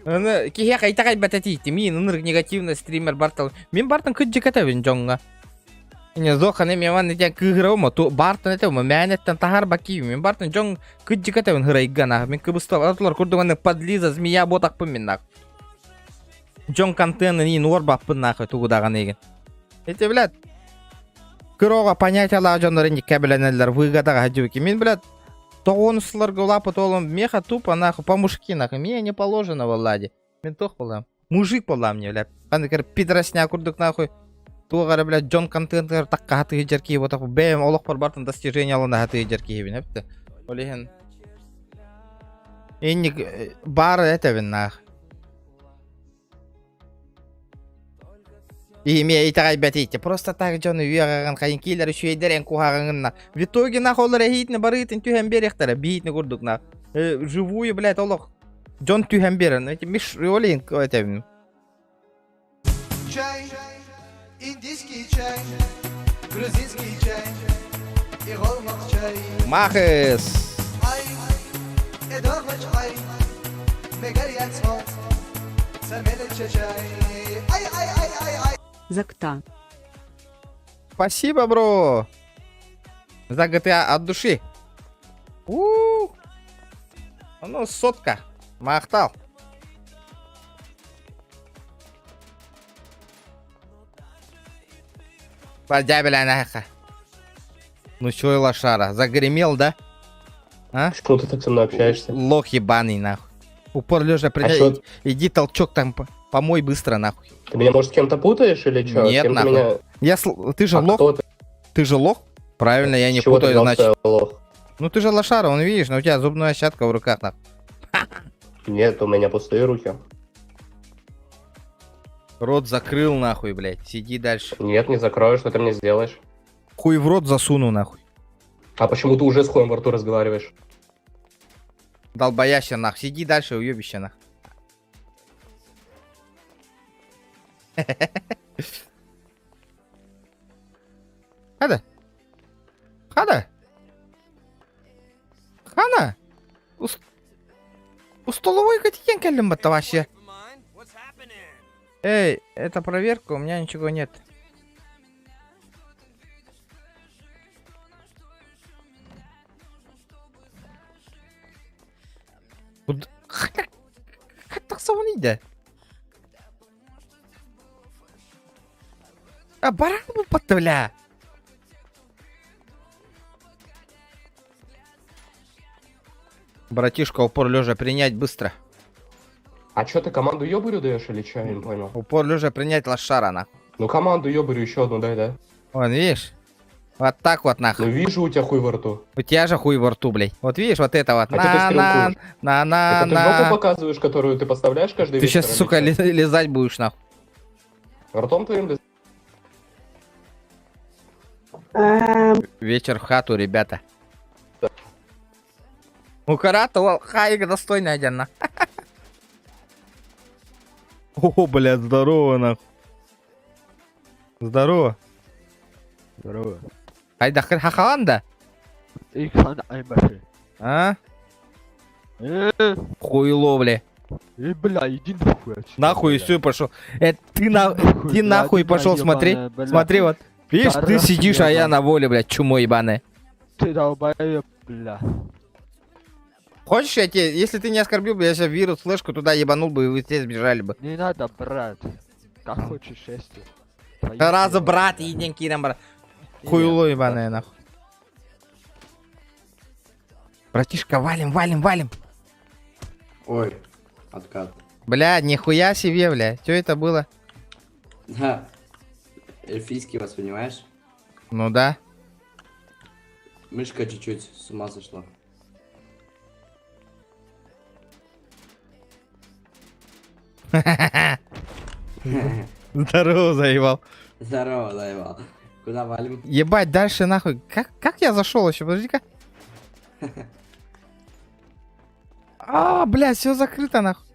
A: Кихе кайта кайбата тийти, мен ыныр негативный стример бартал. Мен бартын күт жекетебин жоңга. Ине зоханы мен ван нетен кыгыраума, бартын этеума, мәнеттен тахар бакиви. Мен бартын жоң күт жекетебин хырайгана. Мен кыбыстал атылар курдуганы подлиза, змея ботакпын мен нах. Жоң контентын ин орбаппын нахай тугудаган еген. Эти, блядь, кырога понятиялар жондор инди кабеленелер выгадага хаджуки. Мен, блядь, тоғонусларга лапы толым меха тупо нахуй по-мужски нахуй. Мне не положено, влади. Мен тох болам. Мужик болам мне, блядь. Аны кер пидорасня курдук нахуй. Тугара, блядь, джон контенттер такка хаты жерки вот так бэм олох бар бартын достижение алына хаты жерки хебин хепти. Олеген. Инник бар этевин нах. И мне и так бятите. Просто так джон уяган кайын киллер шуйдерен кухаган. В итоге нахуй олар хитне барытын тюхем берехтер битне курдук нах. Живую, блядь, олох. Джон тюхем берен. Эти миш олин этевин.
V: Чай, индийский чай, грузинский чай, и голмак чай.
A: Махес.
V: Ай, эдормач ай, мегарьяц мот, самелеча чай. Ай, ай, ай, ай, ай.
G: Закта.
A: Спасибо, бро. За GTA от души. Ну, сотка. Махтал. Подябеля нахуй. Ну чё, лошара, загремел, да? А?
E: Почему ты так со мной общаешься?
A: Лох ебаный, нахуй. Упор лежа, приди, иди толчок там помой быстро, нахуй.
E: Ты меня, может, с кем-то путаешь или что?
A: Нет, нахуй. Ты же лох. Ты же лох? Правильно, я не путаю, значит.
E: Лох?
A: Ну ты же лошара, он видишь, но у тебя зубная щетка в руках, нахуй.
E: Нет, у меня пустые руки.
A: Рот закрыл, нахуй, блядь. Сиди дальше.
E: Нет, не закрою, что ты мне сделаешь?
A: Хуй в рот засуну, нахуй.
E: А почему ты уже с хуем во рту разговариваешь?
A: Долбояща, нахуй. Сиди дальше, уебище, нахуй. Хада. Хада. Хана. У столовой котикен келем бата вообще. Эй, это проверка, у меня ничего нет. Как так савнида? А баран был подтвля. Братишка, упор лежа принять быстро.
E: А чё, ты команду ёбарю даешь или чё? Я не понял.
A: Упор лежа принять лошара, нахуй.
E: Ну команду ёбарю еще одну дай, да?
A: Вон, видишь? Вот так вот, нахуй.
E: Ну вижу у тебя хуй во рту.
A: У тебя же хуй во рту, блядь. Вот видишь, вот это вот.
E: Это ты жопу показываешь, которую ты поставляешь каждый вечер?
A: Ты сейчас, сука, лизать будешь, нахуй.
E: Ртом твоим лизать?
A: Вечер в хату, ребята. У Карата хайк достойный один, на. О, блядь, здорово, нахуй. Здорово.
K: Здорово.
A: Айда хахаланда? А? Хуйло, бля.
K: Бля, иди нахуй.
A: Нахуй и все пошел. Ты нахуй пошел, смотри. Смотри, вот. Видишь, ты сидишь, а я на воле, блядь, чумо ебаное.
K: Ты долбоеб, бля.
A: Хочешь, я тебе, если ты не оскорбил бы, я сейчас вирус, флешку туда ебанул бы, и вы все сбежали бы.
K: Не надо, брат. Как хочешь, счастье.
A: Раза, брат, единки нам, брат. Хуйло ебаное, нахуй. Братишка, валим, валим, валим.
U: Ой, откат.
A: Бля, нихуя себе, бля. Что это было?
U: Да. Эльфийский вас, понимаешь?
A: Ну да.
U: Мышка чуть-чуть с ума сошла.
A: Здорово, заебал.
U: Здорово, заебал. Куда валим?
A: Ебать, дальше нахуй. Как я зашел еще? Подожди-ка. А, блядь, все закрыто нахуй.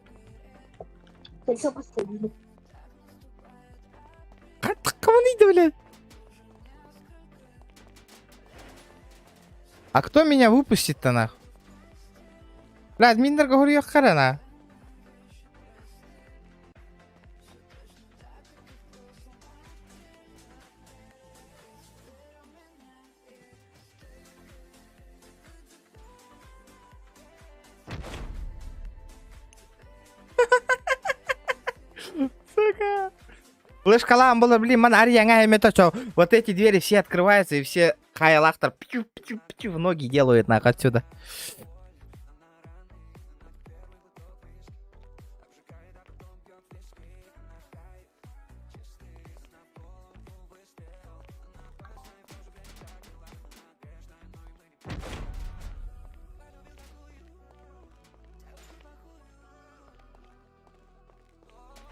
A: Кому не блядь? А кто меня выпустит-то нахуй? Блядь, Миндер говорю, харана. Сука. Флеш-калам было, блин, ман арьянга что вот эти двери все открываются и все хайлахтер в ноги делают нахуй отсюда.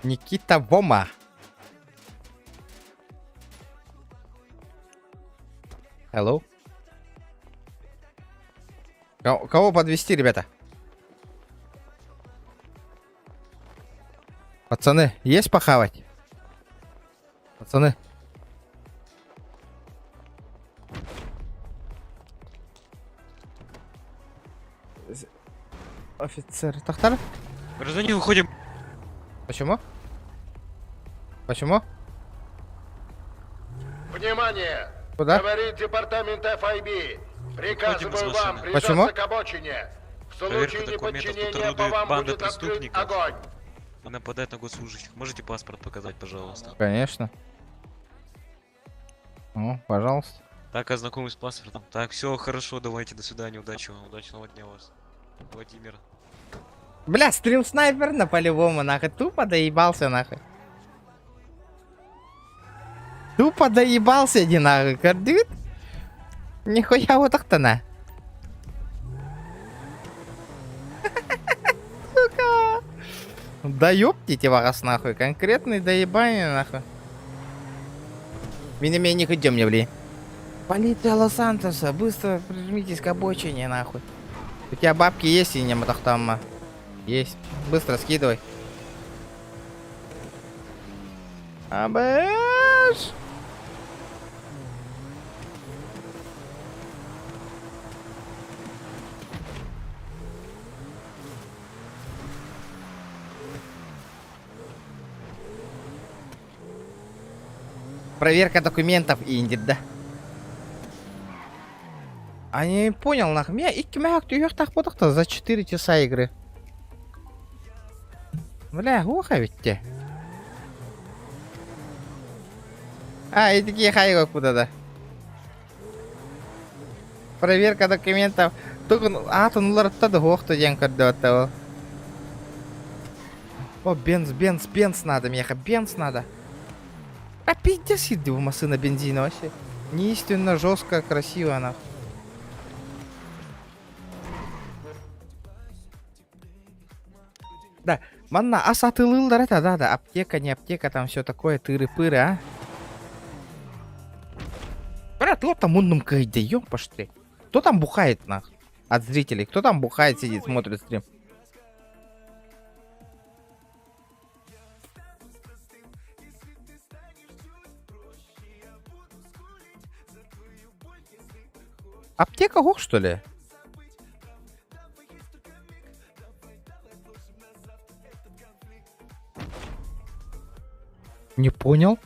A: Никита Вома. Hello. Кого подвести, ребята? Пацаны, есть похавать? Пацаны. Офицер Тахтар?
S: Гражданин, выходим.
A: Почему? Почему?
L: Внимание!
A: Куда?
L: Говорит департамент ФИБ. Приказываю вам
A: Почему?
L: прижаться к обочине. В
S: Проверка
L: случае
S: документов. Тут
L: неподчинения по
S: орудует
L: вам
S: банда
L: будет открыт
S: преступников.
L: огонь.
S: И нападает на госслужащих. Можете паспорт показать, пожалуйста?
A: Конечно. Ну, пожалуйста.
S: Так, ознакомлюсь с паспортом. Так, все хорошо, давайте, до свидания, удачи вам, удачного дня у вас. Владимир.
A: Бля, стрим снайпер на по-любому, нахуй. Тупо доебался, нахуй. Тупо доебался, иди нахуй. Кардит? Нихуя вот так-то на. Сука. Да ёптите вас нахуй. Конкретный доебание нахуй. Меня не хотим мне, блин. Полиция Лос-Сантоса, быстро прижмитесь к обочине нахуй. У тебя бабки есть и не матахтамма? Есть. Быстро скидывай. Абэш! Проверка документов Индит, да? А не понял, нахуй. Меня так за 4 часа игры. Бля, глухо ведь те. А, и такие хайго куда-то. Проверка документов. Только, тонлар оттуда глухо день когда-то. О, бенз надо, меха, бенз надо. А пиздец, иди в машина бензина вообще. Неистинно, жестко, красиво, нахуй. Да, манна, а сатылылдар это, да, аптека, не аптека, там все такое, тыры-пыры, а? Бля, Бля, ты вот там умным кайде, ёпаш ты. Кто там бухает, нах? От зрителей. Кто там бухает, сидит, смотрит стрим? Аптека гох, что ли? Не понял.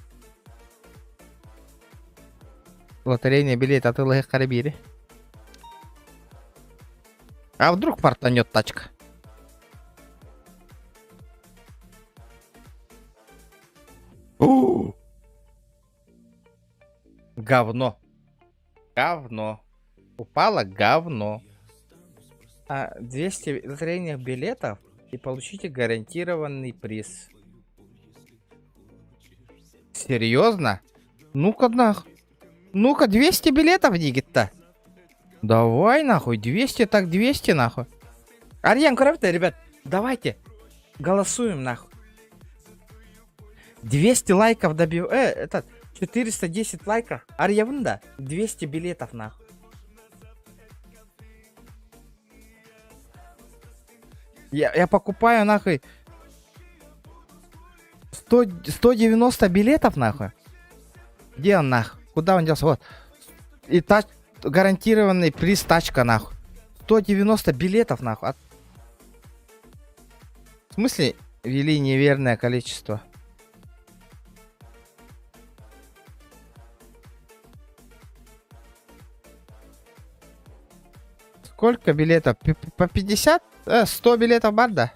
A: Лотерейный билет от ЛГ Карибири. А вдруг портанет тачка? Говно. Говно. Упало говно. 200 лотерейных билетов и получите гарантированный приз. Серьезно? Ну-ка нахуй. Ну-ка, 200 билетов, Нигит-то. Давай нахуй, 200 так 200 нахуй. Арьян, кровь-то, ребят, давайте голосуем нахуй. 200 лайков добил. Этот 410 лайков. Арьявында 200 билетов нахуй. Я покупаю нахуй 190 билетов нахуй. Где он нахуй? Куда он делся? Вот. И гарантированный приз тачка нахуй. 190 билетов нахуй. В смысле ввели неверное количество? Сколько билетов? По 50? 100 билетов барда?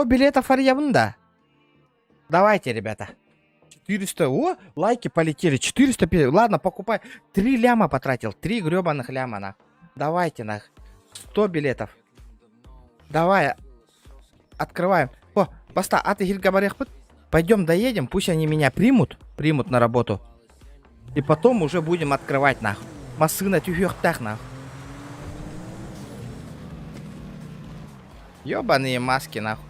A: билетов Арьявында. Давайте, ребята. 400. О, лайки полетели. 400. Ладно, покупай. 3 ляма потратил. 3 гребаных ляма, нах. Давайте, нах. 100 билетов. Давай. Открываем. О, поста, а ты Гильгабарех. Пойдем доедем. Пусть они меня примут. Примут на работу. И потом уже будем открывать, нах. Масына тюхёхтах, нах. Ёбаные маски, нахуй.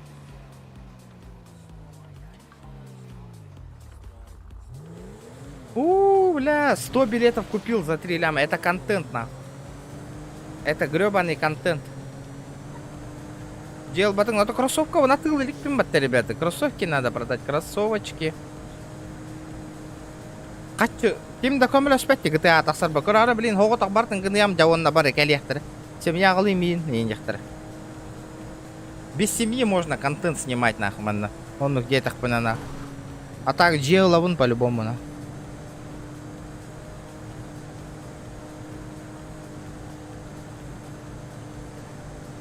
A: Бля, 100 билетов купил за 3 ляма. Это контент, нахуй. Это гребаный контент. Дел батың, а то кроссовка на тыл ликпим батты, ребята. Кроссовки надо продать, кроссовочки. Качу, ким да комел аспекти GTA тахсар ба. Көрара блин, хого тахбартын гыням жауынна бар екел ехтір. Семья ғылы мейін, нейін ехтір. Без семьи можно контент снимать, нахуй, манна. Он ну где-то хпына. А так, джейлавын по-любому, нахуй.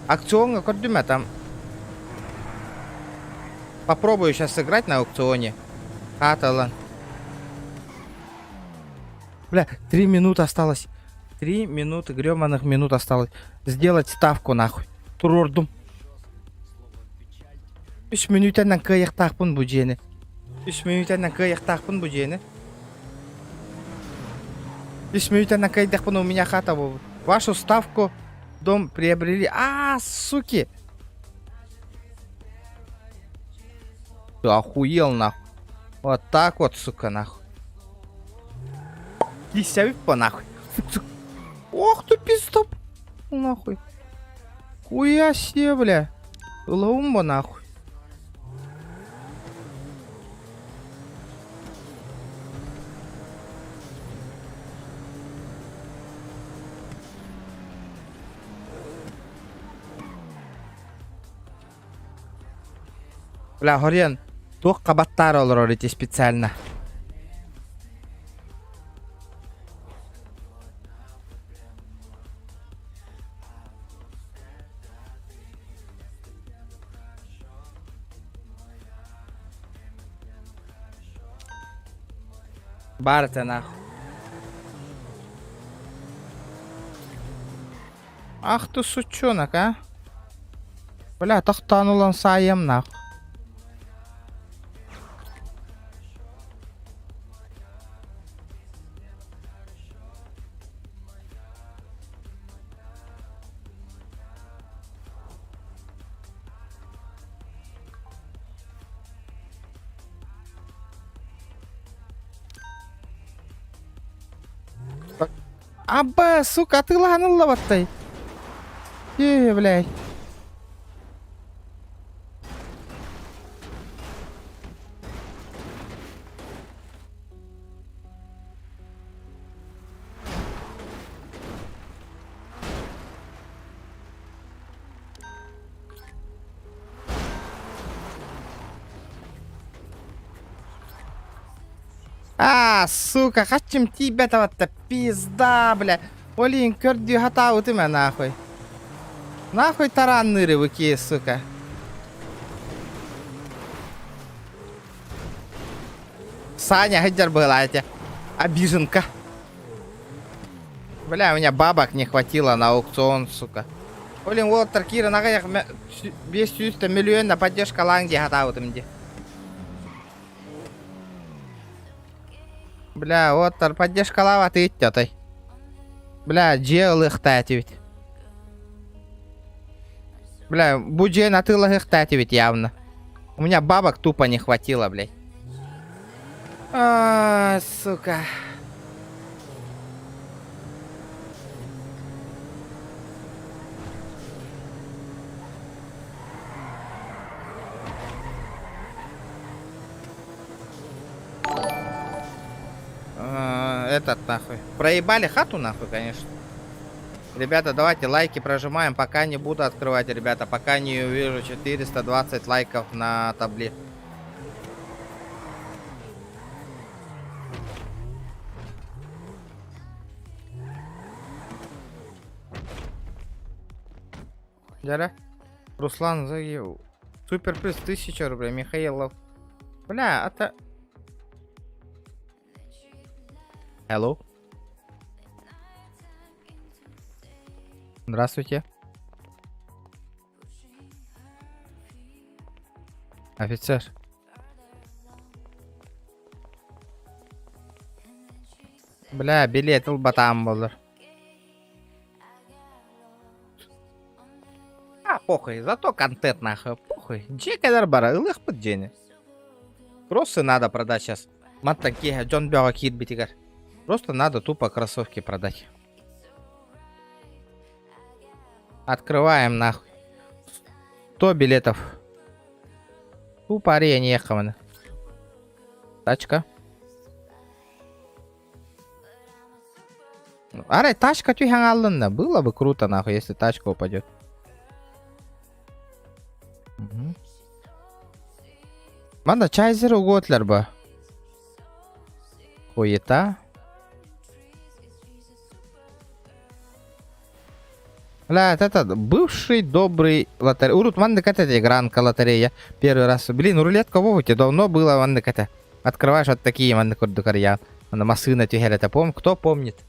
A: Аукцион, кордюме там. Попробую сейчас сыграть на аукционе. Аталан. Бля, 3 минуты осталось. 3 минуты, грёбаных минут осталось. Сделать ставку, нахуй. Турордум. 3 минуттан каяқтақпын бұл жені. 3 минуттан каяқтақпын бұл жені. 3 минуттан каяқтақпын, у меня хата будет. Вашу ставку дом приобрели. Суки! Ты охуел, нахуй. Вот так вот, сука, нахуй. Кися по нахуй. Ох ты пиздоп. Нахуй. Хуя себе, бля. Лаумба, нахуй. Бля, Горен, тоқ қабаттар олар эти специально. Барте, нахуй. Ах ты сучонок, а? Бля, тахтанулан саем, нахуй. Аба, сука, ты лаганула вот ты. Блядь. Сука, хотим тебя-то вот-то пизда, бля. Олин, көрдю хатау ты меня нахуй. Нахуй таранные руки, сука. Саня, гидер была эти. Обиженка. Бля, у меня бабок не хватило на аукцион, сука. Олин, вот Таркира, на гаях 200 миллионов поддержка ланги хатау ты мне. Бля, вот поддержка лава ты тётой. Бля, джел их ведь. Бля, буджей на тылах их ведь явно. У меня бабок тупо не хватило, блядь. Сука. Этот нахуй. Проебали хату нахуй, конечно. Ребята, давайте лайки прожимаем, пока не буду открывать, ребята, пока не увижу 420 лайков на табле. Дядя, Руслан заел. Суперприз 1000 рублей, Михаилов. Бля, это... Hello. Здравствуйте. Офицер. Бля, билет лбатам был. Похуй, зато контент нахуй. Похуй. Джекадер бара, илых под джене. Просто надо продать сейчас. Маттаки, Джон Бёга Кит битигар. Просто надо тупо кроссовки продать. Открываем нахуй. 100 билетов. Тупо ария не ехала. Тачка. Аре, тачка тюхангаллана. Было бы круто нахуй, если тачка упадет. Манда чайзер уготлер бы. Хуета. Бля, этот бывший добрый лотерей. Урут, манда катя гранка лотерея. Первый раз. Блин, рулетка Вовути давно было, манда катя. Открываешь вот такие манда курдукарьян. Манда масына тюхерета. Кто помнит?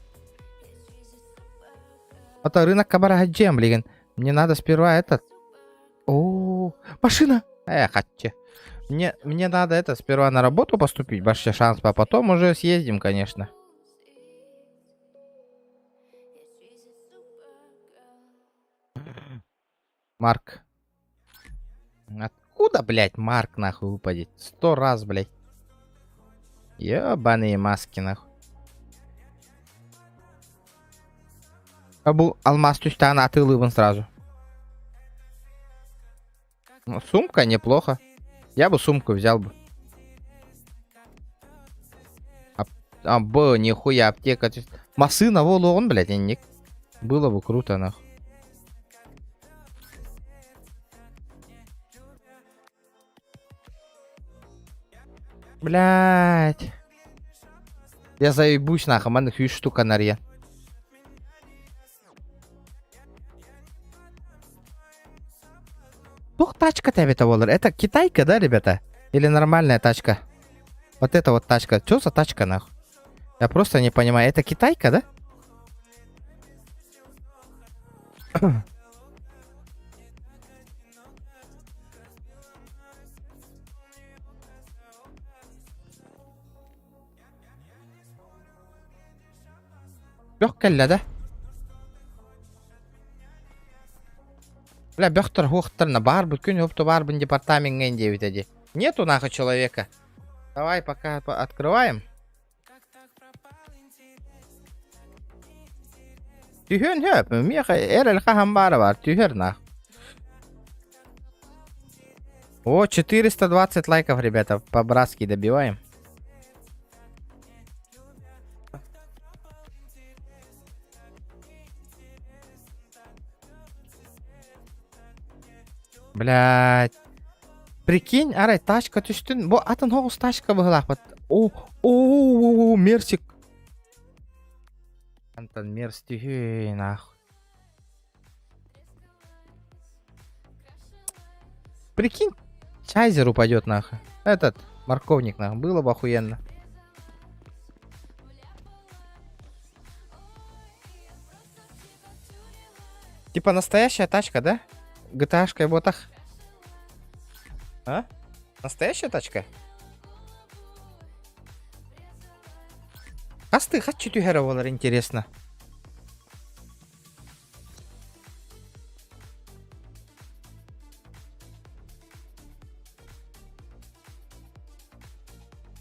A: Это рынок Кабарагаджем, блин. Мне надо сперва этот. О, машина! Хочу. Мне надо это сперва на работу поступить, большой шанс, а потом уже съездим, конечно. Марк. Откуда, блядь, Марк нахуй выпадет? 100 раз, блядь. Ёбаные маски, нахуй. Был алмаз тюстана, а ты лыбан сразу. Ну, сумка неплохо. Я бы сумку взял бы. Нихуя, аптека. Масына, волу он, блядь, не. Было бы круто, нахуй. Блядь. Я заебусь, нахуй, man 4 штука на рье. Ух, тачка тебе-то, Воллер. Это китайка, да, ребята? Или нормальная тачка? Вот эта вот тачка. Что за тачка, нахуй? Я просто не понимаю. Это китайка, да? Легкая, да? Бля, бёхтер хухтер на бар, бүткін өпті бар бін департаментген девит эди. Нету нахуй человека. Давай пока открываем. Тюген höp. Меха эрел хахамбара тюгер нах. О, 420 лайков, ребята. По-братски добиваем. Блядь. Прикинь, арай, тачка түстүн. Бу атын хоғыз тачка бұғылақ. О, мерсик. Антон мерс тюгей, нахуй. Прикинь, чайзер упадет, нахуй. Этот, морковник, нахуй. Было бы охуенно. Типа настоящая тачка, да? GTA-шка и ботах. А? Настоящая тачка? Асты, хочу тюгера болар, интересно.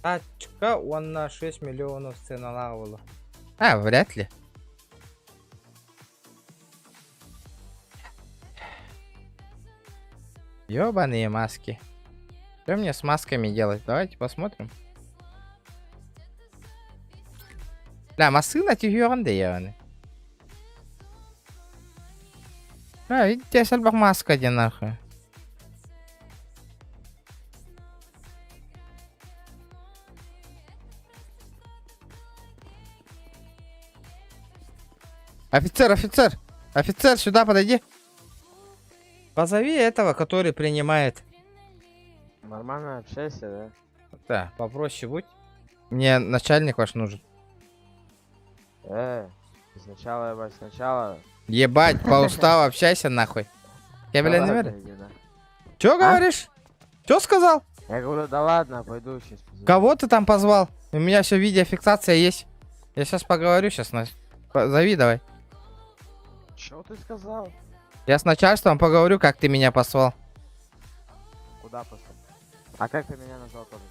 A: Тачка, он на 6 миллионов цена лавала. А, вряд ли. Ёбаные маски. Что мне с масками делать? Давайте посмотрим. Бля, масына тюгерінде яғни. А, видите, сәлбақ маска де нахуй. Офицер, офицер! Офицер, сюда подойди. Позови этого, который принимает.
K: Нормально общайся, да?
A: Да, попроще будь. Мне начальник ваш нужен.
K: Сначала, ебать, сначала.
A: Ебать, по уставу общайся нахуй. Я, блядь, номер. Чё говоришь? Чё сказал?
K: Я говорю, да ладно, пойду сейчас.
A: Кого ты там позвал? У меня все видеофиксация есть. Я сейчас поговорю, сейчас. Зови давай.
K: Что ты сказал?
A: Я с начальством поговорю, как ты меня послал.
K: Куда послал? А как ты меня назвал тоже?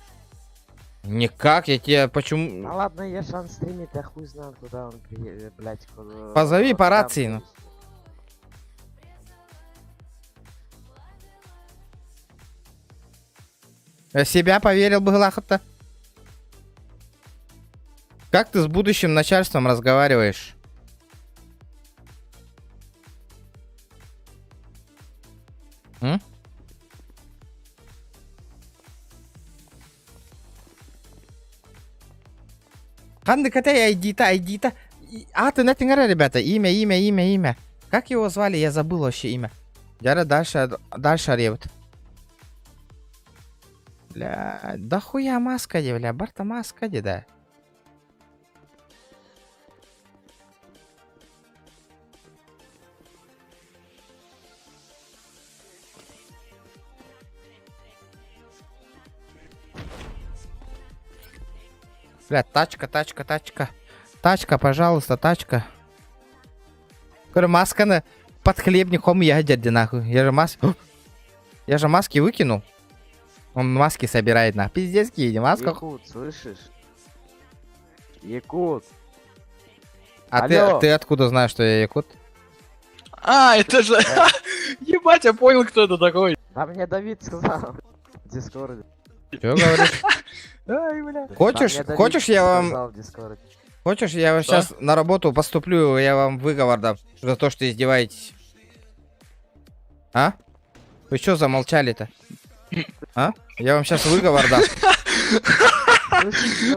A: Никак, я тебе почему...
K: Ну ладно, я шанс стримит, я хуй знал, куда он приедет, блядь. Куда...
A: Позови по рации, ну. Я себя поверил бы, Глахов-то. Как ты с будущим начальством разговариваешь? М? Ханды Катай, айди-то. А, ты натингара, ребята. Имя. Как его звали? Я забыл вообще имя. Дяра дальше ревут. Бля, да хуя маска, бля. Барта маска, да. Бля, тачка. Тачка, пожалуйста, тачка. Говорю, маска на под хлебником ядерди, нахуй. Я же маски выкинул. Он маски собирает, на. Пиздец, кинь, маска.
K: Якут, слышишь? Якут.
A: А ты откуда знаешь, что я якут?
M: А, это же... Ебать, я понял, кто это такой.
K: Да мне Давид сказал. В Дискорде.
A: Чё говоришь?
K: Ай, бля.
A: Хочешь, я вам... Хочешь, я вам сейчас на работу поступлю, я вам выговор дам за то, что издеваетесь. А? Вы что замолчали-то? А? Я вам сейчас выговор дам.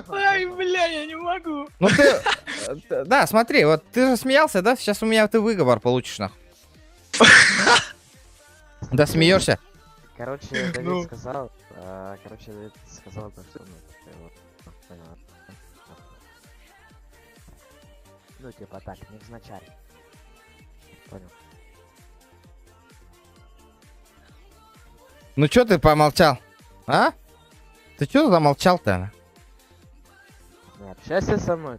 M: Ай, бля, я не могу.
A: Ну ты... Да, смотри, вот ты же смеялся, да? Сейчас у меня ты выговор получишь, нахуй. Да смеешься?
K: Короче, Давид сказал... Давид сказал, что... Ну, типа так, невзначай. Понял.
A: Ну чё ты помолчал? А? Ты чё замолчал-то?
K: Не общайся со мной.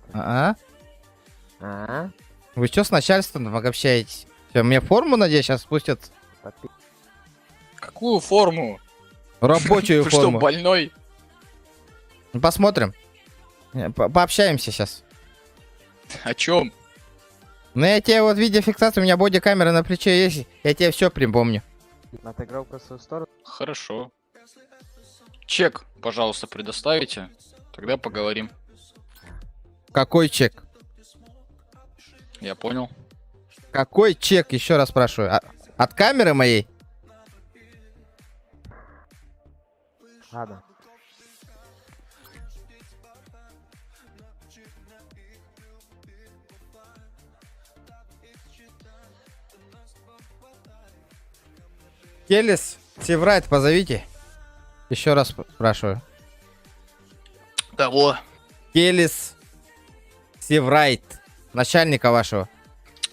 A: Вы чё с начальством общаетесь? Чё, мне форму, надеюсь, сейчас спустят?
M: Какую форму?
A: Рабочую
M: Ты
A: форму.
M: что, больной?
A: Посмотрим. Пообщаемся сейчас.
M: О чем?
A: Ну я тебе вот видеофиксацию, у меня бодикамера на плече есть, я тебе все припомню.
K: Отыграл в свою сторону.
M: Хорошо. Чек, пожалуйста, предоставите. Тогда поговорим.
A: Какой чек?
M: Я понял.
A: Какой чек, еще раз спрашиваю? От камеры моей?
K: Ладно.
A: Келис, Севрайт, позовите. Еще раз спрашиваю.
M: Кого?
A: Келис Севрайт, начальника вашего.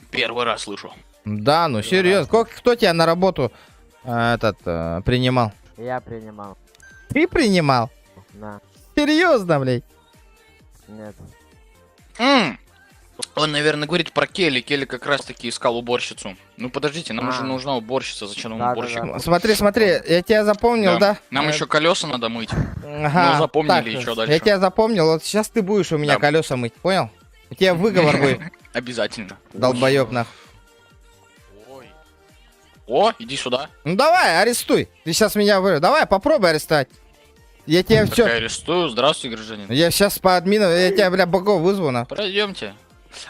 M: Первый раз слышу.
A: Да, ну серьезно. Кто тебя на работу принимал?
K: Я принимал.
A: Ты принимал?
K: Да.
A: Серьезно, блядь?
K: Нет.
M: Он, наверное, говорит про Келли. Келли как раз таки искал уборщицу. Ну подождите, нам уже нужна уборщица. Зачем нам уборщик?
A: Смотри, я тебя запомнил, да?
M: Нам еще колеса надо мыть.
A: Ага,
M: Ну запомнили
A: так,
M: еще дальше.
A: Я тебя запомнил, вот сейчас ты будешь у меня колеса мыть, понял? У тебя выговор будет.
M: Обязательно.
A: Долбоеб нахуй.
M: О, иди сюда.
A: Ну давай, арестуй. Ты сейчас меня давай, попробуй арестовать. Я тебя
M: Так
A: все.
M: я арестую. Здравствуйте, гражданин.
A: Я сейчас по админу, я тебя, бля, богов вызову на.
M: Пройдемте.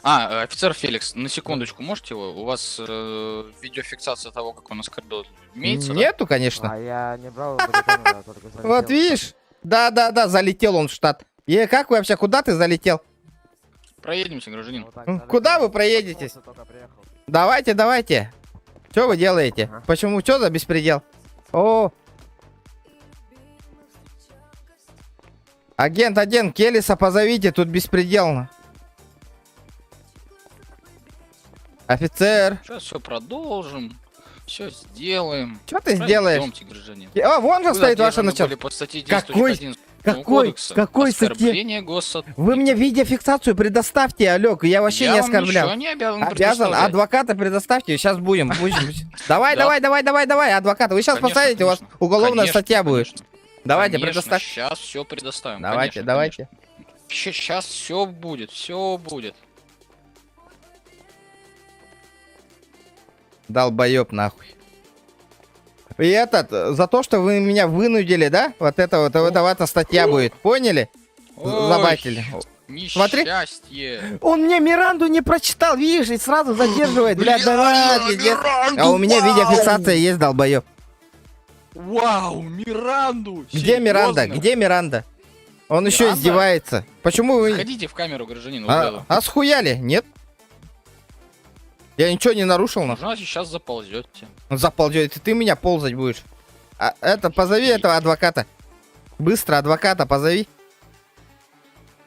M: Офицер Феликс, на секундочку, можете его? У вас видеофиксация того, как он оскорбил, имеется?
A: Нету, конечно.
K: А я не брал бодикамеру, только залетел.
A: Вот видишь? Да, залетел он в штат. И как вы вообще, куда ты залетел?
M: Проедемте, гражданин.
A: Куда вы проедетесь? Давайте. Что вы делаете? Почему? Что за беспредел? О! Агент, Келиса позовите, тут беспредел. Офицер.
M: Сейчас все продолжим. Все сделаем.
A: Что ты сделаешь?
M: Пройдемте, гражданин.
A: О, вон же стоит ваше начало.
M: По статье
A: Какой статье?
M: Оскорбление госсотрудника.
A: Вы мне видеофиксацию предоставьте, Алёк, я вообще не оскорблял.
M: Я вам ничего не обязан
A: Обязан, адвоката предоставьте, сейчас будем. Давай, адвоката, вы сейчас посадите, у вас уголовная статья будет. Давайте, предоставьте.
M: Сейчас все предоставим.
A: Давайте.
M: Сейчас все будет.
A: Долбоёб нахуй. И за то, что вы меня вынудили, да? Вот эта статья будет, поняли? Забайтили. Смотри. Он мне Миранду не прочитал, видишь, и сразу задерживает, блядь, а у меня видеофиксация есть, долбоёб.
M: Вау, Миранду!
A: Где Миранда? Он еще издевается. Почему вы...
M: Ходите в камеру, гражданин.
A: А схуяли? Нет? Я ничего не нарушил, нахуй.
M: Значит, сейчас заползете.
A: Заползете, ты меня ползать будешь. Позови этого адвоката. Быстро адвоката позови.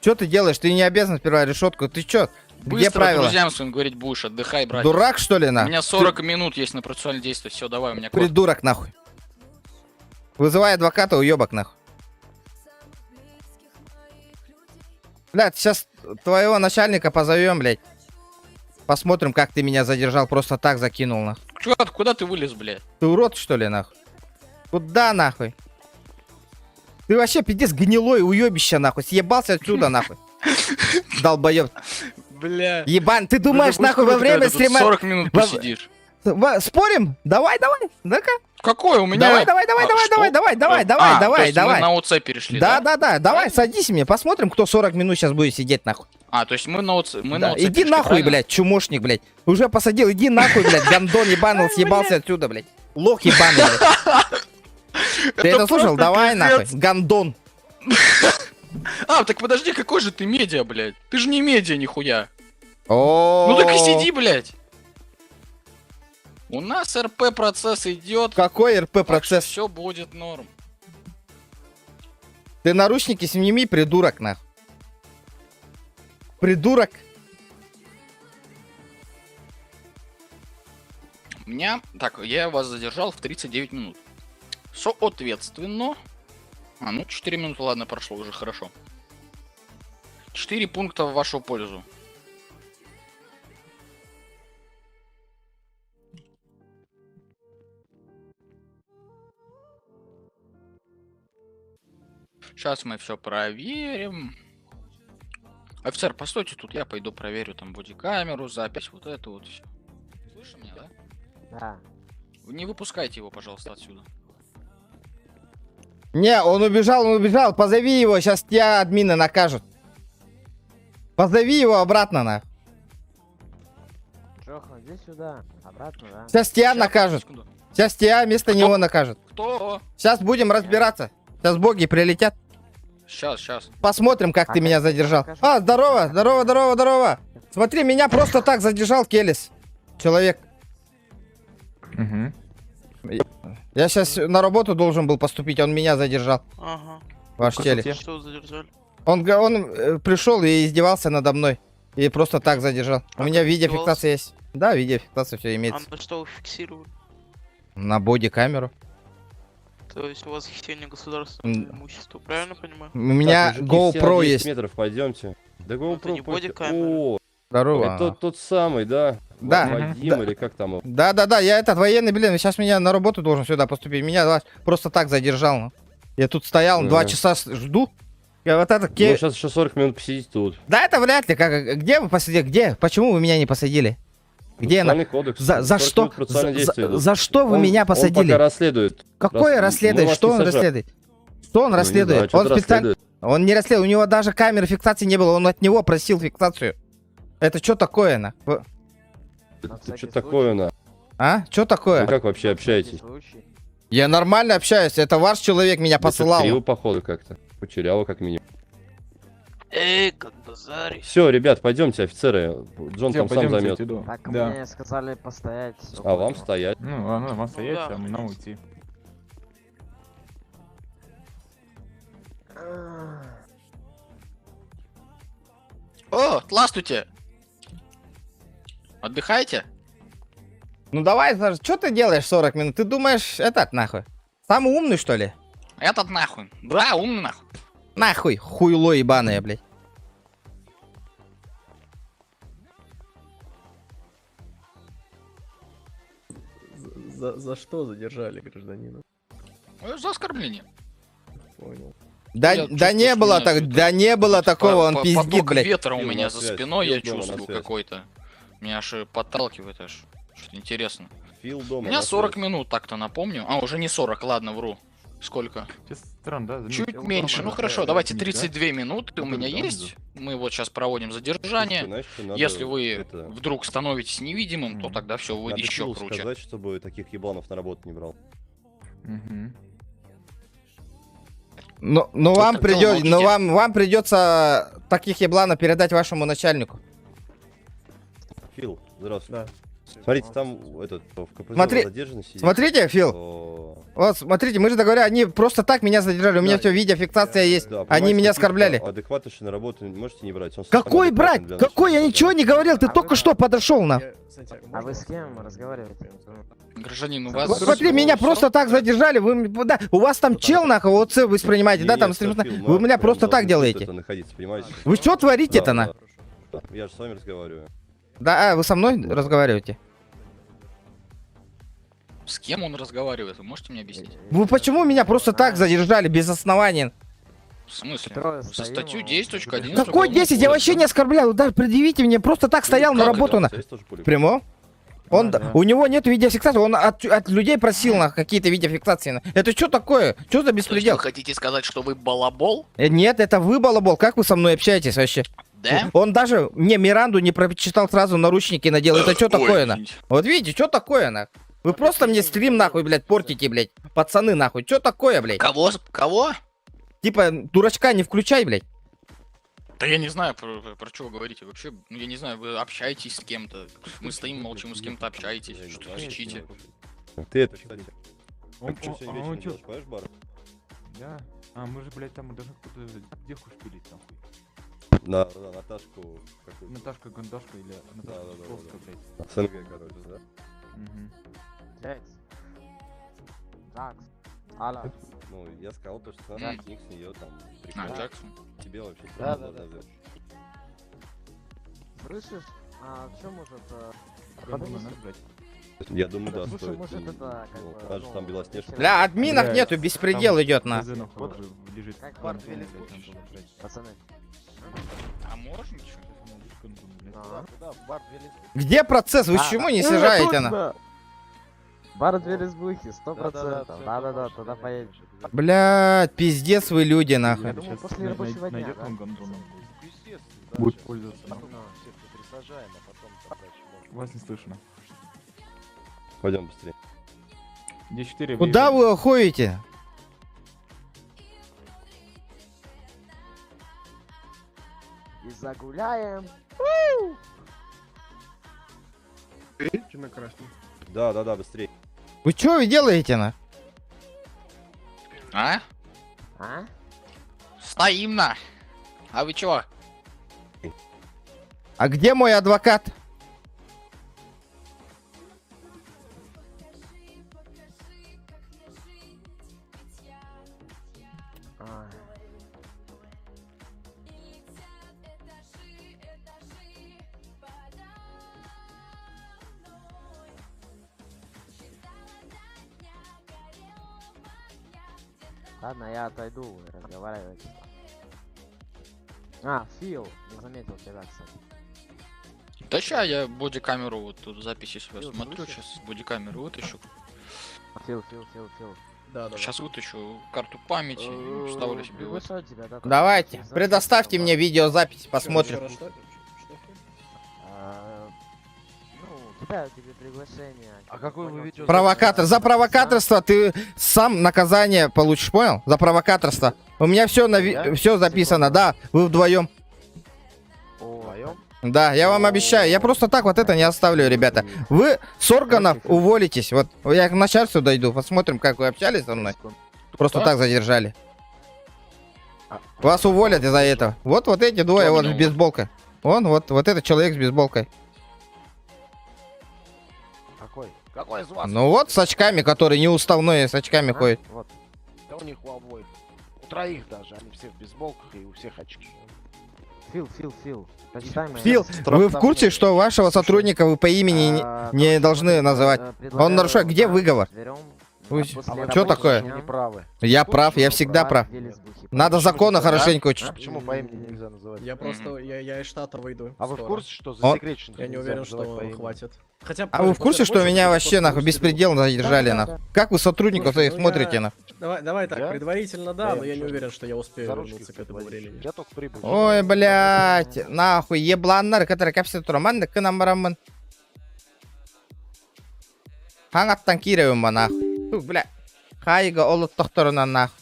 A: Что ты делаешь? Ты не обязан сперва решетку. Ты чё? Где правила?
M: Друзьям своим говорить будешь, отдыхай, братья.
A: Дурак, что ли, нахуй?
M: У меня 40 минут есть на процессуальное действие. Все, давай, у меня код.
A: Придурок, нахуй. Вызывай адвоката, уебок, нахуй. Блядь, сейчас твоего начальника позовем, блядь. Посмотрим, как ты меня задержал, просто так закинул, нахуй.
M: Чё, куда ты вылез, блядь?
A: Ты урод, что ли, нахуй? Куда, нахуй? Ты вообще пиздец гнилой уебище, нахуй. Съебался отсюда, нахуй. Долбоёб.
M: Бля.
A: Ебан, ты думаешь, нахуй, во время стрима...
M: 40 минут посидишь.
A: Спорим? Давай. Ну-ка.
M: Какой у меня?
A: Давай.
M: Мы на ОЦ перешли,
A: да? Да. Давай, садись мне, посмотрим, кто 40 минут сейчас будет сидеть, нахуй.
M: То есть мы на ОЦ
A: иди нахуй, блядь, чумошник, блядь. Уже посадил, иди нахуй, блядь, гандон ебаный, съебался отсюда, блядь. Лох ебаный, блядь. Ты это слушал? Давай, нахуй, гандон.
M: Так подожди, какой же ты медиа, блядь? Ты же не медиа, нихуя.
A: Ну
M: так и сиди, блядь. У нас РП процесс идет.
A: Какой РП процесс?
M: Все будет норм.
A: Ты наручники сними, придурок, нахуй. Придурок.
M: Я вас задержал в 39 минут. Соответственно... 4 минуты, ладно, прошло, уже хорошо. 4 пункта в вашу пользу. Сейчас мы все проверим. Офицер, постойте тут, я пойду проверю там бодикамеру, запись, вот это вот все. Слышишь меня, да?
K: Да.
M: Не выпускайте его, пожалуйста, отсюда.
A: Не, он убежал, позови его, сейчас тебя админы накажут. Позови его обратно, на.
K: Джохан, иди сюда. Обратно, да?
A: Сейчас тебя накажут. Сейчас тебя вместо него накажут.
M: Кто?
A: Сейчас будем разбираться. Сейчас боги прилетят.
M: Сейчас.
A: Посмотрим, как ты меня задержал. А, здорово. Смотри, меня просто так задержал Келис. Человек. Я сейчас на работу должен был поступить, он меня задержал.
I: Ага.
A: Ваш Келис.
I: Что задержали?
A: Он пришел и издевался надо мной. И просто так задержал. У меня видеофиксация есть. Да, видеофиксация все имеется.
I: А на что вы фиксировали?
A: На бодикамеру.
I: То есть у вас хищение государственного имущества, правильно понимаю?
A: У меня GoPro есть.
N: Метров, пойдемте. Да GoPro.
I: не бодикамера.
A: Здорово.
N: Это тот самый, да?
A: Да.
N: Вадим или как там его?
A: Да, я этот военный, блин, сейчас меня на работу должен сюда поступить. Меня просто так задержал. Ну. Я тут стоял, 2 часа жду. Я вот это...
N: Ну, сейчас еще 40 минут посидеть тут.
A: Да, это вряд ли. Где вы посадили? Где? Почему вы меня не посадили? Где она?
N: Кодекс,
A: за что? За что вы меня посадили?
N: Он пока расследует.
A: Какое расследует? Что он расследует? Что он расследует? Он специально... Он не расследует. У него даже камеры фиксации не было. Он от него просил фиксацию. Это что такое, на?
N: Это что такое, на?
A: А? Что такое?
N: Вы как вообще общаетесь?
A: Я нормально общаюсь. Это ваш человек меня посылал.
N: Криво, походу, как-то. Кучеряво, как минимум.
I: Как базарь.
N: Все, ребят, пойдемте, офицеры. Джон там сам займет.
K: Так, мне сказали постоять.
N: А вам стоять.
R: Ну, ладно, вам стоять, а нам уйти.
M: О, здравствуйте. Отдыхаете?
A: Ну давай, что ты делаешь 40 минут? Ты думаешь, этот нахуй? Самый умный, что ли?
M: Этот нахуй. Да, умный нахуй.
A: Нахуй, хуйло ебаное, блядь.
E: За что задержали гражданина?
M: За оскорбление.
E: Понял.
A: Да не было так, да не было такого, он пиздит,
M: поток
A: блядь.
M: ветра у меня за спиной, я чувствую какой-то. Меня аж подталкивает аж. Что-то интересно. У меня 40 минут так-то напомню. А, уже не 40, ладно, вру. Сколько? Чуть меньше. Ну хорошо, давайте 32 минуты у меня есть. Мы вот сейчас проводим задержание. Если вы вдруг становитесь невидимым, то тогда все будет еще круче.
N: Сказать, чтобы таких ебланов на работу не брал.
A: Но вам придется таких ебланов передать вашему начальнику.
N: Фил, здравствуй. Да. Смотрите, там этот в КПЗ задержанный сидит.
A: Смотрите, Фил. Вот, смотрите, мы же договорились, они просто так меня задержали, у меня все видеофиксация есть.
N: Да,
A: они меня оскорбляли.
N: Адекватно на работу можете не брать.
A: Какой брать? Какой? Я ничего не говорил, ты только что подошел на.
K: А вы с кем разговариваете?
M: Гражданин, у вас...
A: Вот смотри, меня просто так задержали, вы, да, у вас там чел нахуй, вот вы воспринимаете, да, там, вы меня просто так делаете. Вы что творите-то, на?
N: Я же с вами разговариваю.
A: Да, вы со мной разговариваете?
M: С кем он разговаривает? Вы можете мне объяснить?
A: Вы почему меня просто так задержали, без оснований?
M: В смысле? За статью 10.1.
A: Какой 10? Я вообще не оскорблял. Да, предъявите мне, просто так стоял на работу. На. Прямо? У него нет видеофиксации, он от людей просил на какие-то видеофиксации. Это что такое? Что за беспредел?
M: Вы хотите сказать, что вы балабол?
A: Нет, это вы балабол. Как вы со мной общаетесь вообще?
M: Да?
A: Он даже мне Миранду не прочитал, сразу наручники надел. Это что такое, на? Вот видите, что такое, на? Вы просто мне стрим нахуй, блядь, портите, блядь. Пацаны, нахуй. Что такое, блядь?
M: Кого?
A: Типа, дурачка не включай, блядь.
M: Да я не знаю, про что вы говорите. Вообще, ну я не знаю, вы общаетесь с кем-то. Мы стоим, молчим, вы с кем-то общаетесь. Что кричите?
N: Ты это, кстати. Как что сегодня вечером делаешь, поешь бар?
R: Да. А, мы же, блядь, там должны какую-то девку шпилить, нахуй.
N: На Наташку какую-то.
R: Наташка Гондашка или Наташка Петровская, блядь.
N: СНГ, короче, да?
K: Джакс. Алло.
N: Ну, я сказал то, что надо ник с нее там
M: прикольно. Джексон.
N: Тебе вообще
K: да. Слышишь? А что может...
N: Я думаю, да,
K: слушай,
N: стоит.
K: может это как бы...
N: Даже там Белоснежка.
A: Бля, админов нету, беспредел идет на.
K: Как бар, пацаны.
M: А можно?
W: Куда? В бар две лесбухи?
A: Где процесс? Вы чему не съезжаете на?
K: Бар две лесбухи, 100%.
W: Да-да-да,
K: Да-да-да, тогда поедем.
A: Блядь, пиздец вы люди, нахуй.
K: Я думаю, после рабочего дня, да?
W: Будет пользоваться. Потом всех присажаем, а потом задачи.
H: Вас не слышно.
N: Пойдем быстрее.
H: Где 4?
A: Куда вы уходите?
K: И загуляем.
C: Видите на красный?
N: Да, быстрее.
A: Вы что вы делаете, на?
M: А?
K: А?
M: Стоим на. А вы чего?
A: А где мой адвокат?
K: Ладно, я отойду, вы разговаривайте. А, Фил, не заметил тебя, кстати.
M: Да ща я бодикамеру вот тут записи себя
K: Фил,
M: смотрю,
K: слышишь?
M: сейчас бодикамеру вытащу.
K: Фил.
E: Да.
M: Сейчас вытащу карту памяти, вставлю себе вот.
K: Приглашаю тебя, да?
A: Давайте, предоставьте мне видеозапись, посмотрим.
K: Ну, кидаю тебе приглашение.
W: А какой вы видео?
A: Провокатор. За провокаторство ты сам наказание получишь, понял? За провокаторство. У меня все все записано, да, вы вдвоем.
W: Вдвоем?
A: Да, я вам обещаю, я просто так вот это не оставлю, ребята. Вы с органов уволитесь. Вот я к начальству дойду, посмотрим, как вы общались со мной. Просто так задержали. Вас уволят из-за этого. Вот эти двое, вот с бейсболкой. Вот этот человек с бейсболкой.
W: Какой из вас?
A: Ну вот с очками, который неуставной с очками ходит.
W: Вот. Да у них у обоих. У троих даже. Они все в бейсболках и у всех очки.
K: Фил. Почитай мои
A: Фил,
K: новости.
A: вы в курсе, что вашего сотрудника вы по имени не должны называть? Он нарушает. Где выговор? Что такое? Я прав, я всегда прав. Надо законы хорошенько учить.
W: Почему по имени нельзя называть?
E: Я просто, я из штата выйду.
W: А вы в
E: скоро.
W: курсе, что засекреченных
E: Я не
W: нельзя
E: уверен, что
W: называть по имени?
E: хватит. Хотя,
A: А вы в курсе, что меня вообще нахуй беспредел задержали
E: Да.
A: нахуй? Как вы сотрудников своих
E: Ну,
A: смотрите
E: я-
A: нахуй?
E: Давай так,
W: Я?
E: предварительно да,
W: Да,
E: но я не
W: чё?
E: уверен, что я успею
W: За ручки
E: вернуться к этому времени.
W: Я только прибыл.
A: Ой, блядь, нахуй, ебланнар, которые капсет тураман, кынамарамын. Хангаттан киревым нахуй. Фу, бля. Хайга олут тохторунан нахуй.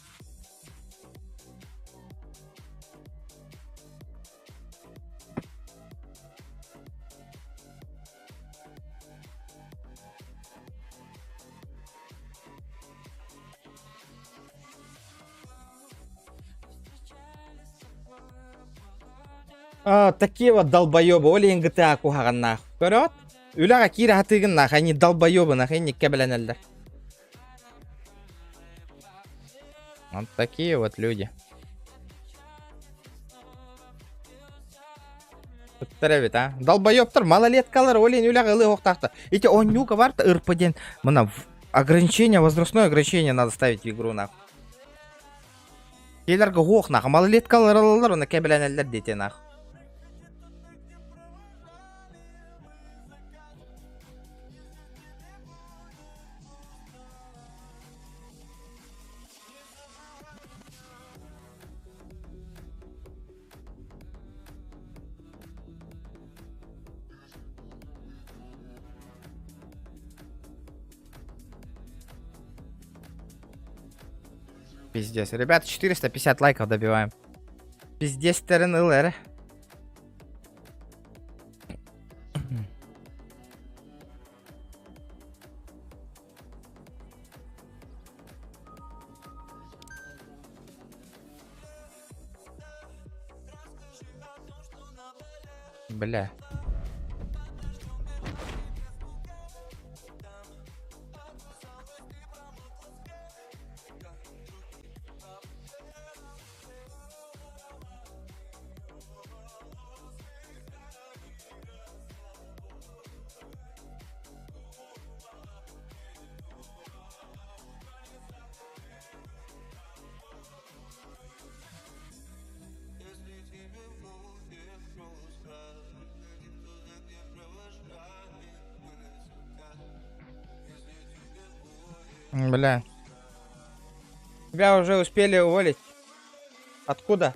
A: Такие вот долбоебы, олень GTA кухаган нахуй. Көрөт? Үлага кире хатыгын нахуй, они долбоебы нахуй, они кебеленелдер. Вот такие вот люди. Тәрәбет, а? Долбоебтар, малолеткалар, олень үлага ылы хоқтақты. Эти онюка бар-то ырпыден. Мына ограничение, возрастное ограничение надо ставить в игру нахуй. Келерге хоқ нахуй, малолеткалар алалар, оны кебеленелдер дете нахуй. Пиздец. Ребята, 450 лайков добиваем. Пиздец, ТРНЛР. Бля. Бля. Тебя уже успели уволить. Откуда?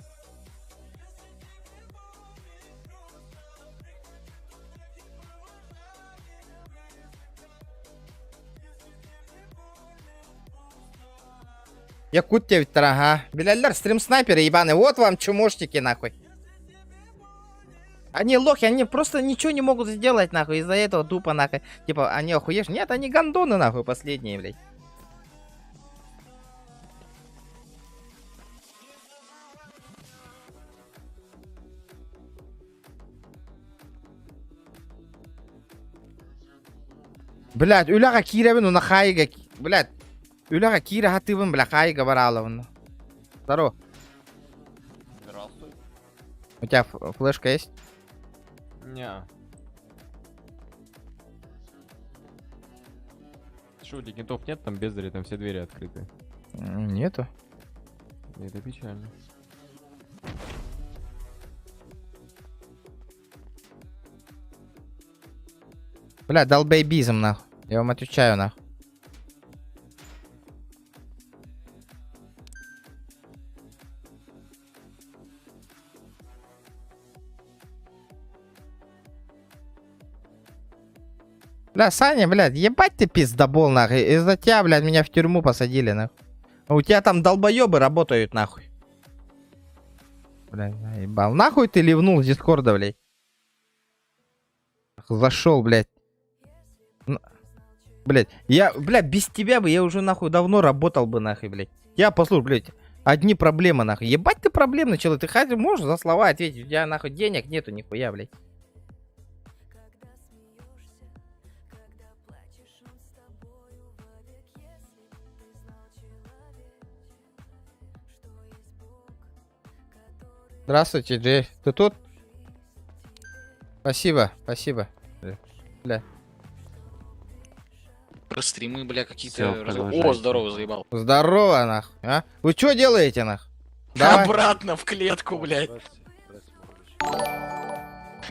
A: Якутия ведь, ага. Беляльдар, стрим-снайперы ебаные. Вот вам чумошники, нахуй. Они лохи, они просто ничего не могут сделать, нахуй. Из-за этого тупо, нахуй. Типа, они охуешь? Нет, они гандоны, нахуй, последние, блядь. Блядь, уляга киревину на хайга. Блядь. Уляга кира хатывын, бля, хайга бараловну. Здорово.
H: Здравствуй.
A: У тебя флешка есть?
H: Не. Что, у тебя кентов нет? Там бездари, там все двери открыты.
A: Нету.
H: Это печально.
A: Бля, долбейбизм, нахуй. Я вам отвечаю, нахуй. Бля, Саня, блядь, ебать ты пиздобол, нахуй. Из-за тебя, блядь, меня в тюрьму посадили, нахуй. А у тебя там долбоебы работают, нахуй. Блядь, заебал. Нахуй ты ливнул с дискорда, блядь. Зашел, блядь. Блядь, блядь, без тебя бы я уже, нахуй, давно работал бы, нахуй, блядь. Я, послушай, блядь, одни проблемы, нахуй. Ебать ты проблемный человек. Ты хоть можешь за слова ответить? У тебя, нахуй, денег нету, нихуя, блядь. Здравствуйте, Джей. Ты тут? Спасибо, спасибо. Бля.
M: Про стримы, бля, какие-то...
N: Всё, продолжайте.
M: О, здорово, заебал.
A: Здорово, нахуй, а? Вы что делаете, нахуй? Давай.
M: Обратно в клетку, блядь.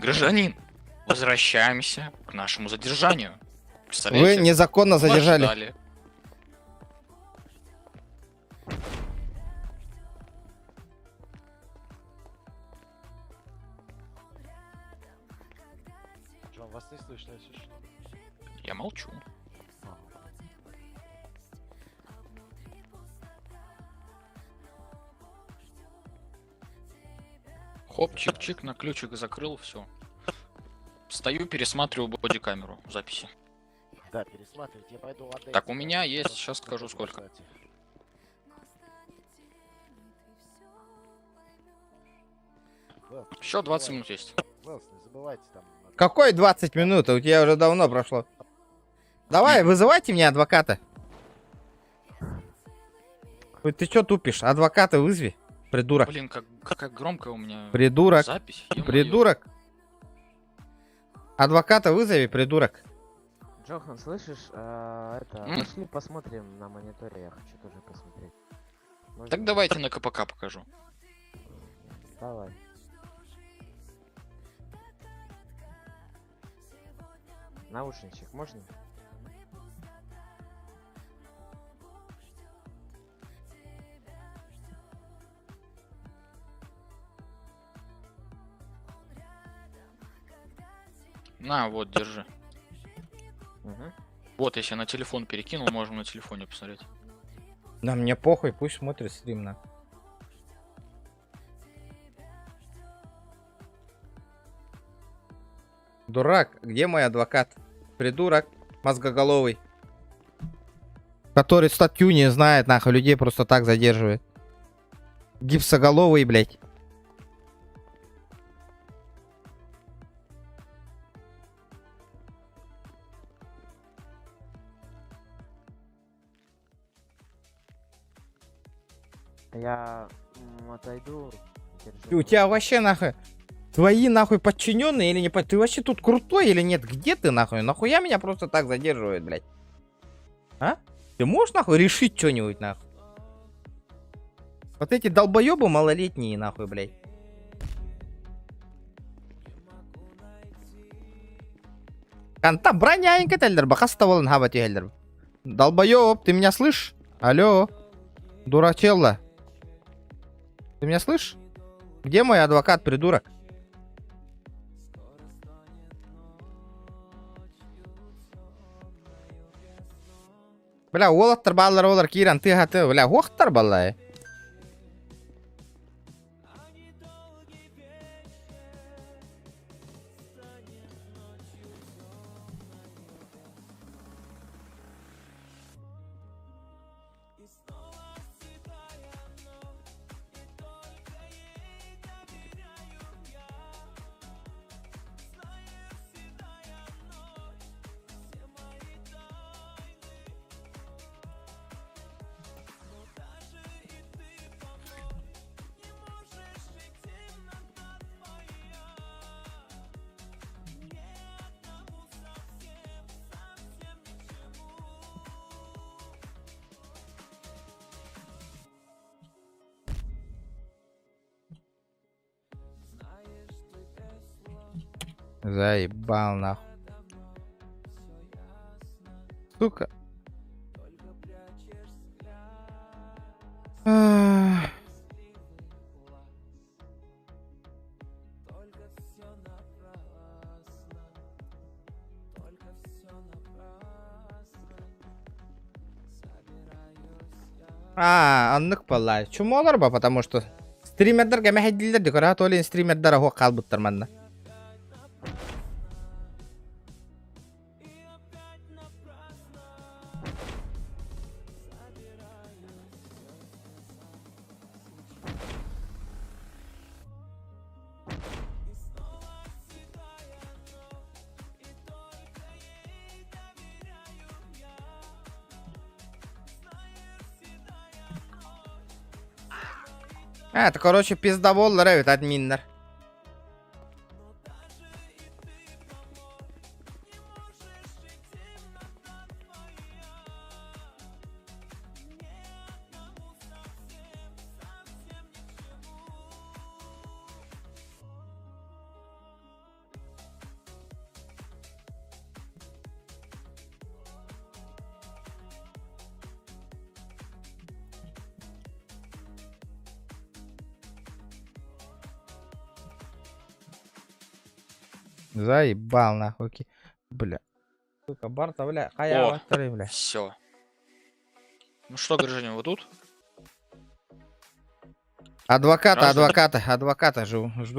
M: Гражданин, возвращаемся к нашему задержанию.
A: Вы
M: Представляете?
A: незаконно
M: Вас
A: задержали.
M: ждали.
W: Джон, вас не слышно, если что.
M: Я молчу. Хоп, чик-чик, на ключик закрыл, все. Стою, пересматриваю бодикамеру записи.
W: Да, пересматривайте, я пойду отдать.
M: Так, у меня есть, сейчас скажу сколько. Еще 20 минут есть.
W: Велс, не забывайте там.
A: Какой 20 минут? У тебя уже давно прошло. Давай, вызывайте мне адвоката. Ой, ты что тупишь? Адвоката вызови. Придурок.
M: Блин, как громко у меня
A: Придурок.
M: запись. Ё-моё.
A: Придурок. Адвоката вызови, придурок.
K: Джохан, слышишь? Пошли посмотрим на мониторе, я хочу тоже посмотреть. Можно?
M: Так давайте на КПК покажу.
K: Давай. Наушничек можно?
M: На, вот, держи.
K: Угу.
M: Вот, если я на телефон перекинул, можем на телефоне посмотреть.
A: Да мне похуй, пусть смотрит стрим, на. Дурак, где мой адвокат? Придурок, мозгоголовый. Который статью не знает, нахуй, людей просто так задерживает. Гипсоголовый, блядь.
K: Я отойду.
A: У тебя вообще нахуй твои нахуй подчиненные или не под... Ты вообще тут крутой или нет? Где ты нахуй? Нахуя меня просто так задерживает, блядь? А? Ты можешь нахуй решить что-нибудь нахуй? Вот эти долбоебы малолетние нахуй, блядь. Канта броня инкетельдер, бахаста волн хавати хельдер. Долбоёб, ты меня слышишь? Алло. Дурачелла. Ты меня слышишь? Где мой адвокат, придурок? Бля, олаттар баллар олар киран ты хаты. Бля, хоқтар баллай. Заебал нахуй. Сука. Аннык баллай. Чому олар ба? Потому что стримердерге мәхеддилер декора толин стримердер хо калбыттар манна. Это, короче, пиздоволлар, evet, админнер. Заебал нахуй. Бля. Сука, Барта, бля.
M: О,
A: бля.
M: все. Ну что, гражданин, вы тут?
A: Адвоката, жду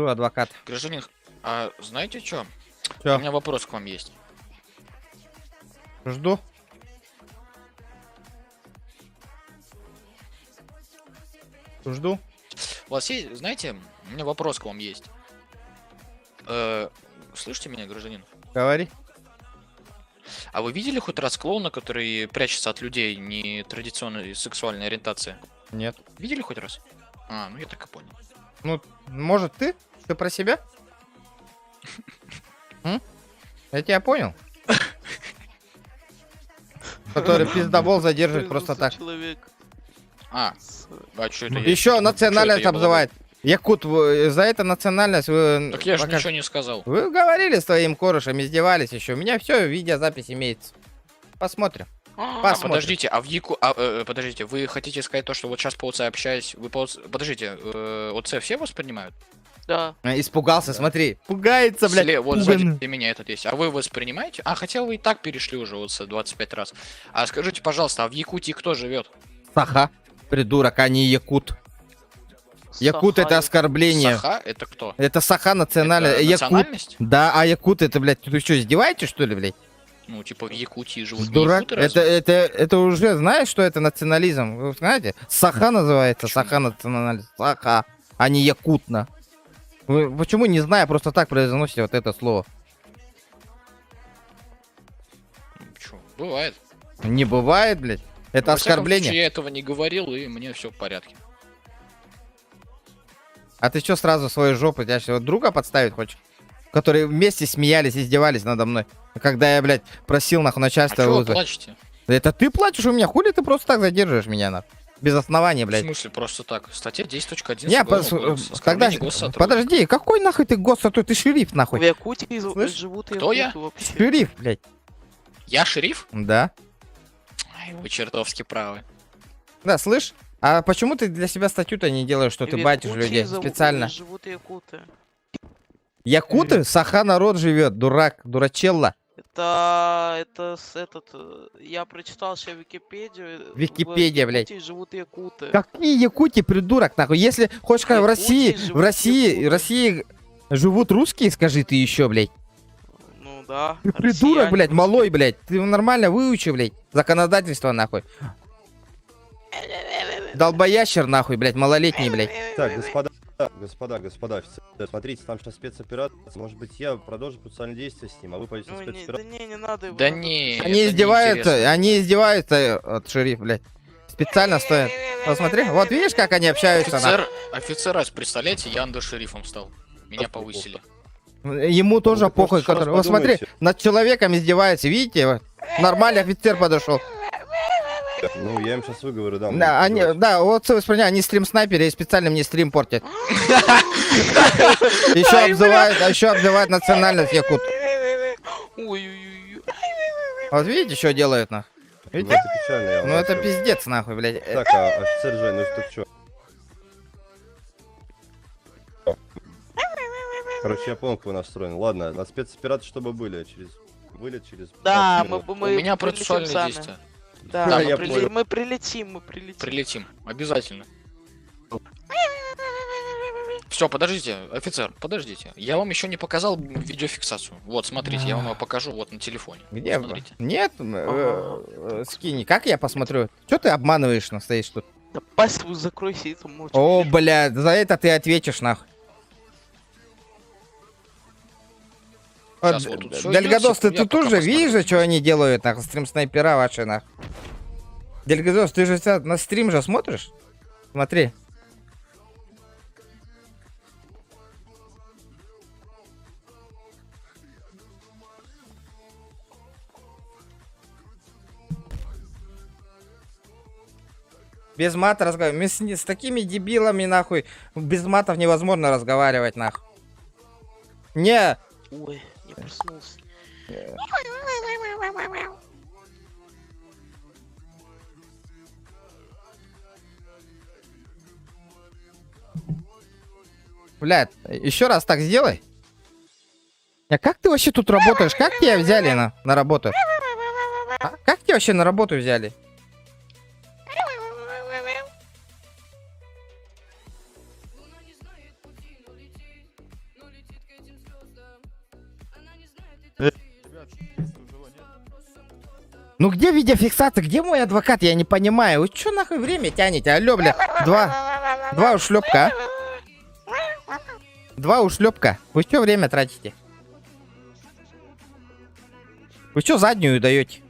A: адвоката.
M: Гражданин, а знаете что?
A: Чё?
M: У меня вопрос к вам есть.
A: Жду. Жду.
M: У вас есть, знаете, у меня вопрос к вам есть. Слышите меня, гражданин?
A: Говори.
M: А вы видели хоть раз клоуна, который прячется от людей нетрадиционной сексуальной ориентации?
A: Нет.
M: Видели хоть раз? А, ну я так и понял.
A: Ну, может ты? Ты про себя? Я тебя понял. Который пиздобол задерживает просто так.
M: А что это?
A: Еще национальность обзывает. Якут, за это национальность вы...
M: Так я же ничего не сказал.
A: Вы говорили с твоим корешем, издевались еще. У меня все, видеозапись имеется. Посмотрим.
M: Подождите, а в Яку... подождите, вы хотите сказать то, что вот сейчас по ОЦ общаюсь, вы по ОЦ... Подождите, ОЦ все воспринимают?
I: Да.
A: Испугался, смотри. Пугается, блядь.
M: Вот сзади меня этот есть. А вы воспринимаете? А, хотя вы и так перешли уже ОЦ 25 раз. А скажите, пожалуйста, а в Якутии кто живет?
A: Саха. Придурок, а не якут. Якут это оскорбление.
M: Саха это кто?
A: Это Саха национальность.
M: Это национальность?
A: Да, а якут это, блядь, ты что, издеваетесь, что ли, блядь?
M: Ну, типа в Якутии живут
A: Дурак,
M: не якуты,
A: это уже, знаешь, что это национализм? Вы знаете? Саха называется, Саха национальность. Саха, а не якутна. Вы почему, не зная, просто так произносите вот это слово?
M: Чё, бывает.
A: Не бывает, блядь. Это оскорбление.
M: Я этого не говорил, и мне все в порядке.
A: А ты что сразу свою жопу, тебя что, друга подставить хочешь? Которые вместе смеялись, издевались надо мной. Когда я, блядь, просил нахуй начальство.
M: А чё вы плачете?
A: Это ты плачешь у меня, хули ты просто так задерживаешь меня нахуй? Без основания, блядь.
M: В смысле просто так? Статья 10.1.
A: Не, когда... Подожди, какой нахуй ты госсотрудник? Ты шериф нахуй.
I: В Якутии живут
M: Кто я?
I: вообще.
A: Шериф, блядь.
M: Я шериф?
A: Да.
M: Вы чертовски правы.
A: Да, слышь? А почему ты для себя статью-то не делаешь, что ты батишь людей специально?
I: Живут якуты.
A: Якуты? Саха народ живет, дурак, дурачелла.
I: Я прочитал сейчас Википедию.
A: Википедия, блядь.
I: В Якутии живут якуты.
A: Какие якути, придурок, нахуй? Если хочешь сказать, в России живут русские, скажи ты еще, блядь.
I: Ну да.
A: Ты придурок, блядь, малой, блядь. Ты нормально выучи, блядь, законодательство, нахуй. Долбоящер, нахуй, блядь, малолетний, блядь.
N: Так, господа офицеры, смотрите, там сейчас спецоперация. Может быть, я продолжу процессуальные действия с ним, а вы пойдете на спецоперацию.
I: Не надо его.
M: Да не.
A: Они издеваются от шериф, блядь. Специально стоят. Посмотри, вот видишь, как они общаются.
M: Офицер, представляете, я андер-шерифом стал. Меня повысили.
A: Ему тоже похуй, который... Вот смотри, над человеком издевается, видите? Вот. Нормальный офицер подошел.
N: Ну, я им сейчас выговоры дам.
A: Да, вот воспринимай, они стрим-снайперы и специально мне стрим портят. Еще обзывают национальность якут. Вот видите, что делают, нахуй? Видите?
N: Это печально,
A: Ну это пиздец, нахуй, блядь.
N: Так, офицер Жень, ну что, чё? Короче, я понял, как вы настроены. Ладно, на спецоперацию чтобы были, через...
I: Да,
M: У меня процессуальные действия.
I: Да, мы прилетим.
M: Прилетим, обязательно. Все, подождите, офицер, подождите. Я вам еще не показал видеофиксацию. Вот, смотрите, я вам ее покажу вот на телефоне.
A: Где?
M: Смотрите.
A: Нет, скинь, как я посмотрю? Че ты обманываешь, стоишь тут?
I: Да паспорт закройся, это молча.
A: О, блядь, за это ты ответишь, нахуй. Дельгадос, ты тут уже видишь, что они делают, нахуй, стрим-снайпера ваши, нахуй. Дельгадос, ты же на стрим же смотришь? Смотри. Без мата разговаривать. С такими дебилами, нахуй, без матов невозможно разговаривать, нахуй. Не.
I: Ой, не проснулся.
A: Блядь, еще раз так сделай. А как ты вообще тут работаешь? Как тебя взяли на работу? А? Как тебя вообще на работу взяли? Ну где видеофиксация? Где мой адвокат? Я не понимаю. Вы что нахуй время тянете? Алло, бля. Два ушлепка, а? Два ушлепка. Вы что время тратите? Вы что заднюю даете?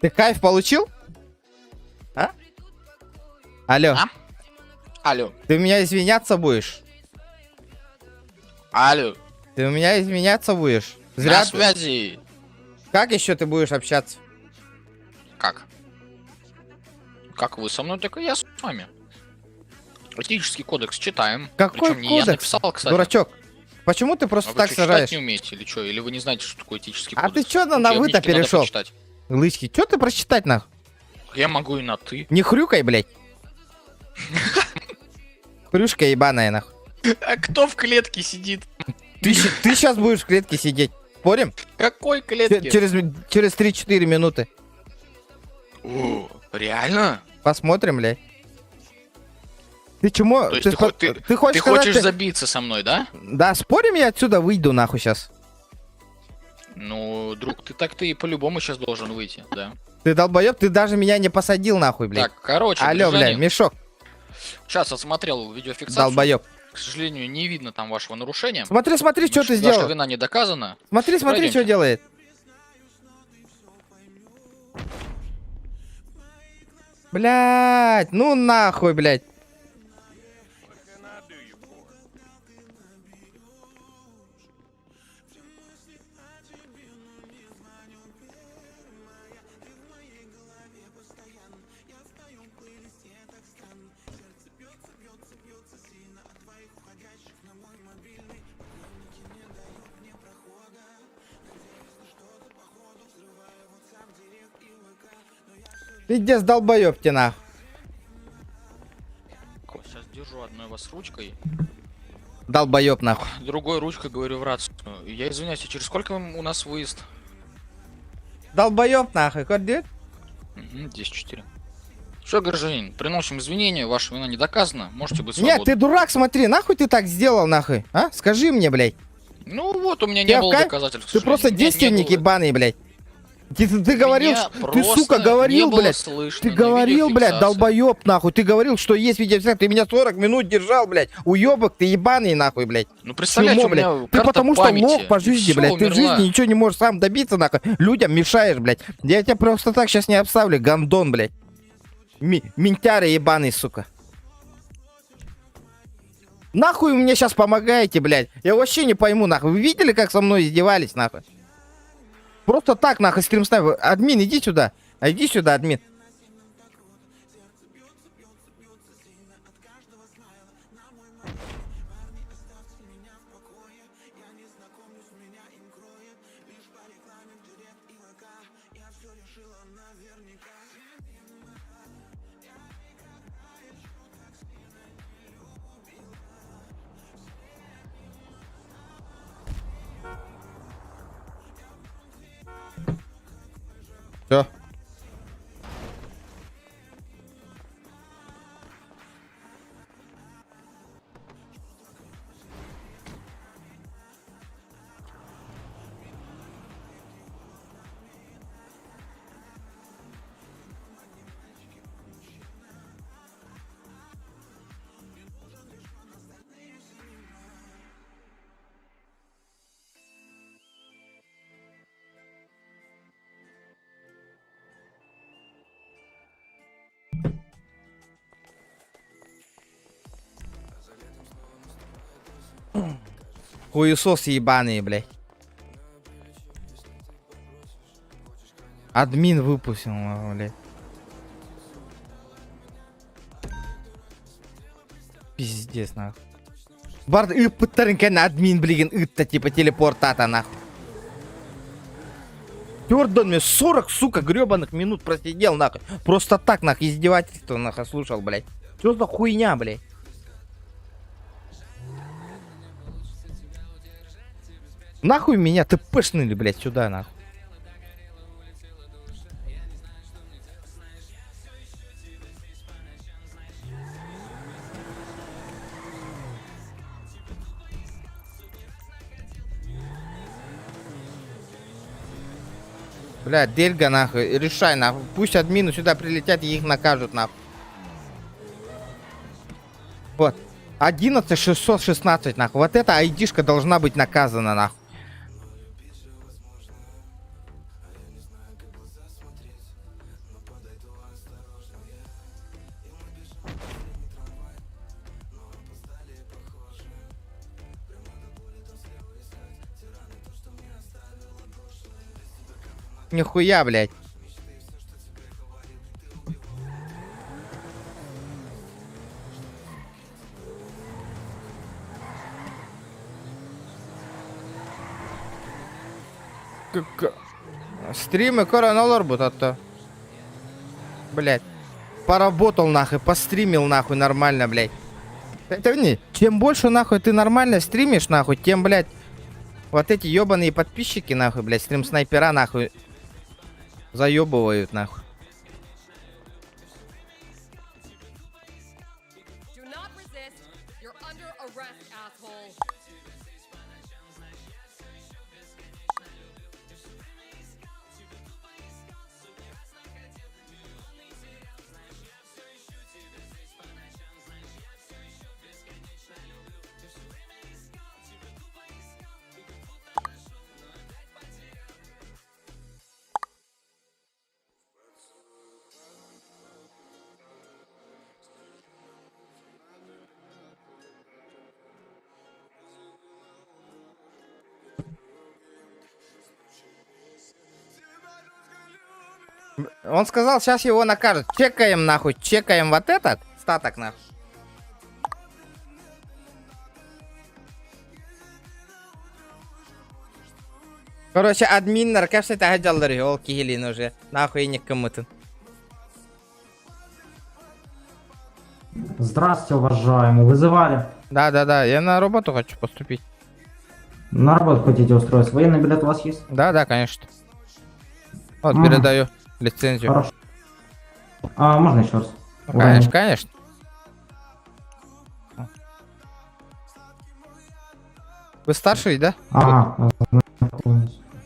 A: Ты кайф получил? А? Алло.
M: А? Алло.
A: Ты у меня извиняться будешь?
M: Алло.
A: Ты у меня извиняться будешь? Зря
M: На связи.
A: Как еще ты будешь общаться?
M: Как? Как вы со мной, так и я с вами. Этический кодекс читаем.
A: Какой
M: Причем не я
A: кодекс?
M: написал, кстати.
A: Дурачок. Почему ты просто
M: А
A: так
M: вы что,
A: сажаешь?
M: читать не умеете или что? Или вы не знаете, что такое этический
A: А
M: кодекс?
A: ты что на вы-то
M: Учебнички надо
A: перешел?
M: почитать.
A: Лычки, что ты прочитать нахуй?
M: Я могу и на ты.
A: Не хрюкай, блядь. Хрюшка ебаная, нахуй.
M: А кто в клетке сидит?
A: Ты сейчас будешь в клетке сидеть. Спорим?
M: Какой клетке?
A: Через 3-4 минуты.
M: О, реально?
A: Посмотрим, блядь. Ты чему?
M: То есть ты хочешь забиться со мной, да?
A: Да, спорим, я отсюда выйду нахуй сейчас.
M: Ну, друг, ты по-любому сейчас должен выйти, да.
A: Ты долбоеб, ты даже меня не посадил нахуй, блядь.
M: Так, короче,
A: алло, блядь,
M: гражданин.
A: мешок.
M: Сейчас отсмотрел видеофиксацию.
A: Долбоеб.
M: К сожалению, не видно там вашего нарушения.
A: Смотри, что ты
M: Ваша
A: сделал.
M: вина не доказана.
A: Смотри,
M: Пройдемте.
A: что делает. Блядь, ну нахуй, блядь. Пиздец, долбоёб тебе нахуй.
M: Сейчас держу одной вас ручкой,
A: Долбоёб нахуй.
M: другой ручкой говорю в рацию. Я извиняюсь, а через сколько у нас выезд?
A: Долбоёб нахуй, кот дед?
M: 10-4. Все, гражданин, приносим извинения, ваша вина не доказана, можете быть
A: Нет,
M: свободны.
A: ты дурак, смотри, нахуй ты так сделал, нахуй, а? Скажи мне, блядь.
M: Ну вот, у меня
A: Я
M: не
A: в
M: было
A: кайф?
M: доказательств. к
A: Ты просто
M: сожалению. У меня не
A: девственник
M: было.
A: ебаный, блядь. Ты говорил,
M: Меня
A: ты,
M: просто
A: сука,
M: не
A: говорил,
M: было
A: блядь.
M: слышно
A: Ты
M: на
A: говорил, блядь,
M: видеофиксации.
A: долбоёб, нахуй. Ты говорил, что есть видеофиксация. Ты меня 40 минут держал, блядь. Уёбок ты ебаный, нахуй, блядь.
M: Ну представляете,
A: Чмо,
M: у меня
A: блядь? Ты
M: карта
A: потому что
M: памяти,
A: лох по
M: и
A: жизни,
M: всё,
A: блядь. Ты в
M: умерла.
A: жизни ничего не можешь сам добиться, нахуй. Людям мешаешь, блядь. Я тебя просто так сейчас не обставлю, гандон, блядь. Ментяры ебаный, сука. Нахуй вы мне сейчас помогаете, блядь? Я вообще не пойму, нахуй. Вы видели, как со мной издевались, нахуй? Просто так, нахуй, стримснайпер. Админ, иди сюда. Иди сюда, админ. Все. Хуесос ебаные, блядь. Админ выпустил, блядь. Пиздец, нахуй. Бард пытаренька на админ, блин, это типа телепортата, нахуй. Тёрдон мне 40, сука, гребаных минут просидел, нахуй. Просто так, нахуй, издевательство, нахуй, слушал, блядь. Что за хуйня, блядь? Нахуй меня тпшнули, блядь, сюда, нахуй. Блядь, Дельга, нахуй, решай, нахуй. Пусть админы сюда прилетят и их накажут, нахуй. Вот. 11616, нахуй. Вот эта айдишка должна быть наказана, нахуй. Нихуя, блядь. Стримы коронолор будут, блядь. Поработал нахуй, постримил нахуй нормально, блядь. Это не, чем больше нахуй ты нормально стримишь нахуй, тем, блядь, вот эти ебаные подписчики нахуй, блядь, стрим снайпера нахуй заебывают нахуй. Он сказал, сейчас его накажут. Чекаем нахуй, чекаем вот этот статок нахуй. Короче, админнер, кажется, это гаджалдар, ол кигелин уже. Нахуй не кому-то.
J: Здравствуйте, уважаемый. Вызывали?
A: Да, я на работу хочу поступить.
J: На работу хотите устроиться? Военный билет у вас есть?
A: Да, конечно. Вот, передаю лицензию.
J: Хорошо. А можно еще раз?
A: Конечно. Вы старший, да?
J: Ага.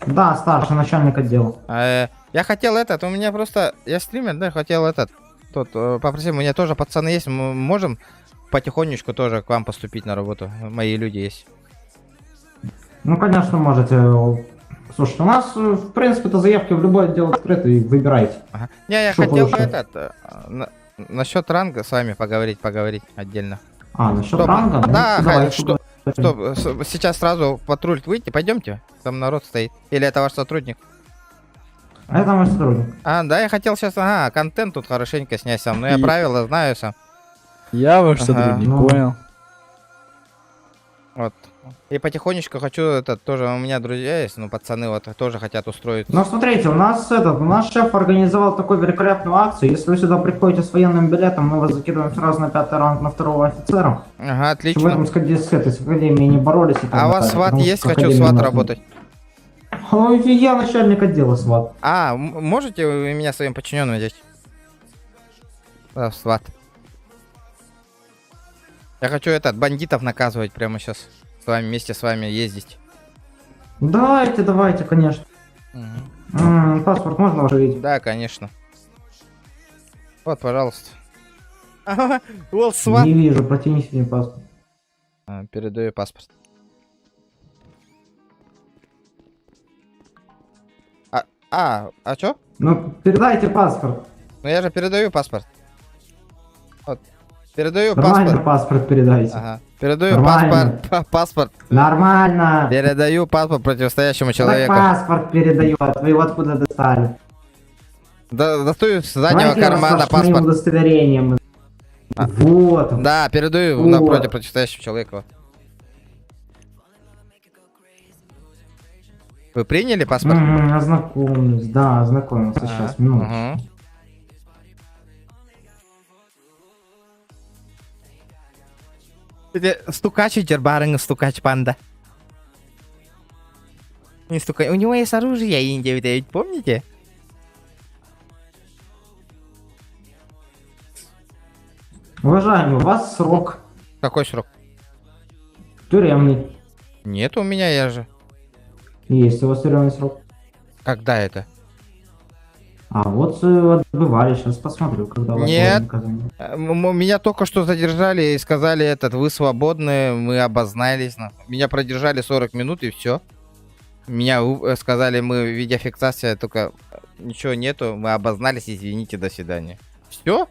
J: Да, старший начальник отдела.
A: Я хотел у меня просто, я стример, да, хотел тут попросил, у меня тоже пацаны есть, мы можем потихонечку тоже к вам поступить на работу, мои люди есть.
J: Ну, конечно, можете. Слушайте, у нас, в принципе-то, заявки в любой отдел открыты, и выбирайте.
A: Ага. Не, я хотел бы насчет ранга с вами поговорить отдельно.
J: Насчет ранга?
A: Да,
J: давай,
A: что сейчас сразу в патруль выйти, пойдемте, там народ стоит. Или это ваш сотрудник?
J: Это мой сотрудник.
A: Да, я хотел сейчас, контент тут хорошенько снять сам, но я правила знаю сам.
O: Я ваш сотрудник, понял.
A: Вот. И потихонечку хочу, тоже у меня друзья есть, пацаны вот тоже хотят устроить.
J: Ну, смотрите, у нас шеф организовал такую великолепную акцию. Если вы сюда приходите с военным билетом, мы вас закидываем сразу на 5-й ранг на 2-го офицера.
A: Ага, отлично.
J: Чтобы в этом с этой академией не боролись.
A: А у вас сват есть? Хочу сват работать.
J: Я начальник отдела сват.
A: Можете вы меня своим подчиненным взять? Да, сват. Я хочу бандитов наказывать прямо сейчас. Вместе с вами ездить.
J: Давайте, конечно. Паспорт можно увидеть?
A: Да, конечно. Вот, пожалуйста. Сват.
J: Не вижу, протяните мне паспорт.
A: Передаю паспорт. Чё?
J: Ну, передайте паспорт.
A: Ну я же передаю паспорт. Вот. Передаю
J: паспорт передайте.
A: Ага. Передаю паспорт.
J: Нормально.
A: Передаю паспорт противостоящему человеку.
J: Паспорт передаю. Вы его откуда достали?
A: Достаю с заднего кармана паспорт.
J: Удостоверением. Вот.
A: Да, передаю напротив противостоящего человека. Вы приняли паспорт?
J: Ознакомлюсь, да, ознакомился сейчас, минуту.
A: Стукач ветер, барынга, стукач панда. Не стукай. У него есть оружие, Индия, ведь помните?
J: Уважаемый, у вас срок.
A: Какой срок?
J: Тюремный.
A: Нет у меня, я же.
J: Есть у вас тюремный срок.
A: Когда это?
J: Вот отбывали, сейчас посмотрю, когда у вас
A: Нет,
J: наказание.
A: Меня только что задержали и сказали, вы свободны, мы обознались. Меня продержали 40 минут и все. Меня сказали, мы видеофиксация, только ничего нету, мы обознались, извините, до свидания. Все?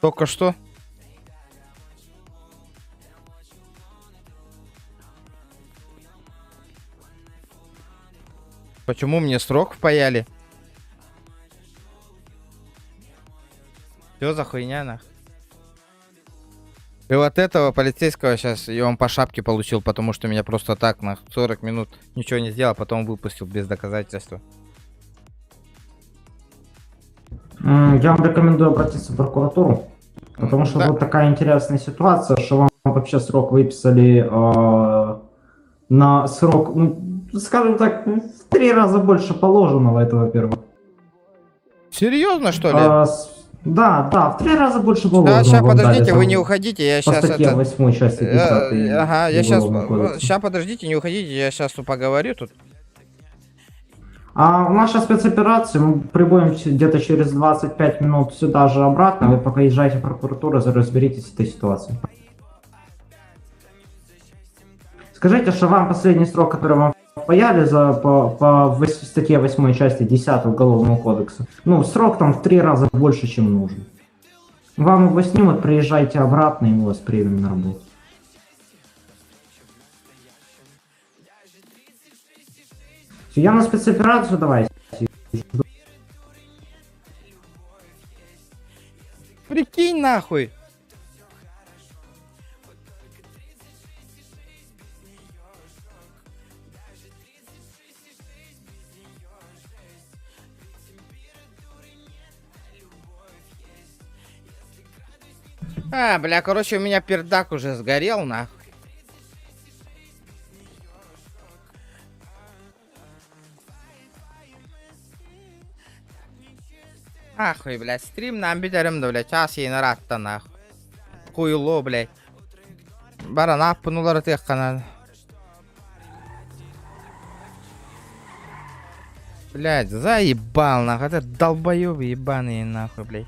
A: Только что? Почему мне срок впаяли? Что за хуйня, нах? И вот этого полицейского сейчас, и он по шапке получил, потому что меня просто так на 40 минут ничего не сделал, потом выпустил без доказательства.
J: Я вам рекомендую обратиться в прокуратуру, потому что вот такая интересная ситуация, что вам вообще срок выписали на срок, скажем так, в 3 раза больше положенного, это во-первых.
A: Серьезно, что ли?
J: Да, в 3 раза больше положенного.
A: Сейчас, подождите, вы не уходите, я сейчас...
J: По статье 8 части 10.
A: Ага, я сейчас... Сейчас, подождите, не уходите, я сейчас поговорю тут.
J: У нас сейчас спецоперация, мы прибудем где-то через 25 минут сюда же обратно, вы пока езжайте в прокуратуру, разберитесь с этой ситуацией. Скажите, что вам последний срок, который вам впаяли по статье 8 части 10 Уголовного кодекса, срок там в 3 раза больше, чем нужен. Вам его снимут, приезжайте обратно, и мы вас примем на работу. Всё, я на спецоперацию давай.
A: Прикинь нахуй. Бля, короче, у меня пердак уже сгорел, нахуй. Нахуй, блядь, стрим нам бедерим, да, блядь, час ей нарад-то, нахуй. Хуйло, блядь. Баран, аппанулары тек қана. Блядь, заебал, нахуй, это долбоёбы ебаные, нахуй, блядь.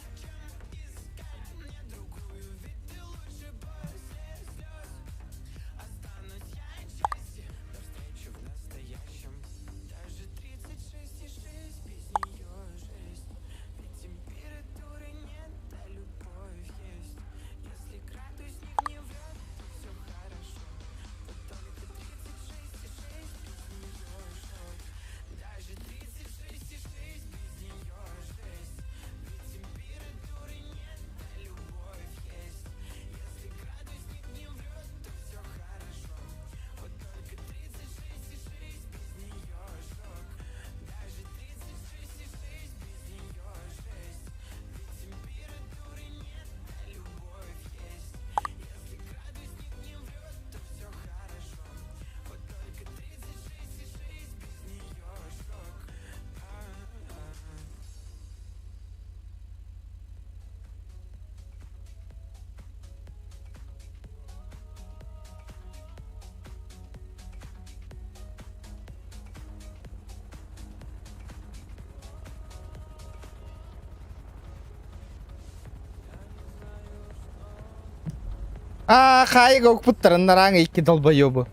A: Хайга оқпыттарын нараңа екі долбоёбы.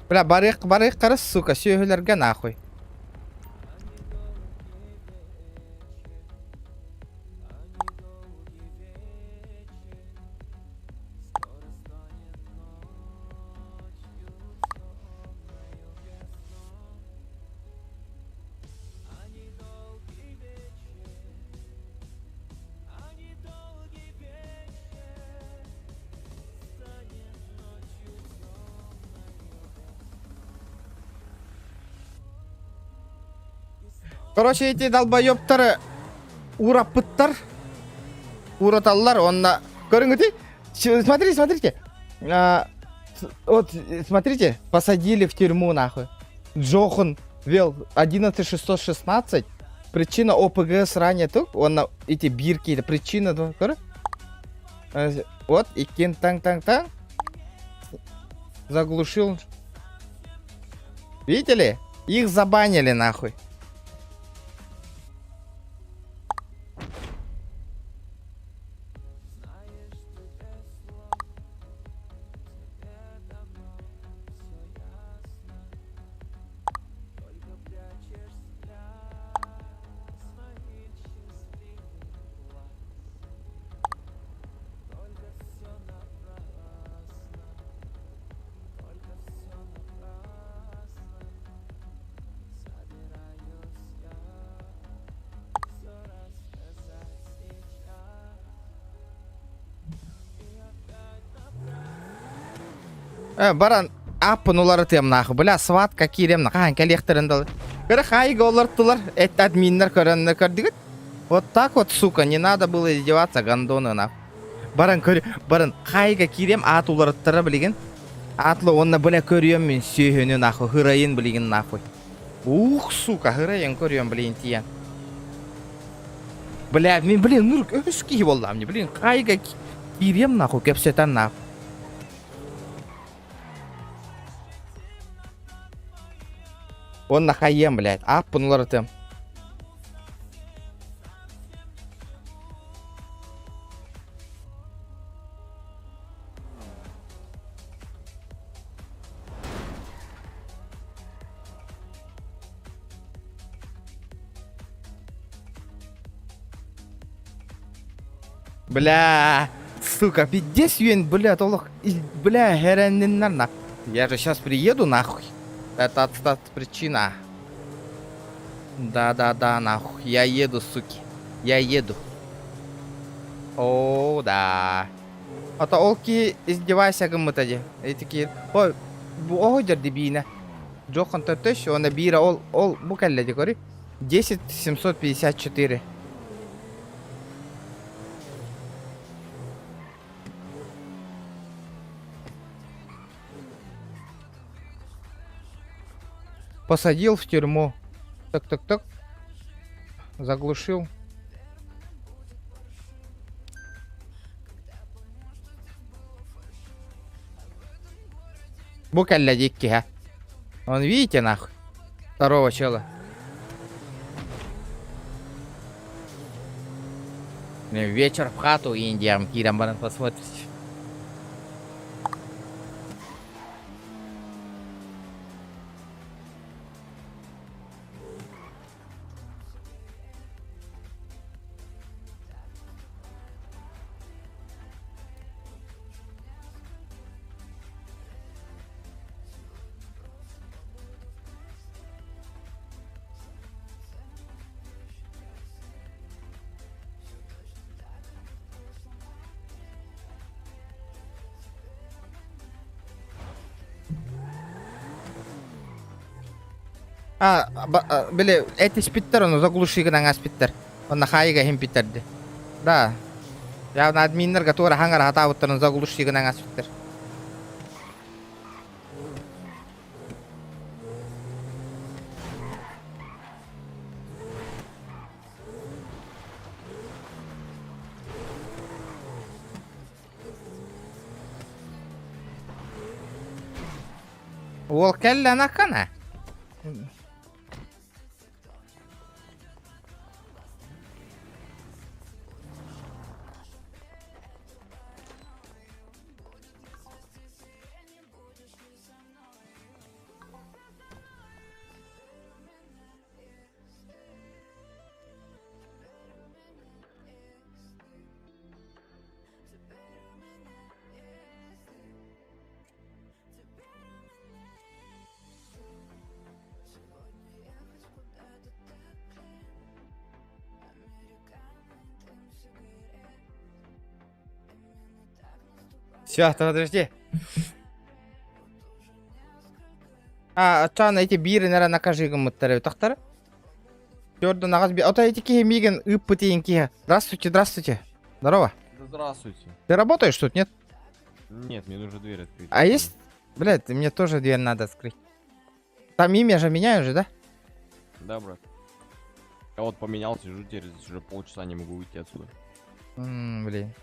A: Бля, барық қарыс, сука, сүйелерге нахуй. Короче, эти долбоёбтары урапыттар. Ураталлар, онна... Көріңгіте? Смотрите. Вот, смотрите, посадили в тюрьму, нахуй. Джохан вел 11616. Причина ОПГ срания тук. Он эти бирки, это причина. Вот, и кин-танг-танг-танг. Заглушил. Видите ли? Их забанили, нахуй. Баран, аппанулары тем нахуй. Бля, сватка кирем нахуй. Коллекторын Кыры хайга олартылар. Это админнер көрінні көрдігіт. Вот так вот, сука, не надо было издеваться, гандоны нахуй. Баран, хайга кирем ат оларттары білеген. Атлы онна бля көрем мен сүйені нахуй. Хырайын білеген нахуй. Ух, сука, хырайын көрем білеген тиян. Бля, мен блин, нұр өскі болдам не, блин, хайга кирем нахуй, кепсетан нахуй. Он нахаем, блядь. Аппанулары тем. Бля, сука, пиздец, бля, толок, бля, хереннар. Я же сейчас приеду, нахуй. Это причина. Да, нахуй. Я еду, суки. Я еду. О, да. Ата олки издевайся гымытади. Этики, ой, ого дердибина. Джохан тертеш, он бира, ол, букалля декори. 10754. Посадил в тюрьму. Так. Заглушил. Букалля дикки, а. Он, видите, нахуй? Второго чела. Вечер в хату Индиям Кирам Баран посмотрите. Биле, эти спиттер, он заглуши гана спиттер. Он на хайга хим питтерди. Да. Я на админнер который хангар хата уттарын заглуши гана спиттер. Волкелла на кана. Все, подожди. Чан эти биры, наверное, накажи гамыттары. Тахтар? Чёрда нагаз би. Ото эти кихи миген ыппытенькие. Здравствуйте. Здорово.
H: Да здравствуйте.
A: Ты работаешь тут, нет?
H: Нет, мне нужно дверь открыть.
A: А есть? Блядь, мне тоже дверь надо открыть. Там имя же меняю же, да?
H: Да, брат. Я вот поменял, сижу теперь, уже полчаса не могу выйти отсюда.
A: Блин.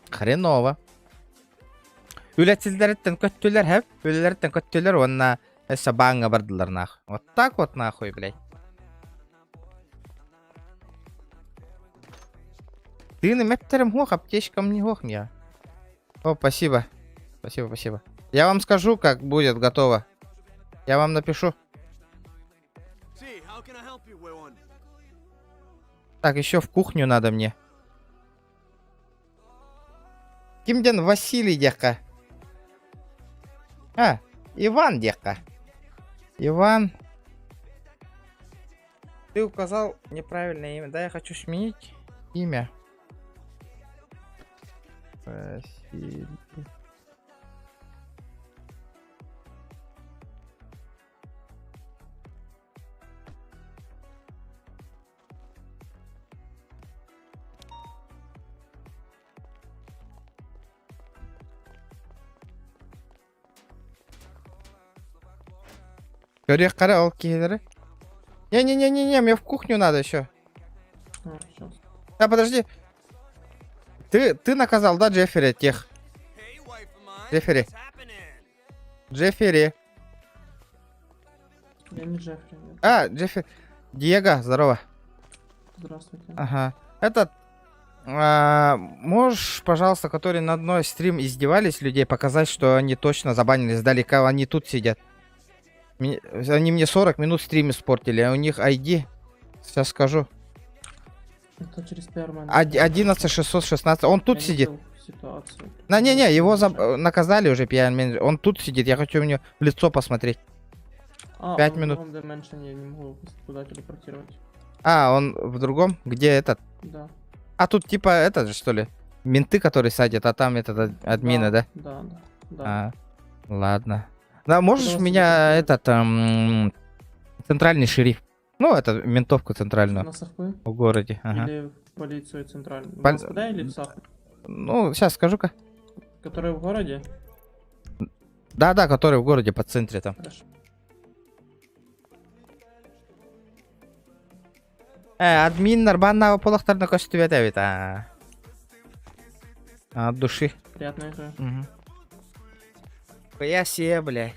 A: Хреново. Үлетсіздереттен көттілер, хэп? Үлетсіздереттен көттілер, онна сабанга бардылар, нахуй. Вот так вот, нахуй, блядь. Ты на мептерем хох, аптечкам не хох, я. О, спасибо. Спасибо. Я вам скажу, как будет готово. Я вам напишу. Так, еще в кухню надо мне. Кимден Василий дяка. Иван дяка. Иван. Ты указал неправильное имя. Да, я хочу сменить имя. Василий. Говори, кара, алкигелеры. Не, мне в кухню надо еще. Да, подожди. Ты наказал, да, Джеффери, тех? Джеффери.
P: Я не Джеффри.
A: Джеффери. Диего, здорово.
P: Здравствуйте.
A: Ага. Этот... можешь, пожалуйста, которые на одной стрим издевались людей, показать, что они точно забанили издалека, они тут сидят. Они мне 40 минут стрим испортили, а у них ID, сейчас скажу.
P: Это через PR
A: 11616, он тут сидит.
P: ситуацию.
A: Не-не, его наказали уже пьяный. Он тут сидит, я хочу у него в лицо посмотреть. 5 минут.
P: В другом Dimension я не могу туда телепортировать.
A: А, он в другом? Где этот?
P: Да.
A: А тут типа этот же, что ли? Менты, которые садят, а там этот админы, да?
P: Да.
A: А, ладно. Да, можешь
P: Просто
A: меня этот центральный шериф? Ну, это ментовку центральную
P: На Сахпы?
A: в городе. Ага.
P: Или в полицию центральную?
A: Пол-
P: В СПД или в Сахпы?
A: Ну, сейчас скажу-ка.
P: Которые в городе?
A: Да, который в городе по центре там.
P: Хорошо.
A: Админнер банного полохтарна көстүбет бит. От души.
P: Приятная игра.
A: Я себе, бля.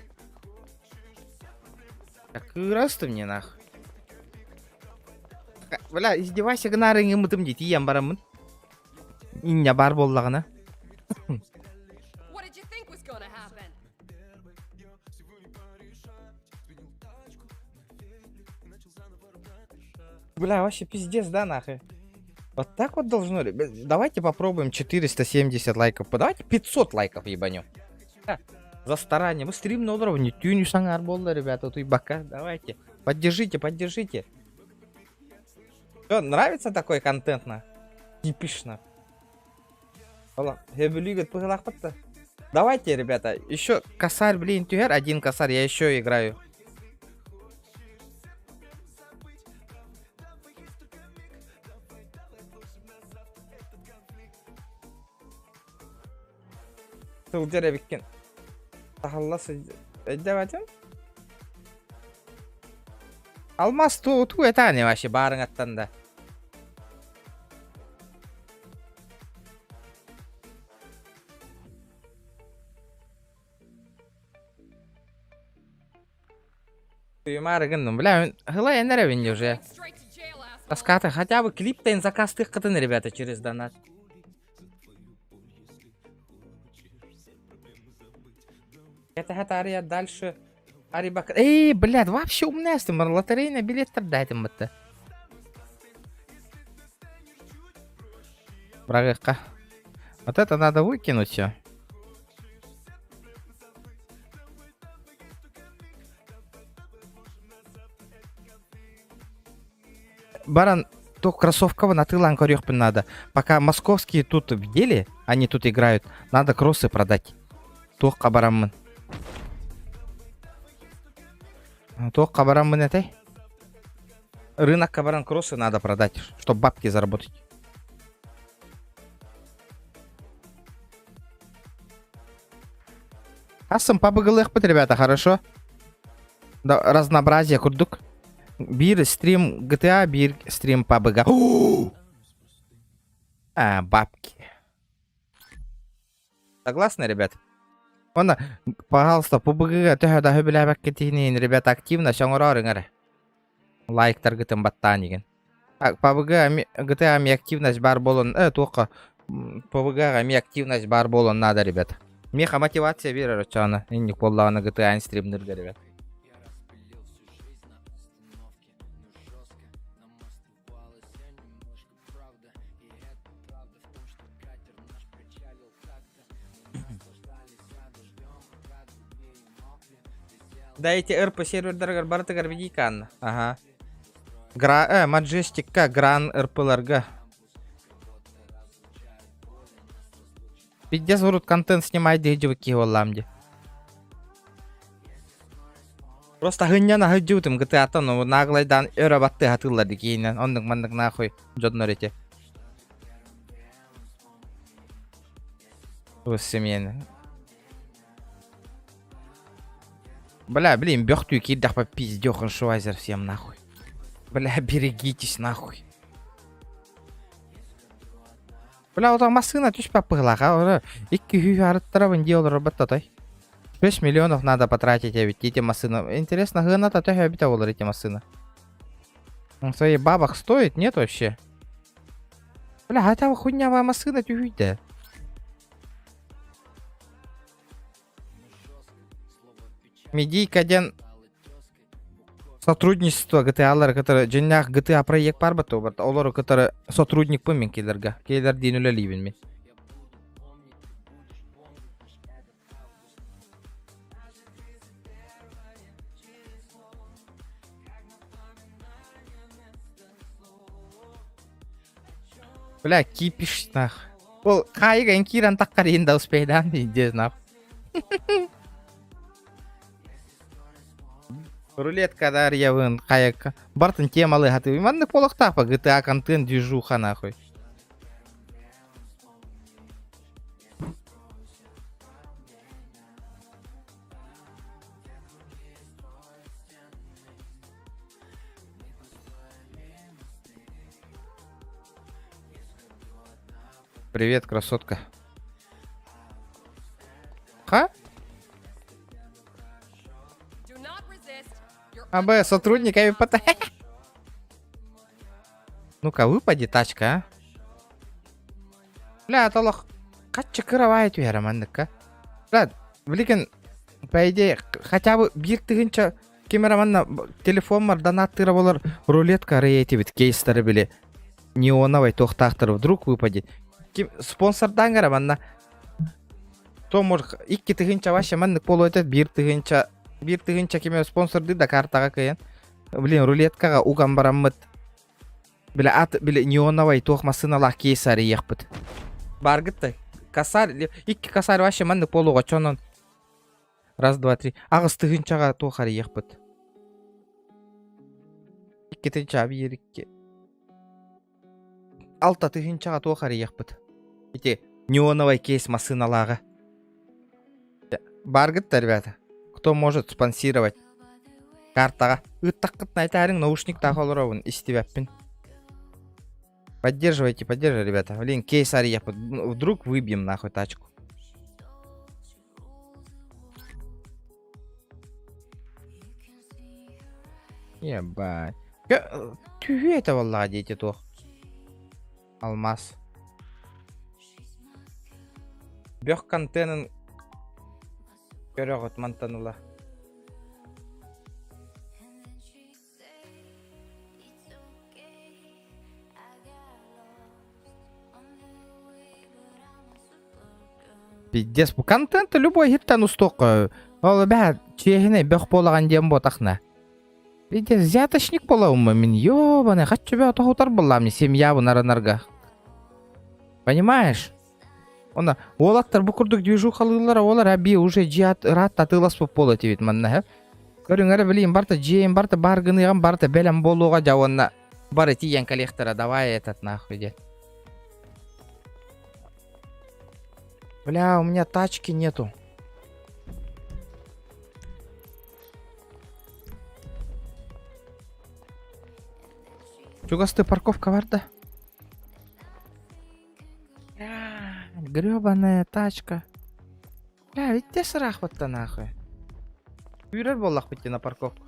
A: Так раз ты мне нахуй. Бля, издевайся гнарың ымытым дейді, ием барамын. Иння бар боллағына. Бля, вообще пиздец, да, нахуй. Вот так вот должно ли? Давайте попробуем 470 лайков. Давайте 500 лайков ебанем. За старание. Мы стрим на уровне. Тюню сангар болды, ребята. Тут бака. Давайте. Поддержите. Что, нравится такой контент, на? Типично. Давайте, ребята. Еще косарь, блин, тюгер. Один косарь. Я еще играю. Сылдер беккен. Тахалласы әддәбәтім? Алмас ту этәне вообще барың аттанда. Түймарыгын, бля, хыла энер винде уже. Таскаты, хотя бы клип-тейн заказ тых кытын, ребята, через донат. Это Ария дальше. Арибак. Эй, блядь, вообще умная стимер. Лотерейный билет дайтым бітті. Брагыққа. Вот это надо выкинуть все. Баран, то кроссовкова на тылан корёхпин надо. Пока московские тут в деле, они тут играют, надо кроссы продать. Тоққа барамын. Тоққа барамын этой. Рынокқа баран кроссы надо продать, чтобы бабки заработать. Асым пабыгылых бит, ребята, хорошо? Да, разнообразие курдук. Бир стрим GTA, бир стрим пабыга. Бабки. Согласны, ребят? Он, пожалуйста, пабыга төхөдө хөбүләбәк кетинин, ребята, активно шоңорорыңар. Лайктар гытым баттан. Пабыга GTA ми активность бар болон, тоққа пабыга ми активность бар болон надо, ребята. Меха мотивация берер чана. Инник боллағаны GTA стримдерге, ребят. Да эти РП сервердер бартыгар видикан. Ага. Маджестикка гран РПларга. Пиздец врут контент снимать дейджевики олламди. Просто гынняна гыджутым GTA-тан, но наглайдан өрөбатты хатыллады кейінен. Ондық мандық нахуй жоднор эти. Өссемен. Бля, блин, бёхтую кидах по пиздёхан швайзер всем нахуй. Бля, берегитесь нахуй. Бля, вот машина түш папыглаға, 200 арыттарабын делар баттатай. 6 миллионов надо потратить, а ведь эти машины. Интересно, гыната төхө бита олар эти машины. Он своих бабах стоит, нет вообще? Бля, хотя бы хуйнявая машина тюхүйді. Медийкаден сотрудничество GTA-лар, которые женях GTA проект бар бат, олар, которые сотрудник пымен келерге. Келер дейін өлі лейбін мен. Бля, кипиш нах. Ол кайган киран таккар енді успейдан дейдез нах. Рулеткадар явын каяк. Бартын темалы хаты. Иманны полықтақ па GTA контент движуха нахуй. Привет, красотка. Ха? АБ, сотрудник АВПТ. Ну-ка, выпади, тачка, а? Бля, аталах. Качча кыравай туяра мандык, а? Бля, блин, по идее, хотя бы бир тыгынча камераманна телефон бар, донаттыры болар, рулетка рейтивит, кейстары биле. Неоновый тохтақтыр, вдруг выпадет. Спонсордан кара манна. То может, икки тыгынча ваще мандык болу өтет, бир тыгынча кеме спонсорды да картага кыйын. Блин, рулеткага уган бараммыт. Бля, ат, бля, неоновый тохмасыналах кейсары ехпыт. Баргытты. Касар, икки касар ваще мандык болуға чонон. Раз, два, три. Ағыз тыгынчага тохары ехпыт. Икки тыгынча бир икки. Алта тыгынчага тохары ехпыт. Ите, неоновый кейс масыналага. Баргытты, ребята. Кто может спонсировать картага? Ыттаққытын айтарың наушник тақалыровын истебәппін. Поддерживайте, ребята. Блин, кейс ехпыт. Вдруг выбьем нахуй тачку. Ебать. Тюве это валла, дети, то. Алмаз. Бёх контенын көрөгөт мантаныла. Пиздец, bu контент любой хиттан усток. Ол бәт чехине бёх болаган дем ботакна. Пиздец, взяточник болауым мен, ёбаный, хатчу бе отохутар болам не семья бу наранарга. Понимаешь? Она, олаттар букурдук движухалылар, олар аби уже жиат рат татылас боп болот вит манна. Көрүңөр билейин барта жейин барта баргыныган барта белем болууга жабонна бар тиен коллектора давай этот нахуй де. Бля, у меня тачки нету. Чугасты парковка бар да? Грёбаная тачка. Бля, ведь те сырах вот-то нахуй. Үйрер боллах бітті на парковку.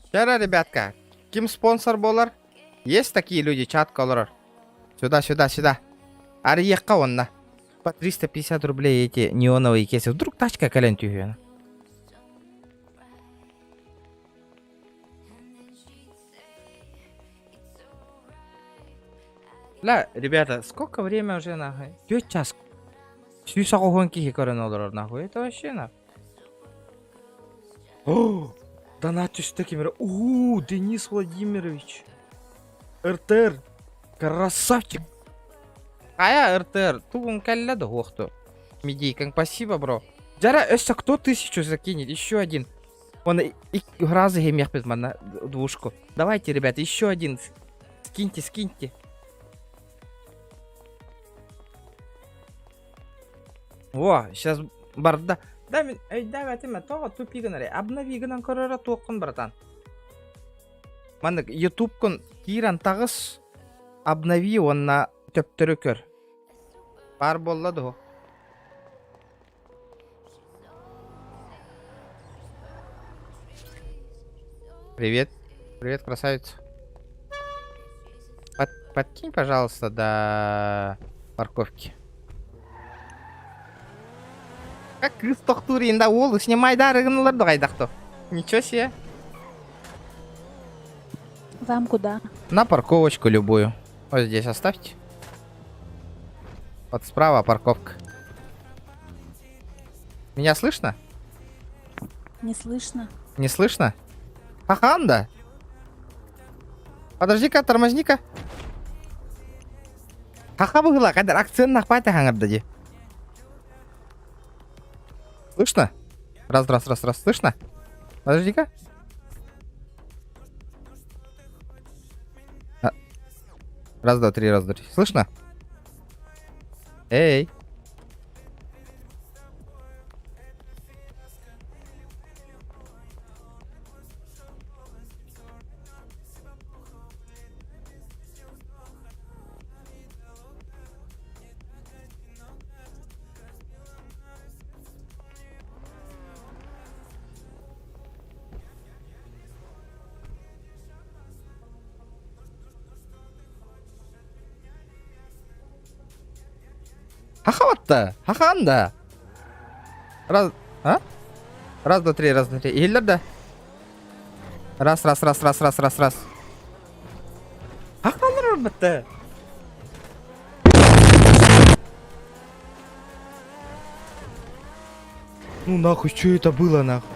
A: Вчера, ребятка, ким спонсор болар? Есть такие люди, чат колор. Сюда, сюда, сюда. Ариекка онна. По 350 рублей эти неоновые кейсы. Вдруг тачка колен тюгена. Ла, ребята, сколько время уже нахуй? 4 час. Сюсаго гонки хикарен олар нахуй. Это вообще нахуй. О, донат түсті кемері. Денис Владимирович. РТР. Красавчик. Ая, РТР. Тугун калляда хохту. Медийкан, спасибо, бро. Жара, өссі кто 1000 закинет? Еще один. Он и разы гемех без на двушку. Давайте, ребята, еще один. Скиньте, скиньте. О, сейчас барда. Дай ватима, тоға тупигінаре. Обновигінан көрері тоқын, братан. Маны YouTube-кын тиран тағыз обнови онна төптірі көр. Бар боллады о. Привет. Привет, красавица. Подкинь, пожалуйста, до парковки. Как кыз тоқтуринда ол снимай дарыгынлар дағайдақты. Ничего себе.
D: Вам куда?
A: На парковочку любую. Вот здесь оставьте. Вот справа парковка. Меня слышно?
D: Не слышно.
A: Не слышно? Хаханда? Подожди-ка, тормозни-ка. Хаха была, когда акцент на хватит хангардади. Слышно? Раз. Слышно? Подожди-ка. Раз, два, три. Слышно? Эй. Хахаватта, хаханда. Раз, а? Раз, два, три. Елдер да? Раз. Хахандар бітті. Ну нахуй, что это было нахуй?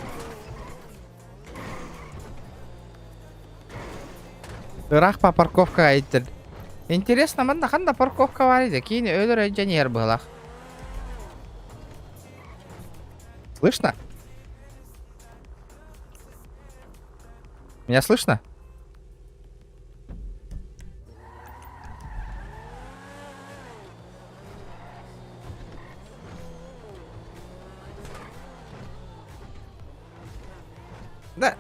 A: Рахпа парковка айтыр. Интересно, мында қанда парковка бар еді. Кейін өлір инженер болақ. Слышно? Меня слышно? Да.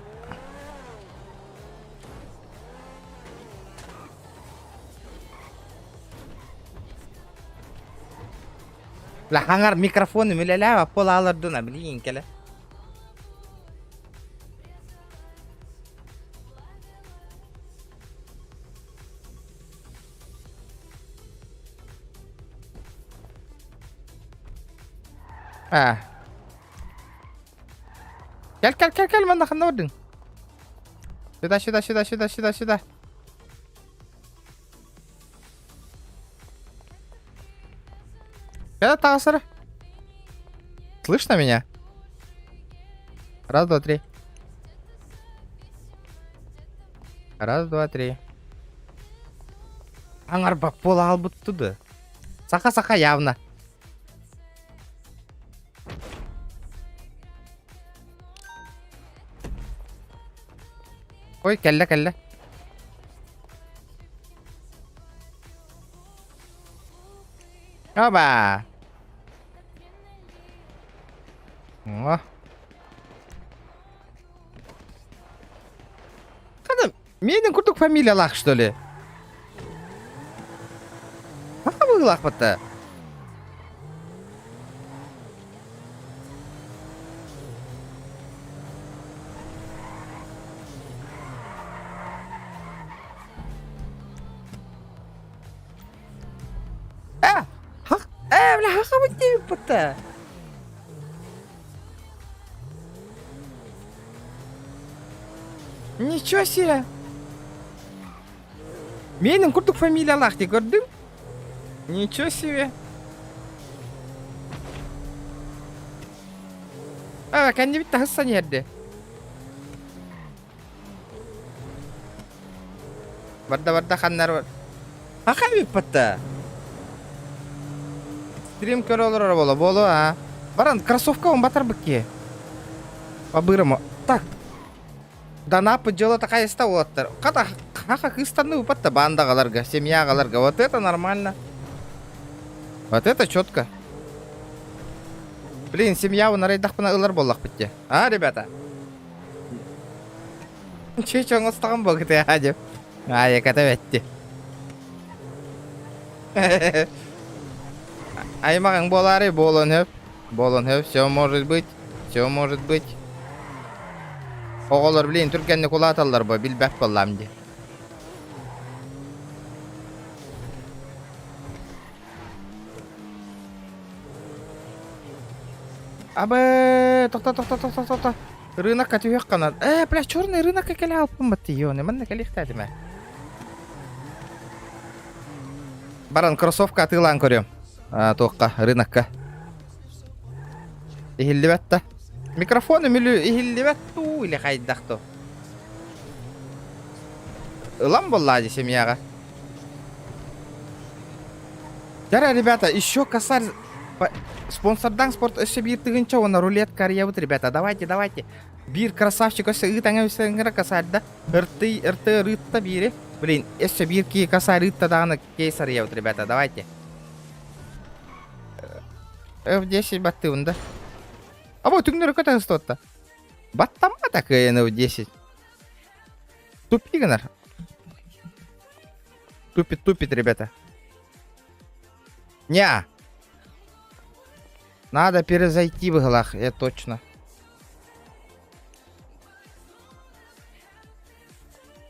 A: Lah hangar mikrofonu milala pol alırdın bilin kele. Ah. Gel mana kena ordun. Sudah. Это Тасара. Слышно меня? Раз, два, три. Раз, два, три. Аңар бак пола албыт туды. Саха явно. Ой, кәллә. Оба. О. Kadın, менің күрдік фамилиялақ, что ли? Қақа бұғылақ бұтты? Бля, қақа бұтты бұтты? Ничего себе! Менің күрдік фамилиялақ де көрдің? Ничего себе! Кәнде бітті қыссан ерді. Барда қандар бар. Ақа біп бұтты? Стрим көрі олар болу, а? Баран, кроссовка он батар бүкке. По-бырымы. Так. Данапы жолы такая стауаттар. Хаха кыстанны упатта бандағаларға, семьяғаларға. Вот это нормально. Вот это четко. Блин, семья у нарайдақпына ылар боллақ бітте. А, ребята? Че оңыстаған бұл кіте, а, деп. А, я ката бәтті. Аймағың болары, болын хөп. Все может быть. Оғылар білейін, түркенні кулаталар ба, білбәк болам де. Абы, тоқта. Рынок отвек канат. Бля, черный рынок как алып бумбатты, ёны. Мен калихта деме. Баран кроссовка атылан көрөм. Тоққа, рынокка. Ихиллибетта. Микрофоны мүлі ихиллибетту или хайдақту. Илам болла десем яға. Жара, ребята, еще косарь спонсордан спорт өсі бір тығынша, оны рулетка арьявыт, ребята. Давайте. Бір красавчик өсі ұйтаңа өсінгірі косарьда. Ирты рытта бири. Блин, өсі бір кей косарь рытта дағыны кейс арьявыт, ребята. Давайте. F10 батты онда. А вот түгнері көтен ұстотта. Баттамма такы F10. Тупигінер. Тупит, ребята. Не. Надо перезайти в иглах, это точно.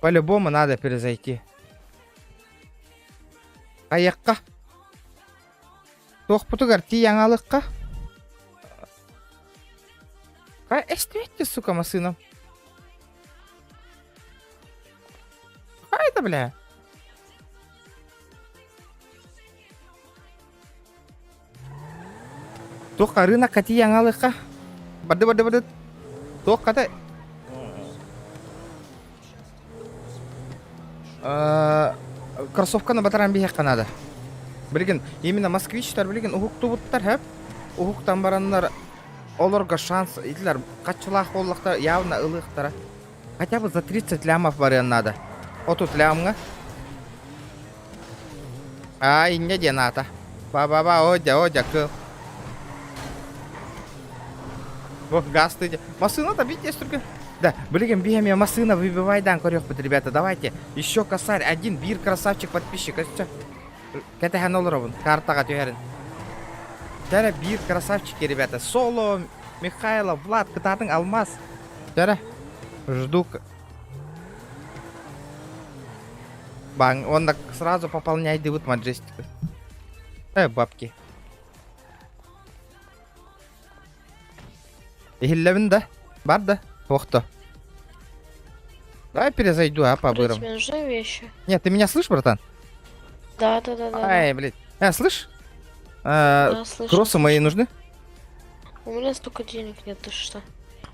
A: По-любому надо перезайти. Аяққа. Тоқ бұтығар ти яңалыққа. Эстветте, сука, масыном. Хайда, бля. Тоқ рынок кати яңалыққа. Бады. Тоқ каты. Кроссовканы батаран бейек қанады. Білген, именно москвичтар білген ұғықты бұттар, әп. Ұғықтан баранлар оларға шанс, итлер қатшылақ олықта явно ылықтара. Хотя бы за 30 лямов барен надо. Вот тут лямға. Не дената. Одя, кыл. Вот газ ты. Машина-то бить есть только. Да, блин, бегами машина выбивай, дан, корёх, ребята, давайте. Еще косарь, один бир, красавчик, подписчик. Кэтэй ханолрован, картага тюхерин. Жара, бир, красавчики, ребята. Соло, Михайлов, Влад, кытатын алмаз. Жара, жду. Бang, он так сразу пополняет девут маджестика. Бабки. Ихиллевин, да? Бар, да? Охто. Давай перезайду, по-бырому.
B: Тебе нужны вещи?
A: Нет, ты меня слышишь, братан?
B: Да.
A: Блядь. Слышь?
B: Слышу.
A: Кроссы мои нужны?
B: У меня столько денег нет, ты что?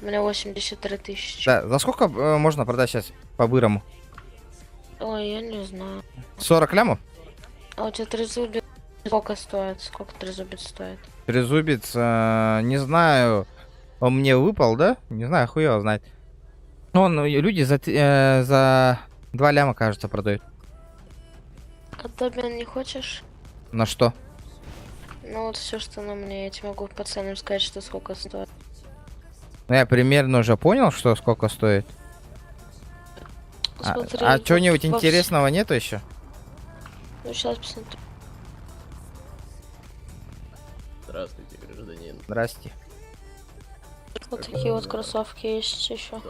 B: У меня 83 тысячи.
A: Да, за сколько можно продать сейчас по-бырому?
B: Ой, я не знаю.
A: 40 лямов?
B: А у тебя трезубец сколько стоит? Сколько трезубец стоит?
A: Трезубец, не знаю. Он мне выпал, да? Не знаю, хуй его знает. Люди за 2 ляма, кажется, продают.
B: А Тобин не хочешь?
A: На что?
B: Ну вот все, что на мне, я тебе могу по ценам сказать, что сколько стоит.
A: Ну я примерно уже понял, что сколько стоит.
B: Смотри,
A: а чего-нибудь интересного нету еще?
B: Ну сейчас посмотрю.
E: Здравствуйте, гражданин.
A: Здрасте.
B: Вот такие вот кроссовки есть еще.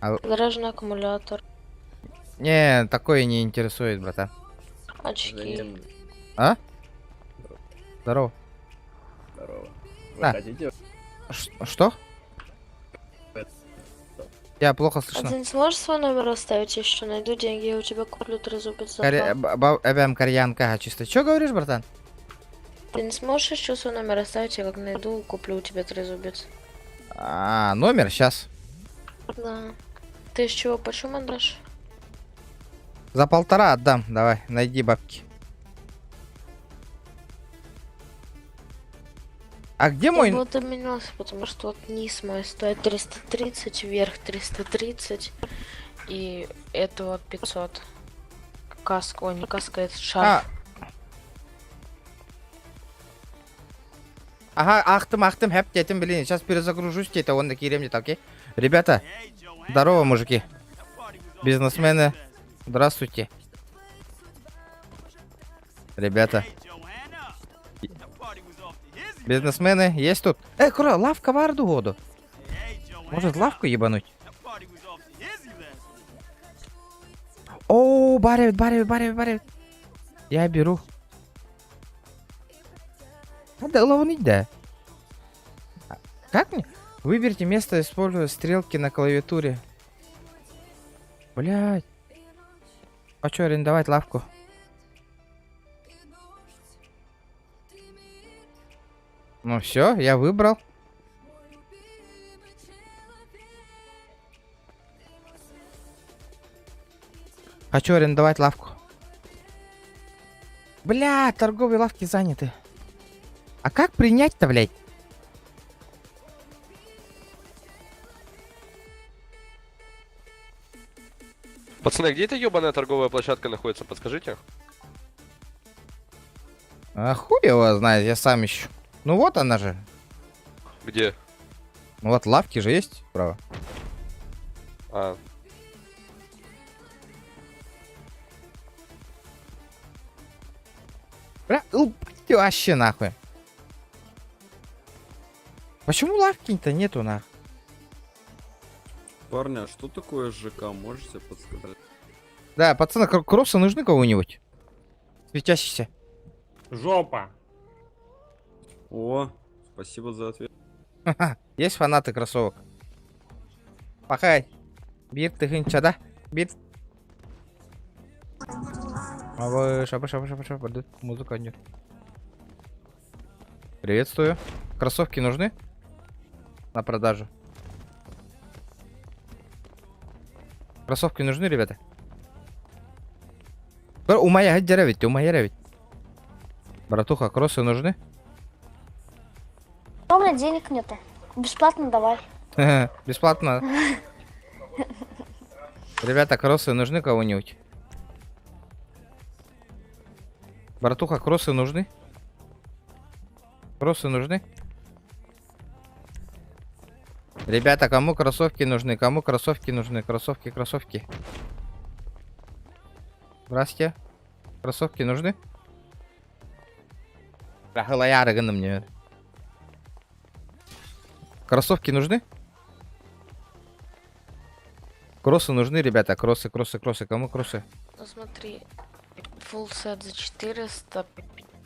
B: Заряженный аккумулятор.
A: Не, такое не интересует, братан.
B: Очки.
A: А? Здорово.
E: Вы хотите?
A: Что? Я плохо слышно.
B: А ты не сможешь свой номер оставить, если что? Найду деньги, я у тебя куплю трезубец.
A: Кореянка, чисто. Что говоришь, братан?
B: Ты не сможешь еще свой номер оставить, я как найду, куплю у тебя трезубец.
A: Номер сейчас.
B: Да. Ты из чего, почем отдашь?
A: За 1,5 отдам. Давай, найди бабки. А где мой...
B: Вот обменялся, потому что вот низ мой стоит 330, вверх 330. И это вот 500. Каска, ой, не каска, это шарф.
A: Ага, ахтым, хэп, детям, блин, сейчас перезагружусь, это он такие ремни, окей? Ребята, здорово, мужики. Бизнесмены, здравствуйте. Ребята. Бизнесмены, есть тут? Кура, лавка в арду году. Может, лавку ебануть? О, баревит. Я беру. Надо ловнить, да. Как мне? Выберите место, используя стрелки на клавиатуре. Блять. Хочу арендовать лавку. Ну все, я выбрал. Хочу арендовать лавку. Бля, торговые лавки заняты. А как принять-то, блядь?
F: Пацаны, где эта ебаная торговая площадка находится, подскажите?
A: А хуй его знает, я сам ищу. Ну вот она же.
F: Где?
A: Ну вот лавки же есть, право.
F: А.
A: Бля, вообще нахуй. Почему лавки-то нету нахуй?
Q: Парня, а что такое ЖК, можете подсказать?
A: Да, пацаны, кроссы нужны кого-нибудь? Светящийся.
Q: Жопа! О, спасибо за ответ.
A: Есть фанаты кроссовок? Пахай. Бир, ты хинча, да? Бир. Шаба, музыка нет. Приветствую. Кроссовки нужны? На продажу. Кроссовки нужны, ребята? У моя ведь, Братуха, кроссы нужны?
T: У меня денег нету. Бесплатно давай.
A: Бесплатно. Ребята, кроссы нужны кого-нибудь? Братуха, кроссы нужны? Кроссы нужны? Ребята, кому кроссовки нужны? Кому кроссовки нужны? Кроссовки. Здравствуйте. Кроссовки нужны? Мне. Кроссовки нужны? Кроссы нужны, ребята. Кроссы. Кому кроссы?
B: Ну смотри, full set за 400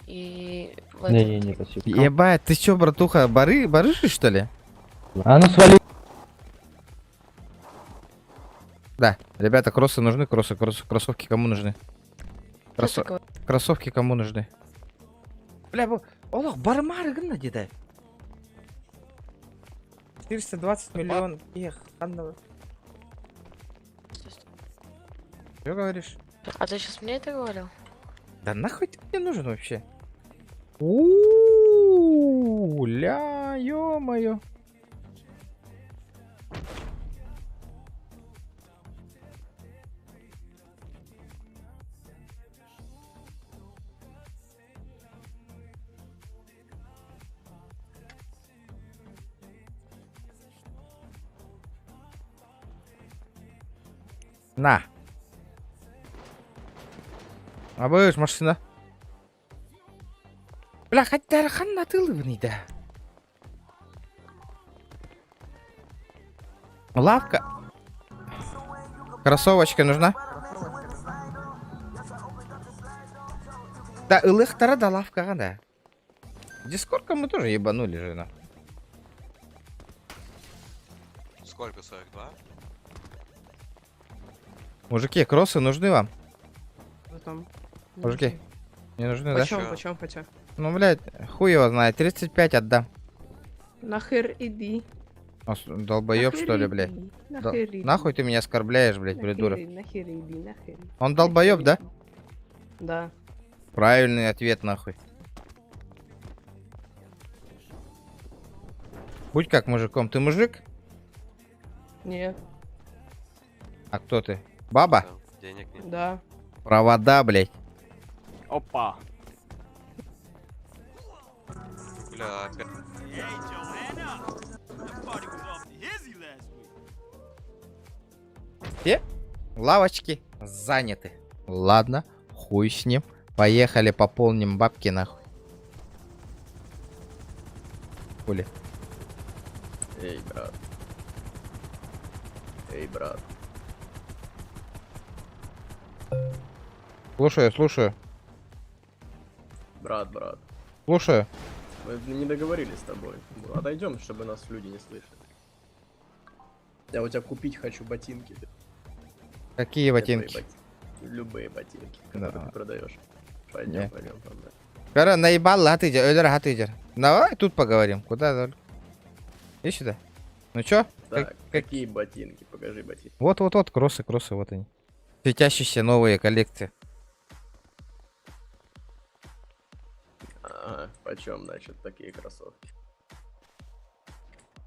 B: и...
A: Не, спасибо. Ебать, ты чё, братуха, барыши, что ли?
X: А ну свали.
A: Да, ребята, кроссы нужны, кроссовки кому нужны? Кроссовки кому нужны? Бля, олох, бармары гына деда. 420 миллионов. Эх, Что говоришь?
B: А ты сейчас мне это говорил?
A: Да нахуй ты мне нужен вообще? Ля, ё-моё. На. А будешь машина? Бля, хотя ханна тылывный, да. Лавка. Кроссовочка нужна? Да, ылыхтара да лавка, да. Дискордка мы тоже ебанули же, на.
S: Сколько, 42?
A: Мужики, кроссы нужны вам?
P: Там.
A: Мужики, не нужны, да?
P: Почем?
A: Ну, блядь, хуй его знает, 35 отдам.
P: Нахер иди.
A: Долбоёб, что ли, блядь?
P: Нахер иди.
A: Нахуй ты меня оскорбляешь, блядь, придурок?
P: Нахер иди.
A: Он долбоёб, да?
P: Да.
A: Правильный ответ, нахуй. Будь как мужиком. Ты мужик?
P: Нет.
A: А кто ты? Баба?
S: Денег нет.
P: Да.
A: Провода, блядь.
S: Опа. Бля, опять.
A: Все лавочки заняты. Ладно, хуй с ним. Поехали, пополним бабки, нахуй. Хули.
E: Эй, брат.
A: Слушаю.
E: Брат.
A: Слушаю.
E: Мы не договорились с тобой. Отойдем, чтобы нас люди не слышали. Я у тебя купить хочу ботинки.
A: Какие
E: Мне
A: ботинки?
E: твои любые ботинки, которые ты продаешь. Пойдем,
A: Не.
E: пойдем тогда.
A: Кара, наебал, Хатыдер, Ölür Хатыдер. Давай тут поговорим. Куда только? Иди сюда. Ну чё?
E: Так, какие ботинки? Покажи ботинки.
A: Вот, кроссы, вот они. Светящиеся новые коллекции.
E: Ага, почем, значит, такие кроссовки?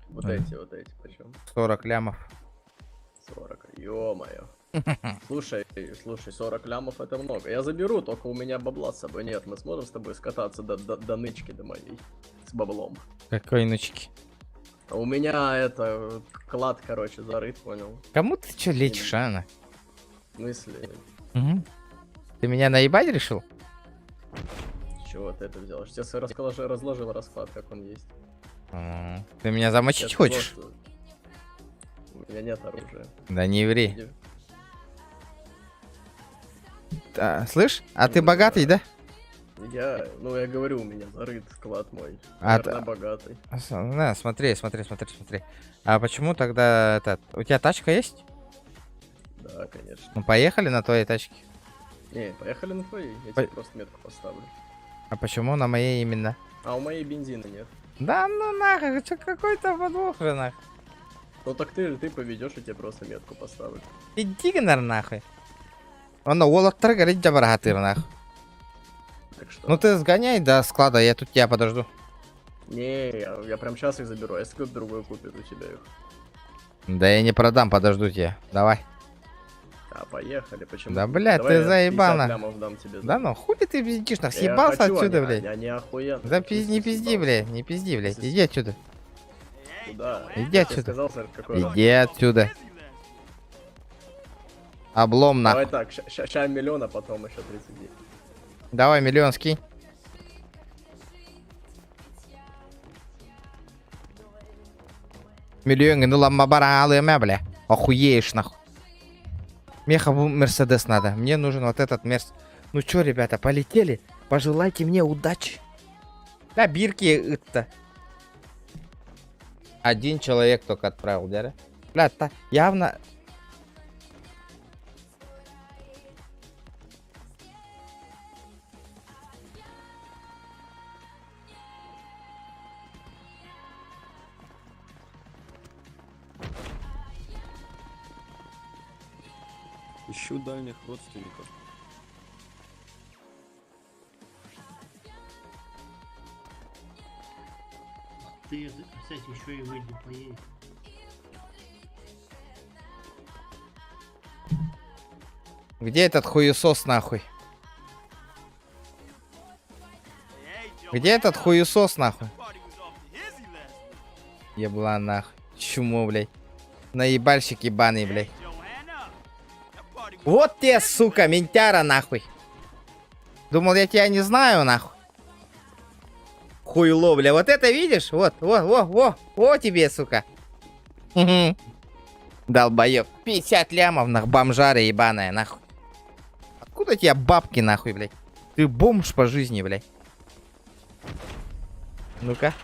E: Вот
A: Ага.
E: эти, почем?
A: 40 лямов.
E: 40, ё-моё. Слушай, 40 лямов это много. Я заберу, только у меня бабла с собой нет. Мы сможем с тобой скататься до нычки до моей. С баблом.
A: Какой нычки?
E: А у меня это клад, короче, зарыт, понял?
A: Кому ты чё лечишь, Анна?
E: В смысле?
A: Ты меня наебать решил?
E: С чего ты это взял? Я тебе разложил расклад, как он есть.
A: Ты меня замочить
E: Я
A: хочешь?
E: сказал, что у меня нет оружия.
A: Да не ври.
E: Иди.
A: Слышь, а ты богатый, да?
E: Я говорю, у меня зарыт клад мой.
A: А
E: Наверное, богатый.
A: На, смотри. А почему тогда у тебя тачка есть?
E: Да, конечно.
A: Ну поехали на твоей тачке.
E: Не, поехали на твоей, я тебе просто метку поставлю.
A: А почему на моей именно?
E: А у моей бензина нет.
A: Да ну нахуй, что какой-то подвох же нахуй.
E: Ну так ты поведешь, и тебе просто метку поставлю.
A: Иди нахуй. Оно волоттар горит жабарахатыр нахуй.
E: Так что?
A: Ну ты сгоняй до склада, я тут тебя подожду.
E: Не, я прям сейчас их заберу, а если кто-то другой купит у тебя их.
A: Да я не продам, подожду тебя. Давай.
E: А, поехали, почему?
A: Да, блядь,
E: Давай
A: ты
E: я
A: заебал
E: 50
A: нахуй.
E: лямов дам тебе.
A: Да ну, хули ты пиздишь, нахуй,
E: Я
A: съебался
E: хочу,
A: отсюда,
E: они-
A: блядь.
E: они охуенно.
A: Да не пизди, блядь, не пизди, блядь, иди отсюда.
E: Куда?
A: Иди
E: Я тебе
A: отсюда.
E: сказал, сэр, какой раз.
A: Иди отсюда. Облом
E: Давай
A: нахуй.
E: так, ща миллион, а потом еще 39.
A: Давай миллион скинь. Миллион, ну ламма баралы, бля. Охуеешь нахуй. Мне Мерседес надо. Мне нужен вот этот Мерс. Ну чё, ребята, полетели? Пожелайте мне удачи. Да, бирки это. Один человек только отправил, да? Бля, явно...
Q: Ищу дальних родственников.
G: Ты, кстати, еще и выйди, поедешь.
A: Где этот хуесос нахуй? Где этот хуесос нахуй? Ебла нахуй. Чмо, блядь. Наебальщик ебаный, блядь. Вот те, сука, ментяра нахуй. Думал, я тебя не знаю, нахуй. Хуйло, бля. Вот это видишь? Вот тебе, сука. Долбоёб. 50 лямов, нахуй, бомжара ебаная, нахуй. Откуда у тебя бабки, нахуй, блядь? Ты бомж по жизни, блядь. Ну-ка.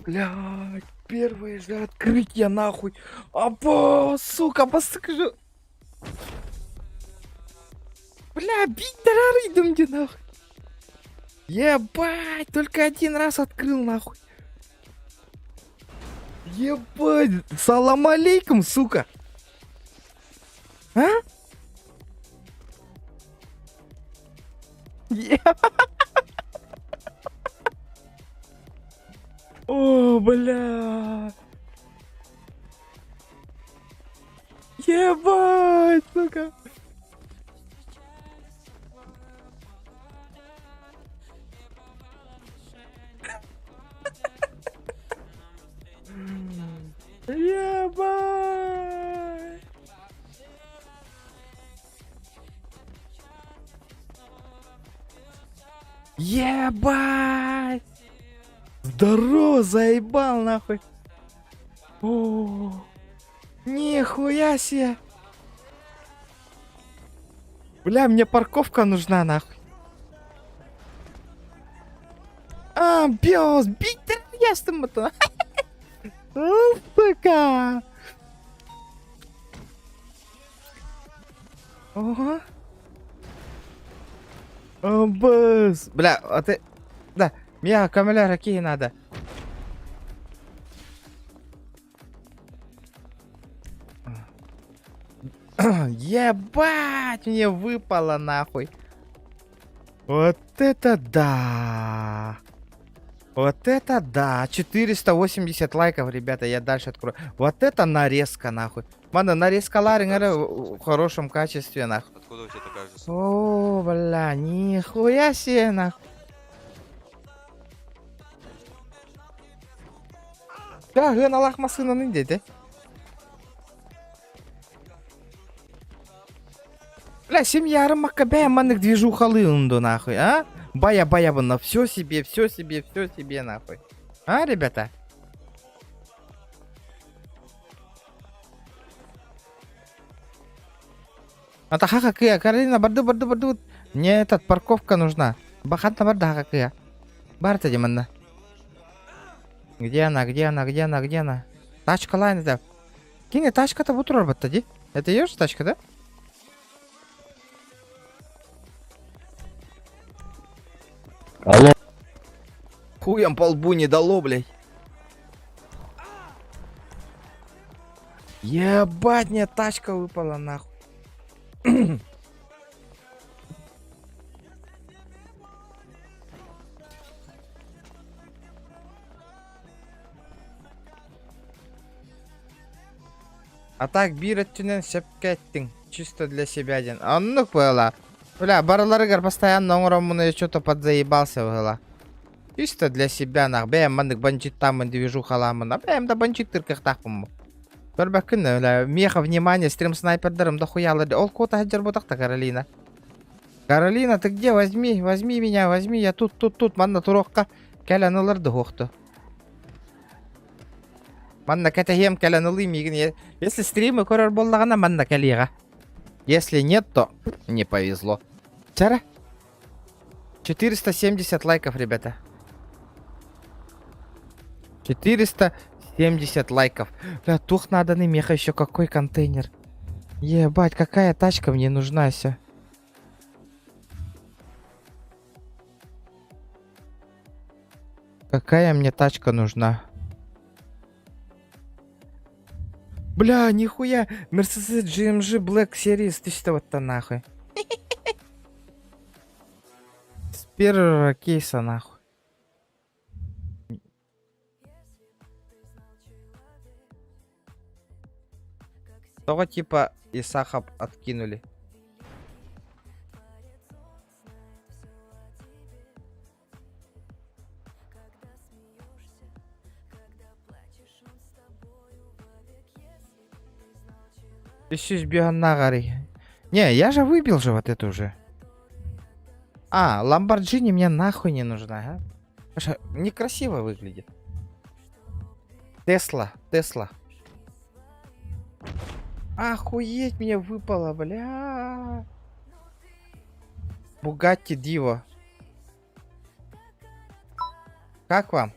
A: Блядь, первое же открытие, нахуй. Або, сука, посажу. Бля, бить дарары, идем где нахуй. Ебать, только один раз открыл, нахуй. Ебать, салам алейкум, сука. А? О, бля. Ебать, сука. Ебать. Ебать. Здорово, заебал нахуй. О, нихуя себе. Бля, мне парковка нужна, нахуй. А, бёс, бить террористом это. Сука. Ого. О, бэс. Бля, а ты... Да, мне аккумулятор какие надо. Ебать, мне выпало нахуй. Вот это да. Вот это да. 480 лайков, ребята, я дальше открою. Вот это нарезка нахуй. Мана, нарезка ларингера в хорошем качестве нахуй.
F: Откуда у тебя такая же?
A: О, бля, нихуя себе нахуй. Да, гына лахмасына деді. Бля, 7,5 макабея манных движухалы унду нахуй, а? Бая-бая на все себе, нахуй. А, ребята? Атахака кыя, Каролина, барды. Мне этот парковка нужна. Бахатна барда кыя. Барта деманна. Где она? Тачка лайн это. Кине тачка-то будет работать, ди? Это ее же тачка, да?
H: Алло.
A: Хуям по лбу не дало, блядь. Ебать, мне тачка выпала нахуй. А так биреттинен сепкеттин. Чисто для себя один. А ну было. Бля, барларыгар постоянно он что-то подзаебался было. Чисто для себя нах. Бэм мандык банчит там движу халамына. Бэм да банчит тырках тахпым. Көрбәккін, бля, меха внимание, стрим снайпердером дохуялы. Ол кота хаджар ботақта, Каролина. Каролина, ты где? Возьми меня, возьми. Я тут. Манна турокка кәләнылырды хоқты. Манна кәтәхем кәләнылы мигін. Если стримы көрер боллағана, манна кәлиға. Если нет, то не повезло. Чара? 470 лайков, ребята. 470 лайков. Бля, тух надо на меха еще какой контейнер. Ебать, какая тачка мне нужна вся. Какая мне тачка нужна? Бля, нихуя. Mercedes GMG Black Series. Ты что вот-то нахуй? С первого кейса нахуй. Того типа Исахаб откинули. Ищись бегана гори. Не, я же выбил же вот эту уже. А, Ламборджини мне нахуй не нужна, а? Потому что некрасиво выглядит. Тесла. Охуеть, мне выпало, бля. Бугатти Диво. Как вам?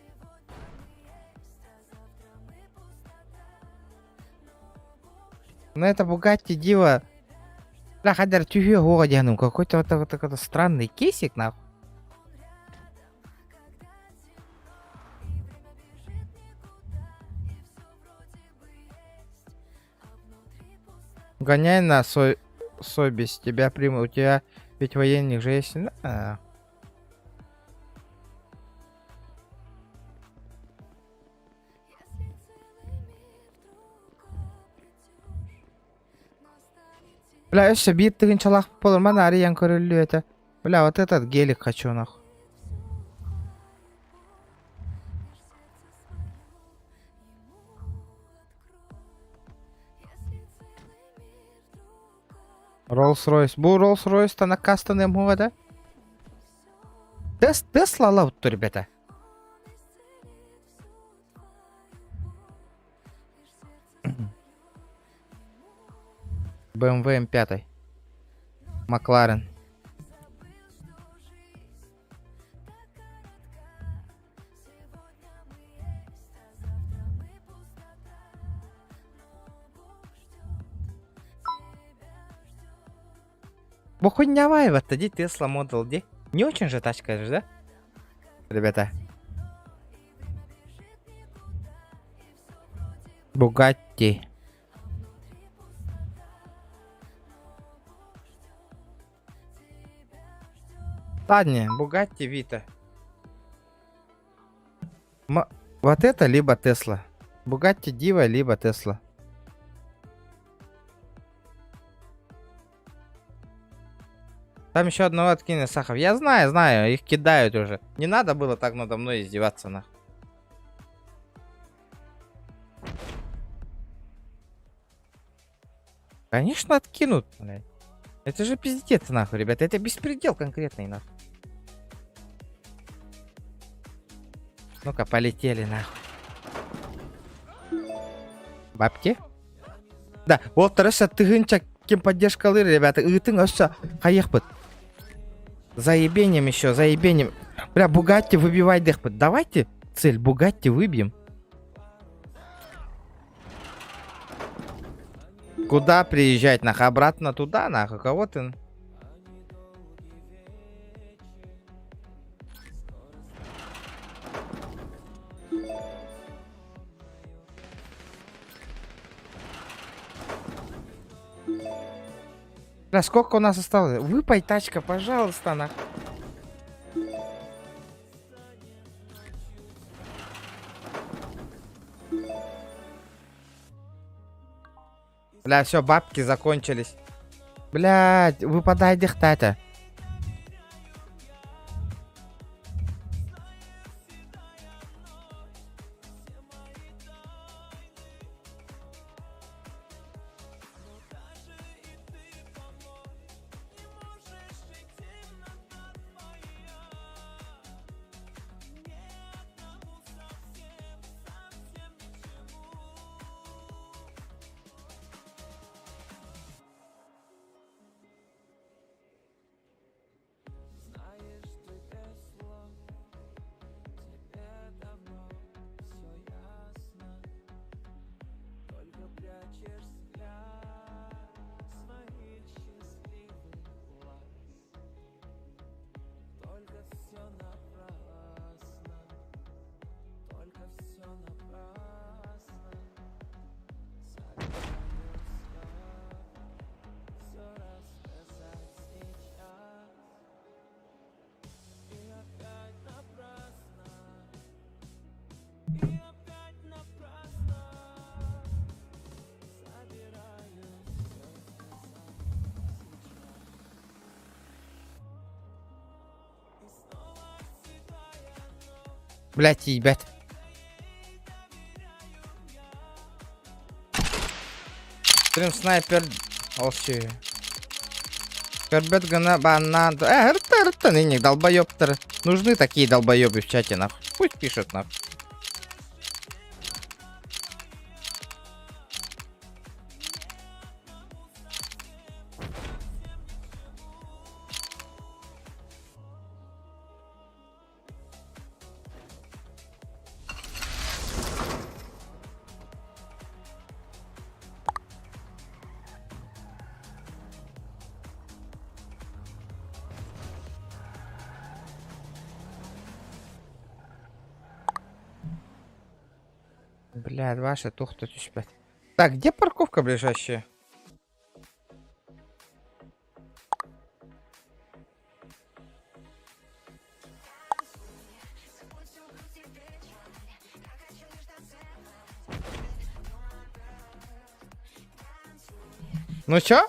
A: Ну это Бугатти Диво. Бля, хадар тюхе годяну. Какой-то вот странный кейсик, нахуй. Гоняй на Собис, тебя примут. У тебя ведь военных же есть. Да. Бля, еще бит ты инчалах полор манари янкорылю это. Бля, вот этот гелик хочу нахуй. Rolls-Royce. Бу Rolls-Royce-то на кастанем гува, да? Тесла лаут-то, ребята. BMW M5. Макларен. Бухуняваева, тоді Tesla Model D. Не очень же тачка же, да? Ребята. Bugatti. Ладно, Bugatti Vita. Вот это либо Tesla. Bugatti Diva, либо Tesla. Там еще одного откинет Сахов. Я знаю, их кидают уже. Не надо было так надо мной издеваться, нахуй. Конечно, откинут, блядь. Это же пиздец, нахуй, ребята. Это беспредел конкретный, нахуй. Ну-ка, полетели, нахуй. Бабки? Да, вот Тараша, ты гынчак, кем поддержка ребята. И ты наша, хаехпыт. Заебением еще, заебением. Бля, Бугатти выбивай дехпыт. Давайте цель Бугатти выбьем. Куда приезжать, нахуй? Обратно туда, нахуй? Кого ты? Бля, сколько у нас осталось? Выпай, тачка, пожалуйста, нахуй. Бля, все, бабки закончились. Блядь, выпадай дихтата. Блять, ебать. Стрим снайпер. Олчи. Пербет гана банан. Рта, ныне долбоёбтер. Нужны такие долбоёбы в чате, нахуй. Пусть пишут, нахуй. Бля, ваша тухта чуть-чуть. Так, где парковка ближайшая? Ну чё?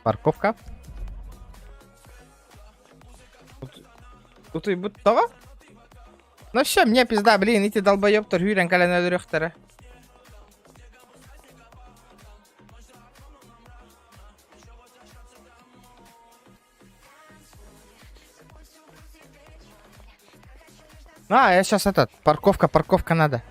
A: Парковка. Тут и будто. Ну все, мне пизда, блин, эти долбоёбтер hüüren калена дөрөхтәре. Я сейчас этот, парковка надо.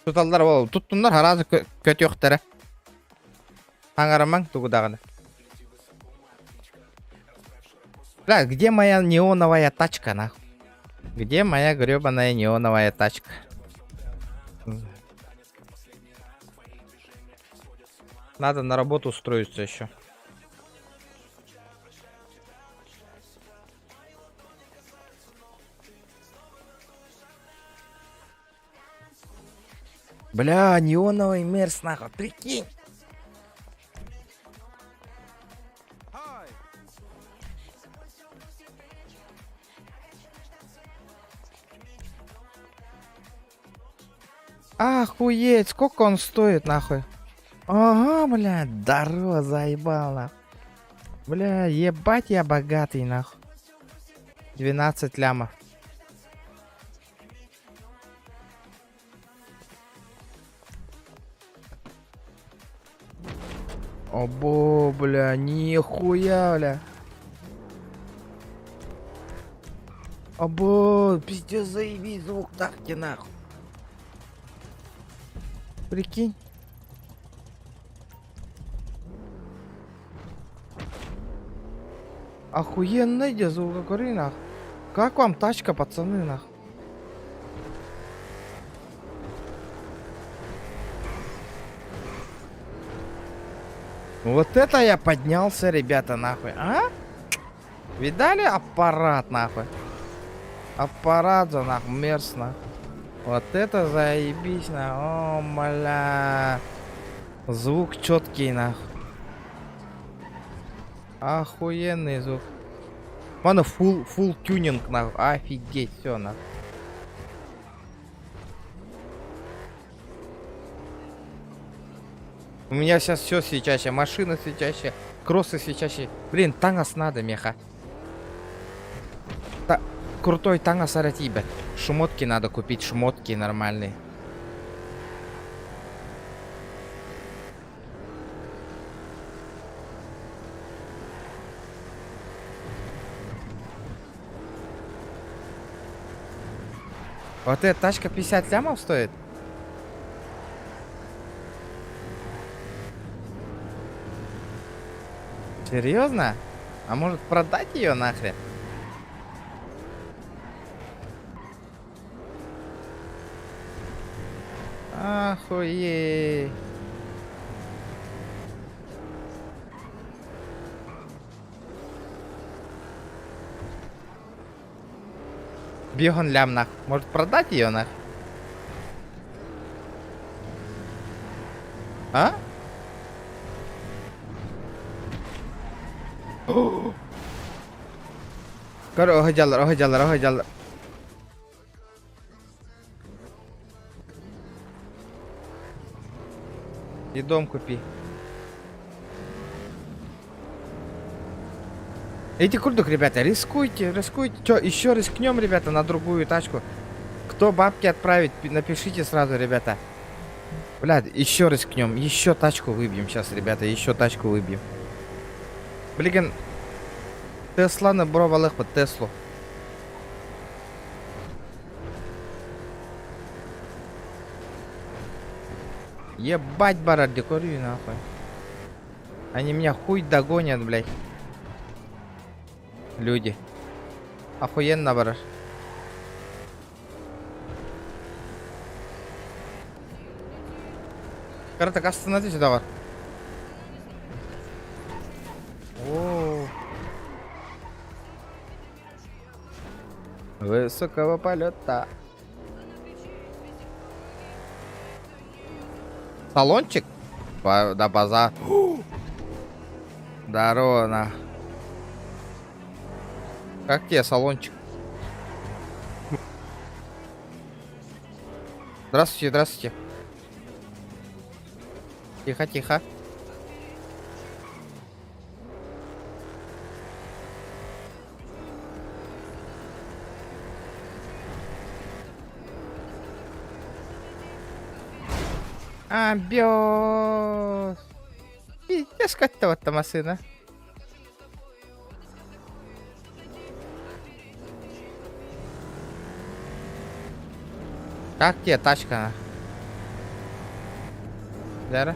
A: Tutallar ol. Tuttunlar harazı kötü yoktere. Аңарамаң тугудагыны. Бля, где моя неоновая тачка, нахуй? Где моя гребаная неоновая тачка? Надо на работу устроиться еще. Бля, неоновый мерс, нахуй, прикинь. Охуеть, сколько он стоит, нахуй? Ага, бля, здорово, заебал, нахуй. Бля, ебать я богатый, нахуй. 12 лямов. Обо, бля, нихуя, бля. Обо, пиздец, заебись, звук тахти, нахуй. Прикинь. Охуенный где звукокоры, нахуй. Как вам тачка, пацаны, нахуй? Вот это я поднялся, ребята, нахуй, а? Видали аппарат, нахуй? Аппарат, нахуй, мерз, нахуй. Вот это заебись, нахуй. О, бля. Звук четкий, нахуй. Охуенный звук. Мана full тюнинг, нахуй. Офигеть, все, нахуй. У меня сейчас все свечащее, машина свечащая, кроссы свечащие. Блин, тангас надо, меха. Крутой тангас аратибет. Шмотки надо купить, шмотки нормальные. Вот эта тачка 50 лямов стоит? Серьезно? А может продать ее нахрен? Охуеть. Бегон лям нах. Может продать ее нах? А? Ого дялар. И дом купи. Эти курдук, ребята, рискуйте. Чё, еще рискнем, ребята, на другую тачку. Кто бабки отправит, напишите сразу, ребята. Блядь, еще рискнем. Еще тачку выбьем сейчас, ребята. Еще тачку выбьем. Блин, Тесла набрал их под Теслу. Ебать, барат, декорю нахуй. Они меня хуй догонят, блядь. Люди. Охуенно, бараш. Короче, остановитесь, давай. О. Высокого полета. Салончик? Да, базар. Здорово, на. Как тебе салончик? Здравствуйте, здравствуйте. Тихо, тихо. Амбиос. Пиздец, как-то вот та машина. Как тебе тачка? Зараз.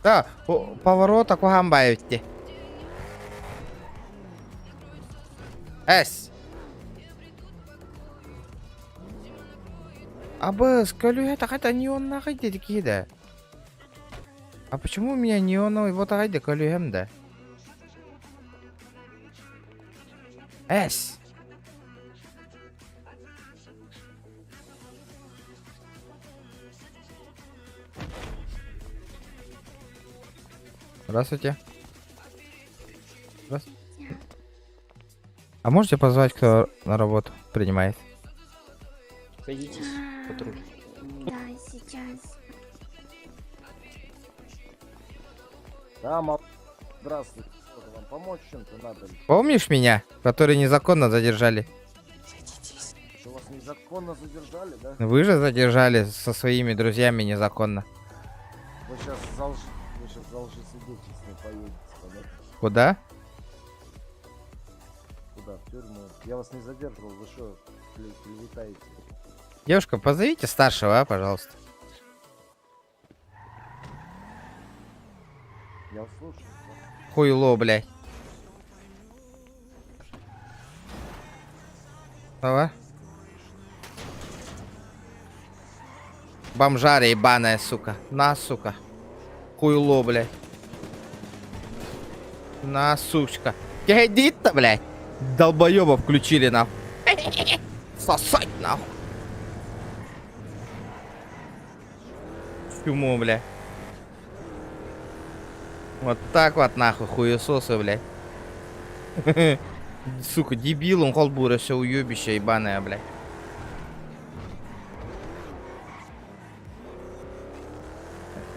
A: Да, поворота кугамбаєвті. Ес. Абы, скажу, это хотя неон нахуй такие, да. А почему у меня неоновый вот айда колюем, да? Эс. Здравствуйте. Здравствуйте. А можете позвать, кто на работу принимает?
L: Садитесь, патруль.
T: Да, сейчас.
W: Да, здравствуйте. Что-то вам помочь чем-то надо?
A: Помнишь меня, который незаконно задержали?
W: Что вас незаконно задержали, да?
A: Вы же задержали со своими друзьями незаконно.
W: Вы сейчас за лжесвидетельством поедете, понятно?
A: Куда?
W: Куда? В тюрьму. Я вас не задерживал, вы что, клеветаете?
A: Девушка, позовите старшего, а, пожалуйста.
W: Я слушаю.
A: Хуйло, блядь. Давай. Бомжаря ебаная, сука. На, сука. Хуйло, блядь. На, сучка. Гедит-то, блядь. Долбоеба включили, нахуй. Сосать, нахуй. Чему, блядь. Вот так вот, нахуй, хуесосы, блядь. Сука, дебил, он холбура, все уебище ебаное, блядь.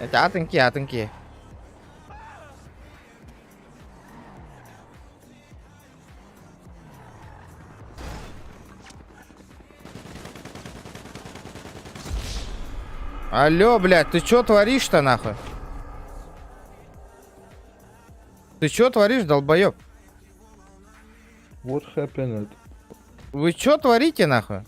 A: Это атынки, атынки. Алло, блядь, ты чё творишь-то, нахуй? Ты чё творишь, долбоёб?
C: What happened?
A: Вы чё творите, нахуй?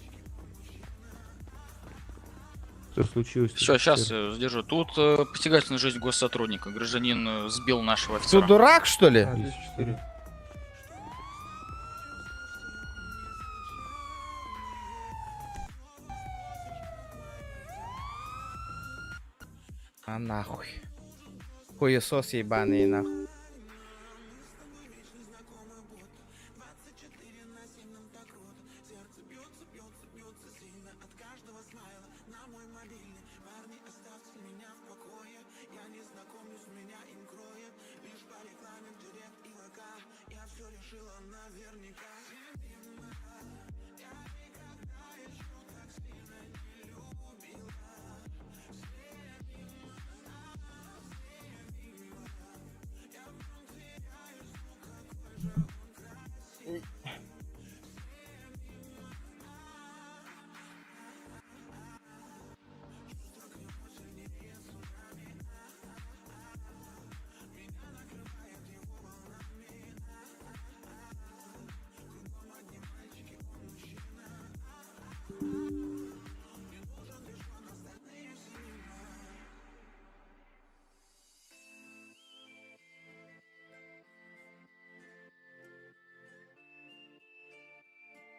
C: Что случилось?
M: Все, сейчас задержу. Тут посягательство на жизнь госсотрудника. Гражданин сбил нашего
A: Ты
M: офицера.
A: дурак, что ли?
C: 204.
A: А нахуй. Хуесос ебаный, нахуй.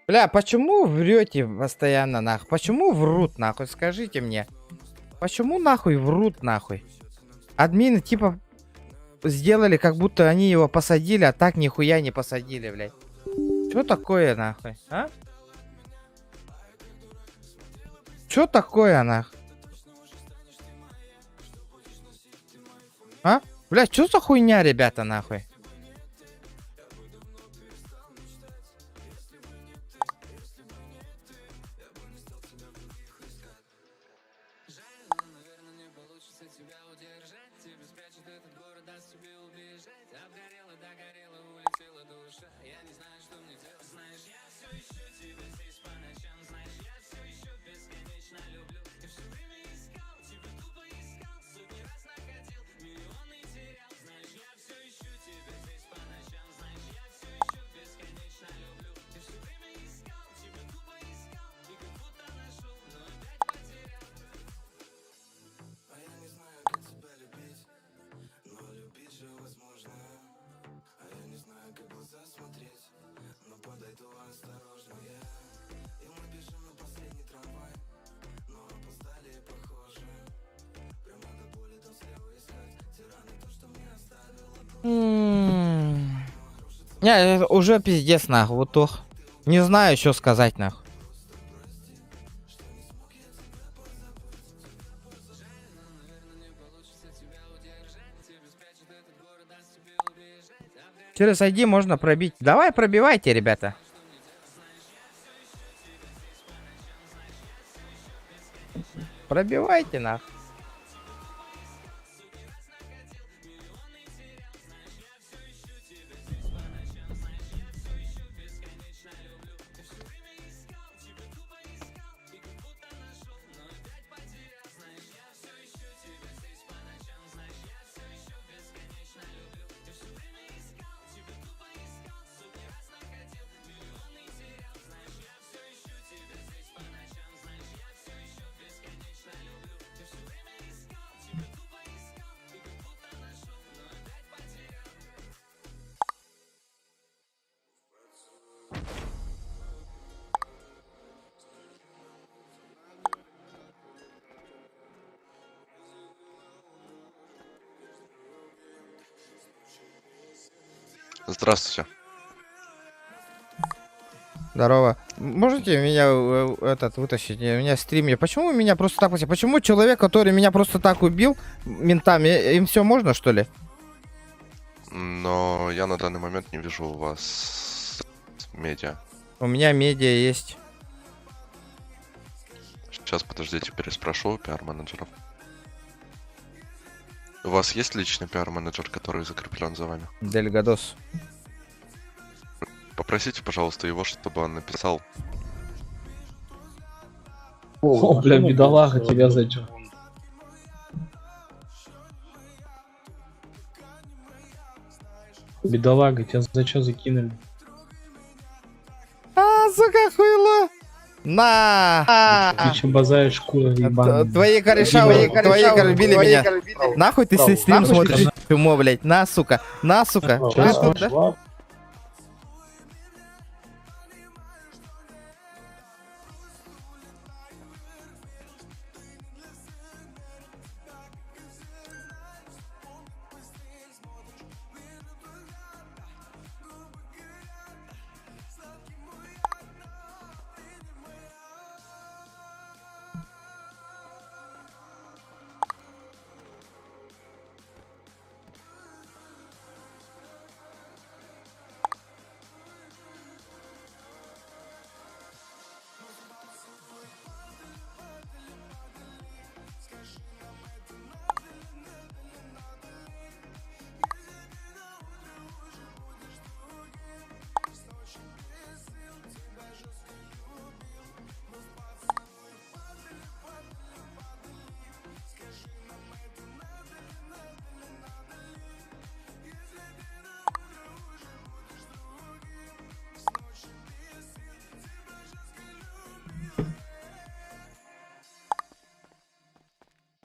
A: Бля, почему врете постоянно, нахуй? Почему врут, нахуй? Скажите мне. Почему нахуй врут, нахуй? Админы, типа, сделали, как будто они его посадили, а так нихуя не посадили, блядь. Что такое, нахуй, а? Что такое, нахуй? А? Блядь, что за хуйня, ребята, нахуй? Не, это уже пиздец, нахуй, вот то. Не знаю, что сказать, нахуй. Через ID можно пробить. Давай, пробивайте, ребята. Пробивайте, нахуй.
F: Здравствуйте.
A: Здорово. Можете меня этот вытащить? У меня стрим. Почему вы меня просто так... Почему человек, который меня просто так убил ментами, им все можно, что ли?
F: Но я на данный момент не вижу у вас медиа.
A: У меня медиа есть.
F: Сейчас, подождите, переспрошу у пиар-менеджеров. У вас есть личный пиар-менеджер, который закреплен за вами?
A: Дельгадос.
F: Попросите, пожалуйста, его, чтобы он написал.
O: О, бля, бедолага, тебя зачем? Бедолага, тебя зачем закинули?
A: Сука, хуйло! На!
O: Ты че базаришь, шкура ебаная?
A: Твои кореша били меня. Нахуй ты стрим смотришь? Чмо, блядь. На, сука. На, сука. Ты тут, да?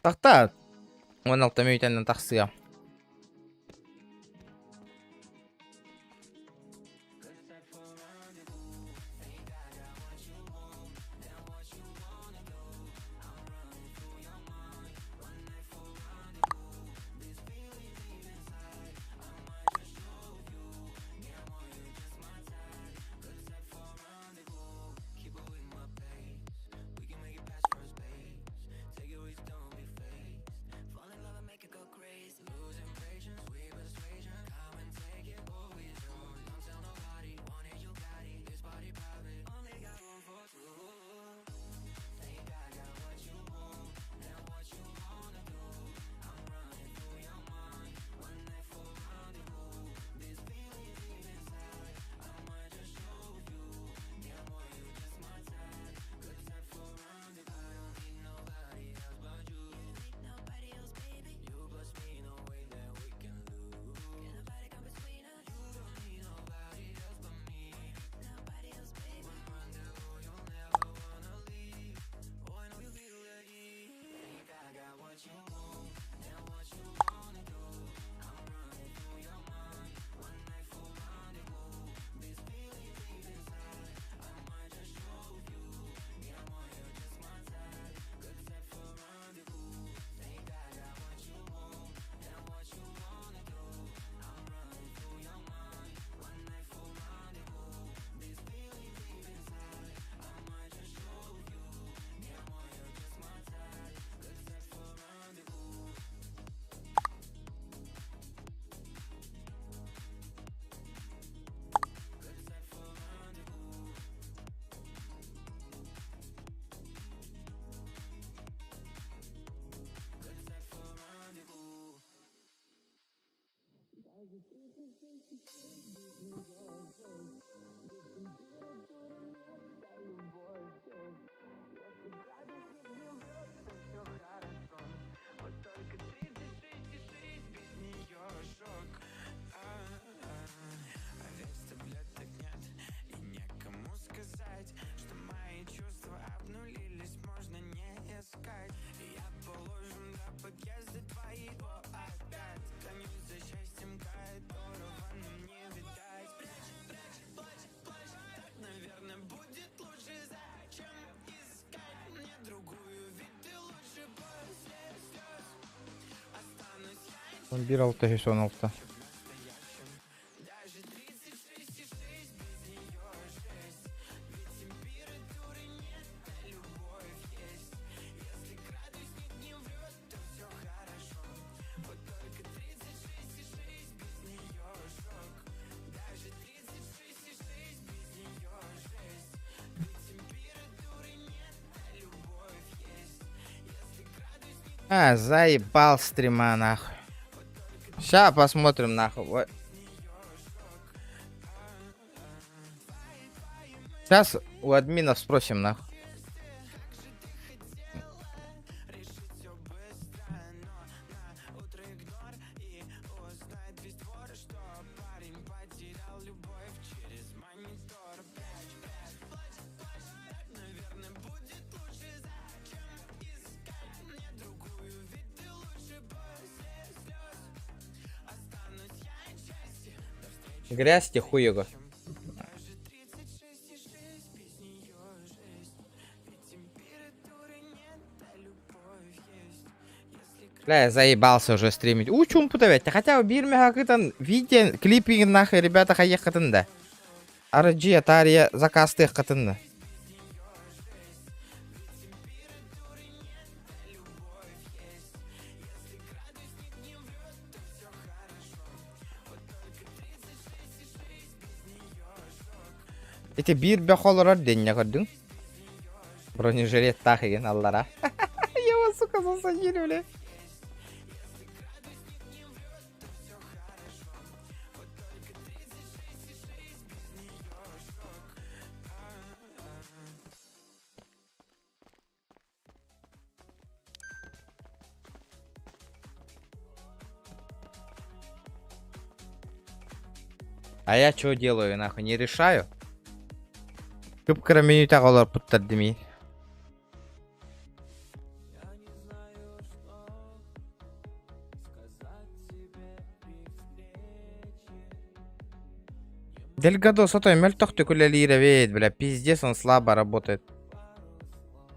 A: Tahta. On alta myytän tassia. 11 116. А, заебал стрима, нахуй. Сейчас посмотрим, нахуй. Сейчас у админов спросим, нахуй. Грязь хуега. Бля, я заебался уже стримить. Учум путавет. Хотя бы бирме хакытан видео клипинг нахуй ребята хаехатында. Арджи атария закасты хатында. Эти бирбе холорор деньги көрдің? Бронежилет так еген аллара. Его, сука, засадили, бля. А я что делаю, нахуй, не решаю? Күп-кірі меню тағалар пұттар демей. Дельгадо сотой мельтохты кулялира веет, бля, пиздец, он слабо работает.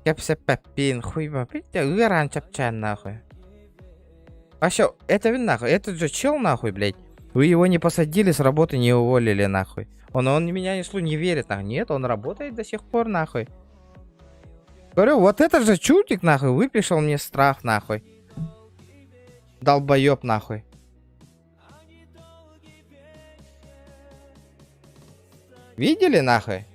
A: Кепсе пеппин, хуй ба, блядь, угоран чапчан, нахуй. Вообще, это вин, нахуй, этот же чел, нахуй, блядь. Вы его не посадили, с работы не уволили, нахуй. Он меня не верит, нахуй. Нет, он работает до сих пор, нахуй. Говорю, вот этот же чутик, нахуй, выпишел мне штраф, нахуй. Долбоёб, нахуй. Видели, нахуй?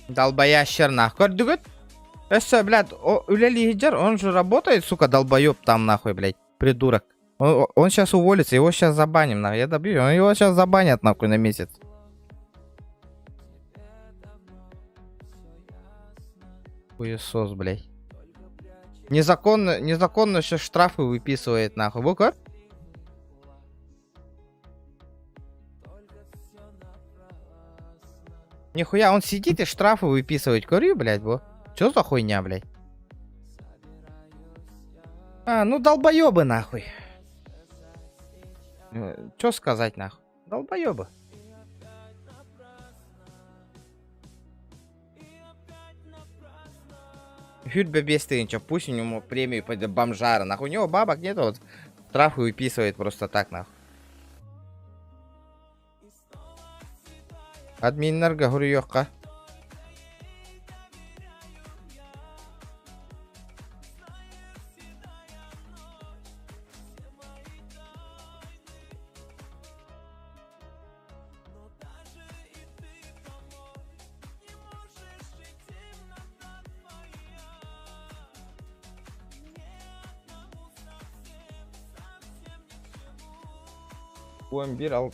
A: Долбоящер, нахуй. Көрдүгөт? Эссе, блядь, Улели Хиджар, он же работает, сука, долбоёб там, нахуй, блядь. Придурок. Он сейчас уволится, его сейчас забаним, нахуй. Я добью, его сейчас забанят, нахуй, на месяц. Хуесос, блядь. Незаконно сейчас штрафы выписывает, нахуй. Букар? Нихуя, он сидит и штрафы выписывает. Говорю, блядь, во. Чё за хуйня, блядь? А, ну долбоёбы, нахуй. Чё сказать, нахуй? Долбоёбы. Хюльбе бестынча, пусть у него премию по бомжара, нахуй. У него бабок нету, вот штрафы выписывает просто так, нахуй. Админнерге говорю, ёкка. Bir al.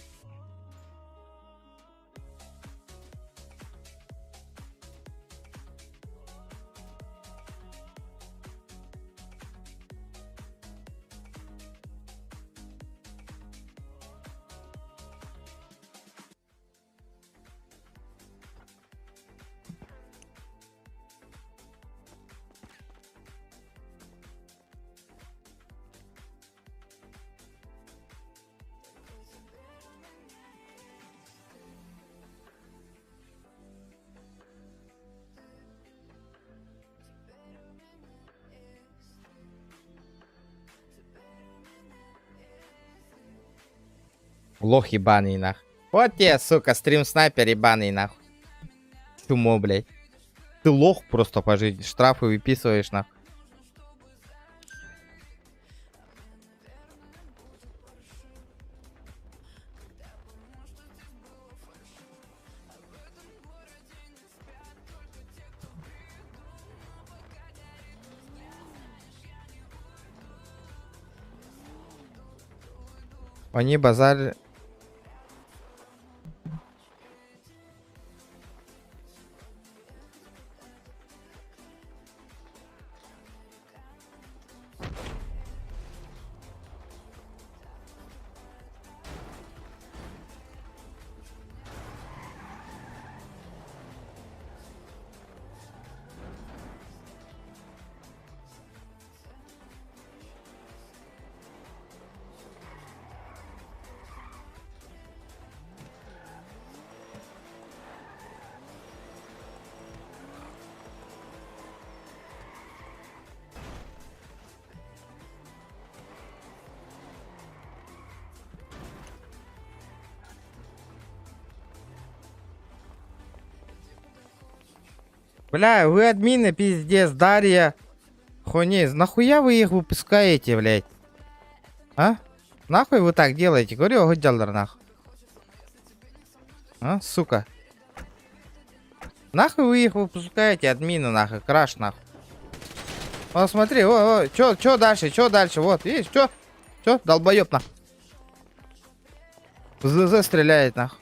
A: Лох ебаный, нахуй. Вот тебе, сука, стрим-снайпер ебаный, нахуй. Чумо, блядь. Ты лох просто по жизни. Штрафы выписываешь, нахуй. Они базар... Бля, вы админы, пиздец, Дарья. Хуйней, нахуя вы их выпускаете, блядь? А? Нахуй вы так делаете? Говорю, гудялдар, нахуй. А, сука. Нахуй вы их выпускаете, админы, нахуй, краш, нахуй. О, смотри, о, чё дальше, вот, видишь, чё, долбоёб, нахуй. ЗЗ стреляет, нахуй.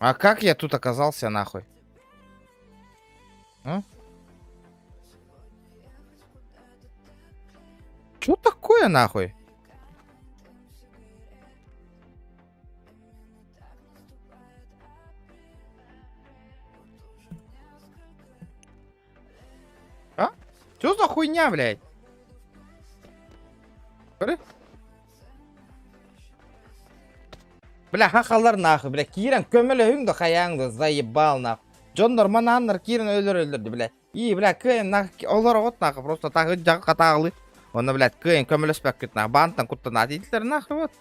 A: А как я тут оказался, нахуй? А? Чё такое, нахуй? А? Чё за хуйня, блядь? Бля, хахалар нахуй, бля, кирен көмөлө хүңдө хаяңды заебал нахуй. Джондор манандар кирен өлдүрдү, бля. И, бля, кыйын нахуй, олар от нахуй, просто тагы жагы катагылы. Оны, блядь, кыйын көмөлөспөк кет нахуй, бантан куттан адитлер нахуй, вот.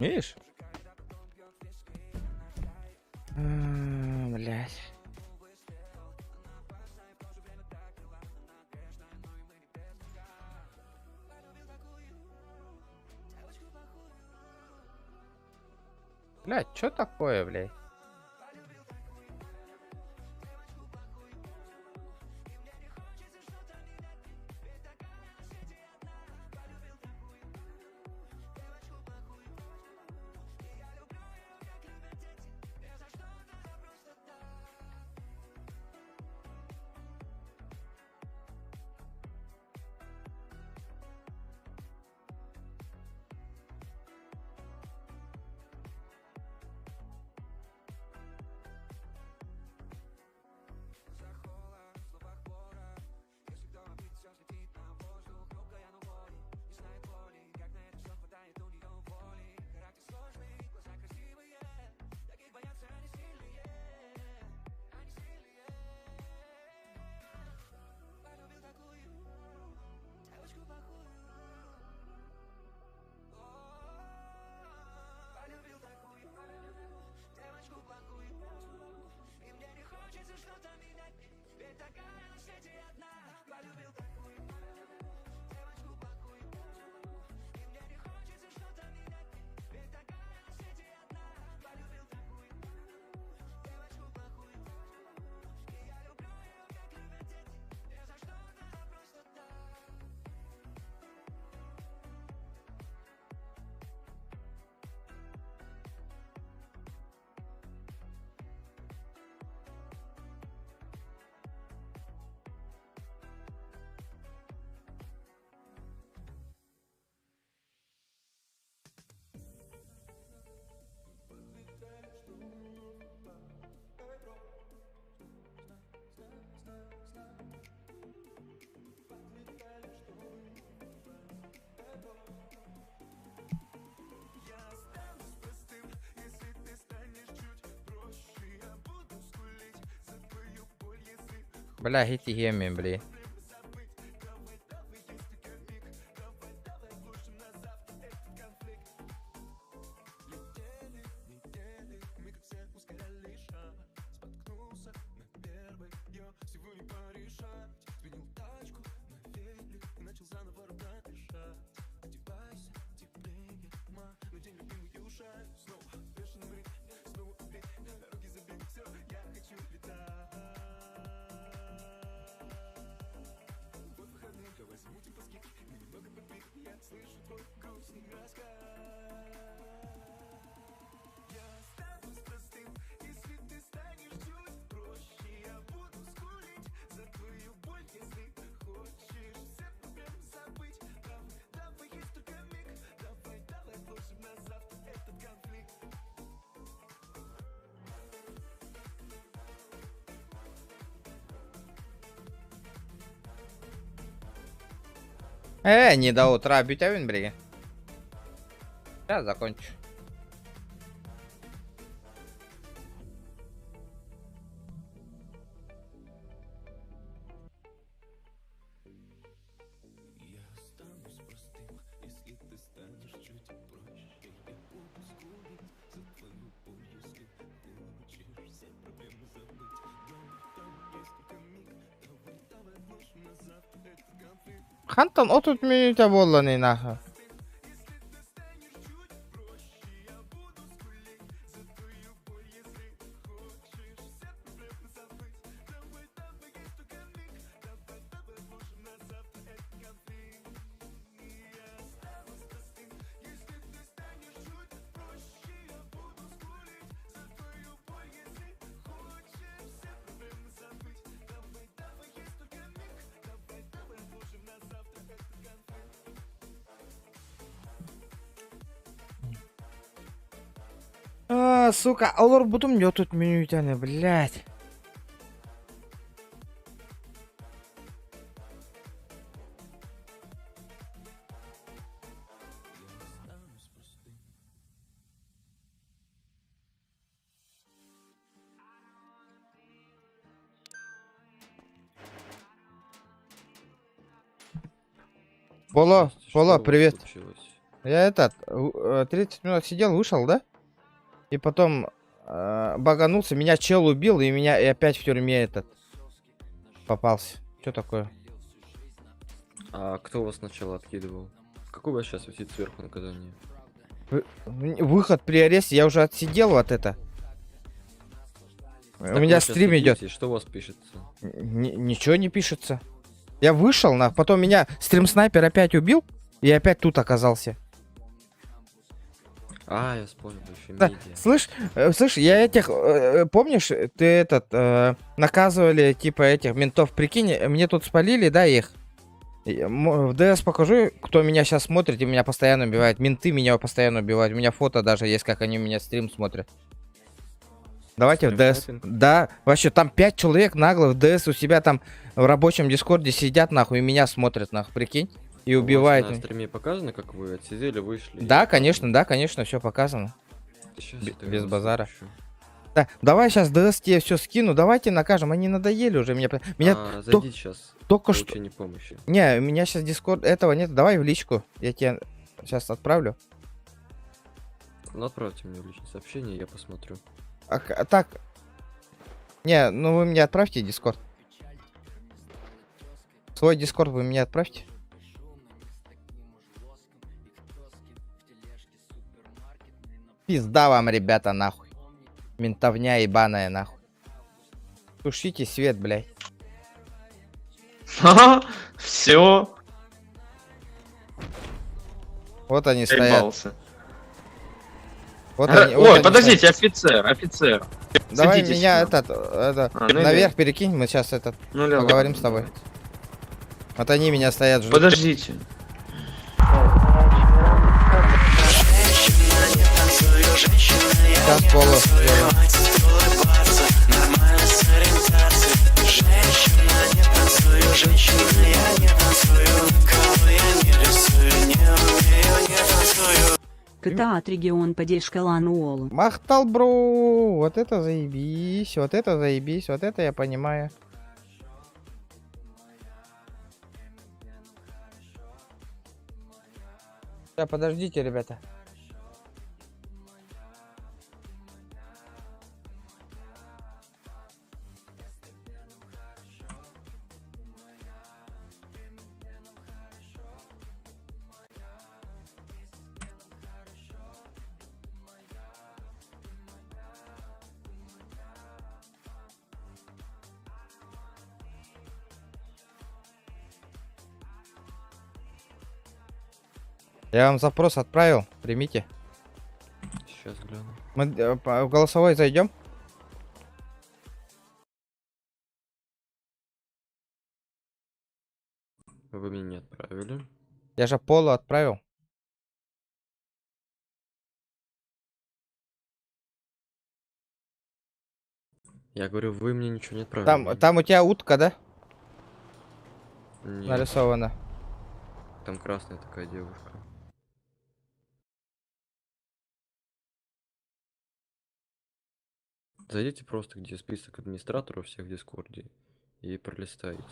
A: Видишь? Блядь. Блядь, что такое, блядь? Бля, гити геми, бля. Не до утра бютявин, бриги. Сейчас закончу. Хантон, отут минута болланы нахуй. Сука, алар будем мне тут минутаны, блядь. Поло, привет. Я 30 минут сидел, вышел, да? И потом баганулся, меня чел убил, и меня и опять в тюрьме попался. Что такое?
L: А кто вас сначала откидывал? Какой у вас сейчас висит сверху наказание?
A: Выход при аресте, я уже отсидел вот это.
L: Так
A: у меня стрим идет.
L: Что у вас пишется?
A: Ничего не пишется. Я вышел, потом меня стрим-снайпер опять убил, и опять тут оказался.
L: А, я вспомнил, еще
A: Да, слышь, я этих, помнишь, ты наказывали, типа, этих ментов, прикинь, мне тут спалили, да, их? В ДС покажу, кто меня сейчас смотрит и меня постоянно убивает. Менты меня постоянно убивают, у меня фото даже есть, как они у меня стрим смотрят. Давайте в ДС. Да, вообще, там 5 человек нагло в ДС у себя там в рабочем дискорде сидят, нахуй, и меня смотрят, нахуй, прикинь. И убивает.
L: На стриме показано, как вы отсидели, вышли?
A: Да, конечно, все показано. Без базара. Да, давай сейчас ДС тебе все скину, давайте накажем, они надоели уже. Меня
L: зайди сейчас.
A: Только что.
L: Помощи.
A: Не, у меня сейчас дискорд этого нет, давай в личку, я тебе сейчас отправлю.
L: Ну отправьте мне в личное сообщение, я посмотрю.
A: Так. Не, ну вы мне отправьте дискорд. Свой дискорд вы мне отправьте. Пизда вам, ребята, нахуй. Ментовня ебаная, нахуй. Тушите свет, блядь.
R: Все.
A: Вот они стоят. Вот
R: Ой, подождите, офицер.
A: Давай
R: Садитесь
A: меня
R: ну
A: наверх перекинь, мы сейчас поговорим с тобой. Вот они меня стоят, ждут.
R: Подождите.
A: Сейчас полу.
D: КТА регион поддержка Лануолу.
A: Махтал, бро. Вот это заебись, вот это заебись, вот это я понимаю. Да, подождите, ребята. Я вам запрос отправил, примите.
L: Сейчас гляну.
A: Мы в голосовой зайдем.
L: Вы мне не отправили.
A: Я же Полу отправил.
L: Я говорю, вы мне ничего не отправили.
A: Там у тебя утка, да?
L: Нет.
A: Нарисована.
L: Там красная такая девушка. Зайдите просто, где список администраторов всех в Дискорде, и пролистайте.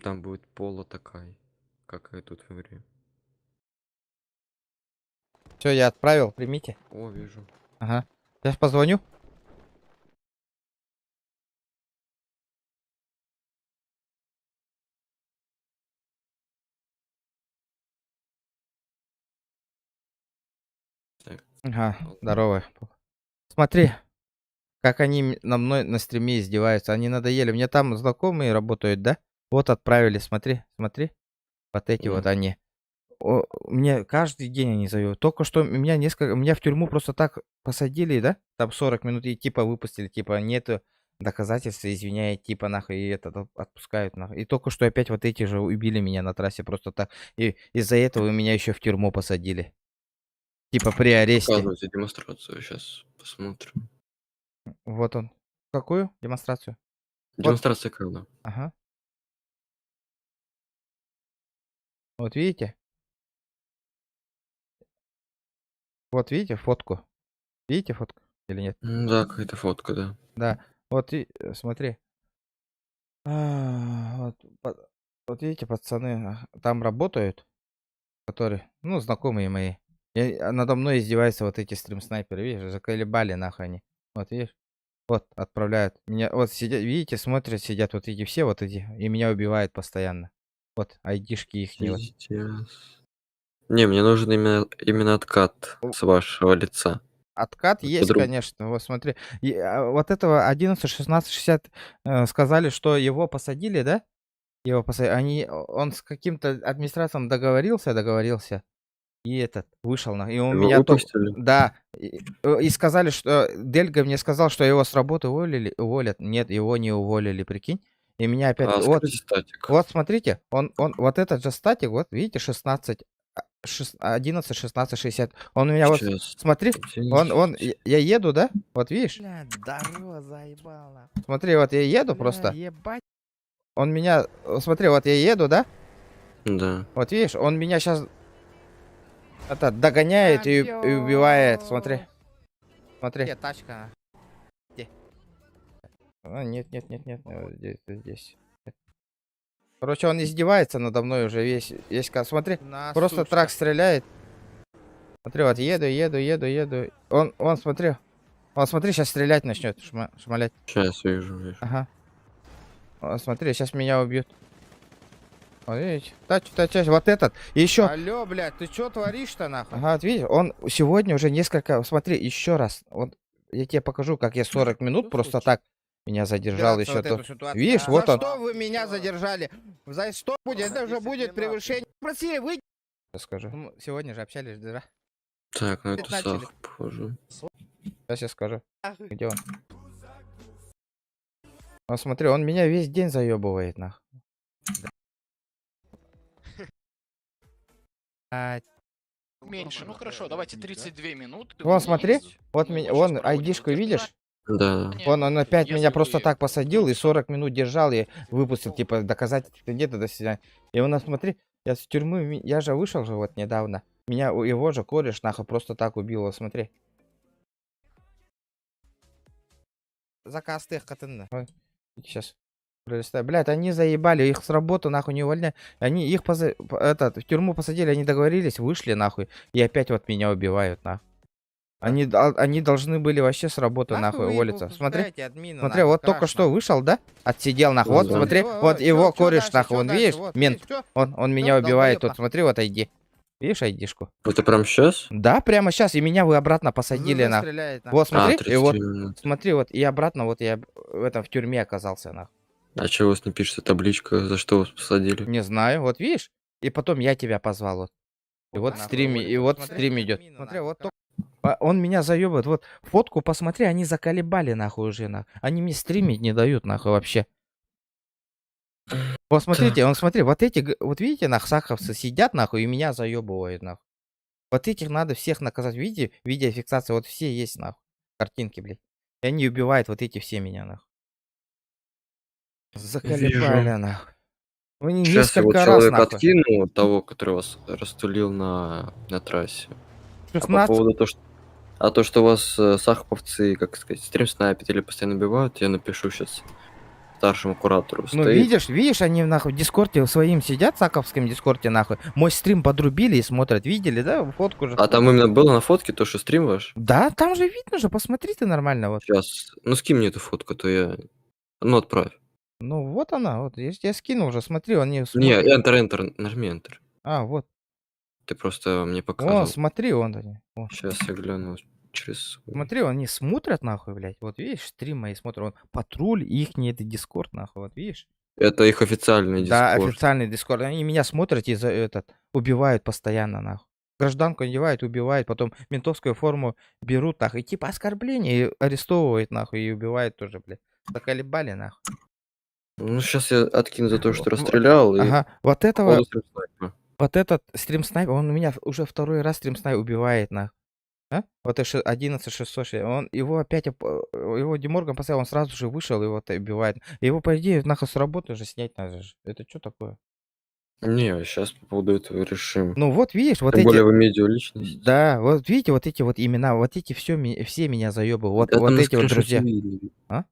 L: Там будет Пола такая, как я тут в игре.
A: Все, я отправил, примите.
L: О, вижу.
A: Ага. Сейчас позвоню. Ага, здорово. Смотри, как они на мной на стриме издеваются. Они надоели. Мне там знакомые работают, да? Вот отправили, смотри, смотри. Вот эти вот они. Мне каждый день они зовут. Только что меня в тюрьму просто так посадили, да? Там 40 минут и типа выпустили, типа нету доказательств, извиняет, типа нахуй, и это отпускают нахуй. И только что опять вот эти же убили меня на трассе просто так. И из-за этого меня еще в тюрьму посадили. Типа при аресте.
L: Показывайте демонстрацию, сейчас посмотрим.
A: Вот он. Какую демонстрацию?
L: Демонстрация когда?
A: Ага. Вот видите? Вот видите фотку? Видите фотку или нет?
L: Да, какая-то фотка, да.
A: Да. Вот смотри. Вот видите, пацаны там работают, которые, ну, знакомые мои. Надо мной издеваются вот эти стрим-снайперы, видишь, заколебали нахуй они. Вот видишь? Вот, отправляют. Меня, вот сидят, видите, смотрят, сидят вот эти все, вот эти, и меня убивают постоянно. Вот, айдишки их не вот.
L: Не, мне нужен именно откат с вашего лица.
A: Откат есть, конечно. Вот смотри. Вот этого 11-16-60 сказали, что его посадили, да? Его посадили. Он с каким-то администрацией договорился. И этот вышел на. И у меня
L: выпустили?
A: Да. И сказали, что Дельга мне сказал, что его с работы уволят. Нет, его не уволили, прикинь. И меня опять. Вот,
L: статик.
A: вот смотрите, он вот этот же статик, вот видите, 11, 16, 60. Он у меня вот, смотри, я еду, да? Вот видишь?
K: Здорово, заебало.
A: Смотри, вот я еду просто.
K: Ебать.
A: Он меня, смотри, вот я еду, да?
L: Да.
A: Вот видишь, он меня сейчас догоняет и убивает. Смотри. Смотри. Тачка. Где? Нет. Здесь. Короче, он издевается надо мной уже весь смотри, просто трак стреляет. Смотри, вот еду. Он смотри, сейчас стрелять начнет, шмалять.
L: Сейчас вижу.
A: Ага. Смотри, сейчас меня убьют. Вот видите, тачка, вот этот. И еще. Алло, блядь, ты что творишь-то нахуй? Ага, видишь, он сегодня уже несколько. Смотри, еще раз. Вот я тебе покажу, как я 40 минут просто так меня задержал еще то. Видишь, вот он. За что вы меня задержали? За что будет? Это уже будет превышение. Спроси, выйди. Скажу. Сегодня же общались, да?
L: Так, ну это Сах, похоже.
A: Сейчас я скажу. Где он? Ну смотри, он меня весь день заебывает, нахуй.
M: Меньше, ну хорошо, давайте 32 минуты.
A: Вон, смотри, вот меня, вон айдишку видишь?
L: Да.
A: Он опять меня просто так посадил и 40 минут держал и выпустил, типа, доказательства где-то до свидания. И он, смотри, я с тюрьмы, я же вышел же вот недавно. Меня его же кореш нахуй просто так убил, вот смотри. Заказ тех катына. Сейчас. Блядь, они заебали, их с работы нахуй не увольняют. Они их в тюрьму посадили, они договорились, вышли нахуй. И опять вот меня убивают нахуй. Они должны были вообще с работы нахуй уволиться. Смотри, смотри, вот только что вышел, да? Отсидел нахуй. Вот смотри, вот его кореш нахуй, он видишь, мент, он меня убивает тут, смотри, вот айди. Видишь айдишку?
L: Это прям сейчас?
A: Да, прямо сейчас, и меня вы обратно посадили нахуй. Вот смотри, и вот, смотри, вот, и обратно вот я в тюрьме оказался нахуй.
L: А чего у вас не пишется табличка, за что вас посадили?
A: Не знаю, вот видишь? И потом я тебя позвал вот. И вот стрим, и вот стрим идет. Смотри, вот он меня заебывает. Вот фотку посмотри, они заколебали нахуй уже нахуй. Они мне стримить не дают нахуй вообще. Вот смотрите, он смотри, вот вот видите, нахуй саховцы сидят нахуй и меня заебывают нахуй. Вот этих надо всех наказать. Видите, видеофиксация, вот все есть нахуй. Картинки, блядь. И они убивают вот эти все меня нахуй. Заколебали нахуй. Вы
L: Сейчас я вот
A: несколько раз
L: человек
A: нахуй.
L: откинул того, который вас растулил на трассе. А по
A: 16.
L: поводу то, что вас сахповцы, как сказать, стрим снайпят или постоянно убивают, я напишу сейчас старшему куратору.
A: Ну видишь, они нахуй в дискорде своим сидят, в саковском дискорде нахуй. Мой стрим подрубили и смотрят. Видели, да? Фотку же.
L: А там именно было на фотке то, что стрим ваш?
A: Да, там же видно же, посмотри ты нормально вот.
L: Сейчас. Ну скинь мне эту фотку, то я... Ну отправь.
A: Ну вот она, вот я скинул уже, смотри, он не
L: Не,
A: смотрит.
L: Enter, нажми Enter.
A: А, вот.
L: Ты просто мне показывал.
A: О, смотри, он.
L: Сейчас я гляну через...
A: Смотри, они смотрят нахуй, блядь. Вот видишь, стрим мои смотрят. Он патруль, ихний это дискорд нахуй, вот видишь.
L: Это их официальный дискорд.
A: Да, официальный дискорд. Они меня смотрят и убивают постоянно нахуй. Гражданку одевают, убивают, потом ментовскую форму берут нахуй. И типа оскорбление, и арестовывают нахуй, и убивают тоже, блядь. Заколебали нахуй.
L: Ну, сейчас я откину за то, что расстрелял.
A: Ага, вот
L: и...
A: этого... Вот этот стрим-снайпер, он меня уже второй раз стрим-снайпер убивает нахуй. А? Вот 11600, он его опять, его Деморган поставил, он сразу же вышел и вот убивает. Его, по идее, нахуй с работы уже снять надо же. Это что такое?
L: Не, сейчас по поводу этого решим.
A: Ну вот видишь, вот
L: Тем
A: эти...
L: более вы медиаличность.
A: Да, вот видите, вот эти вот имена, вот эти все меня заебывают.
L: Да,
A: Вот эти вот друзья.
L: А?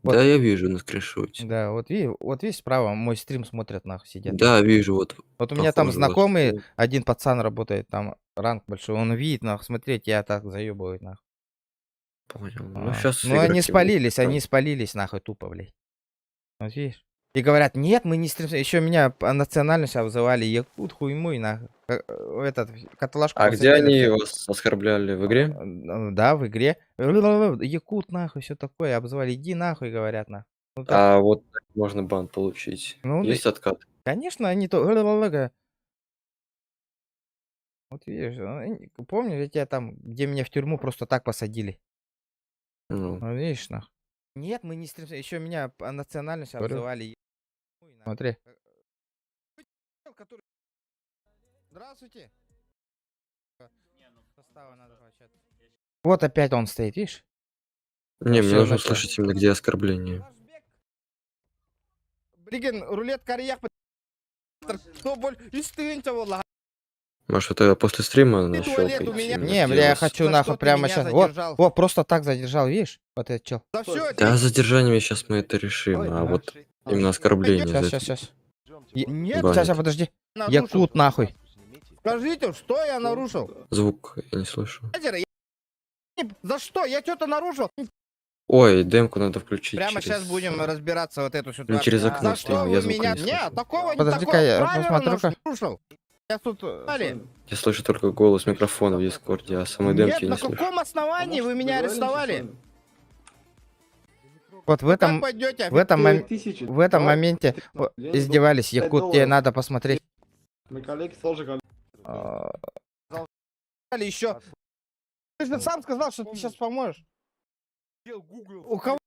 A: Вот.
L: Да, я вижу на скриншоте.
A: Да, вот видишь, справа мой стрим смотрят нахуй, сидят.
L: Да, вижу, вот.
A: Вот у меня там знакомый, один пацан работает, там ранг большой, он видит, нахуй, смотреть, я так заебываю, нахуй.
L: Понял. Ну, сейчас
A: ну они спалились, нахуй, тупо, блядь. Вот видишь? И говорят, нет, мы не стримим. Еще меня по национальности обзывали якут, хуймуй, нахуй. Этот, каталажку.
L: А где они вас оскорбляли? В игре?
A: Да, в игре. Якут, нахуй, все такое. Обзывали, иди нахуй, говорят, нахуй. Ну,
L: а вот можно бан получить.
A: Ну,
L: есть откат?
A: Конечно, они то... Вот видишь, помню, я тебя там, где меня в тюрьму просто так посадили.
L: Ну,
A: видишь, нахуй. Нет, мы не стримим. Еще меня по национальности обзывали. Смотри. Здравствуйте. Вот опять он стоит, видишь?
L: Не, мне нужно слышать именно, где оскорбление.
A: Блин, рулет карьях. Что боль? И стыньте, wallah.
L: Может, это после стрима
A: нащелкать? Не, бля, я хочу нахуй прямо сейчас. Вот, просто так задержал, видишь? Вот этот чел.
L: Да, с задержаниями сейчас мы это решим, а вот именно оскорбление.
A: Сейчас. Нет, сейчас, подожди. Якут нахуй. Скажите, что я нарушил?
L: Звук я не слышу.
A: За что? Я что-то нарушил?
L: Ой, демку надо включить.
A: Прямо сейчас будем разбираться вот эту ситуацию.
L: Не через окно,
A: что
L: я звук
A: меня...
L: не слышу.
A: Нет, такого не такого. Я посмотрю. Я тут...
L: Я слышу только голос микрофона в Дискорде, а самой демки не слышу.
A: На каком основании вы меня арестовали? Вот в этом моменте издевались. Якут, тебе надо посмотреть.
O: Мои коллеги тоже
A: еще. Ты же сам сказал, что ты сейчас поможешь. У кого?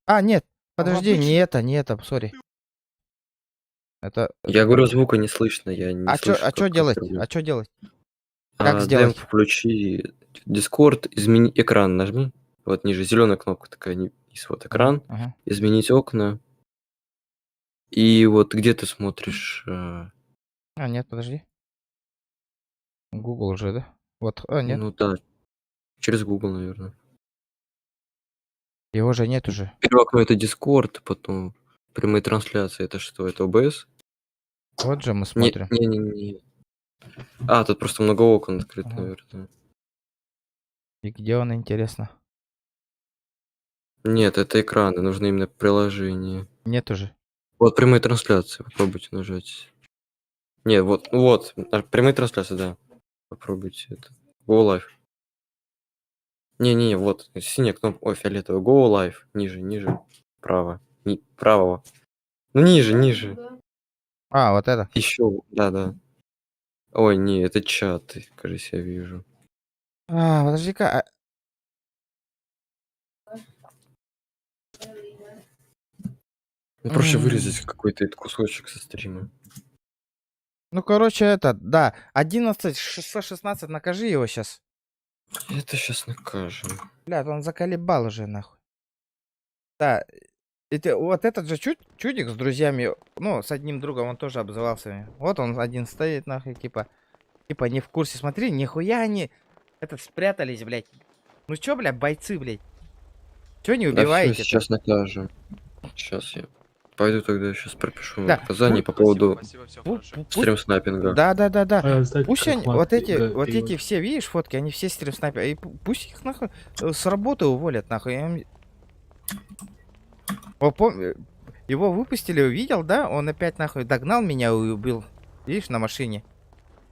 A: А, нет, подожди, не это, сори. Это...
L: Я говорю, звука не слышно, я не слышу.
A: А что делать? Как сделать?
L: Демку включи Discord, измени экран, нажми. Вот ниже зеленая кнопка такая, низ, вот экран. Изменить окна. И вот где ты смотришь?
A: А, нет, подожди. Google уже, да? Вот, нет.
L: Ну да, через Google, наверное.
A: Его же нет уже.
L: Первое окно это Discord, потом прямые трансляции. Это что? Это OBS?
A: Вот же мы смотрим.
L: Не. А, тут просто много окон открыто,
A: Ага.
L: наверное.
A: И где он, интересно?
L: Нет, это экраны, нужно именно приложение.
A: Нет уже.
L: Вот прямые трансляции, попробуйте нажать. Нет, вот, прямые трансляции, да. Попробуйте это. Go Live. Не, вот, синяя кнопка, ой, фиолетовая. Go Live. Ниже. Право. Правого. Ну, ниже.
A: А, вот это.
L: Еще, да. Ой, не, это чат, кажется, я вижу.
A: А, подожди-ка.
L: Проще вырезать какой-то этот кусочек со стрима.
A: Ну, короче, это, да. 11-616, накажи его сейчас.
L: Это сейчас накажем.
A: Блядь, он заколебал уже, нахуй. Да. Вот этот же чудик с друзьями, ну, с одним другом, он тоже обзывался. Вот он один стоит, нахуй, типа не в курсе. Смотри, нихуя они спрятались, блядь. Ну чё, блядь, бойцы, блядь? Чё не убиваете?
L: Да, сейчас накажем. Сейчас я пойду тогда сейчас пропишу
A: Да.
L: наказание по поводу
A: Пусть-
L: стрим-снайпинга.
A: Да. Пусть они, вот эти все, видишь, фотки, они все стрим-снайперы. И пусть их нахуй с работы уволят, нахуй. Его выпустили, увидел, да? Он опять нахуй догнал меня и убил. Видишь, на машине.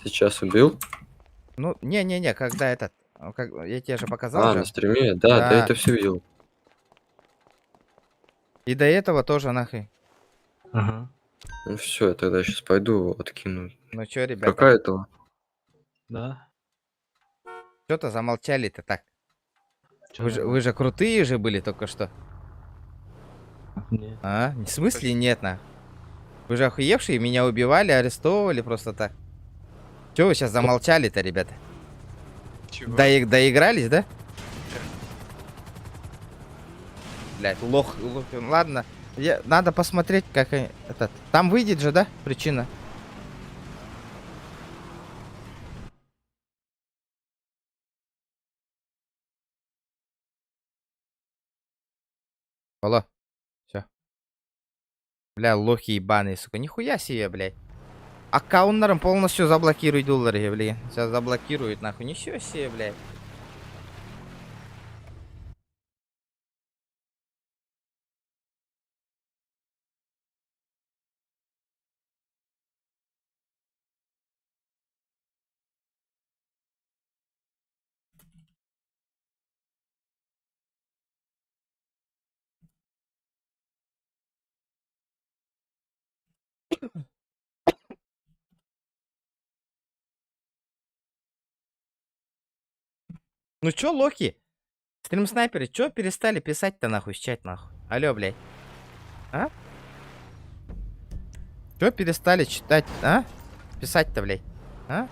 L: Сейчас убил?
A: Ну, не, когда я тебе же показал.
L: На стриме? Да, я это все видел.
A: И до этого тоже нахуй.
L: Ага. Ну все, я тогда сейчас пойду откину.
A: Ну чё, ребята?
L: Какая-то?
Q: Да.
A: Что-то замолчали-то так. Вы же крутые же были только что.
Q: Нет.
A: А? В смысле нет, на? Вы же охуевшие, меня убивали, арестовывали просто так. Чё вы сейчас замолчали-то, ребята?
I: Чего?
A: Доигрались, да? Блять, лох. Ладно. Надо посмотреть, как этот. Там выйдет же, да? Причина. Алло. Все. Бля, лохи ебаные, сука. Нихуя себе, блядь. Аккаунтером полностью заблокируй доллары, блядь. Сейчас заблокирует, нахуй. Ничего себе, блядь. Ну чё, лохи? Стрим-снайперы, чё перестали писать-то нахуй, чат нахуй? Алло, блядь. А? Чё перестали читать, а? Писать-то, блядь. А?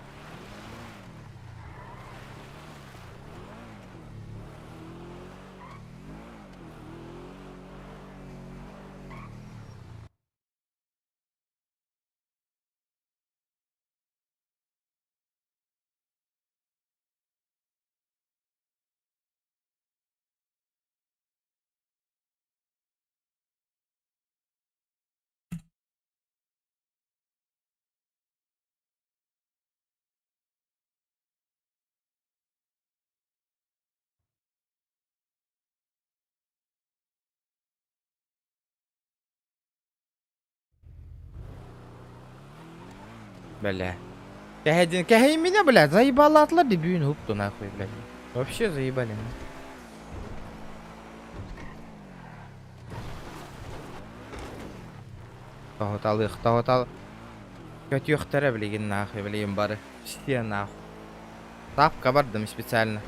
A: Бля. Кәһи меня, блядь, заебало атла бибюн хупту нахуй, блядь. Вообще заебали. Тағыталы. Көтіқтері білеген нахуй, білеген бары. Все нахуй. Тапқа бардым специально.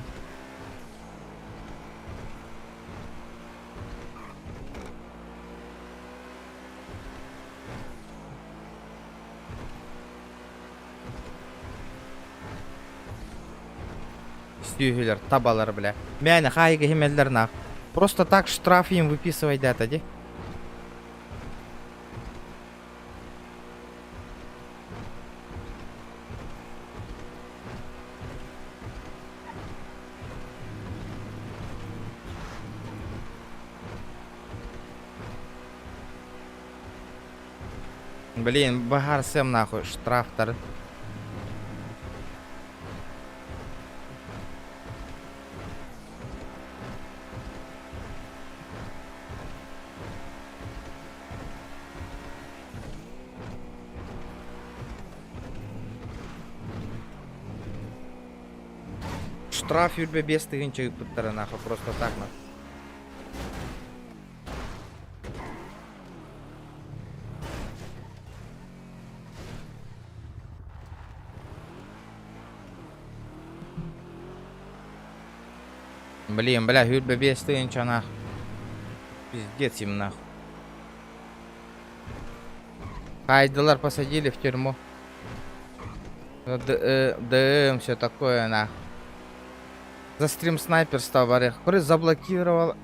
A: Стюгелер, табалар, бля. Мяне, хайга химелдер нахуй. Просто так штраф им выписывай дата, ди. Блин, Багар Сэм нахуй, штраф второй. Штраф Юльбе без тыгынчык пыттары нахуй, просто так нахуй. Блин, бля, Юльбе без тыгынча нахуй. Пиздец им нахуй. Айдалар посадили в тюрьму. ДМ, все такое нахуй. За стрим снайперство барех. Крыс заблокировал.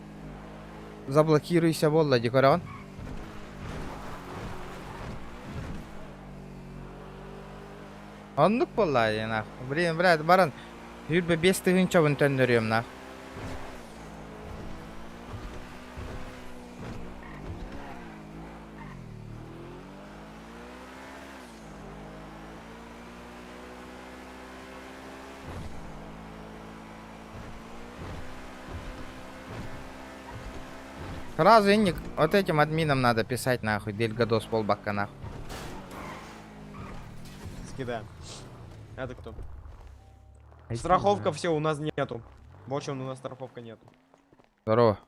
A: Заблокируйся, Володи, Корон. Он ну полай, нахуй. Блин, блядь, баран. Юльбе без тыгынча вон төндөрөм нахуй. Сразу Инник, вот этим админам надо писать нахуй, Дельгадос полбака нахуй.
N: Скидаем. Это кто? Страховка все, у нас нету. В общем, у нас страховка нету.
A: Здорово.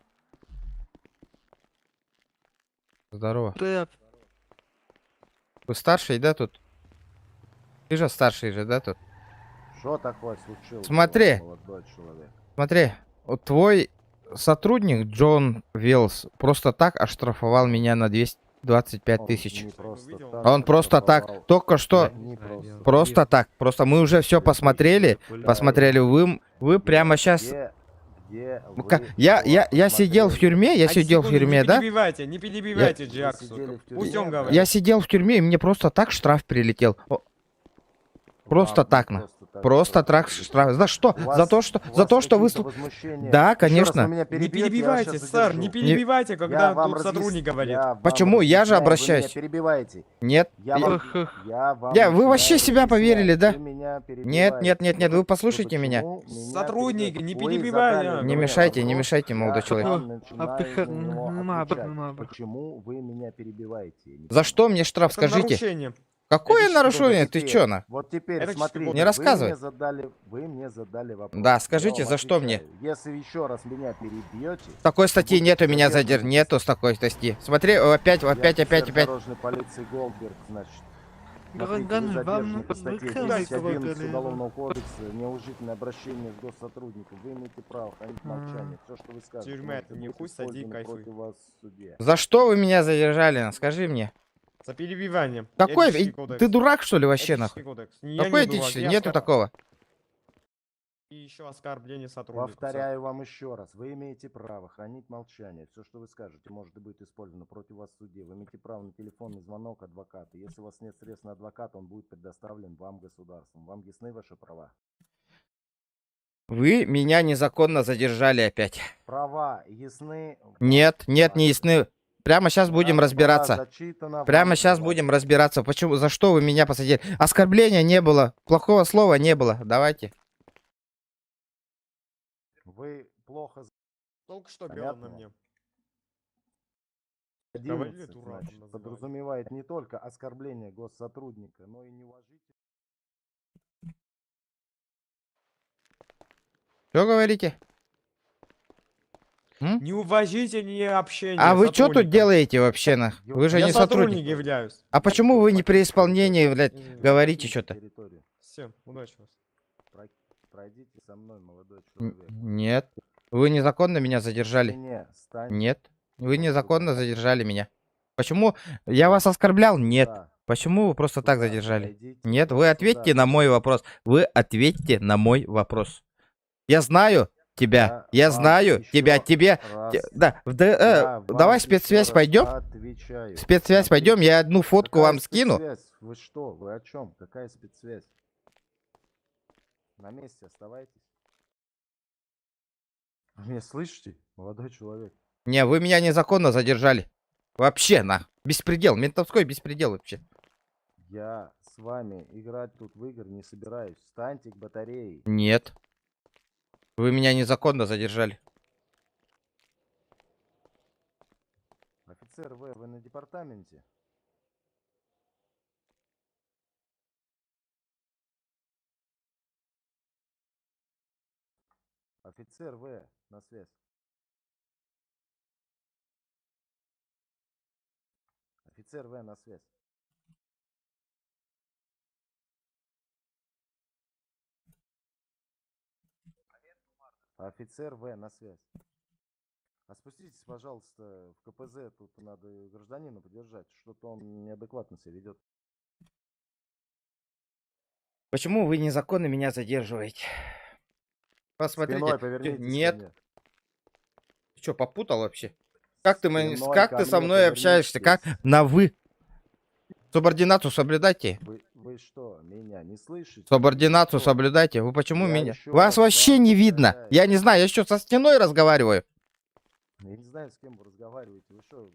A: Здорово.
N: Привет.
A: Вы старший, да, тут? Ты же старший же, да, тут?
W: Что такое случилось?
A: Смотри.
W: Молодой человек.
A: Смотри, вот твой сотрудник Джон Виллс просто так оштрафовал меня на 225 тысяч. Он просто так, только что, просто так. Просто мы уже все посмотрели, вы прямо сейчас... Я сидел в тюрьме, да?
N: Не перебивайте Джаксу. Пусть он говорит.
A: Я сидел в тюрьме, и мне просто так штраф прилетел. Просто так, на. Просто так штраф. За что? За то, что вы... Да, конечно.
N: Не перебивайте, сэр, не перебивайте, когда тут сотрудник говорит.
A: Почему? Я же обращаюсь. Нет. Вы вообще себя поверили, да? Нет, вы послушайте меня.
N: Сотрудник, не перебивай.
A: Не мешайте, молодой человек.
W: Почему вы меня перебиваете?
A: За что мне штраф, скажите? Какое нарушение? Ты чё, на?
W: Вот теперь смотрите,
A: не рассказывай.
W: Вы мне задали вопрос.
A: Да, скажите, за что мне?
W: Если еще раз меня перебьете...
A: Такой статьи нет у меня нету с такой статьи. Смотри, опять.
W: Дорожной полиции Голдберг, значит. Вам по статье 1011 Уголовного кодекса неуважительное обращение с госсотрудником. Вы имеете право хранить молчание. Все, что вы скажете,
N: Тюрьма, это не хуй, сади, кайфуй.
A: За что вы меня задержали? Скажи мне.
N: За перебивание.
A: Какой? Ты дурак, что ли, вообще, нахуй? Какой этичный? Нету такого.
N: И еще оскорбление сотрудника.
W: Повторяю вам еще раз. Вы имеете право хранить молчание. Все, что вы скажете, может быть использовано против вас в суде. Вы имеете право на телефонный звонок адвоката. Если у вас нет средств на адвоката, он будет предоставлен вам государством. Вам ясны ваши права?
A: Вы меня незаконно задержали опять.
W: Права ясны?
A: Нет, не ясны. Прямо сейчас будем разбираться. Почему? За что вы меня посадили? Оскорбления не было. Плохого слова не было. Давайте.
W: Вы плохо...
N: Только что бил на мне.
W: 11, значит, подразумевает не только оскорбление госсотрудника, но и неуважительное...
A: Что говорите?
N: Неуважительнее общение.
A: А вы что тут делаете вообще, нах? Вы же не сотрудник.
N: Являюсь.
A: А почему вы не при исполнении, блядь, говорите что-то?
N: Все, удачи вас.
W: Пройдите со мной, молодой человек.
A: Нет. Вы незаконно меня задержали. Нет. Вы незаконно задержали меня. Почему? Я вас оскорблял? Нет. Почему вы просто так задержали? Нет, вы ответьте на мой вопрос. Вы ответьте на мой вопрос. Я знаю тебя. Я знаю тебя. Да. Давай спецсвязь пойдем. Спецсвязь пойдем. Я одну фотку вам скину.
W: Вы что? Вы о чем? Какая спецсвязь? На месте оставайтесь. Вы меня слышите, молодой человек?
A: Не, вы меня незаконно задержали. Вообще, на. Беспредел. Ментовской беспредел вообще.
W: Я с вами играть тут в игры не собираюсь. Встаньте к батарее.
A: Нет. Вы меня незаконно задержали.
W: Офицер В, вы на департаменте? Офицер В, на связь. Офицер В, на связь. Офицер В, на связь. А спуститесь, пожалуйста, в КПЗ, тут надо гражданина подержать, что-то он неадекватно себя ведет.
A: Почему вы незаконно меня задерживаете? Посмотрите.
W: Спиной повернитесь ко
A: Нет.
W: мне.
A: Ты что, попутал вообще? Как ты,
W: Спиной
A: как
W: ко
A: ты со
W: мне
A: мной общаешься? Как
W: повернитесь.
A: на вы? Субординацию соблюдайте.
W: Вы что, меня не слышите?
A: Субординацию
W: Вы что?
A: соблюдайте. Вы почему
W: Я
A: меня?
W: еще
A: Вас
W: раз
A: вообще
W: вам
A: не видно.
W: повторяю.
A: Я не знаю, я что, со стеной разговариваю?
W: Я не знаю, с кем вы разговариваете. Вы что,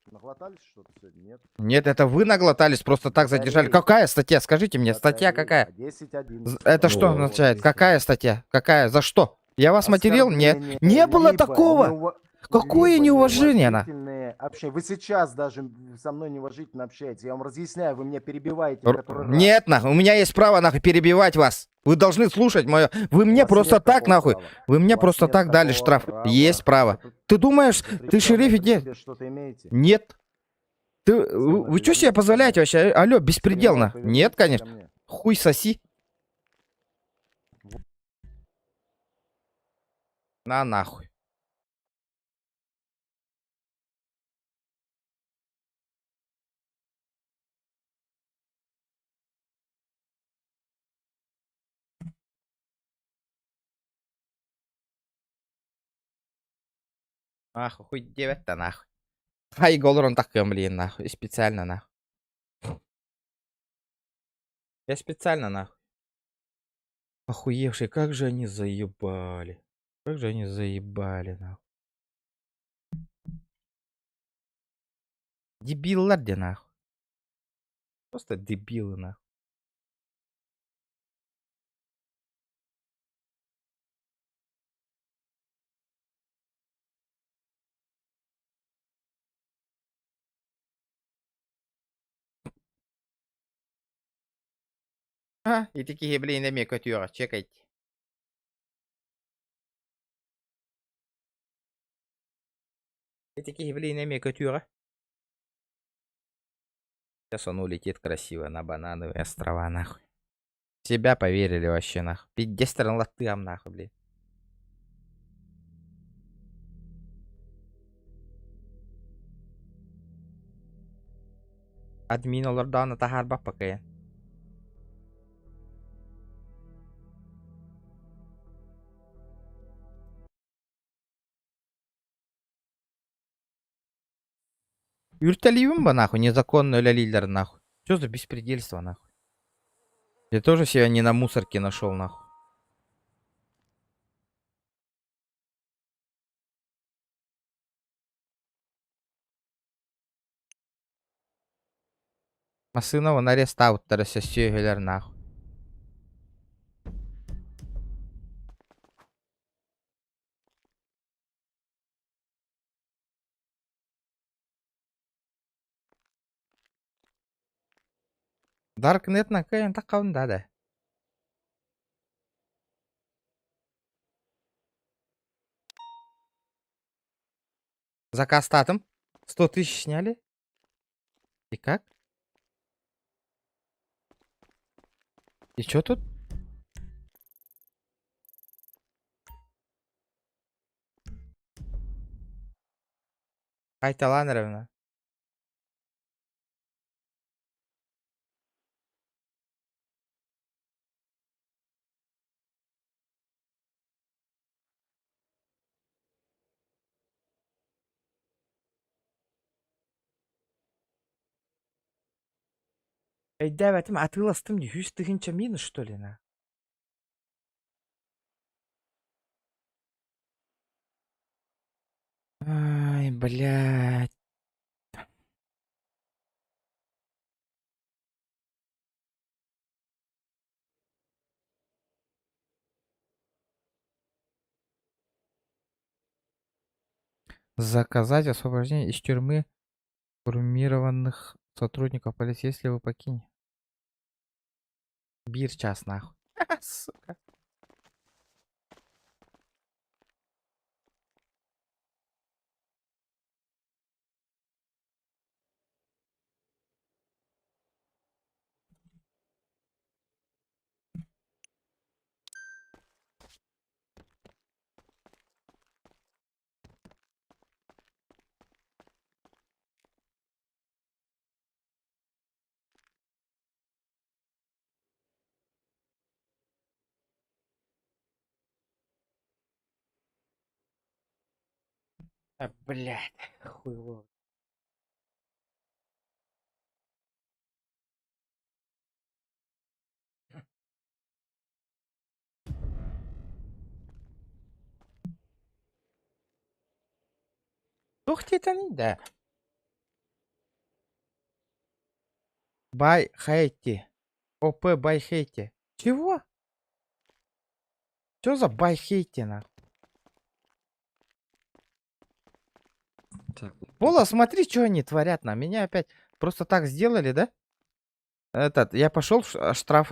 W: наглотались что-то сегодня? Нет?
A: Нет, это вы наглотались, просто так задержали.
W: Батареи.
A: Какая статья? Скажите мне, статья какая?
W: 10.11.
A: Это что
W: Вот,
A: означает?
W: вот,
A: Какая статья? Какая? За что? Я вас материл? Нет. Не было
W: либо
A: такого. Какое неуважение она?
W: неуважительное общение. Вы сейчас даже со мной неуважительно общаетесь. Я вам разъясняю, вы меня перебиваете. в который раз.
A: Нет, нахуй, у меня есть право, нахуй, перебивать вас. Вы должны слушать мое... Вы мне
W: вас
A: просто
W: нет
A: так,
W: такого
A: нахуй.
W: права.
A: Вы мне
W: У вас
A: просто
W: нет
A: так дали
W: такого
A: штраф.
W: права.
A: Есть право. Ты думаешь, ты
W: Запрещенное
A: шериф
W: при
A: иди?
W: себе что-то имеете?
A: Нет. Вы что себе позволяете вообще? Алло, беспределно.
W: Спиной
A: Нет,
W: повернитесь ко
A: конечно.
W: мне.
A: Хуй соси. На нахуй. Нахуй, хуй девять-то нахуй. Хай голорон такой, блин, нахуй. И специально нахуй. Я специально нахуй. Охуевшие, как же они заебали. Как же они заебали, нахуй. Дебилы, где нахуй. Просто дебилы, нахуй. И такие, блин, имеют котюра, чекайте. И такие, блин, имеют котюра. Сейчас он улетит красиво на банановые острова, нахуй. В себя поверили вообще, нахуй. 50 латам, нахуй, блин. Админ олардан тахар бак пока. Юрталивым бы, нахуй, незаконную лилер, нахуй. Что за беспредельство, нахуй? Я тоже себя не на мусорке нашел, нахуй. Масынова арест ауттары сөйлер, нахуй. Даркнет на кайын тақауында да. Заказ татым. 100 тысяч сняли. И как? И чё тут? Айталанеровна. Эй, дәвәтім, атыластым, 100 тысяч минус, что ли, на? Ай, блядь. Заказать освобождение из тюрьмы формированных сотрудников полиции, если вы покинете. Бир час нахуй. Сука. Блядь, хуйло. Ух ты, это не да. Бай хейти. ОП бай хейти. Чего? Что за бай хейти на? Пола, смотри, что они творят на меня опять. Просто так сделали, да? Я пошел в штраф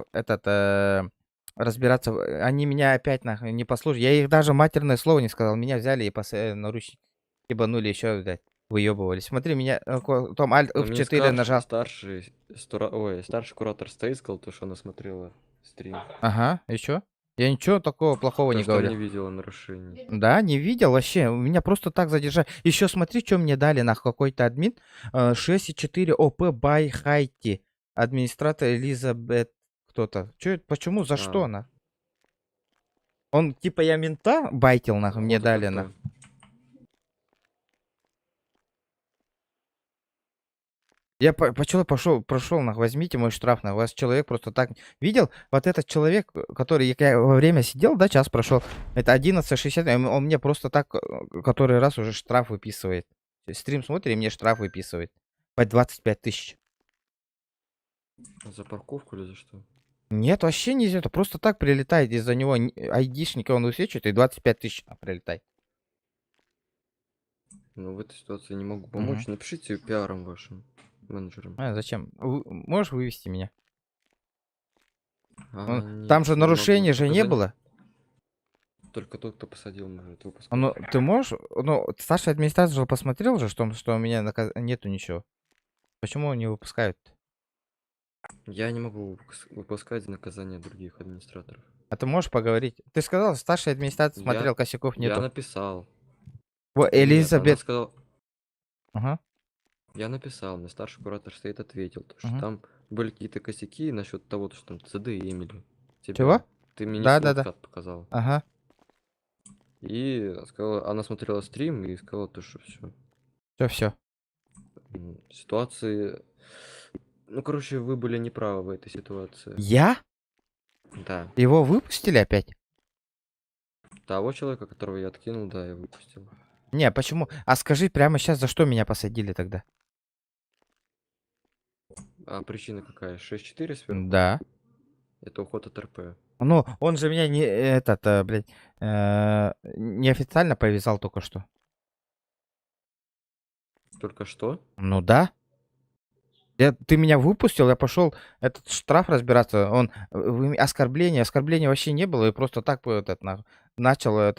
A: разбираться. Они меня опять нахуй не послушали. Я их даже матерное слово не сказал. Меня взяли и наручники ебанули еще, блядь. Выебывались. Смотри, меня Том Альт F4 нажал.
L: Старший куратор стоит, сказал, то, что она смотрела стрим.
A: Ага, еще? Я ничего такого плохого не говорю.
L: Не видела нарушений.
A: Да, не видел вообще. Меня просто так задержали. Еще смотри, что мне дали на какой-то админ. 6.4 ОП бай Хайти. Администратор Элизабет кто-то. Че это? Почему? За что на? Он типа я мента байтил нахуй, мне дали на. Я прошел, нахуй, возьмите мой штраф, на вас человек просто так... Видел? Вот этот человек, который я во время сидел, да, час прошел, это 11.60, он мне просто так, который раз уже штраф выписывает. Стрим смотрит и мне штраф выписывает. По 25 тысяч.
L: За парковку или за что?
A: Нет, вообще не это просто так прилетает, из-за него айдишника он высвечивает и 25 тысяч прилетает.
L: Ну, в этой ситуации не могу помочь. Напишите пиаром вашим. Менеджером.
A: Зачем? Можешь вывести меня?
L: Нет,
A: там же нарушения же не
L: показать.
A: было.
L: Только тот, кто посадил, может выпускать.
A: Ну, ты можешь... Ну, старший администратор же посмотрел же, что у меня нету ничего. Почему не выпускают?
L: Я не могу выпускать наказание других администраторов.
A: А ты можешь поговорить? Ты сказал, старший администратор смотрел, косяков нету.
L: Я написал.
A: Вот, Элизабет...
L: Ага. Я написал, мне старший куратор стоит, ответил, что там были какие-то косяки насчет того, что там ЦД имели.
A: Чего?
L: Ты мне
A: Да.
L: показал.
A: Ага.
L: И сказала, она смотрела стрим и сказала, то, что все.
A: Все.
L: Ситуации... Ну, короче, вы были неправы в этой ситуации.
A: Я?
L: Да.
A: Его выпустили опять?
L: Того человека, которого я откинул, да, я выпустил.
A: Не, почему? А скажи прямо сейчас, за что меня посадили тогда?
L: А причина какая? 6.4 сверху?
A: Да.
L: Это уход от РП.
A: Ну, он же меня неофициально повязал только что.
L: Только что?
A: Ну да. Ты меня выпустил, я пошел этот штраф разбираться. Оскорбление вообще не было, и просто так начал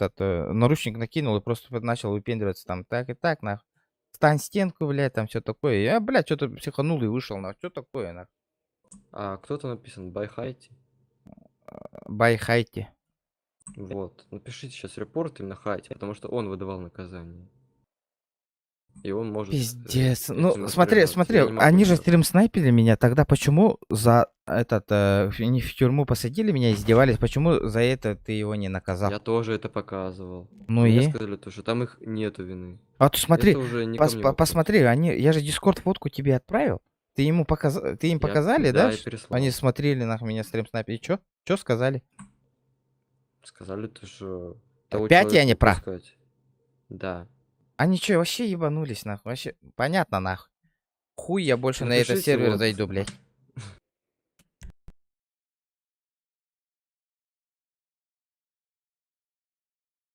A: наручник накинул и просто начал выпендриваться там так и так, нахуй. Стань стенку, блядь, там все такое. Я, блядь, что-то психанул и вышел, нахуй. Что такое, нахуй?
L: А кто-то написан by Хайти?
A: By Хайти.
L: Вот. Напишите сейчас репорт именно Хайти, потому что он выдавал наказание. И он может...
A: Пиздец. Ну, смотри, они же стрим снайпили меня. Тогда почему за не в тюрьму посадили меня, издевались? Почему за это ты его не наказал?
L: Я тоже это показывал.
A: Ну
L: мне
A: и?
L: сказали, что там их нету вины.
A: А ты смотри, посмотри,
L: я
A: же Дискорд фотку тебе отправил. Ты им показали, да? Они смотрели на меня стрим снайпили. И чё? Чё сказали?
L: Сказали, что...
A: Опять я не прав?
L: Да.
A: Они что, вообще ебанулись, нахуй? Вообще, понятно, нахуй. Хуй я больше на этот сервер зайду, блядь.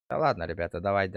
A: Да ладно, ребята, давай,